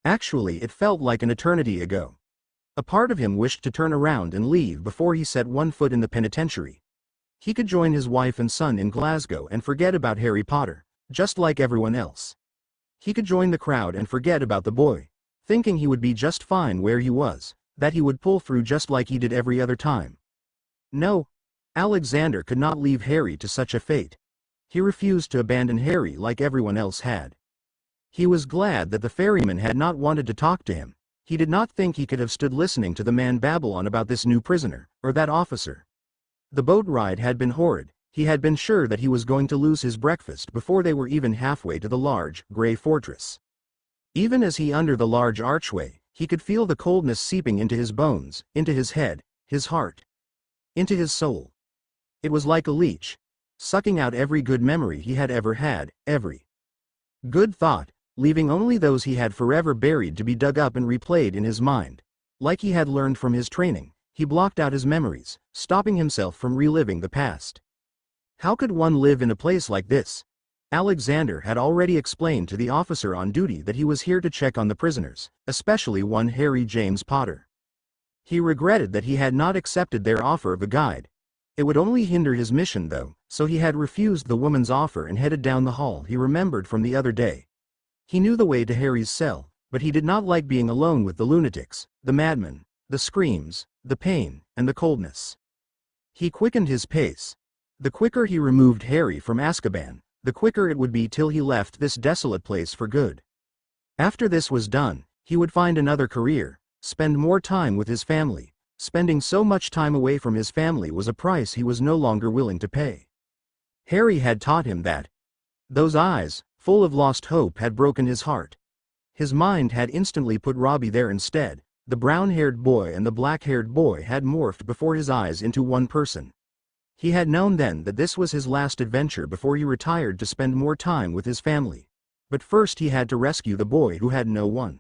Actually, it felt like an eternity ago. A part of him wished to turn around and leave before he set one foot in the penitentiary. He could join his wife and son in Glasgow and forget about Harry Potter, just like everyone else. He could join the crowd and forget about the boy, thinking he would be just fine where he was, that he would pull through just like he did every other time. No, Alexander could not leave Harry to such a fate. He refused to abandon Harry like everyone else had. He was glad that the ferryman had not wanted to talk to him. He did not think he could have stood listening to the man babble on about this new prisoner, or that officer. The boat ride had been horrid. He had been sure that he was going to lose his breakfast before they were even halfway to the large, gray fortress. Even as he under the large archway, He could feel the coldness seeping into his bones, into his head, his heart, into his soul. It was like a leech, sucking out every good memory he had ever had, every good thought, leaving only those he had forever buried to be dug up and replayed in his mind. Like he had learned from his training, he blocked out his memories, stopping himself from reliving the past. How could one live in a place like this? Alexander had already explained to the officer on duty that he was here to check on the prisoners, especially one Harry James Potter. He regretted that he had not accepted their offer of a guide. It would only hinder his mission though, so he had refused the woman's offer and headed down the hall he remembered from the other day. He knew the way to Harry's cell, but he did not like being alone with the lunatics, the madmen, the screams, the pain, and the coldness. He quickened his pace. The quicker he removed Harry from Azkaban, the quicker it would be till he left this desolate place for good. After this was done, he would find another career, spend more time with his family. Spending so much time away from his family was a price he was no longer willing to pay. Harry had taught him that. Those eyes, full of lost hope, had broken his heart. His mind had instantly put Robbie there instead. The brown-haired boy and the black-haired boy had morphed before his eyes into one person. He had known then that this was his last adventure before he retired to spend more time with his family. But first he had to rescue the boy who had no one.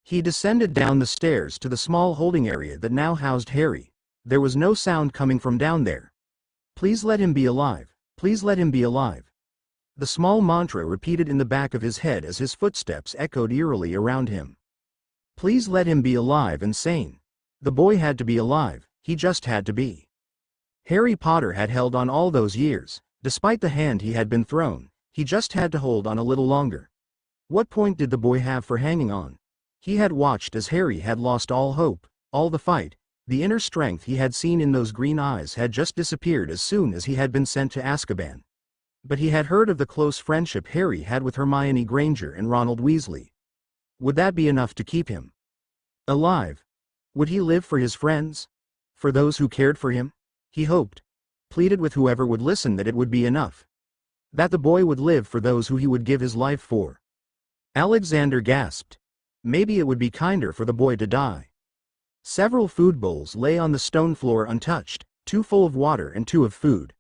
He descended down the stairs to the small holding area that now housed Harry. There was no sound coming from down there. Please let him be alive. Please let him be alive. The small mantra repeated in the back of his head as his footsteps echoed eerily around him. Please let him be alive and sane. The boy had to be alive, he just had to be. Harry Potter had held on all those years, despite the hand he had been thrown, he just had to hold on a little longer. What point did the boy have for hanging on? He had watched as Harry had lost all hope, all the fight. The inner strength he had seen in those green eyes had just disappeared as soon as he had been sent to Azkaban. But he had heard of the close friendship Harry had with Hermione Granger and Ronald Weasley. Would that be enough to keep him alive? Would he live for his friends? For those who cared for him? He hoped, pleaded with whoever would listen that it would be enough. That the boy would live for those who he would give his life for. Alexander gasped. Maybe it would be kinder for the boy to die. Several food bowls lay on the stone floor untouched, 2 full of water and 2 of food.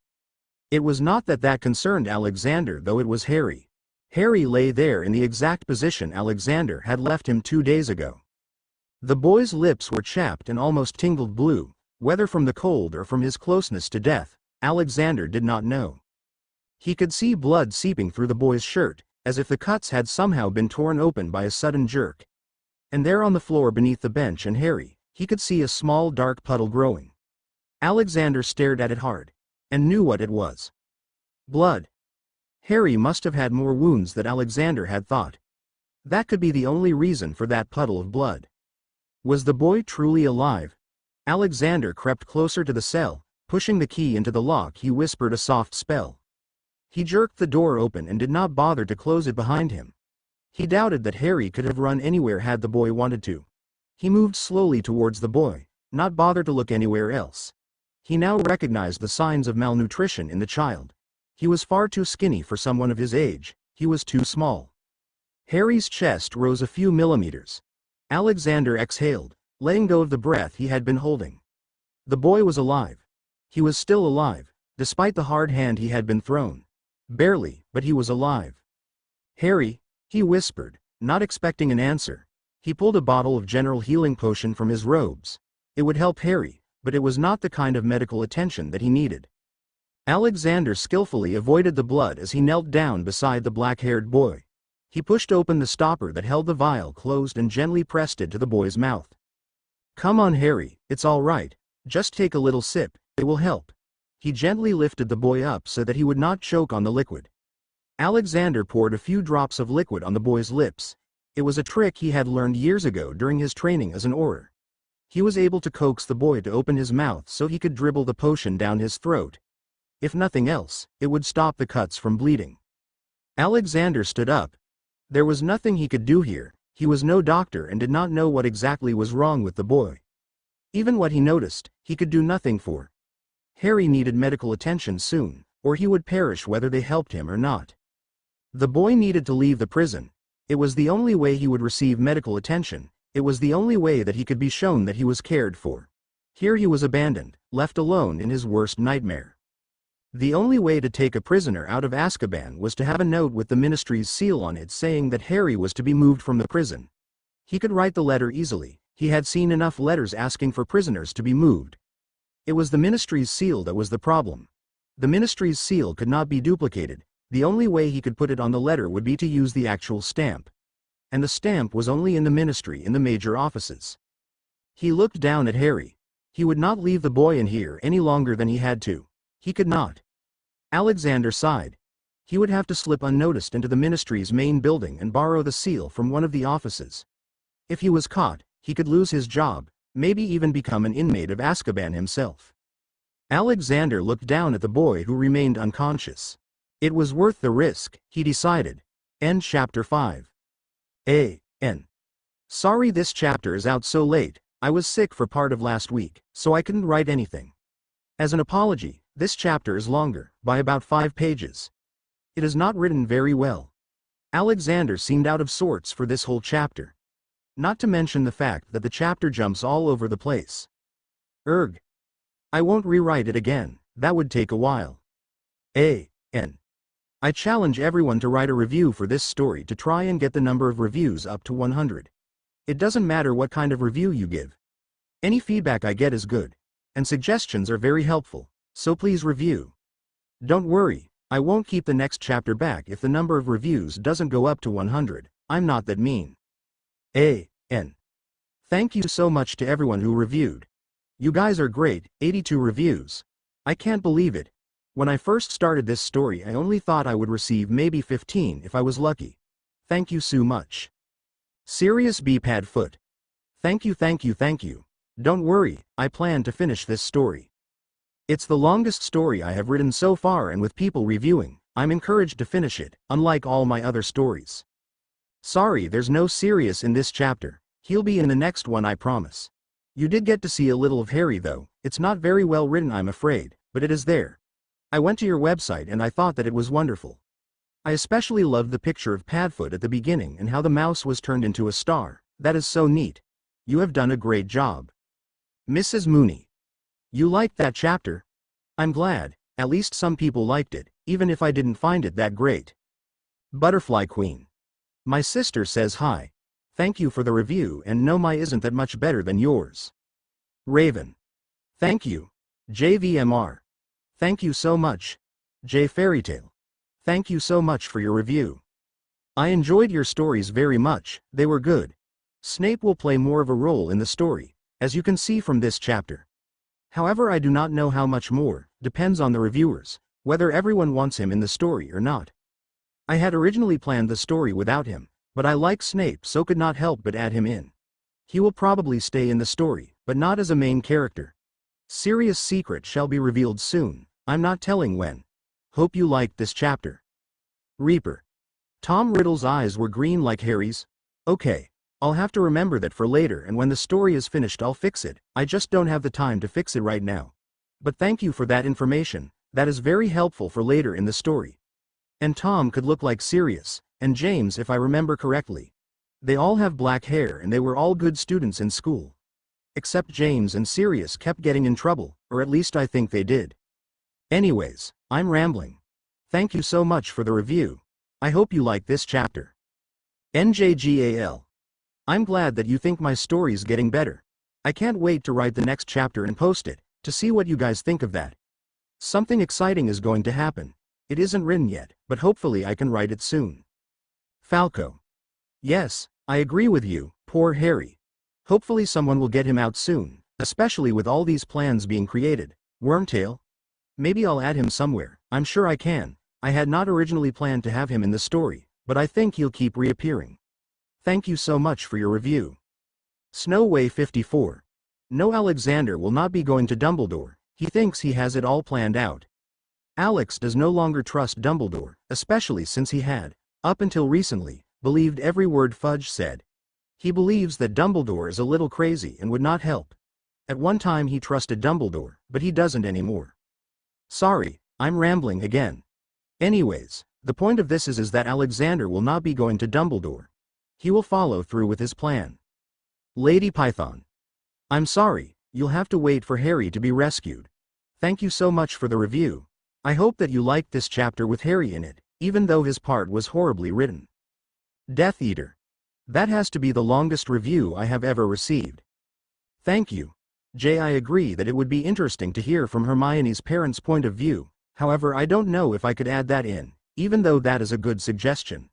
It was not that concerned Alexander, though it was Harry. Harry lay there in the exact position Alexander had left him 2 days ago. The boy's lips were chapped and almost tingled blue, whether from the cold or from his closeness to death, Alexander did not know. He could see blood seeping through the boy's shirt, as if the cuts had somehow been torn open by a sudden jerk. And there on the floor beneath the bench and Harry, he could see a small dark puddle growing. Alexander stared at it hard, and knew what it was. Blood. Harry must have had more wounds than Alexander had thought. That could be the only reason for that puddle of blood. Was the boy truly alive? Alexander crept closer to the cell, pushing the key into the lock. He whispered a soft spell. He jerked the door open and did not bother to close it behind him. He doubted that Harry could have run anywhere had the boy wanted to. He moved slowly towards the boy, not bothered to look anywhere else. He now recognized the signs of malnutrition in the child. He was far too skinny for someone of his age, he was too small. Harry's chest rose a few millimeters. Alexander exhaled, letting go of the breath he had been holding. The boy was alive. He was still alive, despite the hard hand he had been thrown. Barely, but he was alive. Harry, he whispered, not expecting an answer. He pulled a bottle of general healing potion from his robes. It would help Harry, but it was not the kind of medical attention that he needed. Alexander skillfully avoided the blood as he knelt down beside the black-haired boy. He pushed open the stopper that held the vial closed and gently pressed it to the boy's mouth. Come on, Harry, it's all right. Just take a little sip, it will help. He gently lifted the boy up so that he would not choke on the liquid. Alexander poured a few drops of liquid on the boy's lips. It was a trick he had learned years ago during his training as an orer. He was able to coax the boy to open his mouth so he could dribble the potion down his throat. If nothing else, it would stop the cuts from bleeding. Alexander stood up. There was nothing he could do here. He was no doctor and did not know what exactly was wrong with the boy. Even what he noticed, he could do nothing for. Harry needed medical attention soon, or he would perish whether they helped him or not. The boy needed to leave the prison. It was the only way he would receive medical attention. It was the only way that he could be shown that he was cared for. Here he was abandoned, left alone in his worst nightmare. The only way to take a prisoner out of Azkaban was to have a note with the Ministry's seal on it saying that Harry was to be moved from the prison. He could write the letter easily. He had seen enough letters asking for prisoners to be moved. It was the Ministry's seal that was the problem. The Ministry's seal could not be duplicated. The only way he could put it on the letter would be to use the actual stamp. And the stamp was only in the Ministry in the major offices. He looked down at Harry. He would not leave the boy in here any longer than he had to. He could not. Alexander sighed. He would have to slip unnoticed into the Ministry's main building and borrow the seal from one of the offices. If he was caught, he could lose his job, maybe even become an inmate of Azkaban himself. Alexander looked down at the boy who remained unconscious. It was worth the risk, he decided. End chapter 5. N. Sorry this chapter is out so late. I was sick for part of last week, so I couldn't write anything. As an apology, this chapter is longer, by about 5 pages. It is not written very well. Alexander seemed out of sorts for this whole chapter. Not to mention the fact that the chapter jumps all over the place. Erg. I won't rewrite it again, that would take a while. N. I challenge everyone to write a review for this story to try and get the number of reviews up to 100. It doesn't matter what kind of review you give. Any feedback I get is good. And suggestions are very helpful, so please review. Don't worry, I won't keep the next chapter back if the number of reviews doesn't go up to 100, I'm not that mean. N. Thank you so much to everyone who reviewed. You guys are great, 82 reviews. I can't believe it. When I first started this story I only thought I would receive maybe 15 if I was lucky. Thank you so much. Sirius B. Padfoot. Thank you. Don't worry, I plan to finish this story. It's the longest story I have written so far, and with people reviewing, I'm encouraged to finish it, unlike all my other stories. Sorry there's no Sirius in this chapter. He'll be in the next one, I promise. You did get to see a little of Harry though. It's not very well written, I'm afraid, but it is there. I went to your website and I thought that it was wonderful. I especially loved the picture of Padfoot at the beginning and how the mouse was turned into a star. That is so neat. You have done a great job. Mrs. Mooney. You liked that chapter? I'm glad, at least some people liked it, even if I didn't find it that great. Butterfly Queen. My sister says hi. Thank you for the review, and no, my isn't that much better than yours. Raven. Thank you. JVMR. Thank you so much. J Fairytale. Thank you so much for your review. I enjoyed your stories very much, they were good. Snape will play more of a role in the story, as you can see from this chapter. However, I do not know how much more, depends on the reviewers, whether everyone wants him in the story or not. I had originally planned the story without him, but I like Snape so could not help but add him in. He will probably stay in the story, but not as a main character. Sirius' secret shall be revealed soon, I'm not telling when. Hope you liked this chapter. Reaper. Tom Riddle's eyes were green like Harry's? Okay. I'll have to remember that for later, and when the story is finished I'll fix it. I just don't have the time to fix it right now. But thank you for that information, that is very helpful for later in the story. And Tom could look like Sirius, and James if I remember correctly. They all have black hair and they were all good students in school. Except James and Sirius kept getting in trouble, or at least I think they did. Anyways, I'm rambling. Thank you so much for the review. I hope you like this chapter. NJGAL. I'm glad that you think my story's getting better. I can't wait to write the next chapter and post it, to see what you guys think of that. Something exciting is going to happen. It isn't written yet, but hopefully I can write it soon. Falco. Yes, I agree with you, poor Harry. Hopefully someone will get him out soon, especially with all these plans being created. Wormtail? Maybe I'll add him somewhere, I'm sure I can. I had not originally planned to have him in the story, but I think he'll keep reappearing. Thank you so much for your review. Snowway 54. No, Alexander will not be going to Dumbledore. He thinks he has it all planned out. Alex does no longer trust Dumbledore, especially since he had, up until recently, believed every word Fudge said. He believes that Dumbledore is a little crazy and would not help. At one time he trusted Dumbledore, but he doesn't anymore. Sorry, I'm rambling again. Anyways, the point of this is that Alexander will not be going to Dumbledore. He will follow through with his plan. Lady Python. I'm sorry, you'll have to wait for Harry to be rescued. Thank you so much for the review. I hope that you liked this chapter with Harry in it, even though his part was horribly written. Death Eater. That has to be the longest review I have ever received. Thank you. Jay, I agree that it would be interesting to hear from Hermione's parents' point of view, however I don't know if I could add that in, even though that is a good suggestion.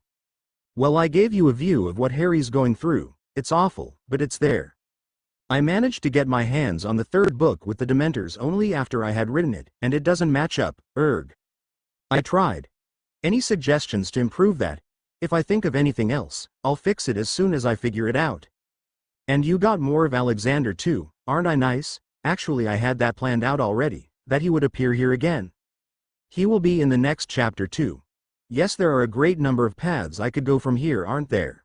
Well, I gave you a view of what Harry's going through. It's awful, but it's there. I managed to get my hands on the third book with the Dementors only after I had written it, and it doesn't match up, erg. I tried. Any suggestions to improve that? If I think of anything else, I'll fix it as soon as I figure it out. And you got more of Alexander too, aren't I nice? Actually, I had that planned out already, that he would appear here again. He will be in the next chapter too. Yes, there are a great number of paths I could go from here, aren't there?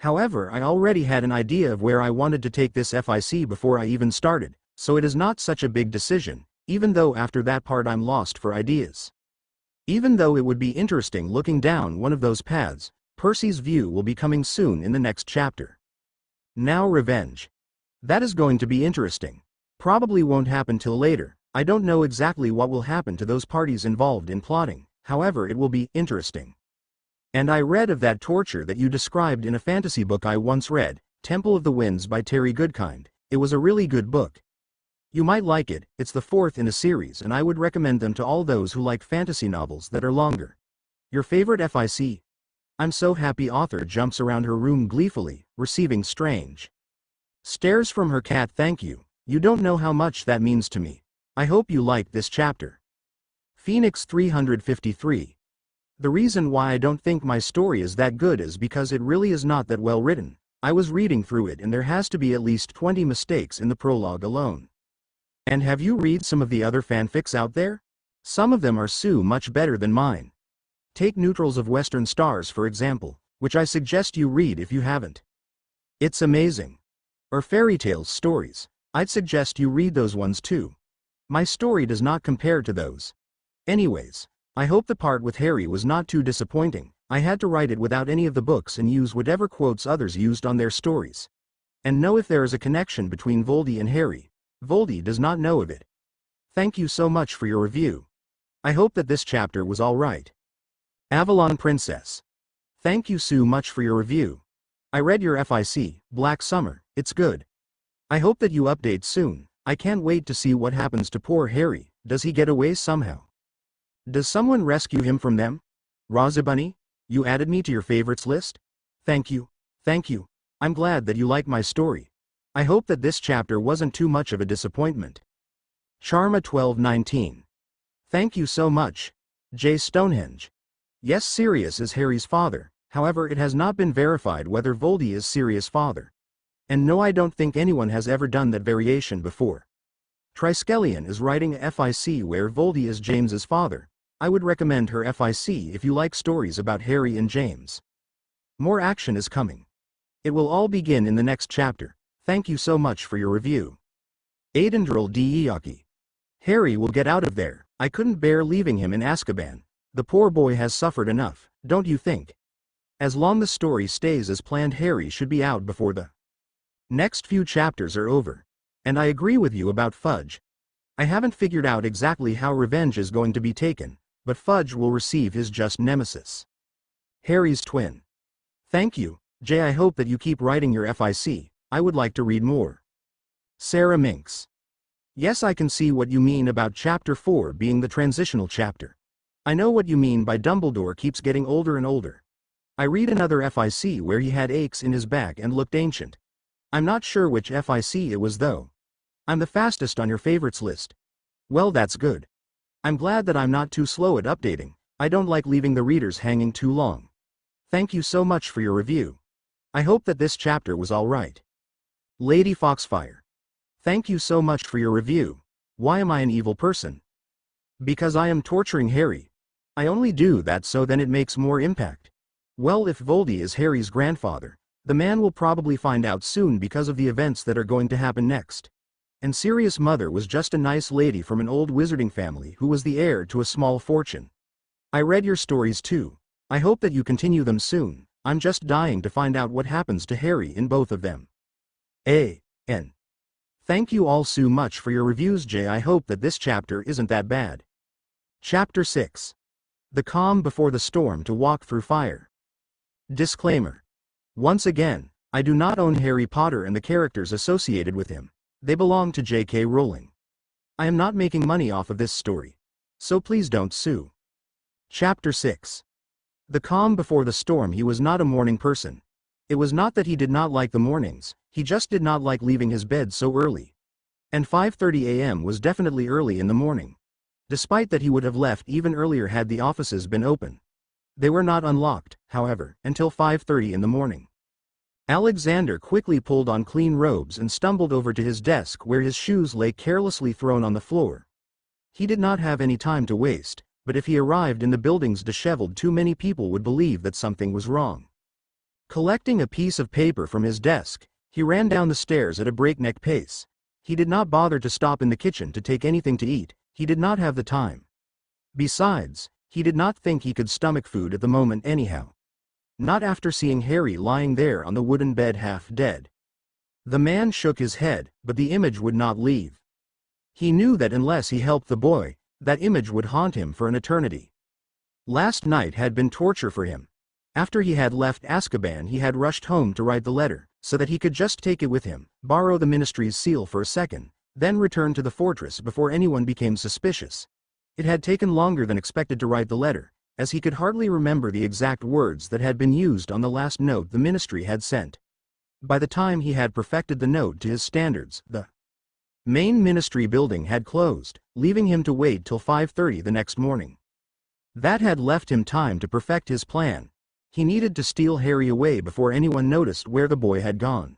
However, I already had an idea of where I wanted to take this FIC before I even started, so it is not such a big decision, even though after that part I'm lost for ideas. Even though it would be interesting looking down one of those paths, Percy's view will be coming soon in the next chapter. Now revenge. That is going to be interesting. Probably won't happen till later. I don't know exactly what will happen to those parties involved in plotting, however it will be interesting. And I read of that torture that you described in a fantasy book I once read, Temple of the Winds by Terry Goodkind. It was a really good book. You might like it, it's the fourth in a series and I would recommend them to all those who like fantasy novels that are longer. Your favorite FIC? I'm so happy. Author jumps around her room gleefully, receiving strange stares from her cat. Thank you, you don't know how much that means to me. I hope you liked this chapter. Phoenix 353. The reason why I don't think my story is that good is because it really is not that well written. I was reading through it and there has to be at least 20 mistakes in the prologue alone. And have you read some of the other fanfics out there? Some of them are so much better than mine. Take Neutrals of Western Stars for example, which I suggest you read if you haven't. It's amazing. Or Fairy Tales stories. I'd suggest you read those ones too. My story does not compare to those. Anyways, I hope the part with Harry was not too disappointing. I had to write it without any of the books and use whatever quotes others used on their stories. And know if there is a connection between Voldy and Harry. Voldy does not know of it. Thank you so much for your review. I hope that this chapter was alright. Avalon Princess. Thank you so much for your review. I read your FIC, Black Summer, it's good. I hope that you update soon. I can't wait to see what happens to poor Harry. Does he get away somehow? Does someone rescue him from them? Rozabunny, you added me to your favorites list? Thank you. Thank you. I'm glad that you like my story. I hope that this chapter wasn't too much of a disappointment. Charma 1219. Thank you so much. J. Stonehenge. Yes, Sirius is Harry's father, however it has not been verified whether Voldy is Sirius' father. And no, I don't think anyone has ever done that variation before. Triskelion is writing a FIC where Voldy is James's father. I would recommend her FIC if you like stories about Harry and James. More action is coming. It will all begin in the next chapter. Thank you so much for your review. Aidendril Diaki. Harry will get out of there. I couldn't bear leaving him in Azkaban. The poor boy has suffered enough, don't you think? As long the story stays as planned, Harry should be out before the next few chapters are over. And I agree with you about Fudge. I haven't figured out exactly how revenge is going to be taken, but Fudge will receive his just nemesis. Harry's twin. Thank you, Jay. I hope that you keep writing your FIC. I would like to read more. Sarah Minks. Yes, I can see what you mean about chapter 4 being the transitional chapter. I know what you mean by Dumbledore keeps getting older and older. I read another FIC where he had aches in his back and looked ancient. I'm not sure which FIC it was though. I'm the fastest on your favorites list. Well, that's good. I'm glad that I'm not too slow at updating. I don't like leaving the readers hanging too long. Thank you so much for your review. I hope that this chapter was alright. Lady Foxfire. Thank you so much for your review. Why am I an evil person? Because I am torturing Harry. I only do that so then it makes more impact. Well, if Voldy is Harry's grandfather, the man will probably find out soon because of the events that are going to happen next. And Sirius' mother was just a nice lady from an old wizarding family who was the heir to a small fortune. I read your stories too. I hope that you continue them soon. I'm just dying to find out what happens to Harry in both of them. A.N. Thank you all so much for your reviews, Jay. I hope that this chapter isn't that bad. Chapter 6. The Calm Before the Storm to Walk Through Fire. Disclaimer. Once again, I do not own Harry Potter and the characters associated with him. They belong to J.K. Rowling. I am not making money off of this story. So please don't sue. Chapter 6. The calm before the storm. He was not a morning person. It was not that he did not like the mornings, he just did not like leaving his bed so early. And 5:30 a.m. was definitely early in the morning. Despite that, he would have left even earlier had the offices been open. They were not unlocked, however, until 5:30 in the morning. Alexander quickly pulled on clean robes and stumbled over to his desk where his shoes lay carelessly thrown on the floor. He did not have any time to waste, but if he arrived in the buildings disheveled, too many people would believe that something was wrong. Collecting a piece of paper from his desk, he ran down the stairs at a breakneck pace. He did not bother to stop in the kitchen to take anything to eat, he did not have the time. Besides, he did not think he could stomach food at the moment anyhow. Not after seeing Harry lying there on the wooden bed half dead. The man shook his head, but the image would not leave. He knew that unless he helped the boy, that image would haunt him for an eternity. Last night had been torture for him. After he had left Azkaban, he had rushed home to write the letter, so that he could just take it with him, borrow the ministry's seal for a second, then return to the fortress before anyone became suspicious. It had taken longer than expected to write the letter, as he could hardly remember the exact words that had been used on the last note the ministry had sent. By the time he had perfected the note to his standards, the main ministry building had closed, leaving him to wait till 5:30 the next morning. That had left him time to perfect his plan. He needed to steal Harry away before anyone noticed where the boy had gone.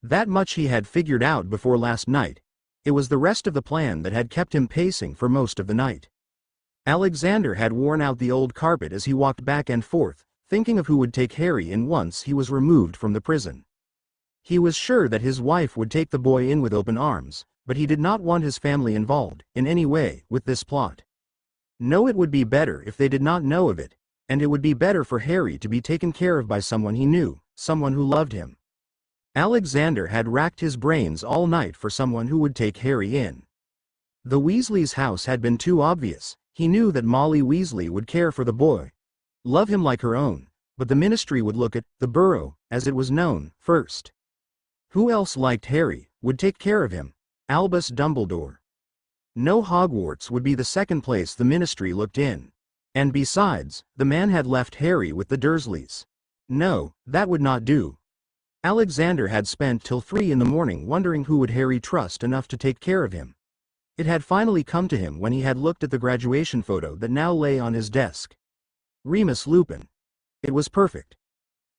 That much he had figured out before last night. It was the rest of the plan that had kept him pacing for most of the night. Alexander had worn out the old carpet as he walked back and forth, thinking of who would take Harry in once he was removed from the prison. He was sure that his wife would take the boy in with open arms, but he did not want his family involved, in any way, with this plot. No, it would be better if they did not know of it, and it would be better for Harry to be taken care of by someone he knew, someone who loved him. Alexander had racked his brains all night for someone who would take Harry in. The Weasleys' house had been too obvious. He knew that Molly Weasley would care for the boy, love him like her own, but the ministry would look at the Burrow, as it was known, first. Who else liked Harry, would take care of him? Albus Dumbledore. No, Hogwarts would be the second place the ministry looked in. And besides, the man had left Harry with the Dursleys. No, that would not do. Alexander had spent till 3 in the morning wondering who would Harry trust enough to take care of him. It had finally come to him when he had looked at the graduation photo that now lay on his desk. Remus Lupin. It was perfect.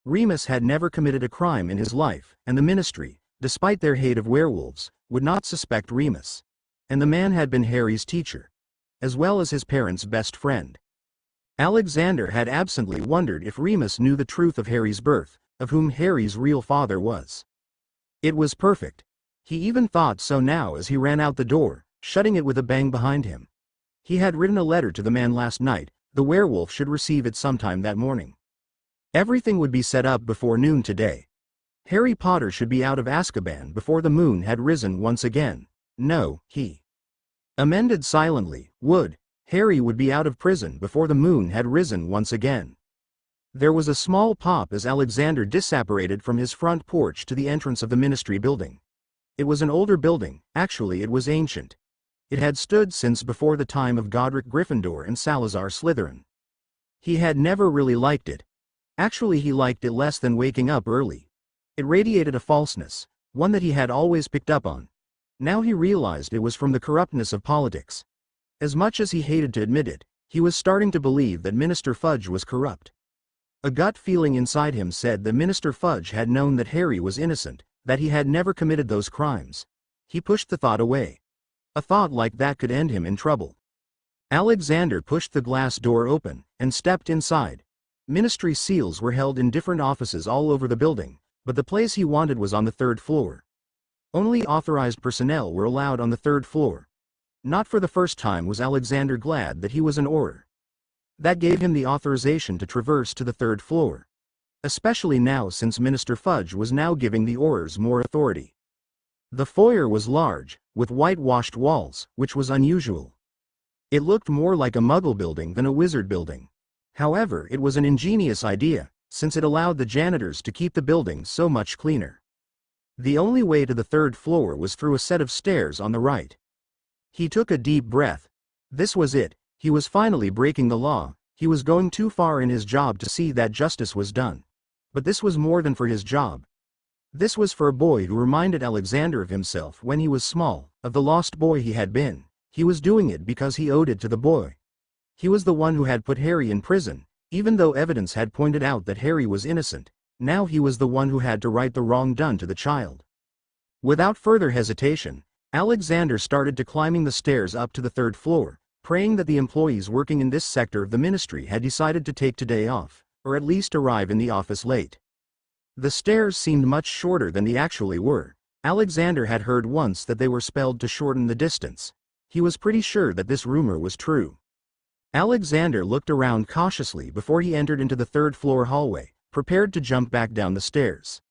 Remus had never committed a crime in his life, and the ministry, despite their hate of werewolves, would not suspect Remus. And the man had been Harry's teacher, as well as his parents' best friend. Alexander had absently wondered if Remus knew the truth of Harry's birth, of whom Harry's real father was. It was perfect. He even thought so now as he ran out the door, shutting it with a bang behind him. He had written a letter to the man last night. The werewolf should receive it sometime that morning. Everything would be set up before noon today. Harry Potter should be out of Azkaban before the moon had risen once again. No, he amended silently, Harry would be out of prison before the moon had risen once again. There was a small pop as Alexander disapparated from his front porch to the entrance of the ministry building. It was an older building, actually it was ancient. It had stood since before the time of Godric Gryffindor and Salazar Slytherin. He had never really liked it. Actually, he liked it less than waking up early. It radiated a falseness, one that he had always picked up on. Now he realized it was from the corruptness of politics. As much as he hated to admit it, he was starting to believe that Minister Fudge was corrupt. A gut feeling inside him said that Minister Fudge had known that Harry was innocent, that he had never committed those crimes. He pushed the thought away. A thought like that could end him in trouble. Alexander pushed the glass door open, and stepped inside. Ministry seals were held in different offices all over the building, but the place he wanted was on the 3rd floor. Only authorized personnel were allowed on the 3rd floor. Not for the first time was Alexander glad that he was an orer. That gave him the authorization to traverse to the 3rd floor. especially now since Minister Fudge was now giving the Aurors more authority. The foyer was large, with whitewashed walls, which was unusual. It looked more like a Muggle building than a wizard building. However, it was an ingenious idea, since it allowed the janitors to keep the building so much cleaner. The only way to the third floor was through a set of stairs on the right. He took a deep breath. This was it, he was finally breaking the law. He was going too far in his job to see that justice was done. But this was more than for his job. This was for a boy who reminded Alexander of himself when he was small, of the lost boy he had been. He was doing it because he owed it to the boy. He was the one who had put Harry in prison, even though evidence had pointed out that Harry was innocent. Now he was the one who had to right the wrong done to the child. Without further hesitation, Alexander started to climbing the stairs up to the third floor, praying that the employees working in this sector of the ministry had decided to take today off, or at least arrive in the office late. The stairs seemed much shorter than they actually were. Alexander had heard once that they were spelled to shorten the distance. He was pretty sure that this rumor was true. Alexander looked around cautiously before he entered into the third-floor hallway, prepared to jump back down the stairs.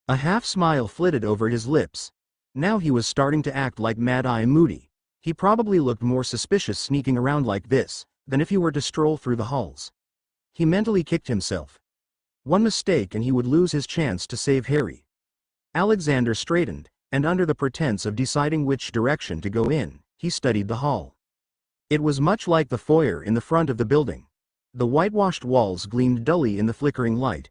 A half-smile flitted over his lips. Now he was starting to act like Mad-Eye Moody. He probably looked more suspicious sneaking around like this, than if he were to stroll through the halls. He mentally kicked himself. One mistake and he would lose his chance to save Harry. Alexander straightened, and under the pretense of deciding which direction to go in, he studied the hall. It was much like the foyer in the front of the building. The whitewashed walls gleamed dully in the flickering light.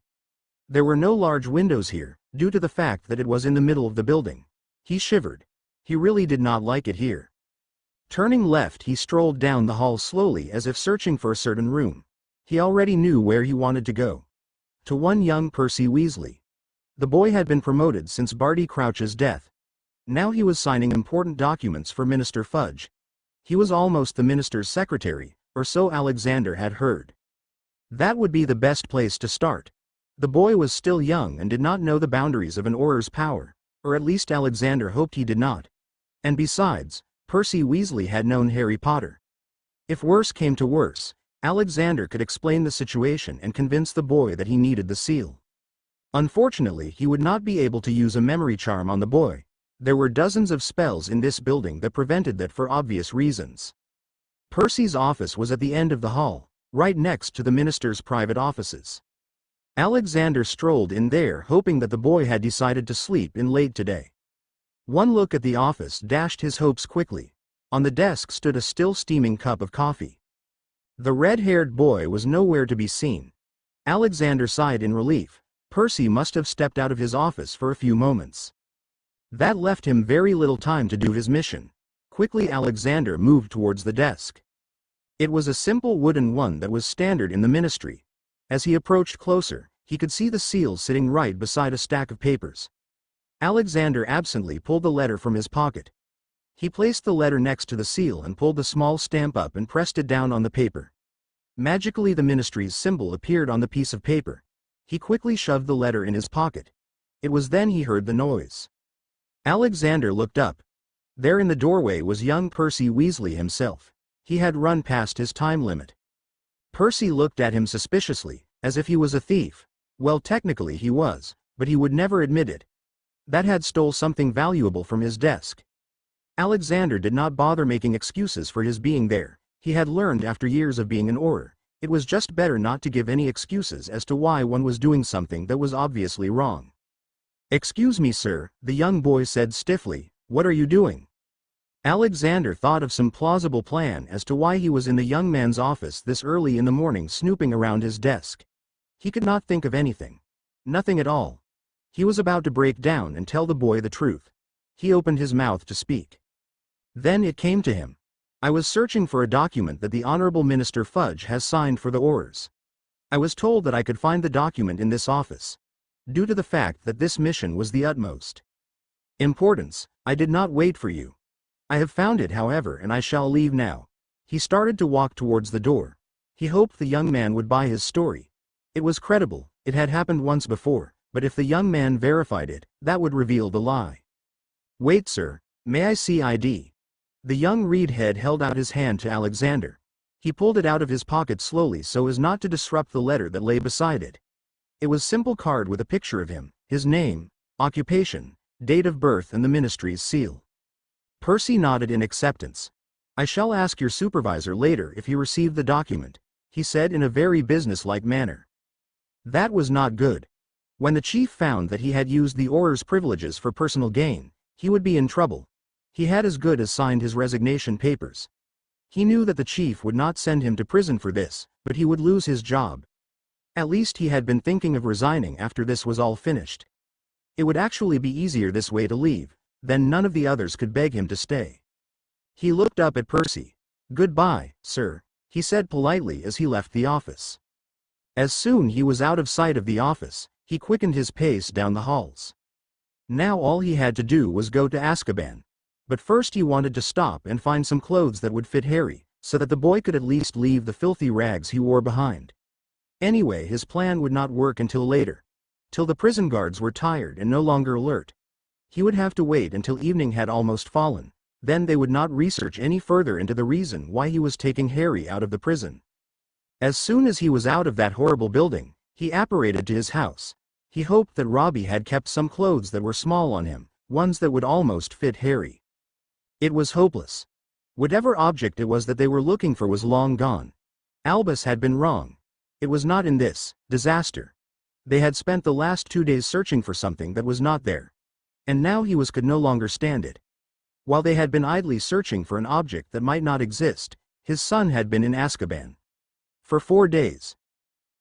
There were no large windows here, due to the fact that it was in the middle of the building. He shivered. He really did not like it here. Turning left, he strolled down the hall slowly as if searching for a certain room. He already knew where he wanted to go. To one young Percy Weasley. The boy had been promoted since Barty Crouch's death. Now he was signing important documents for Minister Fudge. He was almost the minister's secretary, or so Alexander had heard. That would be the best place to start. The boy was still young and did not know the boundaries of an Auror's power, or at least Alexander hoped he did not. And besides, Percy Weasley had known Harry Potter. If worse came to worse, Alexander could explain the situation and convince the boy that he needed the seal. Unfortunately, he would not be able to use a memory charm on the boy. There were dozens of spells in this building that prevented that for obvious reasons. Percy's office was at the end of the hall, right next to the minister's private offices. Alexander strolled in there hoping that the boy had decided to sleep in late today. One look at the office dashed his hopes quickly. On the desk stood a still steaming cup of coffee. The red-haired boy was nowhere to be seen. Alexander sighed in relief. Percy must have stepped out of his office for a few moments. That left him very little time to do his mission. Quickly Alexander moved towards the desk. It was a simple wooden one that was standard in the ministry. As he approached closer, he could see the seal sitting right beside a stack of papers. Alexander absently pulled the letter from his pocket. He placed the letter next to the seal and pulled the small stamp up and pressed it down on the paper. Magically the ministry's symbol appeared on the piece of paper. He quickly shoved the letter in his pocket. It was then he heard the noise. Alexander looked up. There in the doorway was young Percy Weasley himself. He had run past his time limit. Percy looked at him suspiciously, as if he was a thief. Well, technically he was, but he would never admit it. That had stole something valuable from his desk. Alexander did not bother making excuses for his being there. He had learned after years of being an orer. It was just better not to give any excuses as to why one was doing something that was obviously wrong. "Excuse me, sir," the young boy said stiffly, "what are you doing?" Alexander thought of some plausible plan as to why he was in the young man's office this early in the morning snooping around his desk. He could not think of anything. Nothing at all. He was about to break down and tell the boy the truth. He opened his mouth to speak. Then it came to him. "I was searching for a document that the Honorable Minister Fudge has signed for the Aurors. I was told that I could find the document in this office. Due to the fact that this mission was the utmost importance, I did not wait for you. I have found it, however, and I shall leave now." He started to walk towards the door. He hoped the young man would buy his story. It was credible, it had happened once before, but if the young man verified it, that would reveal the lie. "Wait, sir, may I see ID?" The young reed-head held out his hand to Alexander. He pulled it out of his pocket slowly so as not to disrupt the letter that lay beside it. It was a simple card with a picture of him, his name, occupation, date of birth and the ministry's seal. Percy nodded in acceptance. "I shall ask your supervisor later if he received the document," he said in a very businesslike manner. That was not good. When the chief found that he had used the orer's privileges for personal gain, he would be in trouble. He had as good as signed his resignation papers. He knew that the chief would not send him to prison for this, but he would lose his job. At least he had been thinking of resigning after this was all finished. It would actually be easier this way to leave, then none of the others could beg him to stay. He looked up at Percy. "Goodbye, sir," he said politely as he left the office. As soon he was out of sight of the office, he quickened his pace down the halls. Now all he had to do was go to Azkaban. But first he wanted to stop and find some clothes that would fit Harry, so that the boy could at least leave the filthy rags he wore behind. Anyway, his plan would not work until later. Till the prison guards were tired and no longer alert. He would have to wait until evening had almost fallen. Then they would not research any further into the reason why he was taking Harry out of the prison. As soon as he was out of that horrible building, he apparated to his house. He hoped that Robbie had kept some clothes that were small on him, ones that would almost fit Harry. It was hopeless. Whatever object it was that they were looking for was long gone. Albus had been wrong. It was not in this disaster. They had spent the last 2 days searching for something that was not there. And now he could no longer stand it. While they had been idly searching for an object that might not exist, his son had been in Azkaban. For 4 days.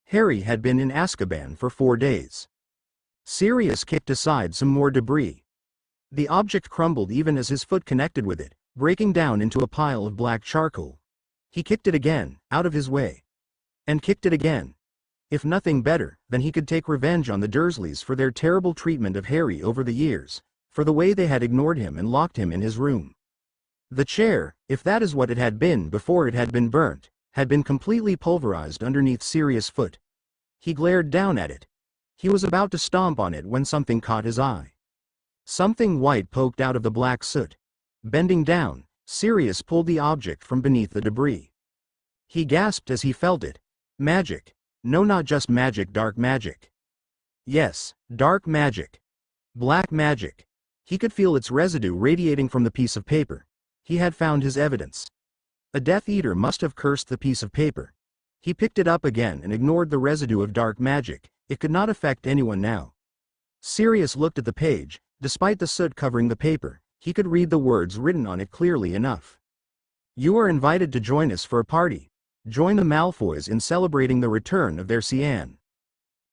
Harry had been in Azkaban for 4 days. Sirius kicked aside some more debris. The object crumbled even as his foot connected with it, breaking down into a pile of black charcoal. He kicked it again, out of his way. And kicked it again. If nothing better, then he could take revenge on the Dursleys for their terrible treatment of Harry over the years, for the way they had ignored him and locked him in his room. The chair, if that is what it had been before it had been burnt, had been completely pulverized underneath Sirius' foot. He glared down at it. He was about to stomp on it when something caught his eye. Something white poked out of the black soot. Bending down, Sirius pulled the object from beneath the debris. He gasped as he felt it. Magic. No, not just magic, dark magic. Yes, dark magic. Black magic. He could feel its residue radiating from the piece of paper. He had found his evidence. A Death Eater must have cursed the piece of paper. He picked it up again and ignored the residue of dark magic. It could not affect anyone now. Sirius looked at the page. Despite the soot covering the paper, he could read the words written on it clearly enough. "You are invited to join us for a party. Join the Malfoys in celebrating the return of their Cian.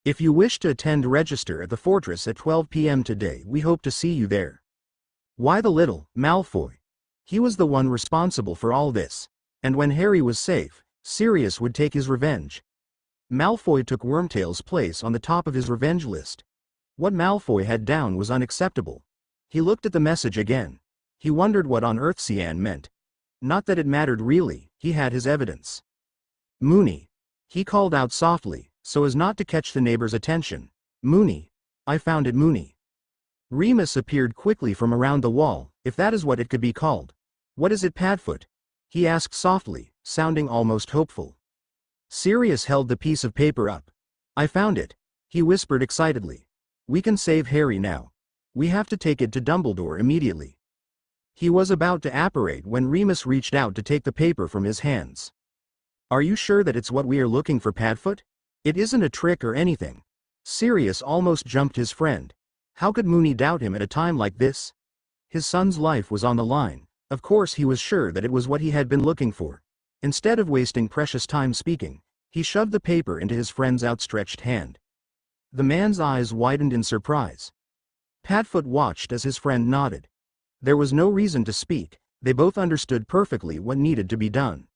If you wish to attend, register at the fortress at 12 p.m. today. We hope to see you there." Why the little Malfoy? He was the one responsible for all this. And when Harry was safe, Sirius would take his revenge. Malfoy took Wormtail's place on the top of his revenge list. What Malfoy had done was unacceptable. He looked at the message again. He wondered what on earth Cian meant. Not that it mattered really, he had his evidence. "Moony," he called out softly, so as not to catch the neighbor's attention. "Moony. I found it, Moony." Remus appeared quickly from around the wall, if that is what it could be called. "What is it, Padfoot?" he asked softly, sounding almost hopeful. Sirius held the piece of paper up. "I found it," he whispered excitedly. "We can save Harry now. We have to take it to Dumbledore immediately." He was about to apparate when Remus reached out to take the paper from his hands. "Are you sure that it's what we are looking for, Padfoot? It isn't a trick or anything." Sirius almost jumped his friend. How could Moony doubt him at a time like this? His son's life was on the line. Of course he was sure that it was what he had been looking for. Instead of wasting precious time speaking, he shoved the paper into his friend's outstretched hand. The man's eyes widened in surprise. Padfoot watched as his friend nodded. There was no reason to speak, they both understood perfectly what needed to be done.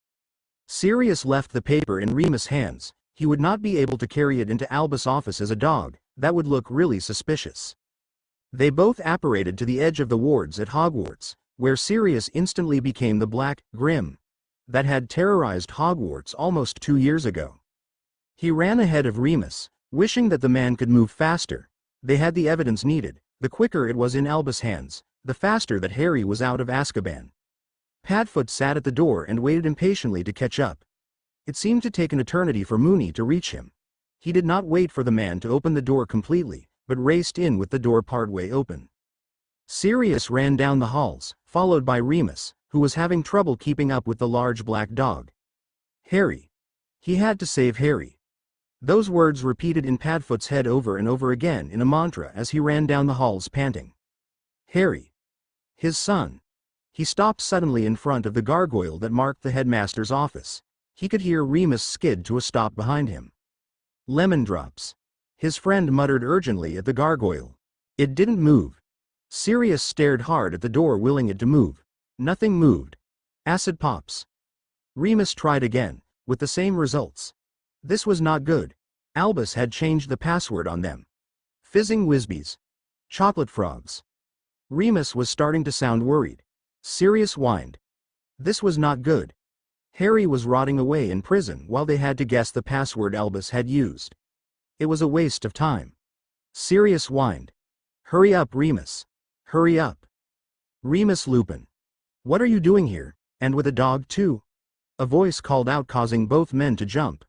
Sirius left the paper in Remus' hands. He would not be able to carry it into Albus' office as a dog. That would look really suspicious. They both apparated to the edge of the wards at Hogwarts, where Sirius instantly became the Black Grim that had terrorized Hogwarts almost 2 years ago. He ran ahead of Remus, wishing that the man could move faster. They had the evidence needed. The quicker it was in Albus' hands, the faster that Harry was out of Azkaban. Padfoot sat at the door and waited impatiently to catch up. It seemed to take an eternity for Moony to reach him. He did not wait for the man to open the door completely, but raced in with the door partway open. Sirius ran down the halls, followed by Remus, who was having trouble keeping up with the large black dog. Harry. He had to save Harry. Those words repeated in Padfoot's head over and over again in a mantra as he ran down the halls panting. Harry. His son. He stopped suddenly in front of the gargoyle that marked the headmaster's office. He could hear Remus skid to a stop behind him. Lemon drops. His friend muttered urgently at the gargoyle. It didn't move. Sirius stared hard at the door, willing it to move. Nothing moved. Acid pops. Remus tried again, with the same results. This was not good. Albus had changed the password on them. Fizzing Whizbees. Chocolate frogs. Remus was starting to sound worried. Sirius whined. This was not good. Harry was rotting away in prison while they had to guess the password Albus had used. It was a waste of time. Sirius whined. Hurry up, Remus. Hurry up. Remus Lupin. What are you doing here, and with a dog too? A voice called out, causing both men to jump.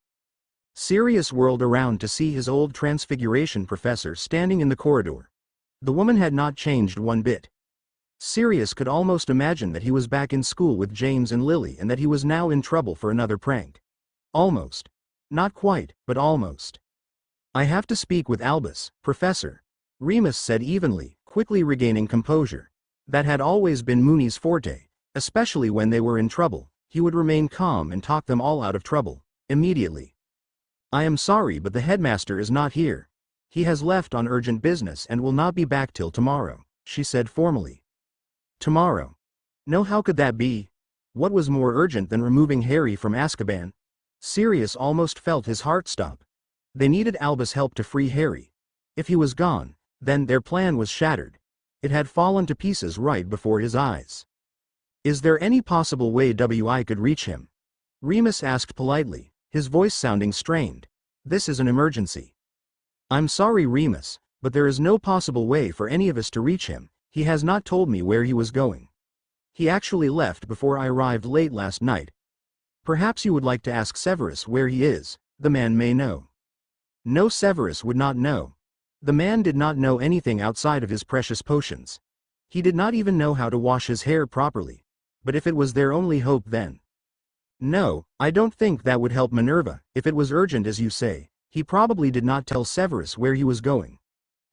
Sirius whirled around to see his old Transfiguration professor standing in the corridor. The woman had not changed one bit. Sirius could almost imagine that he was back in school with James and Lily and that he was now in trouble for another prank. Almost. Not quite, but almost. I have to speak with Albus, Professor, Remus said evenly, quickly regaining composure. That had always been Mooney's forte, especially when they were in trouble. He would remain calm and talk them all out of trouble, immediately. I am sorry, but the headmaster is not here. He has left on urgent business and will not be back till tomorrow, she said formally. Tomorrow? No, how could that be? What was more urgent than removing Harry from Azkaban? Sirius almost felt his heart stop. They needed Albus' help to free Harry. If he was gone, then their plan was shattered. It had fallen to pieces right before his eyes. Is there any possible way I could reach him? Remus asked politely, his voice sounding strained. This is an emergency. I'm sorry, Remus, but there is no possible way for any of us to reach him. He has not told me where he was going. He actually left before I arrived late last night. Perhaps you would like to ask Severus where he is. The man may know. No, Severus would not know. The man did not know anything outside of his precious potions. He did not even know how to wash his hair properly. But if it was their only hope, then. No, I don't think that would help Minerva. If it was urgent as you say, he probably did not tell Severus where he was going.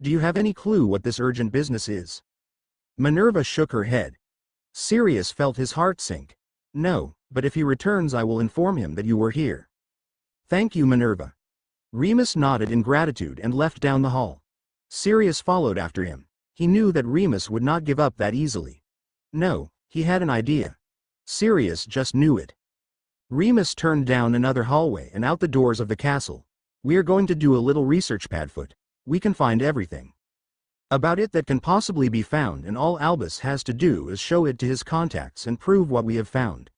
Do you have any clue what this urgent business is? Minerva shook her head. Sirius felt his heart sink. No, but if he returns I will inform him that you were here. Thank you, Minerva. Remus nodded in gratitude and left down the hall. Sirius followed after him. He knew that Remus would not give up that easily. No, he had an idea. Sirius just knew it. Remus turned down another hallway and out the doors of the castle. We're going to do a little research, Padfoot. We can find everything about it that can possibly be found, and all Albus has to do is show it to his contacts and prove what we have found.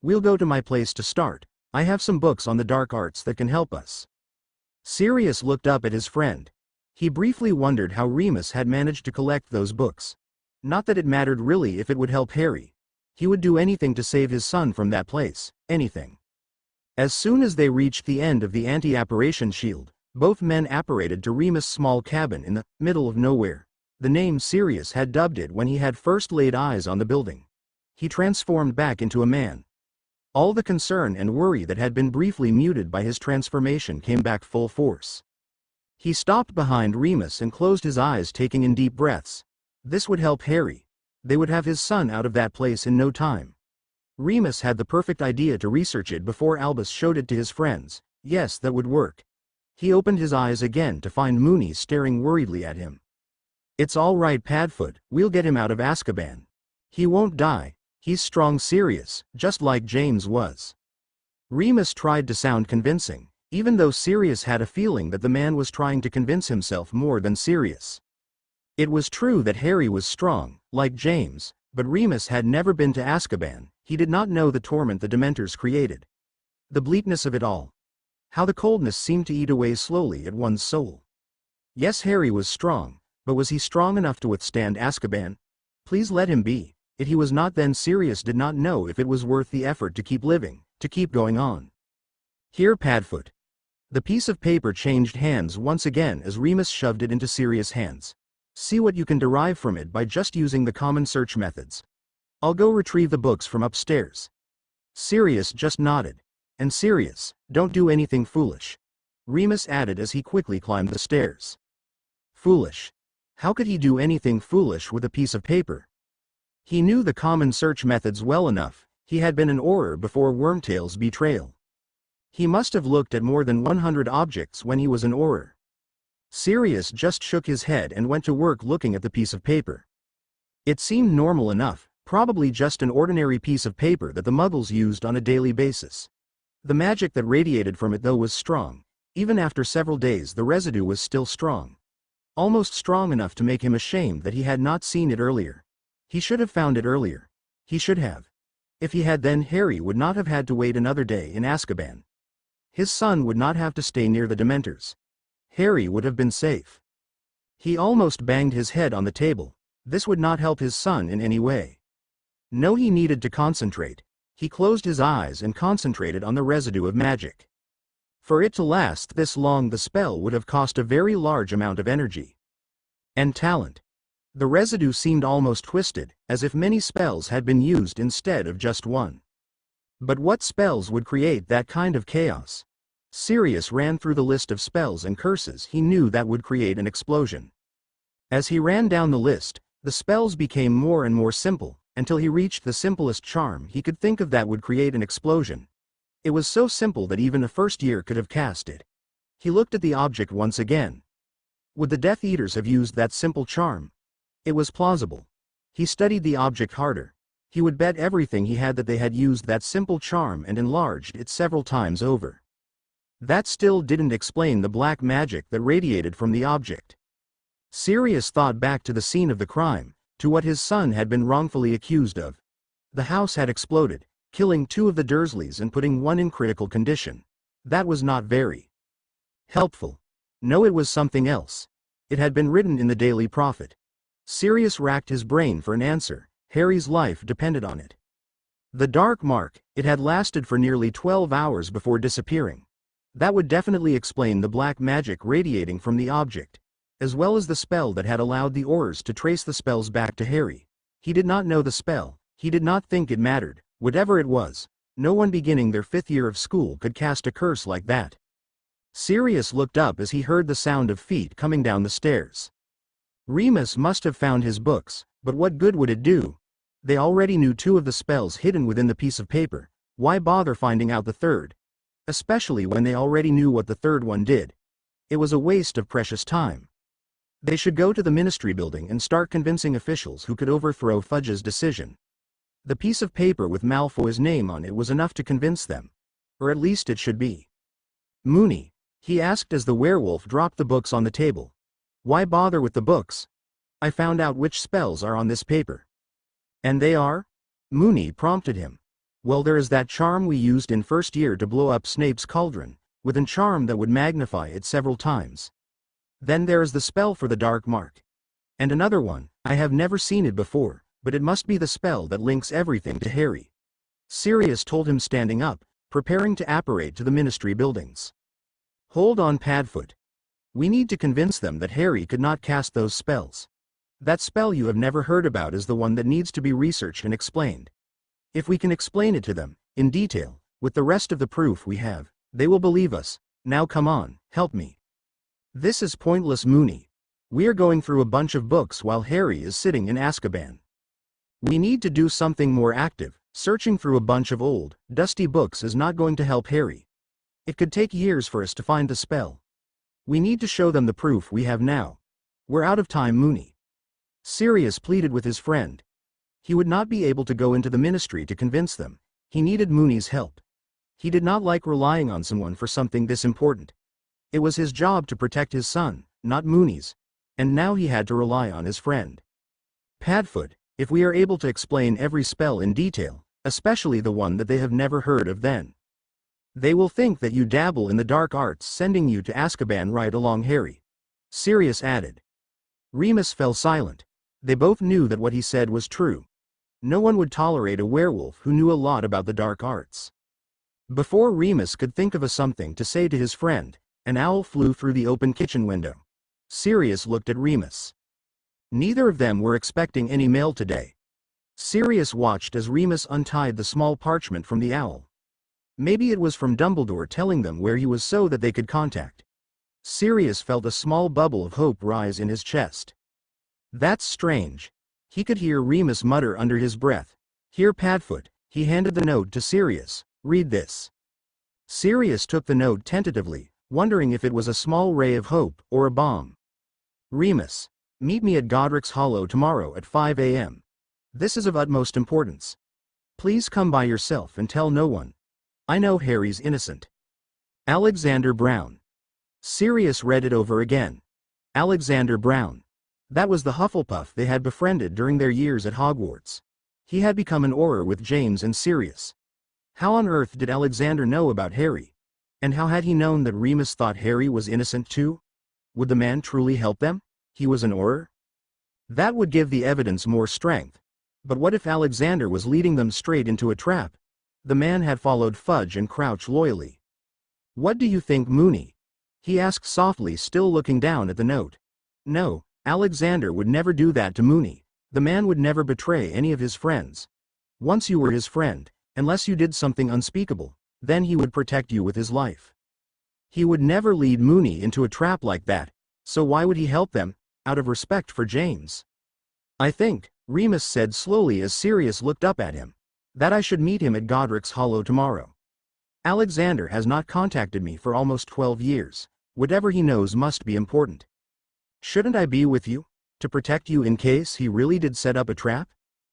We'll go to my place to start. I have some books on the dark arts that can help us. Sirius looked up at his friend. He briefly wondered how Remus had managed to collect those books. Not that it mattered really if it would help Harry. He would do anything to save his son from that place, anything. As soon as they reached the end of the anti-apparition shield, both men apparated to Remus' small cabin in the middle of nowhere. The name Sirius had dubbed it when he had first laid eyes on the building. He transformed back into a man. All the concern and worry that had been briefly muted by his transformation came back full force. He stopped behind Remus and closed his eyes, taking in deep breaths. This would help Harry. They would have his son out of that place in no time. Remus had the perfect idea to research it before Albus showed it to his friends. Yes, that would work. He opened his eyes again to find Mooney staring worriedly at him. It's all right, Padfoot, we'll get him out of Azkaban. He won't die. He's strong, Sirius, just like James was. Remus tried to sound convincing, even though Sirius had a feeling that the man was trying to convince himself more than Sirius. It was true that Harry was strong, like James, but Remus had never been to Azkaban. He did not know the torment the Dementors created. The bleakness of it all. How the coldness seemed to eat away slowly at one's soul. Yes, Harry was strong, but was he strong enough to withstand Azkaban? Please let him be. If he was not, then Sirius did not know if it was worth the effort to keep living, to keep going on. Here, Padfoot. The piece of paper changed hands once again as Remus shoved it into Sirius' hands. See what you can derive from it by just using the common search methods. I'll go retrieve the books from upstairs. Sirius just nodded. And Sirius, don't do anything foolish, Remus added as he quickly climbed the stairs. Foolish. How could he do anything foolish with a piece of paper? He knew the common search methods well enough. He had been an orer before Wormtail's betrayal. He must have looked at more than 100 objects when he was an orer. Sirius just shook his head and went to work looking at the piece of paper. It seemed normal enough, probably just an ordinary piece of paper that the Muggles used on a daily basis. The magic that radiated from it though was strong. Even after several days the residue was still strong. Almost strong enough to make him ashamed that he had not seen it earlier. He should have found it earlier. He should have. If he had, then Harry would not have had to wait another day in Azkaban. His son would not have to stay near the Dementors. Harry would have been safe. He almost banged his head on the table. This would not help his son in any way. No, he needed to concentrate. He closed his eyes and concentrated on the residue of magic. For it to last this long, the spell would have cost a very large amount of energy. And talent. The residue seemed almost twisted, as if many spells had been used instead of just one. But what spells would create that kind of chaos? Sirius ran through the list of spells and curses he knew that would create an explosion. As he ran down the list, the spells became more and more simple, until he reached the simplest charm he could think of that would create an explosion. It was so simple that even a first year could have cast it. He looked at the object once again. Would the Death Eaters have used that simple charm? It was plausible. He studied the object harder. He would bet everything he had that they had used that simple charm and enlarged it several times over. That still didn't explain the black magic that radiated from the object. Sirius thought back to the scene of the crime, to what his son had been wrongfully accused of. The house had exploded, killing 2 of the Dursleys and putting 1 in critical condition. That was not very helpful. No, it was something else. It had been written in the Daily Prophet. Sirius racked his brain for an answer. Harry's life depended on it. The dark mark, it had lasted for nearly 12 hours before disappearing. That would definitely explain the black magic radiating from the object, as well as the spell that had allowed the Aurors to trace the spells back to Harry. He did not know the spell. He did not think it mattered. Whatever it was, no one beginning their 5th year of school could cast a curse like that. Sirius looked up as he heard the sound of feet coming down the stairs. Remus must have found his books, but what good would it do? They already knew 2 of the spells hidden within the piece of paper. Why bother finding out the third? Especially when they already knew what the third one did. It was a waste of precious time. They should go to the Ministry building and start convincing officials who could overthrow Fudge's decision. The piece of paper with Malfoy's name on it was enough to convince them. Or at least it should be. Moony, he asked as the werewolf dropped the books on the table. Why bother with the books? I found out which spells are on this paper. And they are? Moony prompted him. Well, there is that charm we used in first year to blow up Snape's cauldron, with a charm that would magnify it several times. Then there is the spell for the dark mark. And another one, I have never seen it before, but it must be the spell that links everything to Harry. Sirius told him, standing up, preparing to apparate to the Ministry buildings. Hold on, Padfoot. We need to convince them that Harry could not cast those spells. That spell you have never heard about is the one that needs to be researched and explained. If we can explain it to them, in detail, with the rest of the proof we have, they will believe us. Now come on, help me. This is pointless, Moony. We are going through a bunch of books while Harry is sitting in Azkaban. We need to do something more active. Searching through a bunch of old, dusty books is not going to help Harry. It could take years for us to find the spell. We need to show them the proof we have now. We're out of time, Moony. Sirius pleaded with his friend. He would not be able to go into the Ministry to convince them. He needed Moony's help. He did not like relying on someone for something this important. It was his job to protect his son, not Moony's. And now he had to rely on his friend. Padfoot, if we are able to explain every spell in detail, especially the one that they have never heard of, then they will think that you dabble in the dark arts, sending you to Azkaban right along, Harry. Sirius added. Remus fell silent. They both knew that what he said was true. No one would tolerate a werewolf who knew a lot about the dark arts. Before Remus could think of something to say to his friend, An owl flew through the open kitchen window. Sirius looked at Remus. Neither of them were expecting any mail today. Sirius watched as Remus untied the small parchment from the owl. Maybe it was from Dumbledore telling them where he was so that they could contact. Sirius felt a small bubble of hope rise in his chest. That's strange. He could hear Remus mutter under his breath. Here, Padfoot. He handed the note to Sirius. Read this. Sirius took the note tentatively, wondering if it was a small ray of hope or a bomb. Remus. Meet me at Godric's Hollow tomorrow at 5 a.m. This is of utmost importance. Please come by yourself and tell no one. I know Harry's innocent. Alexander Brown. Sirius read it over again. Alexander Brown. That was the Hufflepuff they had befriended during their years at Hogwarts. He had become an orer with James and Sirius. How on earth did Alexander know about Harry? And how had he known that Remus thought Harry was innocent too? Would the man truly help them? He was an orer? That would give the evidence more strength. But what if Alexander was leading them straight into a trap? The man had followed Fudge and Crouch loyally. What do you think, Moony? He asked softly, still looking down at the note. No, Alexander would never do that to Moony. The man would never betray any of his friends. Once you were his friend, unless you did something unspeakable, then he would protect you with his life. He would never lead Moony into a trap like that, so why would he help them, out of respect for James? I think, Remus said slowly as Sirius looked up at him, that I should meet him at Godric's Hollow tomorrow. Alexander has not contacted me for almost 12 years. Whatever he knows must be important. Shouldn't I be with you, to protect you in case he really did set up a trap?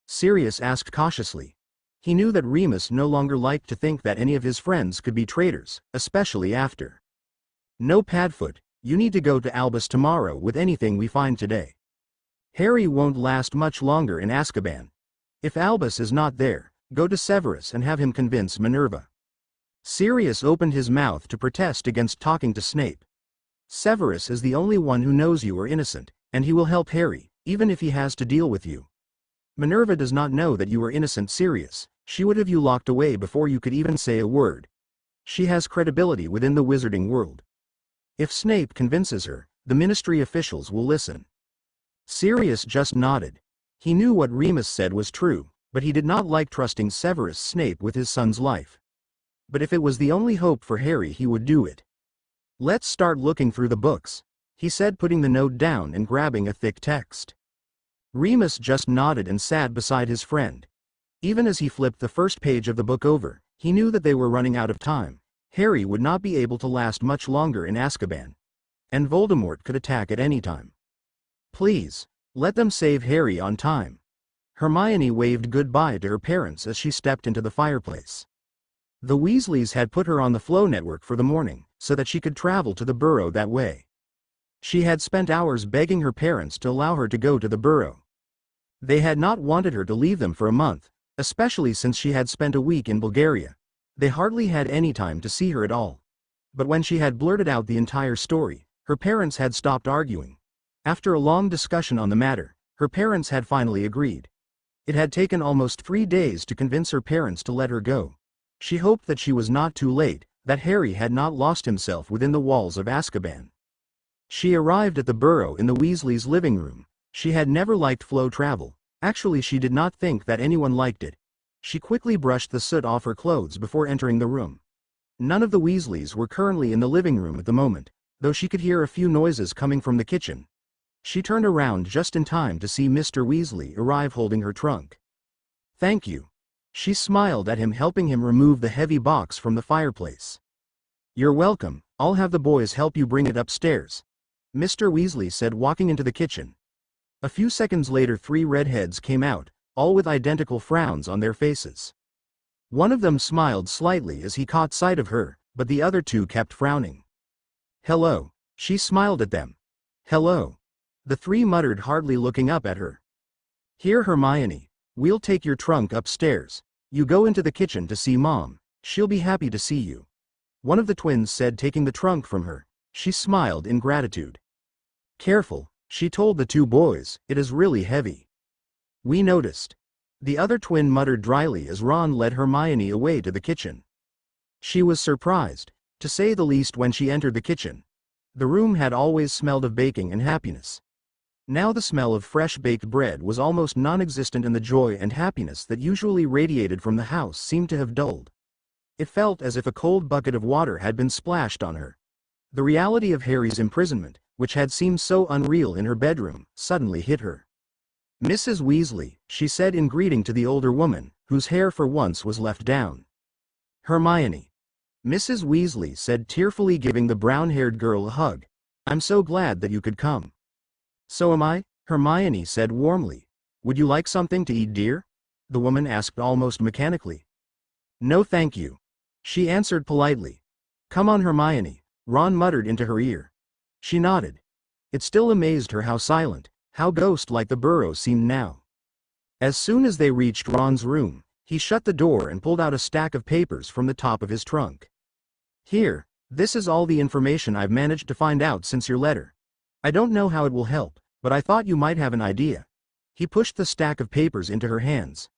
Sirius asked cautiously. He knew that Remus no longer liked to think that any of his friends could be traitors, especially after. No, Padfoot, you need to go to Albus tomorrow with anything we find today. Harry won't last much longer in Azkaban. If Albus is not there, go to Severus and have him convince Minerva. Sirius opened his mouth to protest against talking to Snape. Severus is the only one who knows you are innocent, and he will help Harry, even if he has to deal with you. Minerva does not know that you are innocent, Sirius. She would have you locked away before you could even say a word. She has credibility within the wizarding world. If Snape convinces her, the ministry officials will listen. Sirius just nodded. He knew what Remus said was true, but he did not like trusting Severus Snape with his son's life. But if it was the only hope for Harry, he would do it. Let's start looking through the books, he said, putting the note down and grabbing a thick text. Remus just nodded and sat beside his friend. Even as he flipped the first page of the book over, he knew that they were running out of time. Harry would not be able to last much longer in Azkaban. And Voldemort could attack at any time. Please, let them save Harry on time. Hermione waved goodbye to her parents as she stepped into the fireplace. The Weasleys had put her on the Flow network for the morning, so that she could travel to the burrow that way. She had spent hours begging her parents to allow her to go to the burrow. They had not wanted her to leave them for a month, especially since she had spent a week in Bulgaria. They hardly had any time to see her at all. But when she had blurted out the entire story, her parents had stopped arguing. After a long discussion on the matter, her parents had finally agreed. It had taken almost 3 days to convince her parents to let her go. She hoped that she was not too late, that Harry had not lost himself within the walls of Azkaban. She arrived at the burrow in the Weasleys' living room. She had never liked flow travel. Actually, she did not think that anyone liked it. She quickly brushed the soot off her clothes before entering the room. None of the Weasleys were currently in the living room at the moment, though she could hear a few noises coming from the kitchen. She turned around just in time to see Mr. Weasley arrive holding her trunk. Thank you. She smiled at him, helping him remove the heavy box from the fireplace. You're welcome, I'll have the boys help you bring it upstairs, Mr. Weasley said, walking into the kitchen. A few seconds later 3 redheads came out, all with identical frowns on their faces. One of them smiled slightly as he caught sight of her, but the other 2 kept frowning. Hello, she smiled at them. Hello. The 3 muttered, hardly looking up at her. Here, Hermione, we'll take your trunk upstairs. You go into the kitchen to see Mom. She'll be happy to see you. One of the twins said, taking the trunk from her. She smiled in gratitude. Careful, she told the 2 boys, it is really heavy. We noticed. The other twin muttered dryly as Ron led Hermione away to the kitchen. She was surprised. to say the least when she entered the kitchen. The room had always smelled of baking and happiness. Now the smell of fresh baked bread was almost non-existent and the joy and happiness that usually radiated from the house seemed to have dulled. It felt as if a cold bucket of water had been splashed on her. The reality of Harry's imprisonment, which had seemed so unreal in her bedroom, suddenly hit her. "Mrs. Weasley," she said in greeting to the older woman, whose hair for once was left down. "Hermione." Mrs. Weasley said tearfully, giving the brown-haired girl a hug. "I'm so glad that you could come." "So am I," Hermione said warmly. "Would you like something to eat, dear?" the woman asked almost mechanically. "No thank you," she answered politely. "Come on, Hermione," Ron muttered into her ear. She nodded. It still amazed her how silent, how ghost-like the burrow seemed now. As soon as they reached Ron's room, he shut the door and pulled out a stack of papers from the top of his trunk. "Here, this is all the information I've managed to find out since your letter. I don't know how it will help, but I thought you might have an idea." He pushed the stack of papers into her hands.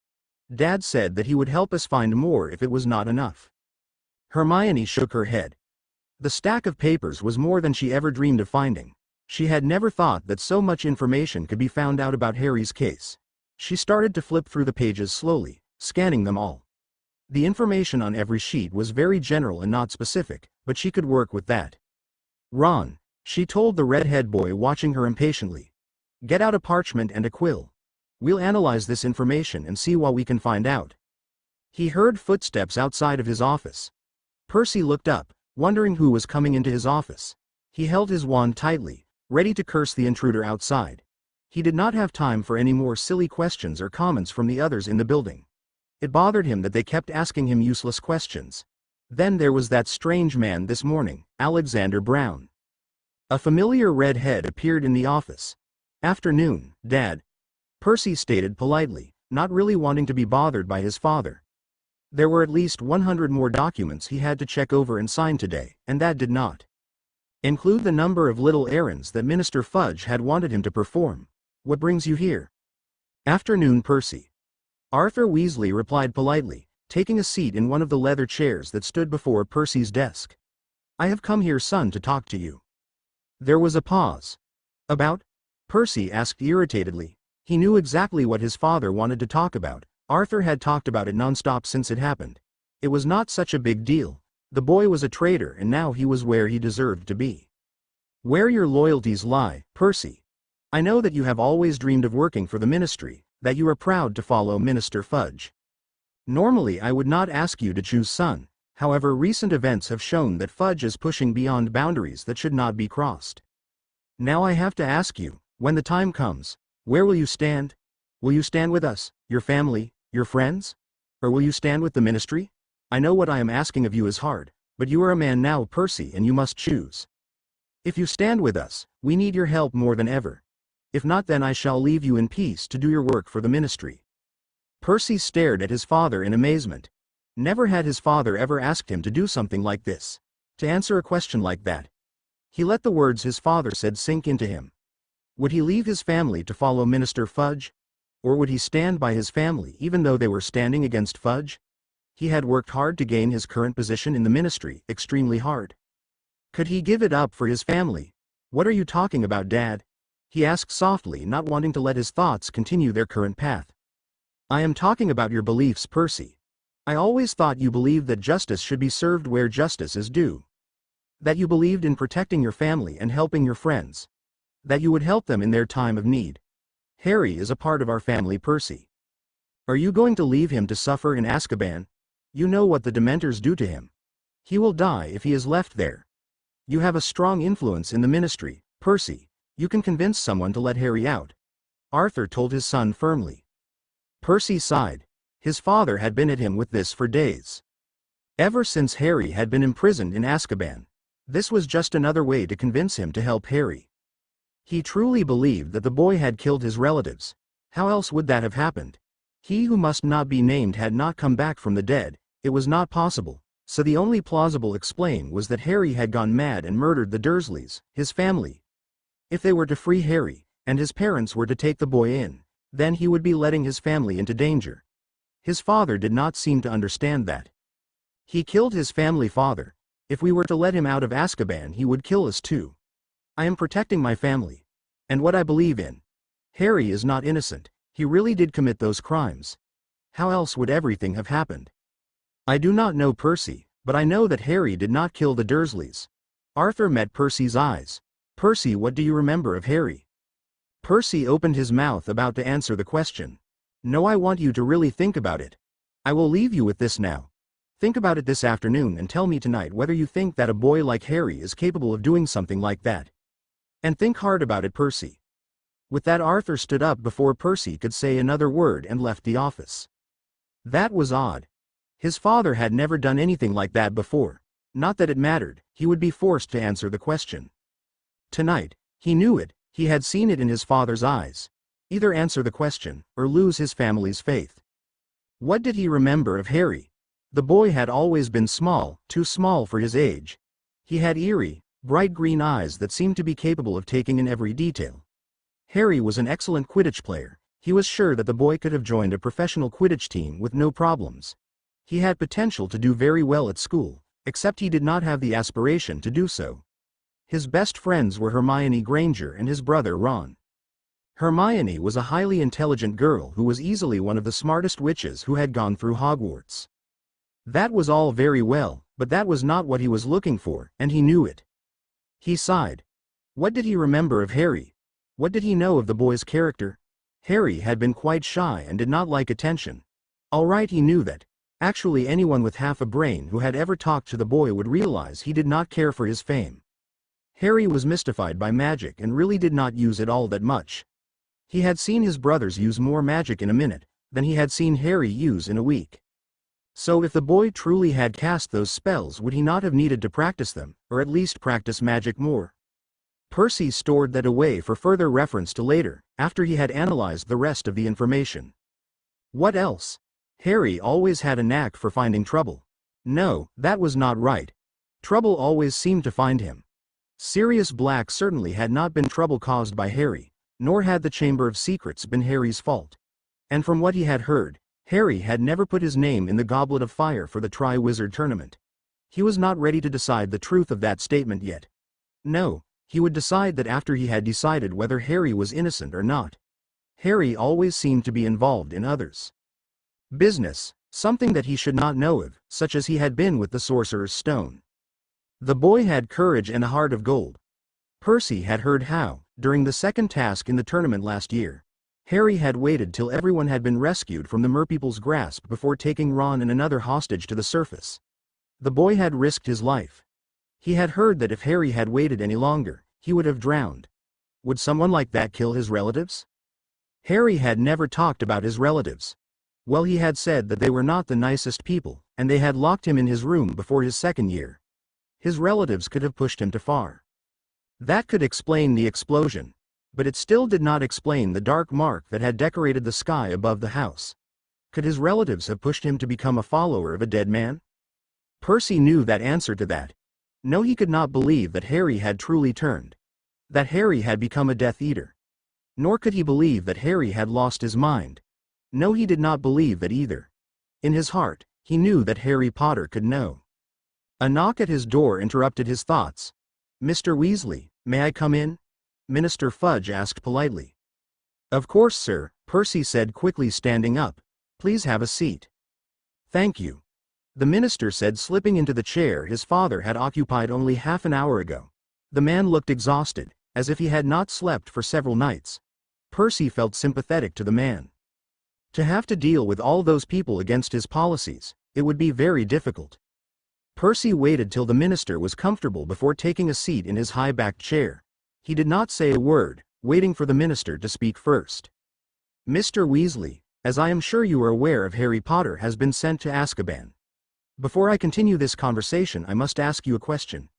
"Dad said that he would help us find more if it was not enough." Hermione shook her head. The stack of papers was more than she ever dreamed of finding. She had never thought that so much information could be found out about Harry's case. She started to flip through the pages slowly, scanning them all. The information on every sheet was very general and not specific, but she could work with that. "Ron," she told the redhead boy watching her impatiently. "Get out a parchment and a quill. We'll analyze this information and see what we can find out." He heard footsteps outside of his office. Percy looked up, wondering who was coming into his office. He held his wand tightly, ready to curse the intruder outside. He did not have time for any more silly questions or comments from the others in the building. It bothered him that they kept asking him useless questions. Then there was that strange man this morning, Alexander Brown. A familiar red head appeared in the office. "Afternoon, Dad," Percy stated politely, not really wanting to be bothered by his father. There were at least 100 more documents he had to check over and sign today, and that did not include the number of little errands that Minister Fudge had wanted him to perform. "What brings you here?" "Afternoon, Percy." Arthur Weasley replied politely, taking a seat in one of the leather chairs that stood before Percy's desk. "I have come here, son, to talk to you." There was a pause. "About?" Percy asked irritatedly. He knew exactly what his father wanted to talk about. Arthur had talked about it nonstop since it happened. It was not such a big deal. The boy was a traitor and now he was where he deserved to be. "Where your loyalties lie, Percy. I know that you have always dreamed of working for the ministry, that you are proud to follow Minister Fudge. Normally I would not ask you to choose, son. However, recent events have shown that Fudge is pushing beyond boundaries that should not be crossed. Now I have to ask you, when the time comes, where will you stand? Will you stand with us, your family, your friends? Or will you stand with the ministry? I know what I am asking of you is hard, but you are a man now, Percy, and you must choose. If you stand with us, we need your help more than ever. If not, then I shall leave you in peace to do your work for the ministry." Percy stared at his father in amazement. Never had his father ever asked him to do something like this, to answer a question like that. He let the words his father said sink into him. Would he leave his family to follow Minister Fudge? Or would he stand by his family even though they were standing against Fudge? He had worked hard to gain his current position in the ministry, extremely hard. Could he give it up for his family? "What are you talking about, Dad?" he asked softly, not wanting to let his thoughts continue their current path. "I am talking about your beliefs, Percy. I always thought you believed that justice should be served where justice is due. That you believed in protecting your family and helping your friends. That you would help them in their time of need. Harry is a part of our family, Percy. Are you going to leave him to suffer in Azkaban? You know what the Dementors do to him. He will die if he is left there. You have a strong influence in the ministry, Percy. You can convince someone to let Harry out," Arthur told his son firmly. Percy sighed. His father had been at him with this for days. Ever since Harry had been imprisoned in Azkaban. This was just another way to convince him to help Harry. He truly believed that the boy had killed his relatives. How else would that have happened? He who must not be named had not come back from the dead. It was not possible, so the only plausible explain was that Harry had gone mad and murdered the Dursleys, his family. If they were to free Harry, and his parents were to take the boy in, then he would be letting his family into danger. His father did not seem to understand that. He killed his family father, If we were to let him out of Azkaban, he would kill us too. I am protecting my family. And what I believe in. Harry is not innocent. He really did commit those crimes. How else would everything have happened? I do not know Percy, but I know that Harry did not kill the Dursleys. Arthur met Percy's eyes. Percy, what do you remember of Harry? Percy opened his mouth about to answer the question. No, I want you to really think about it. I will leave you with this now. Think about it this afternoon and tell me tonight whether you think that a boy like Harry is capable of doing something like that. And think hard about it, Percy. With that, Arthur stood up before Percy could say another word and left the office. That was odd. His father had never done anything like that before. Not that it mattered, he would be forced to answer the question. Tonight, he knew it, he had seen it in his father's eyes. Either answer the question, or lose his family's faith. What did he remember of Harry? The boy had always been small, too small for his age. He had eerie, bright green eyes that seemed to be capable of taking in every detail. Harry was an excellent Quidditch player. He was sure that the boy could have joined a professional Quidditch team with no problems. He had potential to do very well at school, except he did not have the aspiration to do so. His best friends were Hermione Granger and his brother Ron. Hermione was a highly intelligent girl who was easily one of the smartest witches who had gone through Hogwarts. That was all very well, but that was not what he was looking for, and he knew it. He sighed. What did he remember of Harry? What did he know of the boy's character? Harry had been quite shy and did not like attention. All right, he knew that. Actually, anyone with half a brain who had ever talked to the boy would realize he did not care for his fame. Harry was mystified by magic and really did not use it all that much. He had seen his brothers use more magic in a minute than he had seen Harry use in a week. So if the boy truly had cast those spells, would he not have needed to practice them, or at least practice magic more? Percy stored that away for further reference to later, after he had analyzed the rest of the information. What else? Harry always had a knack for finding trouble. No, that was not right. Trouble always seemed to find him. Sirius Black certainly had not been trouble caused by Harry, nor had the Chamber of Secrets been Harry's fault. And from what he had heard, Harry had never put his name in the Goblet of Fire for the Tri-Wizard Tournament. He was not ready to decide the truth of that statement yet. No. He would decide that after he had decided whether Harry was innocent or not. Harry always seemed to be involved in others' business, something that he should not know of, such as he had been with the Sorcerer's Stone. The boy had courage and a heart of gold. Percy had heard how, during the second task in the tournament last year, Harry had waited till everyone had been rescued from the Merpeople's grasp before taking Ron and another hostage to the surface. The boy had risked his life. He had heard that if Harry had waited any longer, he would have drowned. Would someone like that kill his relatives? Harry had never talked about his relatives. Well, he had said that they were not the nicest people, and they had locked him in his room before his second year. His relatives could have pushed him too far. That could explain the explosion, but it still did not explain the dark mark that had decorated the sky above the house. Could his relatives have pushed him to become a follower of a dead man? Percy knew that answer to that. No, he could not believe that Harry had truly turned. That Harry had become a Death Eater. Nor could he believe that Harry had lost his mind. No, he did not believe that either. In his heart, he knew that Harry Potter could know. A knock at his door interrupted his thoughts. Mr. Weasley, may I come in? Minister Fudge asked politely. Of course, sir, Percy said quickly, standing up. Please have a seat. Thank you. The minister said, slipping into the chair his father had occupied only half an hour ago. The man looked exhausted, as if he had not slept for several nights. Percy felt sympathetic to the man. To have to deal with all those people against his policies, it would be very difficult. Percy waited till the minister was comfortable before taking a seat in his high-backed chair. He did not say a word, waiting for the minister to speak first. Mr. Weasley, as I am sure you are aware of, Harry Potter has been sent to Azkaban. Before I continue this conversation, I must ask you a question.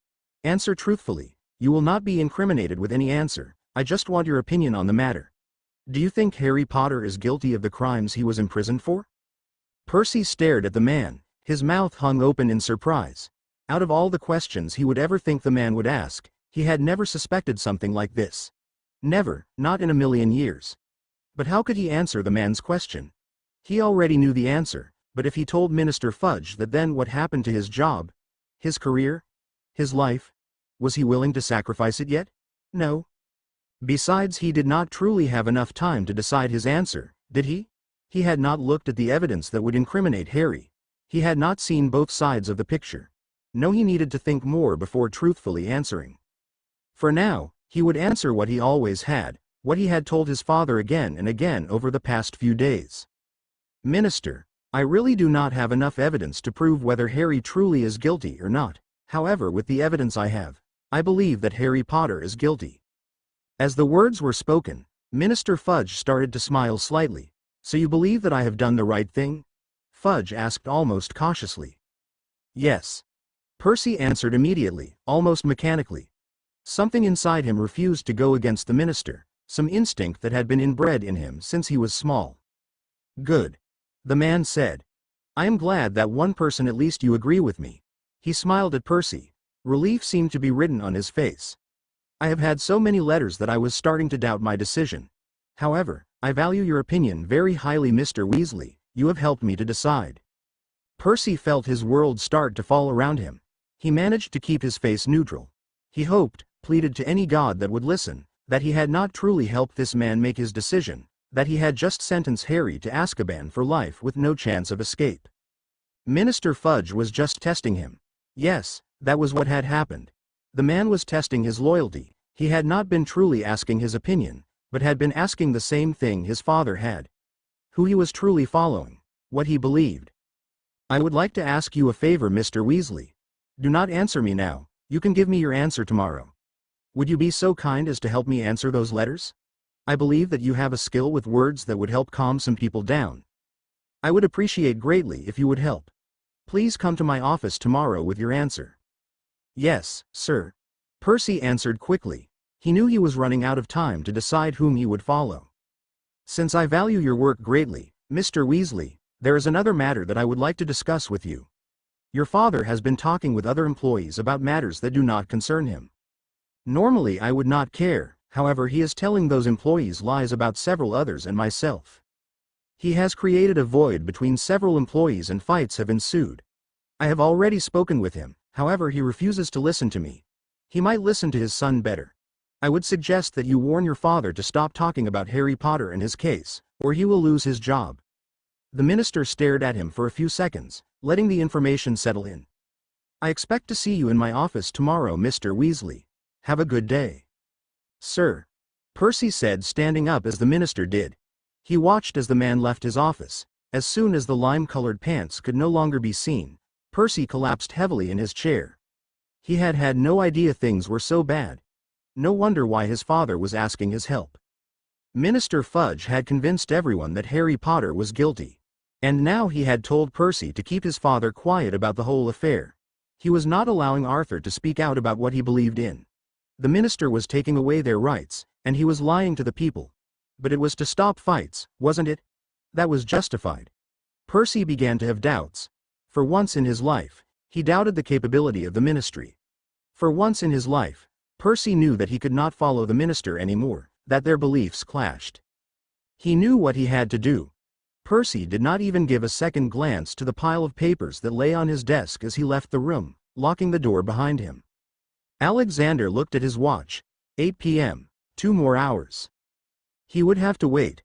Answer truthfully. You will not be incriminated with any answer. I just want your opinion on the matter. Do you think Harry Potter is guilty of the crimes he was imprisoned for? Percy stared at the man, his mouth hung open in surprise. Out of all the questions he would ever think the man would ask, he had never suspected something like this. Never, not in a million years. But how could he answer the man's question? He already knew the answer. But if he told Minister Fudge that, then what happened to his job? His career? His life? Was he willing to sacrifice it yet? No. Besides, he did not truly have enough time to decide his answer, did he? He had not looked at the evidence that would incriminate Harry. He had not seen both sides of the picture. No, he needed to think more before truthfully answering. For now, he would answer what he always had, what he had told his father again and again over the past few days. Minister, I really do not have enough evidence to prove whether Harry truly is guilty or not. However, with the evidence I have, I believe that Harry Potter is guilty. As the words were spoken, Minister Fudge started to smile slightly. So you believe that I have done the right thing? Fudge asked almost cautiously. Yes. Percy answered immediately, almost mechanically. Something inside him refused to go against the minister, some instinct that had been inbred in him since he was small. Good. The man said. I am glad that one person at least you agree with me. He smiled at Percy. Relief seemed to be written on his face. I have had so many letters that I was starting to doubt my decision. However, I value your opinion very highly, Mr. Weasley. You have helped me to decide. Percy felt his world start to fall around him. He managed to keep his face neutral. He hoped, pleaded to any god that would listen, that he had not truly helped this man make his decision, that he had just sentenced Harry to Azkaban for life with no chance of escape. Minister Fudge was just testing him. Yes, that was what had happened. The man was testing his loyalty. He had not been truly asking his opinion, but had been asking the same thing his father had. Who he was truly following, what he believed. I would like to ask you a favor, Mr. Weasley. Do not answer me now, you can give me your answer tomorrow. Would you be so kind as to help me answer those letters? I believe that you have a skill with words that would help calm some people down. I would appreciate greatly if you would help. Please come to my office tomorrow with your answer. Yes, sir. Percy answered quickly. He knew he was running out of time to decide whom he would follow. Since I value your work greatly, Mr. Weasley, there is another matter that I would like to discuss with you. Your father has been talking with other employees about matters that do not concern him. Normally I would not care, however he is telling those employees lies about several others and myself. He has created a void between several employees and fights have ensued. I have already spoken with him, however he refuses to listen to me. He might listen to his son better. I would suggest that you warn your father to stop talking about Harry Potter and his case, or he will lose his job. The minister stared at him for a few seconds, letting the information settle in. I expect to see you in my office tomorrow, Mr. Weasley. Have a good day. Sir. Percy said, standing up as the minister did. He watched as the man left his office. As soon as the lime-colored pants could no longer be seen, Percy collapsed heavily in his chair. He had had no idea things were so bad. No wonder why his father was asking his help. Minister Fudge had convinced everyone that Harry Potter was guilty. And now he had told Percy to keep his father quiet about the whole affair. He was not allowing Arthur to speak out about what he believed in. The minister was taking away their rights, and he was lying to the people. But it was to stop fights, wasn't it? That was justified. Percy began to have doubts. For once in his life, he doubted the capability of the ministry. For once in his life, Percy knew that he could not follow the minister anymore, that their beliefs clashed. He knew what he had to do. Percy did not even give a second glance to the pile of papers that lay on his desk as he left the room, locking the door behind him. Alexander looked at his watch. 8 p.m. 2 more hours. He would have to wait.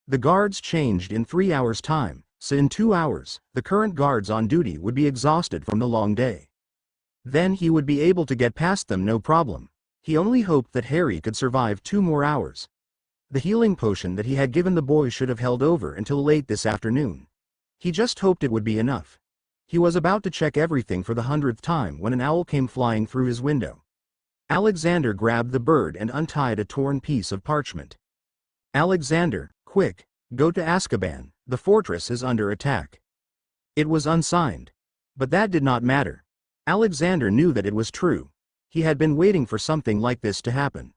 The guards changed in 3 hours' time, so in 2 hours, the current guards on duty would be exhausted from the long day. Then he would be able to get past them no problem. He only hoped that Harry could survive 2 more hours. The healing potion that he had given the boy should have held over until late this afternoon. He just hoped it would be enough. He was about to check everything for the 100th time when an owl came flying through his window. Alexander grabbed the bird and untied a torn piece of parchment. Alexander, quick, go to Azkaban, the fortress is under attack. It was unsigned. But that did not matter. Alexander knew that it was true. He had been waiting for something like this to happen.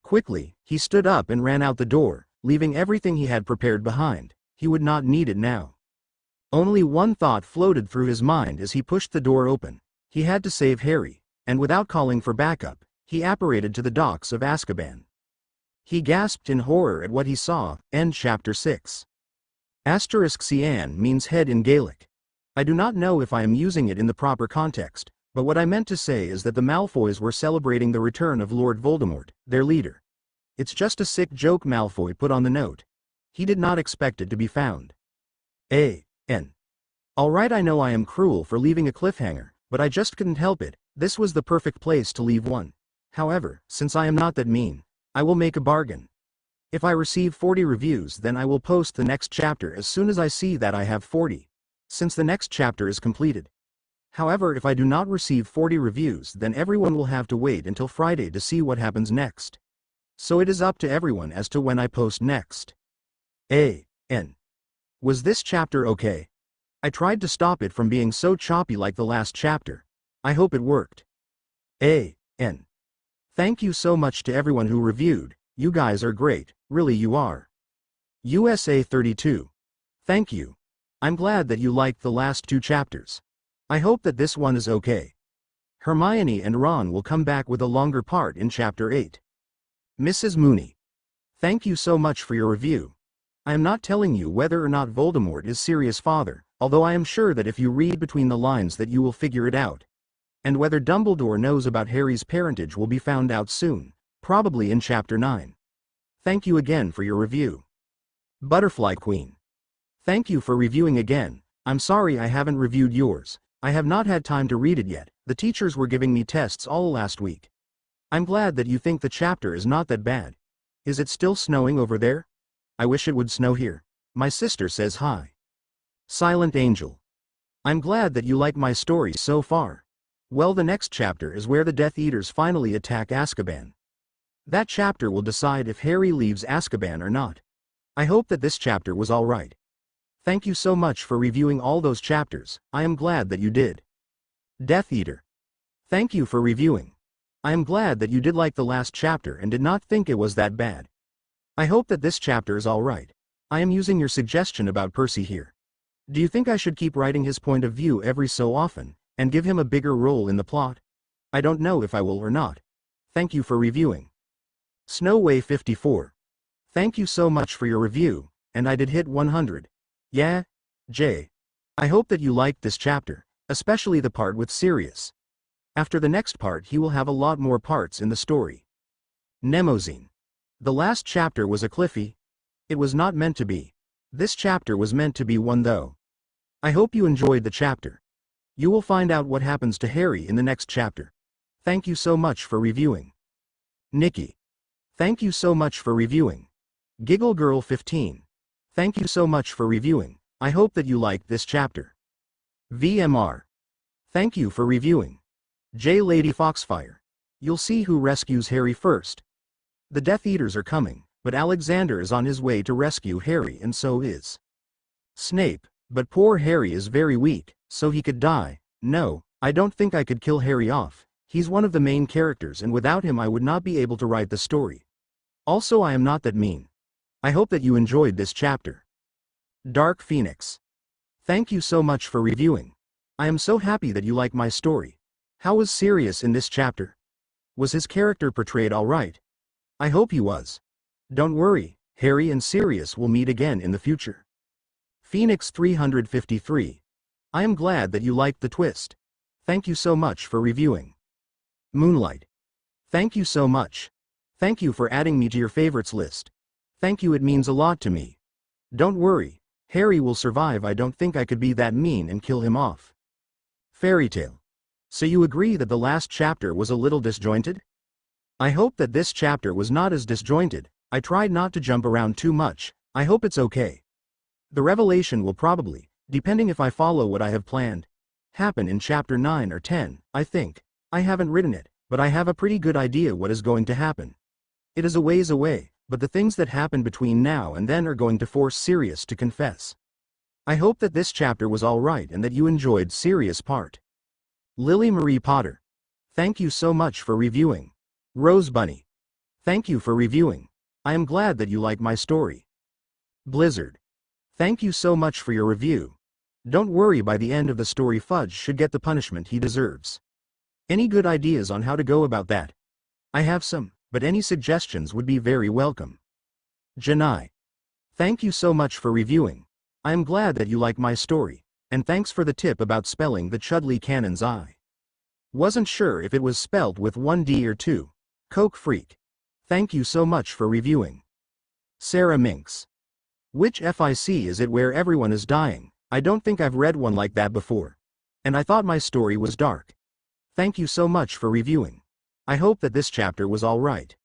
Quickly, he stood up and ran out the door, leaving everything he had prepared behind. He would not need it now. Only one thought floated through his mind as he pushed the door open. He had to save Harry, and without calling for backup, he apparated to the docks of Azkaban. He gasped in horror at what he saw. End chapter 6. *Cian means head in Gaelic. I do not know if I am using it in the proper context, But what I meant to say is that the Malfoys were celebrating the return of Lord Voldemort, their leader. It's just a sick joke, Malfoy put on the note. He did not expect it to be found. A.N. Alright, I know I am cruel for leaving a cliffhanger, but I just couldn't help it. This was the perfect place to leave one. However, since I am not that mean, I will make a bargain. If I receive 40 reviews, then I will post the next chapter as soon as I see that I have 40. Since the next chapter is completed. However, if I do not receive 40 reviews, then everyone will have to wait until Friday to see what happens next. So it is up to everyone as to when I post next. A.N. Was this chapter okay? I tried to stop it from being so choppy like the last chapter. I hope it worked. A.N. Thank you so much to everyone who reviewed. You guys are great, really you are. USA 32. Thank you. I'm glad that you liked the last 2 chapters. I hope that this one is okay. Hermione and Ron will come back with a longer part in chapter 8. Mrs. Mooney. Thank you so much for your review. I am not telling you whether or not Voldemort is Sirius' father, although I am sure that if you read between the lines that you will figure it out. And whether Dumbledore knows about Harry's parentage will be found out soon, probably in chapter 9. Thank you again for your review. Butterfly Queen. Thank you for reviewing again. I'm sorry I haven't reviewed yours. I have not had time to read it yet. The teachers were giving me tests all last week. I'm glad that you think the chapter is not that bad. Is it still snowing over there? I wish it would snow here. My sister says hi. Silent Angel. I'm glad that you like my story so far. Well, the next chapter is where the Death Eaters finally attack Azkaban. That chapter will decide if Harry leaves Azkaban or not. I hope that this chapter was alright. Thank you so much for reviewing all those chapters. I am glad that you did. Death Eater. Thank you for reviewing. I am glad that you did like the last chapter and did not think it was that bad. I hope that this chapter is alright. I am using your suggestion about Percy here. Do you think I should keep writing his point of view every so often, and give him a bigger role in the plot? I don't know if I will or not. Thank you for reviewing. Snowway 54. Thank you so much for your review, and I did hit 100. Yeah, Jay. I hope that you liked this chapter, especially the part with Sirius. After the next part he will have a lot more parts in the story. Nemozine. The last chapter was a cliffy. It was not meant to be. This chapter was meant to be one though. I hope you enjoyed the chapter. You will find out what happens to Harry in the next chapter. Thank you so much for reviewing. Nikki. Thank you so much for reviewing. Giggle Girl 15. Thank you so much for reviewing. I hope that you liked this chapter. VMR. Thank you for reviewing. J Lady Foxfire. You'll see who rescues Harry first. The Death Eaters are coming, but Alexander is on his way to rescue Harry, and so is Snape, but poor Harry is very weak, so he could die. No, I don't think I could kill Harry off. He's one of the main characters and without him I would not be able to write the story. Also, I am not that mean. I hope that you enjoyed this chapter. Dark Phoenix. Thank you so much for reviewing. I am so happy that you like my story. How was Sirius in this chapter? Was his character portrayed alright? I hope he was. Don't worry, Harry and Sirius will meet again in the future. Phoenix 353. I am glad that you liked the twist. Thank you so much for reviewing. Moonlight. Thank you so much. Thank you for adding me to your favorites list. Thank you, it means a lot to me. Don't worry, Harry will survive. I don't think I could be that mean and kill him off. Fairy Tale. So you agree that the last chapter was a little disjointed? I hope that this chapter was not as disjointed. I tried not to jump around too much. I hope it's okay. The revelation will probably, depending if I follow what I have planned, happen in chapter 9 or 10, I think. I haven't written it, but I have a pretty good idea what is going to happen. It is a ways away, but the things that happen between now and then are going to force Sirius to confess. I hope that this chapter was alright and that you enjoyed Sirius' part. Lily Marie Potter. Thank you so much for reviewing. Rose Bunny. Thank you for reviewing. I am glad that you like my story. Blizzard. Thank you so much for your review. Don't worry, by the end of the story Fudge should get the punishment he deserves. Any good ideas on how to go about that? I have some, but any suggestions would be very welcome. Janai. Thank you so much for reviewing. I am glad that you like my story, and thanks for the tip about spelling the Chudley Cannon's eye. Wasn't sure if it was spelled with one D or two. Coke Freak. Thank you so much for reviewing. Sarah Minx. Which FIC is it where everyone is dying? I don't think I've read one like that before. And I thought my story was dark. Thank you so much for reviewing. I hope that this chapter was alright.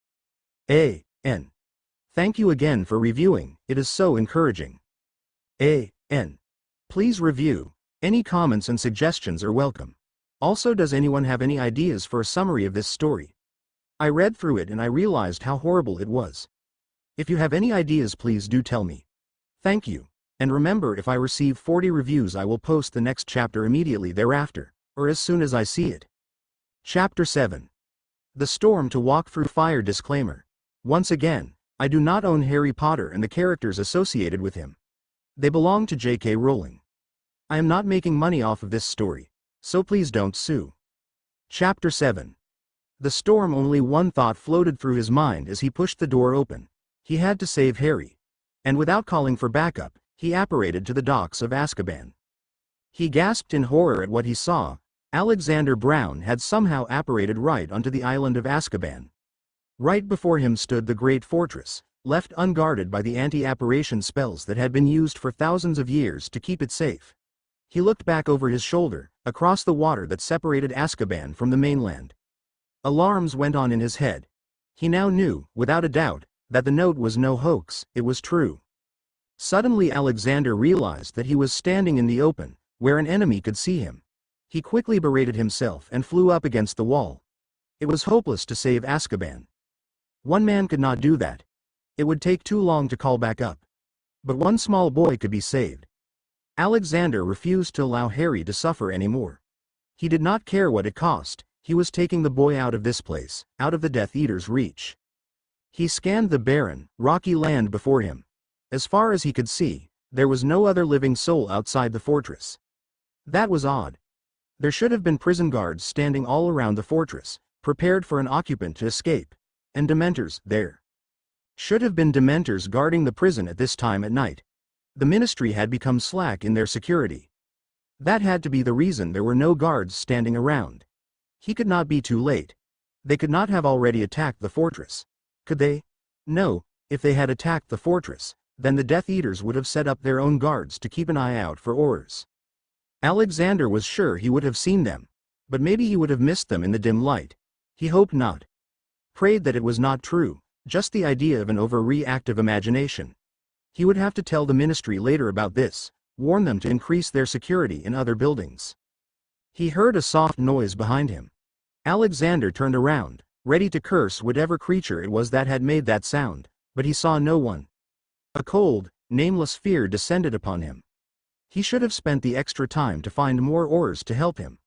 A.N. Thank you again for reviewing, it is so encouraging. A.N. Please review. Any comments and suggestions are welcome. Also, does anyone have any ideas for a summary of this story? I read through it and I realized how horrible it was. If you have any ideas, please do tell me. Thank you. And remember, if I receive 40 reviews, I will post the next chapter immediately thereafter, or as soon as I see it. Chapter 7. The Storm to Walk Through Fire. Disclaimer. Once again, I do not own Harry Potter and the characters associated with him. They belong to J.K. Rowling. I am not making money off of this story, so please don't sue. Chapter 7. The Storm. Only one thought floated through his mind as he pushed the door open. He had to save Harry. And without calling for backup, he apparated to the docks of Azkaban. He gasped in horror at what he saw. Alexander Brown had somehow apparated right onto the island of Azkaban. Right before him stood the great fortress, left unguarded by the anti-apparition spells that had been used for thousands of years to keep it safe. He looked back over his shoulder, across the water that separated Azkaban from the mainland. Alarms went on in his head. He now knew, without a doubt, that the note was no hoax, it was true. Suddenly Alexander realized that he was standing in the open, where an enemy could see him. He quickly berated himself and flew up against the wall. It was hopeless to save Azkaban. One man could not do that. It would take too long to call back up. But one small boy could be saved. Alexander refused to allow Harry to suffer anymore. He did not care what it cost, he was taking the boy out of this place, out of the Death Eater's reach. He scanned the barren, rocky land before him. As far as he could see, there was no other living soul outside the fortress. That was odd. There should have been prison guards standing all around the fortress, prepared for an occupant to escape. And Dementors, there should have been Dementors guarding the prison at this time at night. The Ministry had become slack in their security. That had to be the reason there were no guards standing around. He could not be too late. They could not have already attacked the fortress. Could they? No, if they had attacked the fortress, then the Death Eaters would have set up their own guards to keep an eye out for orers. Alexander was sure he would have seen them, but maybe he would have missed them in the dim light. He hoped not. Prayed that it was not true, just the idea of an overreactive imagination. He would have to tell the Ministry later about this, warn them to increase their security in other buildings. He heard a soft noise behind him. Alexander turned around, ready to curse whatever creature it was that had made that sound, but he saw no one. A cold, nameless fear descended upon him. He should have spent the extra time to find more orers to help him.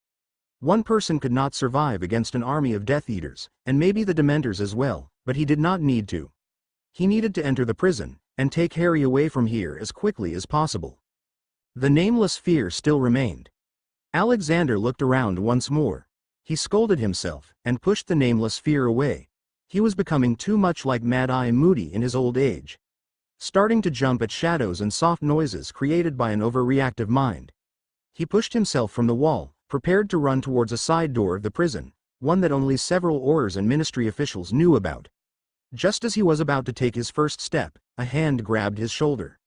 One person could not survive against an army of Death Eaters, and maybe the Dementors as well, but he did not need to. He needed to enter the prison, and take Harry away from here as quickly as possible. The nameless fear still remained. Alexander looked around once more. He scolded himself, and pushed the nameless fear away. He was becoming too much like Mad-Eye Moody in his old age. Starting to jump at shadows and soft noises created by an overreactive mind. He pushed himself from the wall, prepared to run towards a side door of the prison, one that only several orers and Ministry officials knew about. Just as he was about to take his first step, a hand grabbed his shoulder.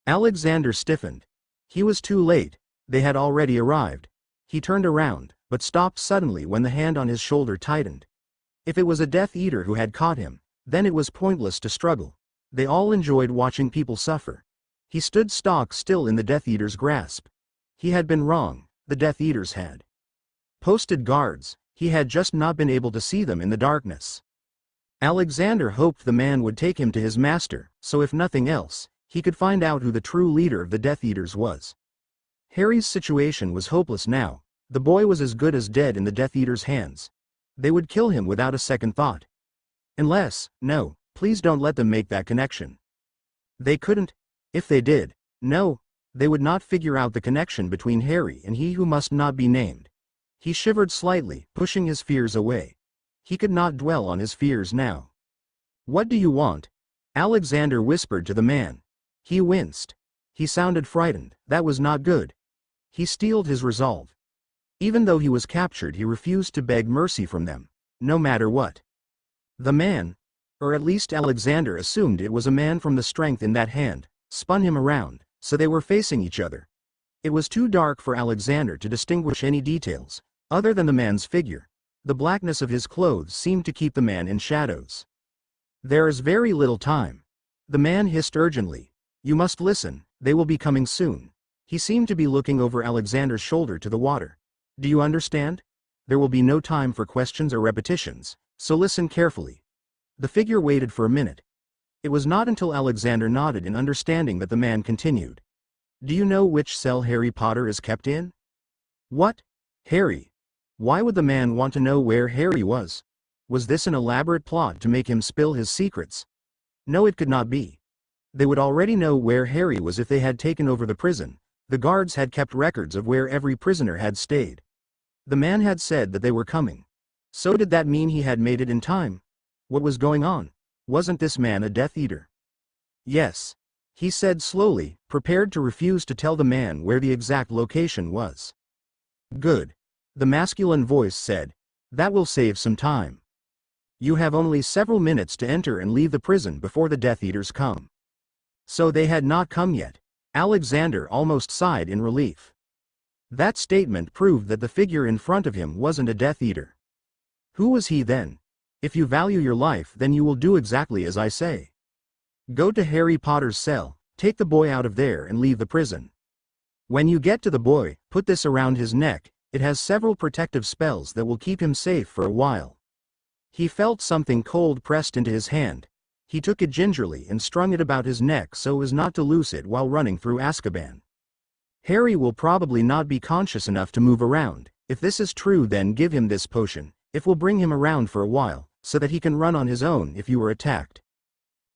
Alexander stiffened. He was too late, they had already arrived. He turned around, but stopped suddenly when the hand on his shoulder tightened. If it was a Death Eater who had caught him, then it was pointless to struggle. They all enjoyed watching people suffer. He stood stock still in the Death Eater's grasp. He had been wrong, the Death Eaters had posted guards, he had just not been able to see them in the darkness. Alexander hoped the man would take him to his master, so if nothing else, he could find out who the true leader of the Death Eaters was. Harry's situation was hopeless now. The boy was as good as dead in the Death Eaters' hands. They would kill him without a second thought. Unless, no, please don't let them make that connection. They couldn't. If they did, no, they would not figure out the connection between Harry and he who must not be named. He shivered slightly, pushing his fears away. He could not dwell on his fears now. What do you want? Alexander whispered to the man. He winced. He sounded frightened, that was not good. He steeled his resolve. Even though he was captured, he refused to beg mercy from them, no matter what. The man, or at least Alexander assumed it was a man from the strength in that hand, spun him around, so they were facing each other. It was too dark for Alexander to distinguish any details, other than the man's figure. The blackness of his clothes seemed to keep the man in shadows. "There is very little time," the man hissed urgently. "You must listen, they will be coming soon." He seemed to be looking over Alexander's shoulder to the water. "Do you understand? There will be no time for questions or repetitions, so listen carefully." The figure waited for a minute. It was not until Alexander nodded in understanding that the man continued. "Do you know which cell Harry Potter is kept in?" "What? Harry? Why would the man want to know where Harry was? Was this an elaborate plot to make him spill his secrets? No, it could not be. They would already know where Harry was if they had taken over the prison. The guards had kept records of where every prisoner had stayed. The man had said that they were coming. So did that mean he had made it in time? What was going on? Wasn't this man a Death Eater? "Yes," he said slowly, prepared to refuse to tell the man where the exact location was. "Good," the masculine voice said. "That will save some time. You have only several minutes to enter and leave the prison before the Death Eaters come." So they had not come yet. Alexander almost sighed in relief. That statement proved that the figure in front of him wasn't a Death Eater. Who was he then? "If you value your life, then you will do exactly as I say. Go to Harry Potter's cell, take the boy out of there and leave the prison. When you get to the boy, put this around his neck. It has several protective spells that will keep him safe for a while." He felt something cold pressed into his hand. He took it gingerly and strung it about his neck so as not to lose it while running through Azkaban. "Harry will probably not be conscious enough to move around. If this is true, then give him this potion. It will bring him around for a while, so that he can run on his own if you are attacked.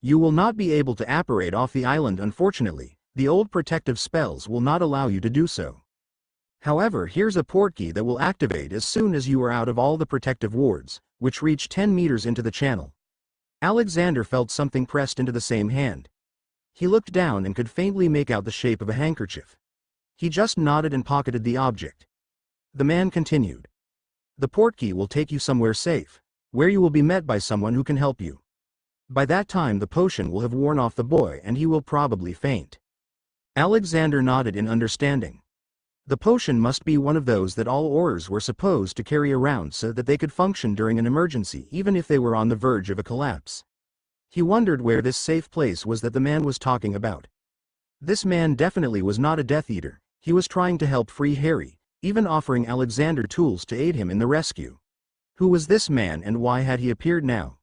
You will not be able to apparate off the island, unfortunately. The old protective spells will not allow you to do so. However, here's a portkey that will activate as soon as you are out of all the protective wards, which reach 10 meters into the channel." Alexander felt something pressed into the same hand. He looked down and could faintly make out the shape of a handkerchief. He just nodded and pocketed the object. The man continued. "The portkey will take you somewhere safe, where you will be met by someone who can help you. By that time the potion will have worn off the boy and he will probably faint." Alexander nodded in understanding. The potion must be one of those that all orers were supposed to carry around so that they could function during an emergency even if they were on the verge of a collapse. He wondered where this safe place was that the man was talking about. This man definitely was not a Death Eater. He was trying to help free Harry, even offering Alexander tools to aid him in the rescue. Who was this man and why had he appeared now?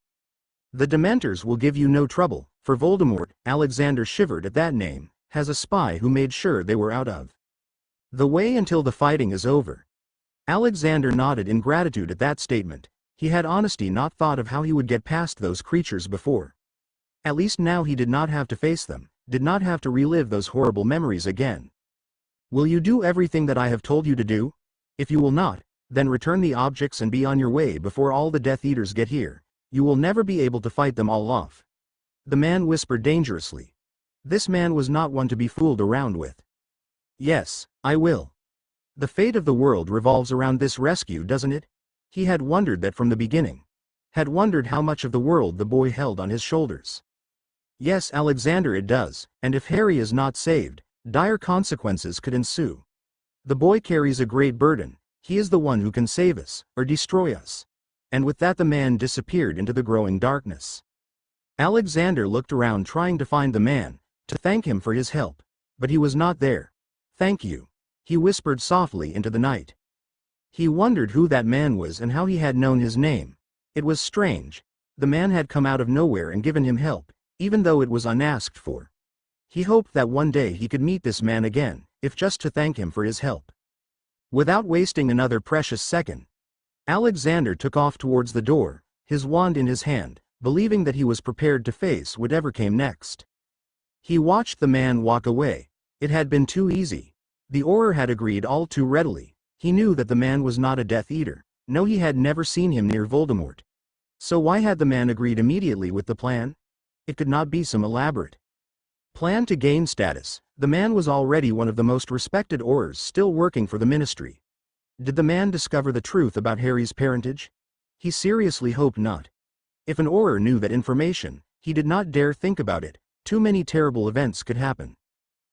"The Dementors will give you no trouble, for Voldemort," Alexander shivered at that name, "has a spy who made sure they were out of the way until the fighting is over." Alexander nodded in gratitude at that statement. He had honestly not thought of how he would get past those creatures before. At least now he did not have to face them, did not have to relive those horrible memories again. "Will you do everything that I have told you to do? If you will not, then return the objects and be on your way before all the Death Eaters get here. You will never be able to fight them all off." The man whispered dangerously. This man was not one to be fooled around with. "Yes, I will. The fate of the world revolves around this rescue, doesn't it?" He had wondered that from the beginning. Had wondered how much of the world the boy held on his shoulders. "Yes, Alexander, it does, and if Harry is not saved, dire consequences could ensue. The boy carries a great burden. He is the one who can save us, or destroy us." And with that the man disappeared into the growing darkness. Alexander looked around trying to find the man, to thank him for his help. But he was not there. "Thank you," he whispered softly into the night. He wondered who that man was and how he had known his name. It was strange. The man had come out of nowhere and given him help, even though it was unasked for. He hoped that one day he could meet this man again, if just to thank him for his help. Without wasting another precious second, Alexander took off towards the door, his wand in his hand, believing that he was prepared to face whatever came next. He watched the man walk away. It had been too easy. The orer had agreed all too readily. He knew that the man was not a Death Eater. No, he had never seen him near Voldemort. So why had the man agreed immediately with the plan? It could not be some elaborate plan to gain status. The man was already one of the most respected orers still working for the ministry. Did the man discover the truth about Harry's parentage? He seriously hoped not. If an orer knew that information, he did not dare think about it. Too many terrible events could happen.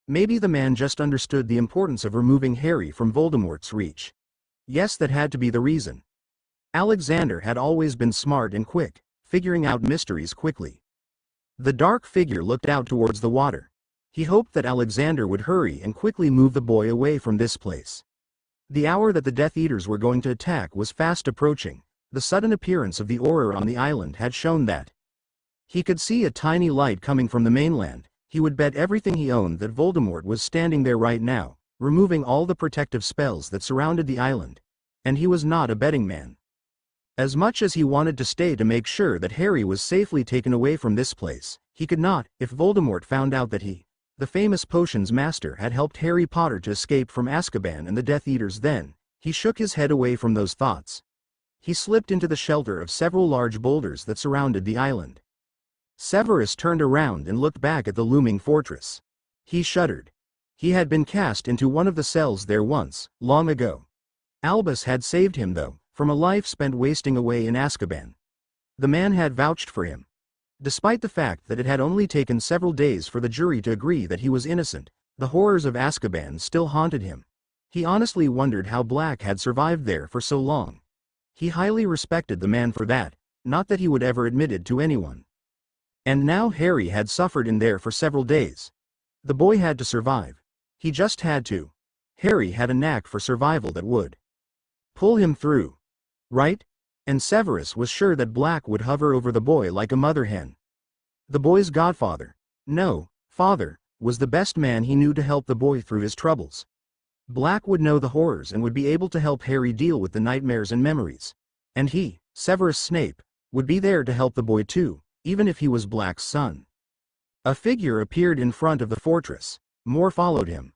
Maybe the man just understood the importance of removing Harry from Voldemort's reach. Yes, that had to be the reason. Alexander had always been smart and quick, figuring out mysteries quickly. The dark figure looked out towards the water. He hoped that Alexander would hurry and quickly move the boy away from this place. The hour that the Death Eaters were going to attack was fast approaching. The sudden appearance of the orer on the island had shown that. He could see a tiny light coming from the mainland. He would bet everything he owned that Voldemort was standing there right now, removing all the protective spells that surrounded the island. And he was not a betting man. As much as he wanted to stay to make sure that Harry was safely taken away from this place, he could not, if Voldemort found out that he, the famous potions master, had helped Harry Potter to escape from Azkaban and the Death Eaters. Then, he shook his head away from those thoughts. He slipped into the shelter of several large boulders that surrounded the island. Severus turned around and looked back at the looming fortress. He shuddered. He had been cast into one of the cells there once, long ago. Albus had saved him though, from a life spent wasting away in Azkaban. The man had vouched for him. Despite the fact that it had only taken several days for the jury to agree that he was innocent, the horrors of Azkaban still haunted him. He honestly wondered how Black had survived there for so long. He highly respected the man for that, not that he would ever admit it to anyone. And now Harry had suffered in there for several days. The boy had to survive. He just had to. Harry had a knack for survival that would pull him through. Right? And Severus was sure that Black would hover over the boy like a mother hen. The boy's godfather, no, father, was the best man he knew to help the boy through his troubles. Black would know the horrors and would be able to help Harry deal with the nightmares and memories. And he, Severus Snape, would be there to help the boy too, even if he was Black's son. A figure appeared in front of the fortress. More followed him.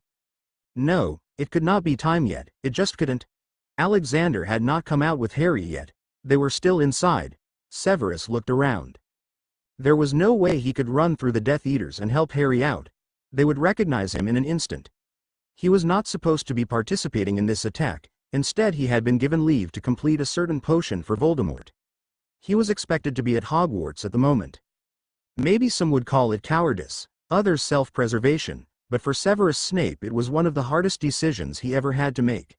No, it could not be time yet, it just couldn't. Alexander had not come out with Harry yet. They were still inside. Severus looked around. There was no way he could run through the Death Eaters and help Harry out. They would recognize him in an instant. He was not supposed to be participating in this attack. Instead, he had been given leave to complete a certain potion for Voldemort. He was expected to be at Hogwarts at the moment. Maybe some would call it cowardice, others self-preservation, but for Severus Snape it was one of the hardest decisions he ever had to make.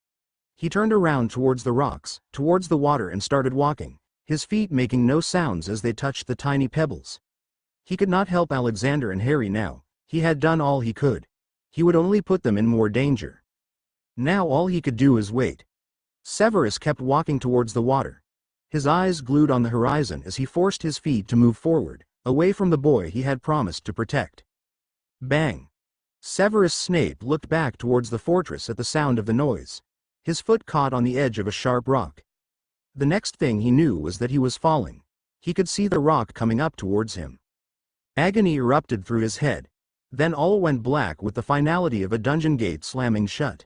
He turned around towards the rocks, towards the water, and started walking, his feet making no sounds as they touched the tiny pebbles. He could not help Alexander and Harry now. He had done all he could. He would only put them in more danger. Now all he could do is wait. Severus kept walking towards the water. His eyes glued on the horizon as he forced his feet to move forward, away from the boy he had promised to protect. Bang! Severus Snape looked back towards the fortress at the sound of the noise. His foot caught on the edge of a sharp rock. The next thing he knew was that he was falling. He could see the rock coming up towards him. Agony erupted through his head. Then all went black with the finality of a dungeon gate slamming shut.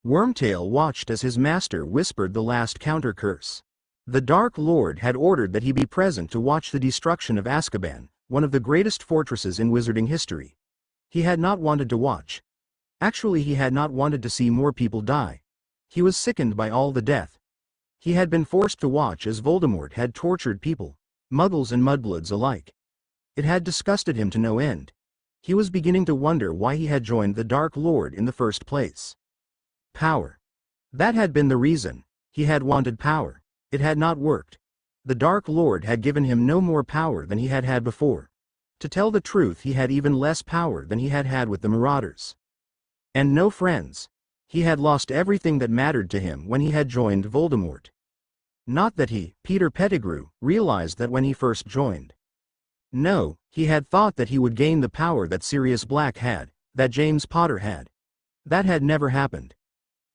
Wormtail watched as his master whispered the last counter curse. The Dark Lord had ordered that he be present to watch the destruction of Azkaban, one of the greatest fortresses in wizarding history. He had not wanted to watch. Actually, he had not wanted to see more people die. He was sickened by all the death. He had been forced to watch as Voldemort had tortured people, muggles and mudbloods alike. It had disgusted him to no end. He was beginning to wonder why he had joined the Dark Lord in the first place. Power. That had been the reason. He had wanted power. It had not worked. The Dark Lord had given him no more power than he had had before. To tell the truth, he had even less power than he had had with the Marauders. And no friends. He had lost everything that mattered to him when he had joined Voldemort. Not that he, Peter Pettigrew, realized that when he first joined. No, he had thought that he would gain the power that Sirius Black had, that James Potter had. That had never happened.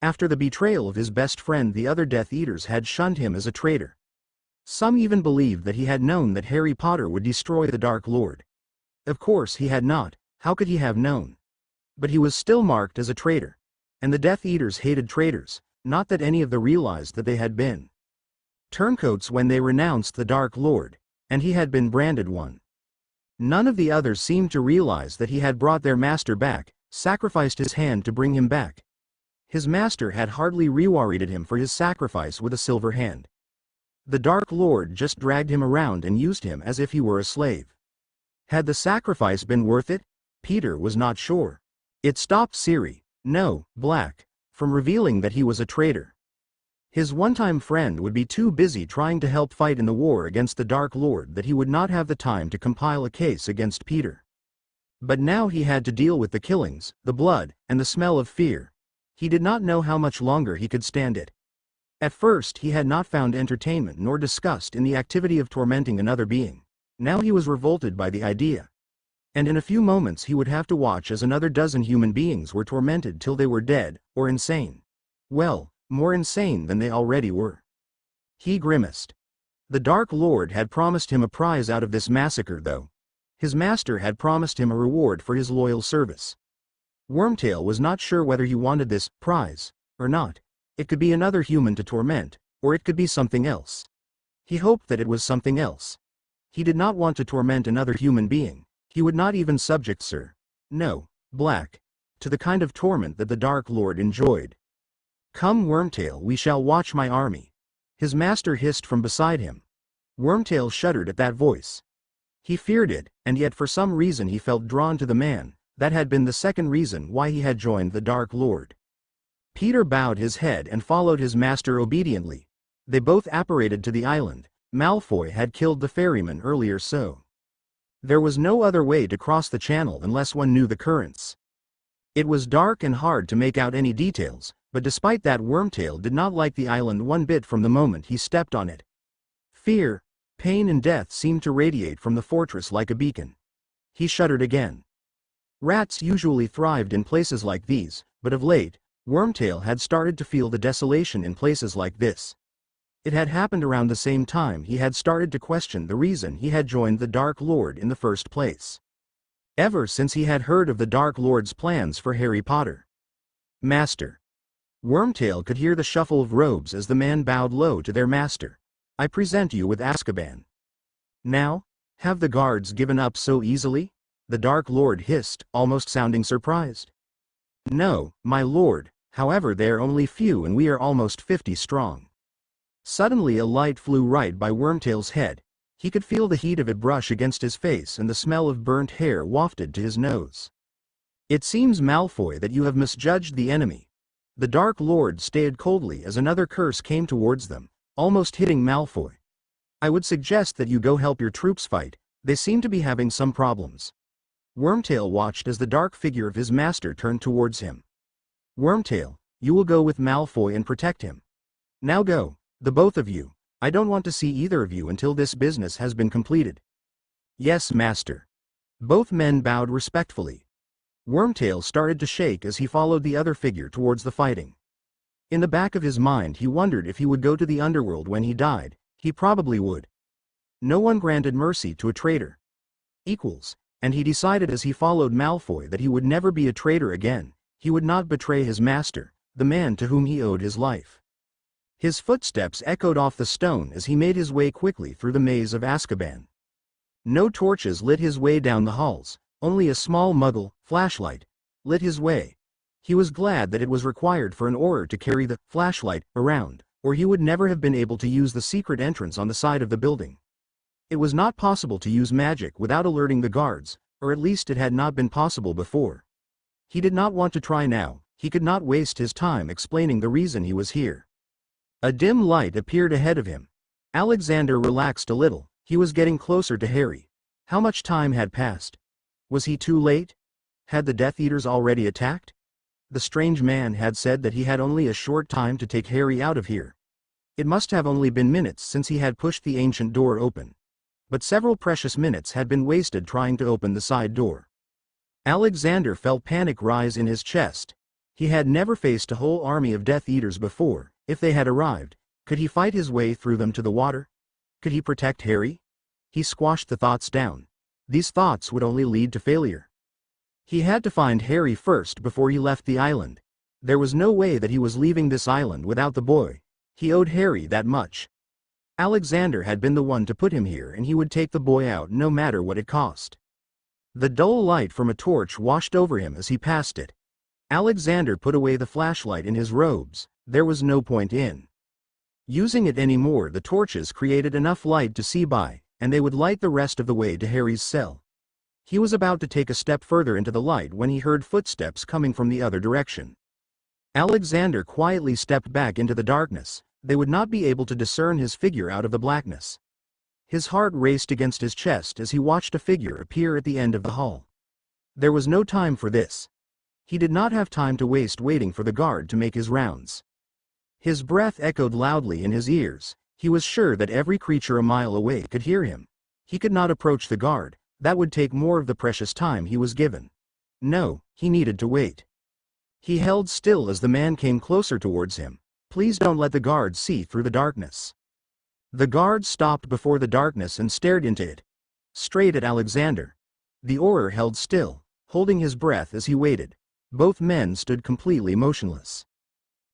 After the betrayal of his best friend, the other Death Eaters had shunned him as a traitor. Some even believed that he had known that Harry Potter would destroy the Dark Lord. Of course he had not. How could he have known? But he was still marked as a traitor. And the Death Eaters hated traitors, not that any of them realized that they had been turncoats when they renounced the Dark Lord, and he had been branded one. None of the others seemed to realize that he had brought their master back, sacrificed his hand to bring him back. His master had hardly rewarded him for his sacrifice with a silver hand. The Dark Lord just dragged him around and used him as if he were a slave. Had the sacrifice been worth it? Peter was not sure. It stopped Siri, no, Black, from revealing that he was a traitor. His one-time friend would be too busy trying to help fight in the war against the Dark Lord that he would not have the time to compile a case against Peter. But now he had to deal with the killings, the blood, and the smell of fear. He did not know how much longer he could stand it. At first he had not found entertainment nor disgust in the activity of tormenting another being. Now he was revolted by the idea. And in a few moments he would have to watch as another dozen human beings were tormented till they were dead, or insane. Well, more insane than they already were. He grimaced. The Dark Lord had promised him a prize out of this massacre though. His master had promised him a reward for his loyal service. Wormtail was not sure whether he wanted this prize or not. It could be another human to torment, or it could be something else. He hoped that it was something else. He did not want to torment another human being. He would not even subject Sir, no, Black, to the kind of torment that the Dark Lord enjoyed. Come Wormtail, we shall watch my army. His master hissed from beside him. Wormtail shuddered at that voice. He feared it, and yet for some reason he felt drawn to the man. That had been the second reason why he had joined the Dark Lord. Peter bowed his head and followed his master obediently. They both apparated to the island. Malfoy had killed the ferryman earlier so. There was no other way to cross the channel unless one knew the currents. It was dark and hard to make out any details, but despite that Wormtail did not like the island one bit from the moment he stepped on it. Fear, pain and death seemed to radiate from the fortress like a beacon. He shuddered again. Rats usually thrived in places like these, but of late, Wormtail had started to feel the desolation in places like this. It had happened around the same time he had started to question the reason he had joined the Dark Lord in the first place. Ever since he had heard of the Dark Lord's plans for Harry Potter. Master. Wormtail could hear the shuffle of robes as the man bowed low to their master. I present you with Azkaban. Now, have the guards given up so easily? The Dark Lord hissed, almost sounding surprised. No, my lord, however they're only few and we are almost 50 strong. Suddenly a light flew right by Wormtail's head. He could feel the heat of it brush against his face and the smell of burnt hair wafted to his nose. It seems, Malfoy, that you have misjudged the enemy. The Dark Lord stared coldly as another curse came towards them, almost hitting Malfoy. I would suggest that you go help your troops fight. They seem to be having some problems. Wormtail watched as the dark figure of his master turned towards him. Wormtail, you will go with Malfoy and protect him. Now go, the both of you. I don't want to see either of you until this business has been completed. Yes, master. Both men bowed respectfully. Wormtail started to shake as he followed the other figure towards the fighting. In the back of his mind he wondered if he would go to the underworld when he died. He probably would. No one granted mercy to a traitor. Equals. And he decided as he followed Malfoy that he would never be a traitor again. He would not betray his master, the man to whom he owed his life. His footsteps echoed off the stone as he made his way quickly through the maze of Azkaban. No torches lit his way down the halls, only a small Muggle flashlight lit his way. He was glad that it was required for an orer to carry the flashlight around, or he would never have been able to use the secret entrance on the side of the building. It was not possible to use magic without alerting the guards, or at least it had not been possible before. He did not want to try now. He could not waste his time explaining the reason he was here. A dim light appeared ahead of him. Alexander relaxed a little. He was getting closer to Harry. How much time had passed? Was he too late? Had the Death Eaters already attacked? The strange man had said that he had only a short time to take Harry out of here. It must have only been minutes since he had pushed the ancient door open. But several precious minutes had been wasted trying to open the side door. Alexander felt panic rise in his chest. He had never faced a whole army of Death Eaters before. If they had arrived, could he fight his way through them to the water? Could he protect Harry? He squashed the thoughts down. These thoughts would only lead to failure. He had to find Harry first before he left the island. There was no way that he was leaving this island without the boy. He owed Harry that much. Alexander had been the one to put him here and he would take the boy out no matter what it cost. The dull light from a torch washed over him as he passed it. Alexander put away the flashlight in his robes. There was no point in using it anymore. The torches created enough light to see by, and they would light the rest of the way to Harry's cell. He was about to take a step further into the light when he heard footsteps coming from the other direction. Alexander quietly stepped back into the darkness. They would not be able to discern his figure out of the blackness. His heart raced against his chest as he watched a figure appear at the end of the hall. There was no time for this. He did not have time to waste waiting for the guard to make his rounds. His breath echoed loudly in his ears. He was sure that every creature a mile away could hear him. He could not approach the guard. That would take more of the precious time he was given. No, he needed to wait. He held still as the man came closer towards him. Please don't let the guard see through the darkness. The guard stopped before the darkness and stared into it. Straight at Alexander. The orer held still, holding his breath as he waited. Both men stood completely motionless.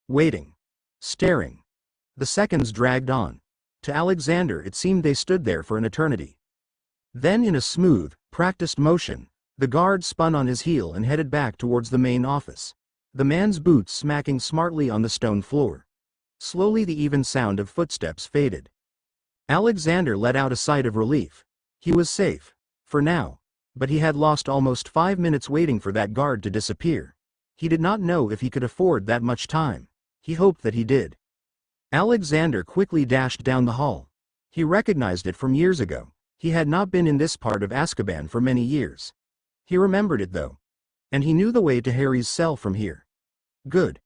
Waiting. Staring. The seconds dragged on. To Alexander it seemed they stood there for an eternity. Then in a smooth, practiced motion, the guard spun on his heel and headed back towards the main office. The man's boots smacking smartly on the stone floor. Slowly the even sound of footsteps faded. Alexander let out a sigh of relief. He was safe. For now. But he had lost almost 5 minutes waiting for that guard to disappear. He did not know if he could afford that much time. He hoped that he did. Alexander quickly dashed down the hall. He recognized it from years ago. He had not been in this part of Azkaban for many years. He remembered it though. And he knew the way to Harry's cell from here. Good.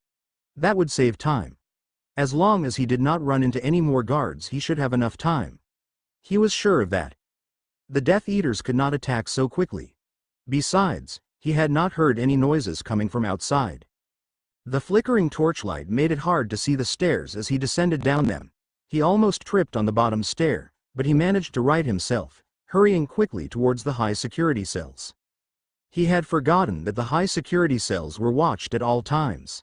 That would save time. As long as he did not run into any more guards, he should have enough time. He was sure of that. The Death Eaters could not attack so quickly. Besides, he had not heard any noises coming from outside. The flickering torchlight made it hard to see the stairs as he descended down them. He almost tripped on the bottom stair, but he managed to right himself, hurrying quickly towards the high security cells. He had forgotten that the high security cells were watched at all times.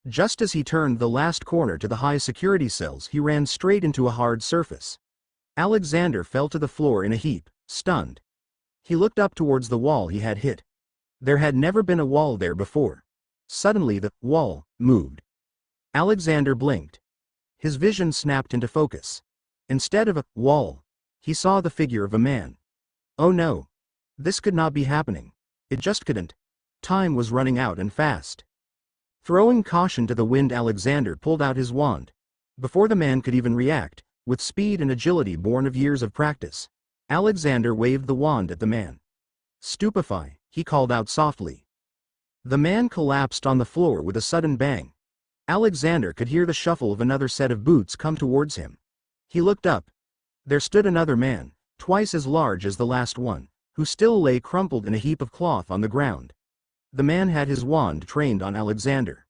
Just as he turned the last corner to the high security cells, he ran straight into a hard surface. Alexander fell to the floor in a heap, stunned. He looked up towards the wall he had hit. There had never been a wall there before. Suddenly the wall moved. Alexander blinked. His vision snapped into focus. Instead of a wall, he saw the figure of a man. Oh no. This could not be happening. It just couldn't. Time was running out and fast. Throwing caution to the wind, Alexander pulled out his wand. Before the man could even react, with speed and agility born of years of practice, Alexander waved the wand at the man. Stupefy, he called out softly. The man collapsed on the floor with a sudden bang. Alexander could hear the shuffle of another set of boots come towards him. He looked up. There stood another man, twice as large as the last one, who still lay crumpled in a heap of cloth on the ground. The man had his wand trained on Alexander.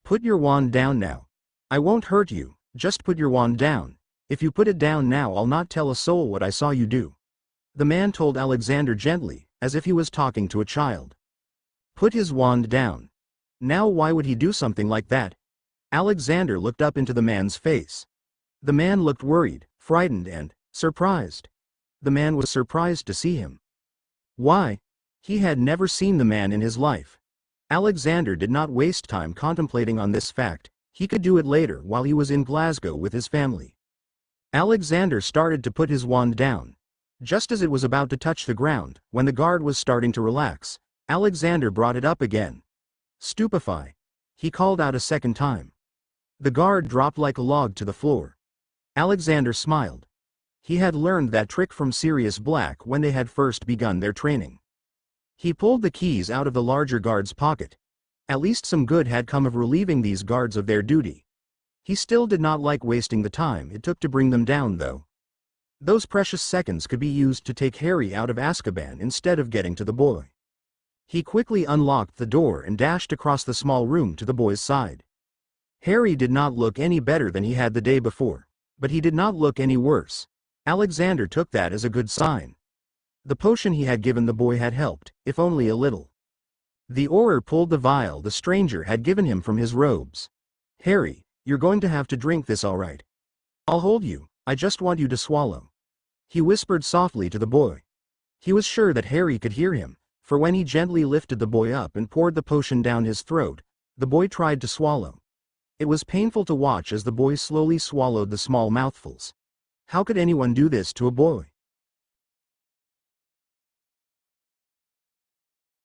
Put your wand down now. I won't hurt you, just put your wand down. If you put it down now, I'll not tell a soul what I saw you do. The man told Alexander gently, as if he was talking to a child. Put his wand down. Now why would he do something like that? Alexander looked up into the man's face. The man looked worried, frightened and surprised. The man was surprised to see him. Why? He had never seen the man in his life. Alexander did not waste time contemplating on this fact. He could do it later while he was in Glasgow with his family. Alexander started to put his wand down. Just as it was about to touch the ground, when the guard was starting to relax, Alexander brought it up again. Stupefy. He called out a second time. The guard dropped like a log to the floor. Alexander smiled. He had learned that trick from Sirius Black when they had first begun their training. He pulled the keys out of the larger guard's pocket. At least some good had come of relieving these guards of their duty. He still did not like wasting the time it took to bring them down though. Those precious seconds could be used to take Harry out of Azkaban instead of getting to the boy. He quickly unlocked the door and dashed across the small room to the boy's side. Harry did not look any better than he had the day before, but he did not look any worse. Alexander took that as a good sign. The potion he had given the boy had helped, if only a little. The orer pulled the vial the stranger had given him from his robes. Harry, you're going to have to drink this all right. I'll hold you, I just want you to swallow. He whispered softly to the boy. He was sure that Harry could hear him. For when he gently lifted the boy up and poured the potion down his throat, the boy tried to swallow. It was painful to watch as the boy slowly swallowed the small mouthfuls. How could anyone do this to a boy?